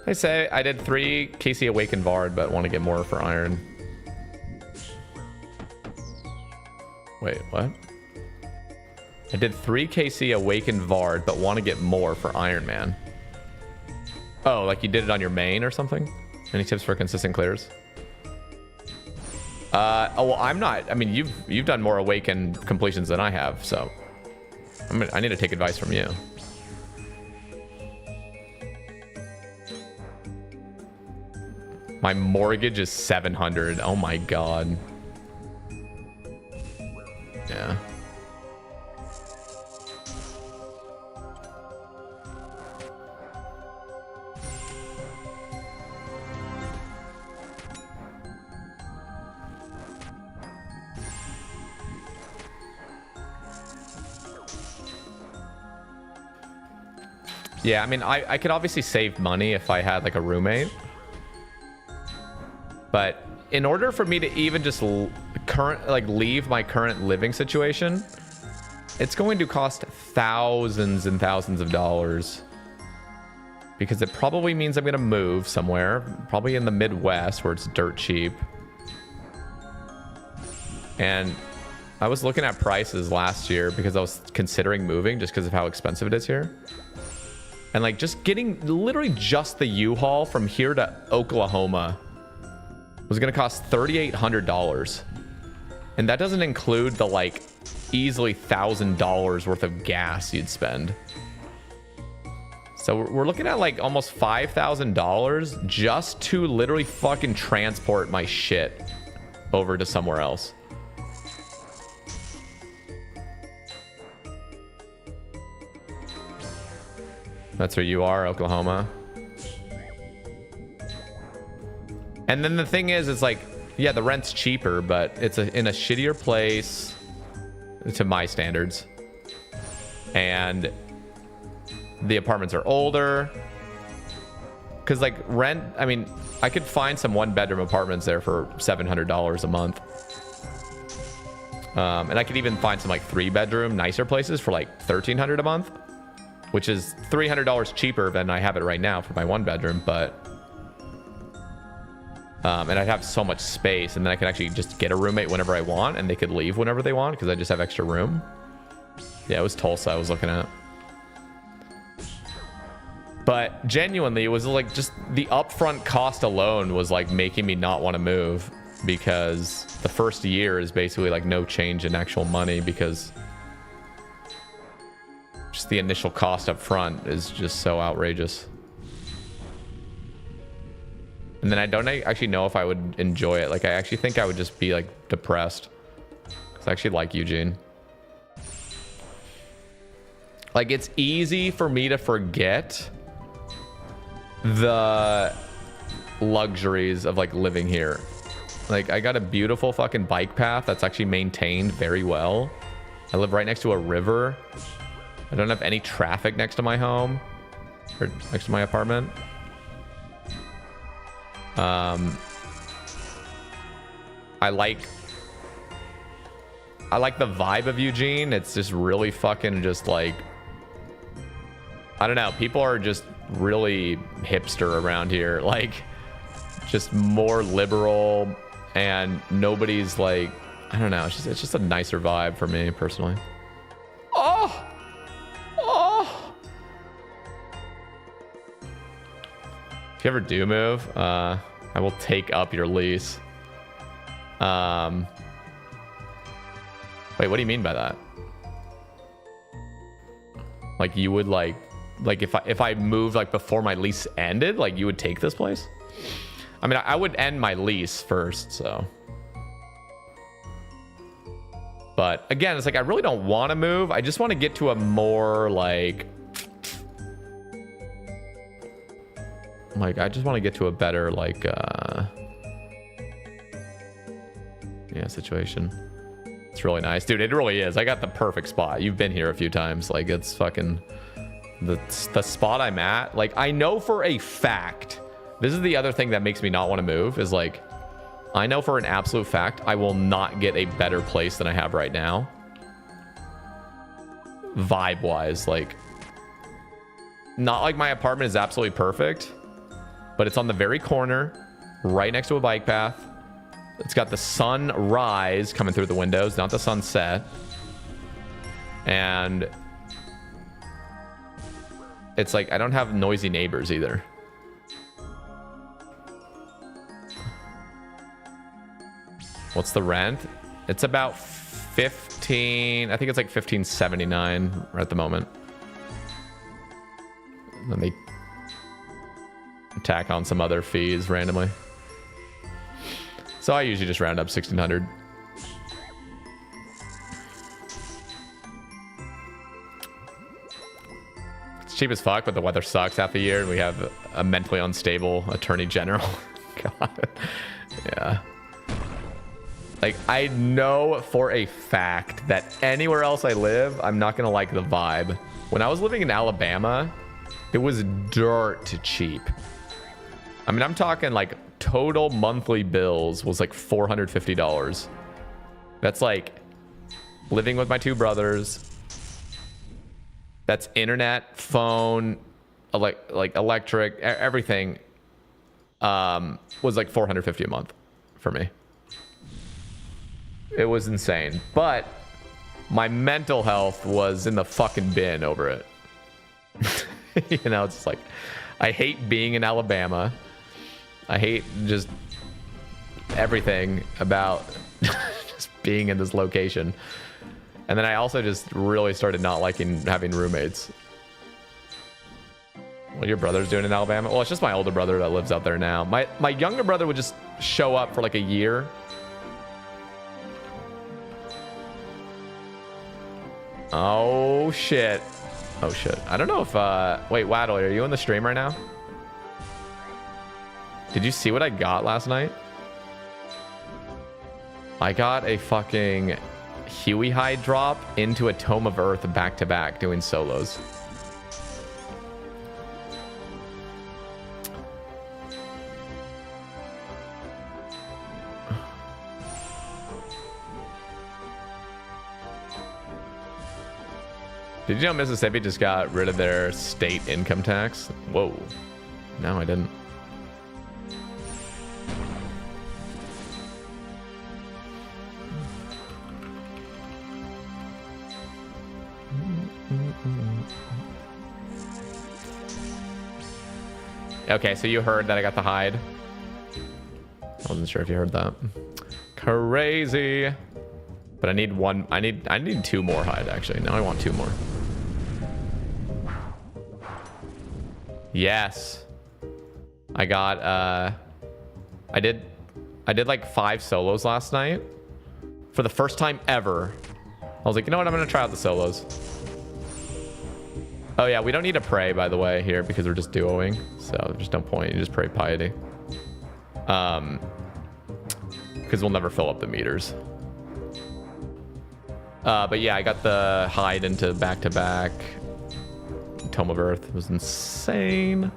I say I did 3 KC Awakened Vard, but want to get more for Iron. Wait, what? I did 3 KC Awakened Vard, but want to get more for Iron Man. Oh, like you did it on your main or something? Any tips for consistent clears? Oh, well, I'm not. I mean, you've done more Awakened completions than I have, so I need to take advice from you. My mortgage is $700. Oh my god. Yeah. Yeah, I mean, I could obviously save money if I had like a roommate. But in order for me to even just leave my current living situation, it's going to cost thousands and thousands of dollars. Because it probably means I'm going to move somewhere, probably in the Midwest where it's dirt cheap. And I was looking at prices last year because I was considering moving just because of how expensive it is here. And like just getting literally just the U-Haul from here to Oklahoma was going to cost $3,800. And that doesn't include the like easily $1,000 worth of gas you'd spend. So we're looking at like almost $5,000 just to literally fucking transport my shit over to somewhere else. That's where you are, Oklahoma. And then the thing is, it's like, yeah, the rent's cheaper, but it's in a shittier place to my standards. And the apartments are older. Because like rent, I mean, I could find some 1-bedroom apartments there for $700 a month. And I could even find some like 3-bedroom nicer places for like $1,300 a month, which is $300 cheaper than I have it right now for my 1-bedroom. But and I'd have so much space, and then I could actually just get a roommate whenever I want, and they could leave whenever they want because I just have extra room. Yeah, it was Tulsa I was looking at. But genuinely, it was like just the upfront cost alone was like making me not want to move, because the first year is basically like no change in actual money, because just the initial cost up front is just so outrageous. And then I don't actually know if I would enjoy it. Like, I actually think I would just be like depressed, because I actually like Eugene. Like, it's easy for me to forget the luxuries of like living here. Like, I got a beautiful fucking bike path that's actually maintained very well. I live right next to a river. I don't have any traffic next to my home or next to my apartment. I like the vibe of Eugene. It's just really fucking just like, I don't know. People are just really hipster around here. Like, just more liberal, and nobody's like, I don't know. It's just a nicer vibe for me personally. Oh! If you ever do move, I will take up your lease. Wait, what do you mean by that? Like, you would like if I moved like before my lease ended, like you would take this place? I mean, I would end my lease first, so. But again, it's like I really don't want to move. I just want to get to a more like I just want to get to a better like yeah, situation. It's really nice, dude. It really is. I got the perfect spot. You've been here a few times. Like, it's fucking the spot I'm at. Like, I know for a fact, this is the other thing that makes me not want to move, is like, I know for an absolute fact I will not get a better place than I have right now, vibe wise. Like, not like my apartment is absolutely perfect, but it's on the very corner, right next to a bike path. It's got the sunrise coming through the windows, not the sunset. And it's like, I don't have noisy neighbors either. What's the rent? It's about 15, I think it's like $15.79 at the moment. And then they tack on some other fees randomly. So I usually just round up 1,600. It's cheap as fuck, but the weather sucks half the year, and we have a mentally unstable attorney general. God. Yeah. Like, I know for a fact that anywhere else I live, I'm not going to like the vibe. When I was living in Alabama, it was dirt cheap. I mean, I'm talking like total monthly bills was like $450. That's like living with my 2 brothers. That's internet, phone, like electric, everything was like $450 a month for me. It was insane. But my mental health was in the fucking bin over it. You know, it's like, I hate being in Alabama. I hate just everything about just being in this location. And then I also just really started not liking having roommates. What your brother's doing in Alabama? Well, it's just my older brother that lives out there now. My younger brother would just show up for like a year. Oh shit. Oh shit. I don't know if wait, Waddle, are you on the stream right now? Did you see what I got last night? I got a fucking Huey hide drop into a Tome of Earth back to back doing solos. Did you know Mississippi just got rid of their state income tax? Whoa. No, I didn't. Okay, so you heard that I got the hide. I wasn't sure if you heard that. Crazy. But I need one. I need 2 more hide actually. Now I want 2 more. Yes. I got I did like 5 solos last night. For the first time ever. I was like, you know what? I'm gonna try out the solos. Oh yeah, we don't need to pray, by the way, here because we're just duoing. So there's no point. You just pray piety. Because we'll never fill up the meters. But yeah, I got the hide into back-to-back. Tome of Earth was insane.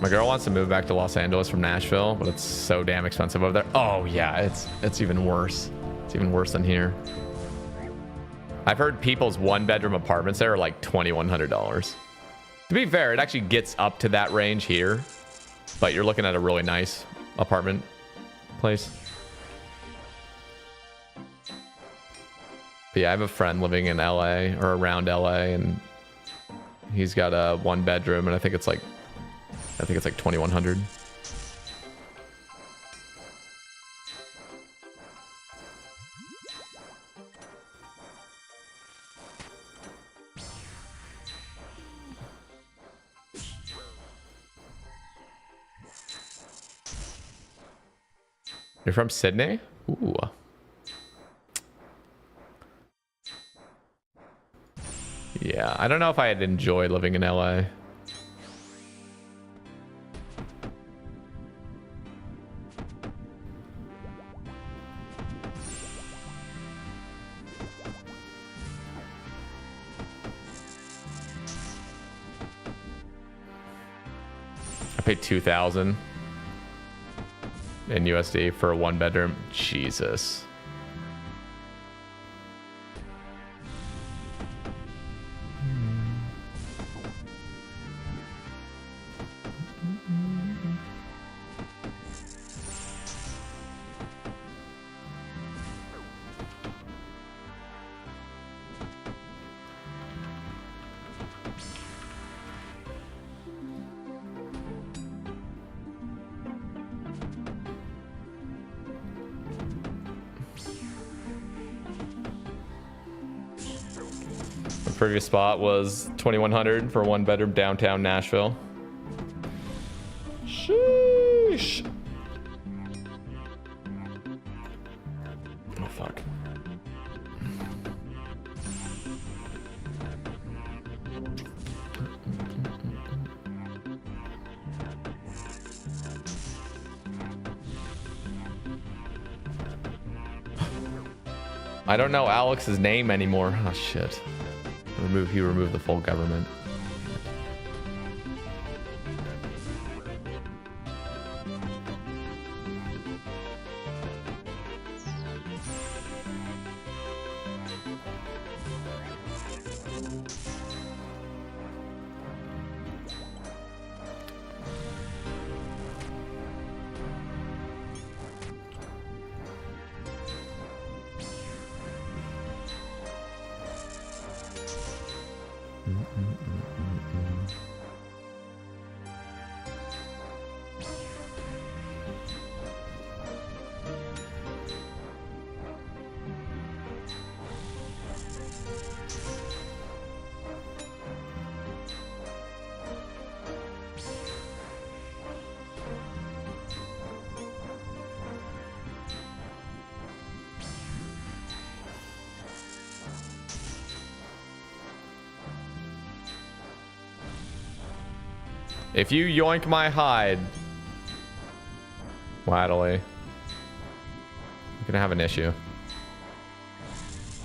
My girl wants to move back to Los Angeles from Nashville, but it's so damn expensive over there. Oh yeah, it's even worse. It's even worse than here. I've heard people's 1-bedroom apartments there are like $2,100. To be fair, it actually gets up to that range here, but you're looking at a really nice apartment place. But yeah, I have a friend living in LA or around LA, and he's got a 1-bedroom, and I think it's like 2,100. You're from Sydney? Ooh. Yeah, I don't know if I'd enjoy living in LA. I paid $2,000 in USD for a 1-bedroom. Jesus. Previous spot was 2,100 for a 1-bedroom downtown Nashville. Sheesh. Oh fuck. I don't know Alex's name anymore. Oh shit. He removed the full government. If you yoink my hide, Waddley, you're gonna have an issue.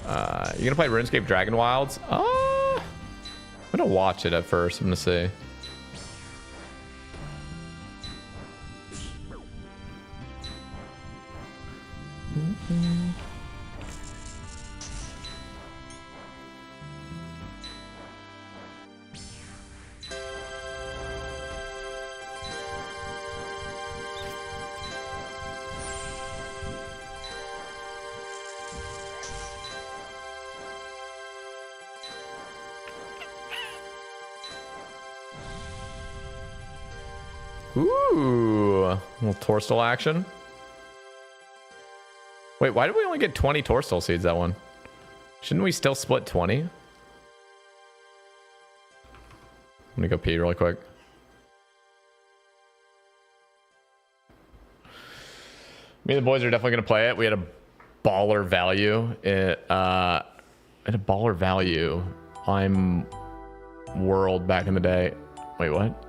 You gonna play RuneScape Dragon Wilds? I'm gonna watch it at first. I'm gonna see. Ooh, a little Torstal action. Wait, why did we only get 20 Torstal seeds that one? Shouldn't we still split 20? Let me go pee really quick. Me and the boys are definitely going to play it. We had a baller value. At a baller value. I'm World back in the day. Wait, what?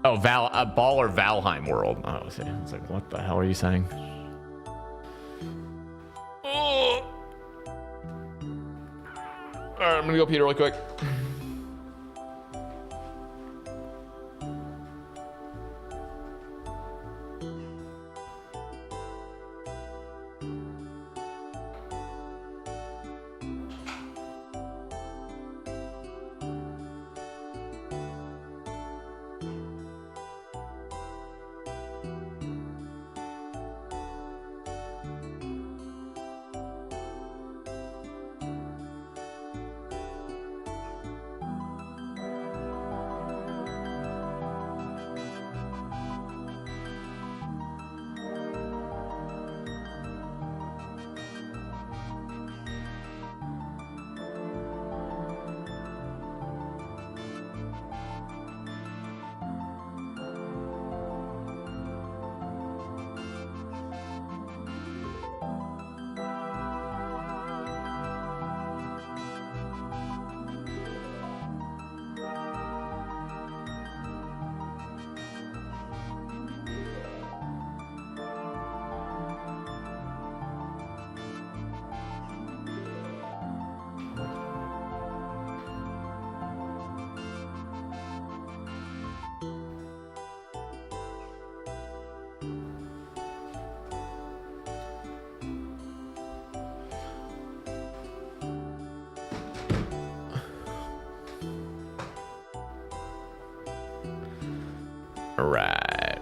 Oh, baller Valheim World. Oh, I was like, what the hell are you saying? Oh. All right, I'm gonna go pee really quick. Right.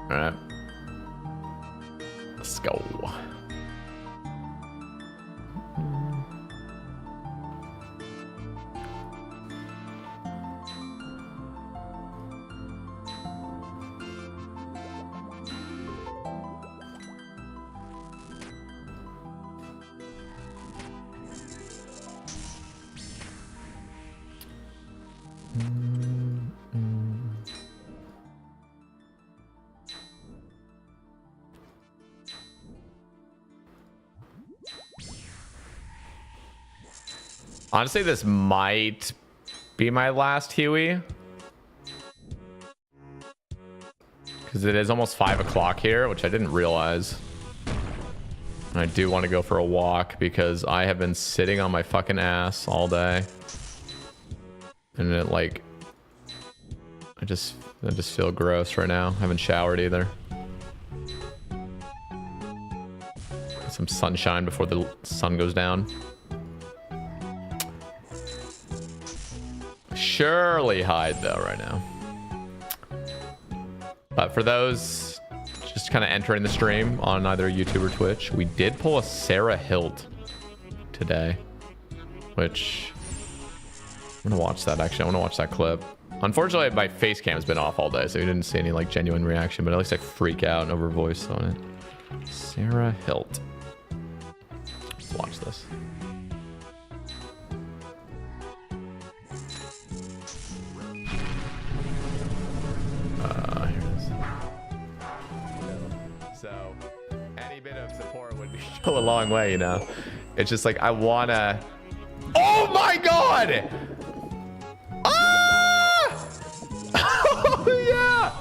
All right. Let's go. Honestly, this might be my last Huey. Because it is almost 5 o'clock here, which I didn't realize. And I do want to go for a walk because I have been sitting on my fucking ass all day. And it like... I just feel gross right now. I haven't showered either. Some sunshine before the sun goes down. Surely hide though right now. But for those just kind of entering the stream on either YouTube or Twitch, we did pull a Sarah Hilt today, which I'm gonna watch that. Actually, I want to watch that clip. Unfortunately, my face cam's been off all day, so you didn't see any like genuine reaction, but at least I freak out over voice on it. Sarah Hilt. Let's watch this. Here it is. So, any bit of support would go a long way, you know? It's just like, I wanna... Oh my god! Ah! Oh yeah!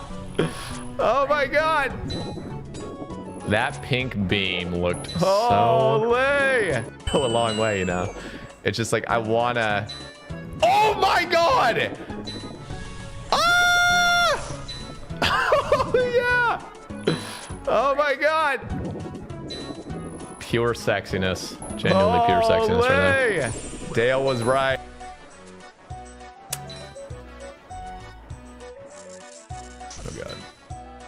Oh my god! That pink beam looked so... Go a long way, you know? It's just like, I wanna... Oh my god! Ah! Oh yeah! Oh my god! Pure sexiness. Genuinely pure sexiness right there. Dale was right. Oh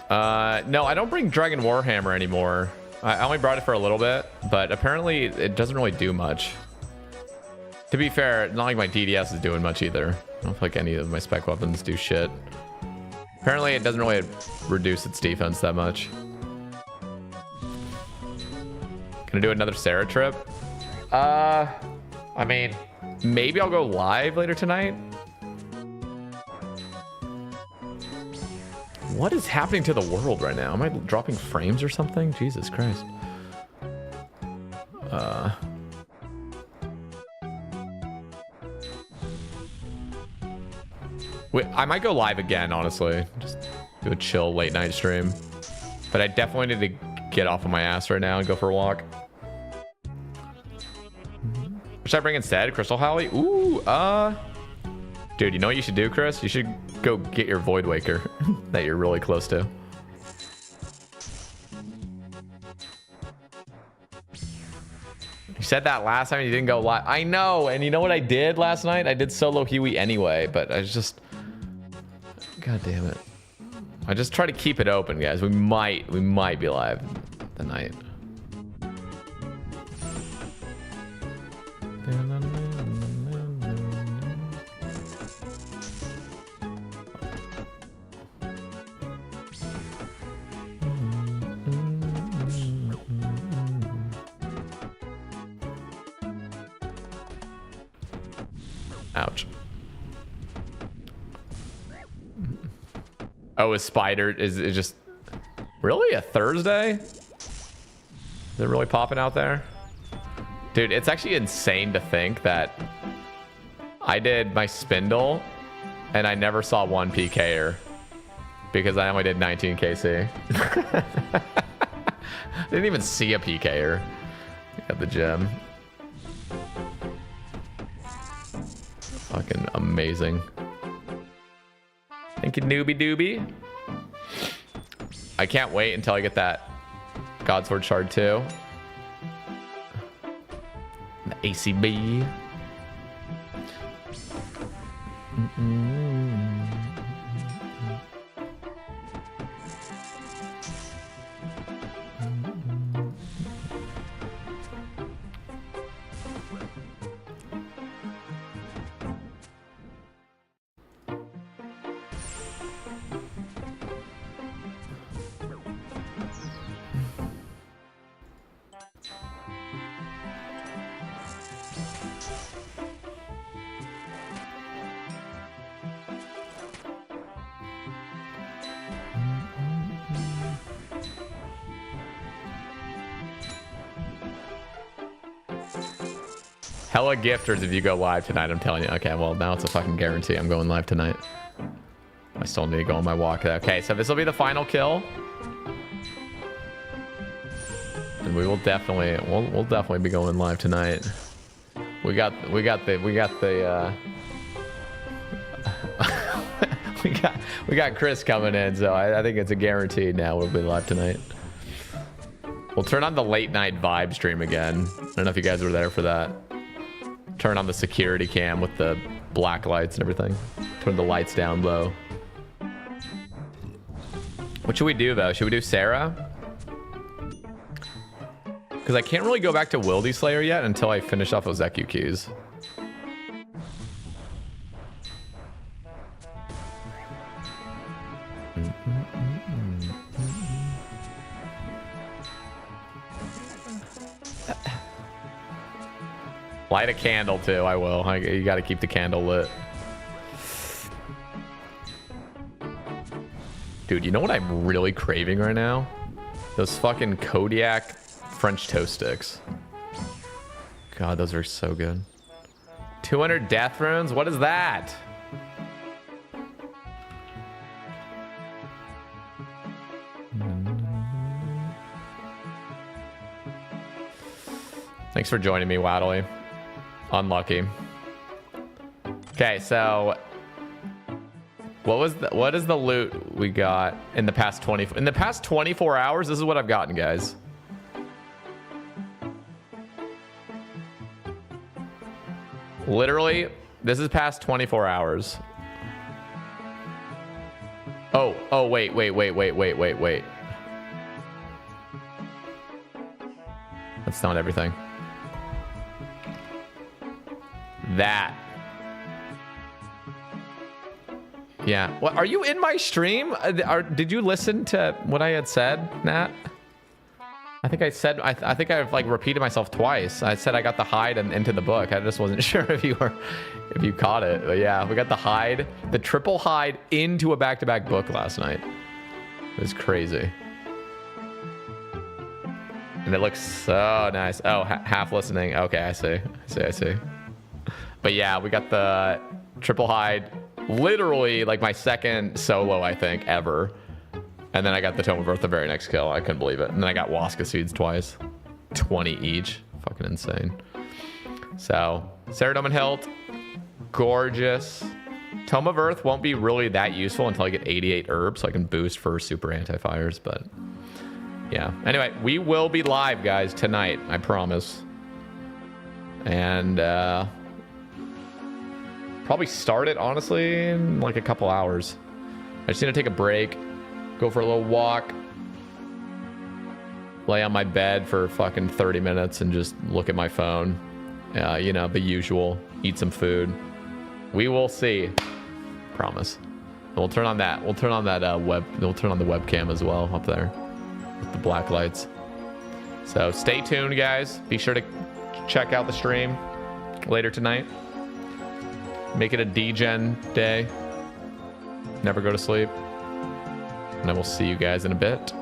god. No, I don't bring Dragon Warhammer anymore. I only brought it for a little bit, but apparently it doesn't really do much. To be fair, not like my DDS is doing much either. I don't feel like any of my spec weapons do shit. Apparently it doesn't really reduce its defense that much. Gonna do another Sarah trip? I mean, maybe I'll go live later tonight. What is happening to the world right now? Am I dropping frames or something? Jesus Christ. Wait, I might go live again, honestly. Just do a chill late night stream. But I definitely need to get off of my ass right now and go for a walk. What should I bring instead? Crystal Holly? Ooh, dude, you know what you should do, Chris? You should go get your Void Waker that you're really close to. You said that last time and you didn't go live. I know, and you know what I did last night? I did solo Huey anyway, but I just... God damn it. I just try to keep it open, guys. We might be live tonight. Ouch. Oh, is Spider is it just really a Thursday? Is it really popping out there? Dude, it's actually insane to think that I did my Spindle and I never saw one PKer because I only did 19 KC. Didn't even see a PKer at the gym. Fucking amazing. Thank you, Newbie Doobie. I can't wait until I get that Godsword Shard 2. The ACB. Hella gifters if you go live tonight, I'm telling you. Okay, well, now it's a fucking guarantee I'm going live tonight. I still need to go on my walk. Okay, so this will be the final kill. And we will definitely, we'll definitely be going live tonight. We got Chris coming in, so I think it's a guarantee now we'll be live tonight. We'll turn on the late night vibe stream again. I don't know if you guys were there for that. Turn on the security cam with the black lights and everything. Turn the lights down low. What should we do though? Should we do Sarah? Because I can't really go back to Wildy Slayer yet until I finish off those Eku keys. Light a candle too, I will. You gotta keep the candle lit. Dude, you know what I'm really craving right now? Those fucking Kodiak French toast sticks. God, those are so good. 200 death runes? What is that? Thanks for joining me, Waddley. Unlucky. Okay, so what is the loot we got in the past 24 hours? This is what I've gotten, guys. Literally, this is past 24 hours. Oh, wait. That's not everything. That. Yeah. What, are you in my stream? Did you listen to what I had said, Nat? I think I said, I think I've like repeated myself twice. I said I got the hide and into the book. I just wasn't sure if you caught it. But yeah, we got the hide, the triple hide into a back-to-back book last night. It was crazy. And it looks so nice. Oh, half listening. Okay, I see. But yeah, we got the triple hide, literally like my second solo, I think, ever. And then I got the Tome of Earth the very next kill. I couldn't believe it. And then I got Waska Seeds twice. 20 each. Fucking insane. So, Ceridome and Hilt. Gorgeous. Tome of Earth won't be really that useful until I get 88 herbs, so I can boost for super anti-fires, but yeah. Anyway, we will be live, guys, tonight. I promise. And probably start it, honestly, in like a couple hours. I just need to take a break, go for a little walk, lay on my bed for fucking 30 minutes and just look at my phone. You know, the usual. Eat some food. We will see. Promise. And we'll turn on that. We'll turn on that We'll turn on the webcam as well up there with the black lights. So stay tuned, guys. Be sure to check out the stream later tonight. Make it a D-Gen day. Never go to sleep. And I will see you guys in a bit.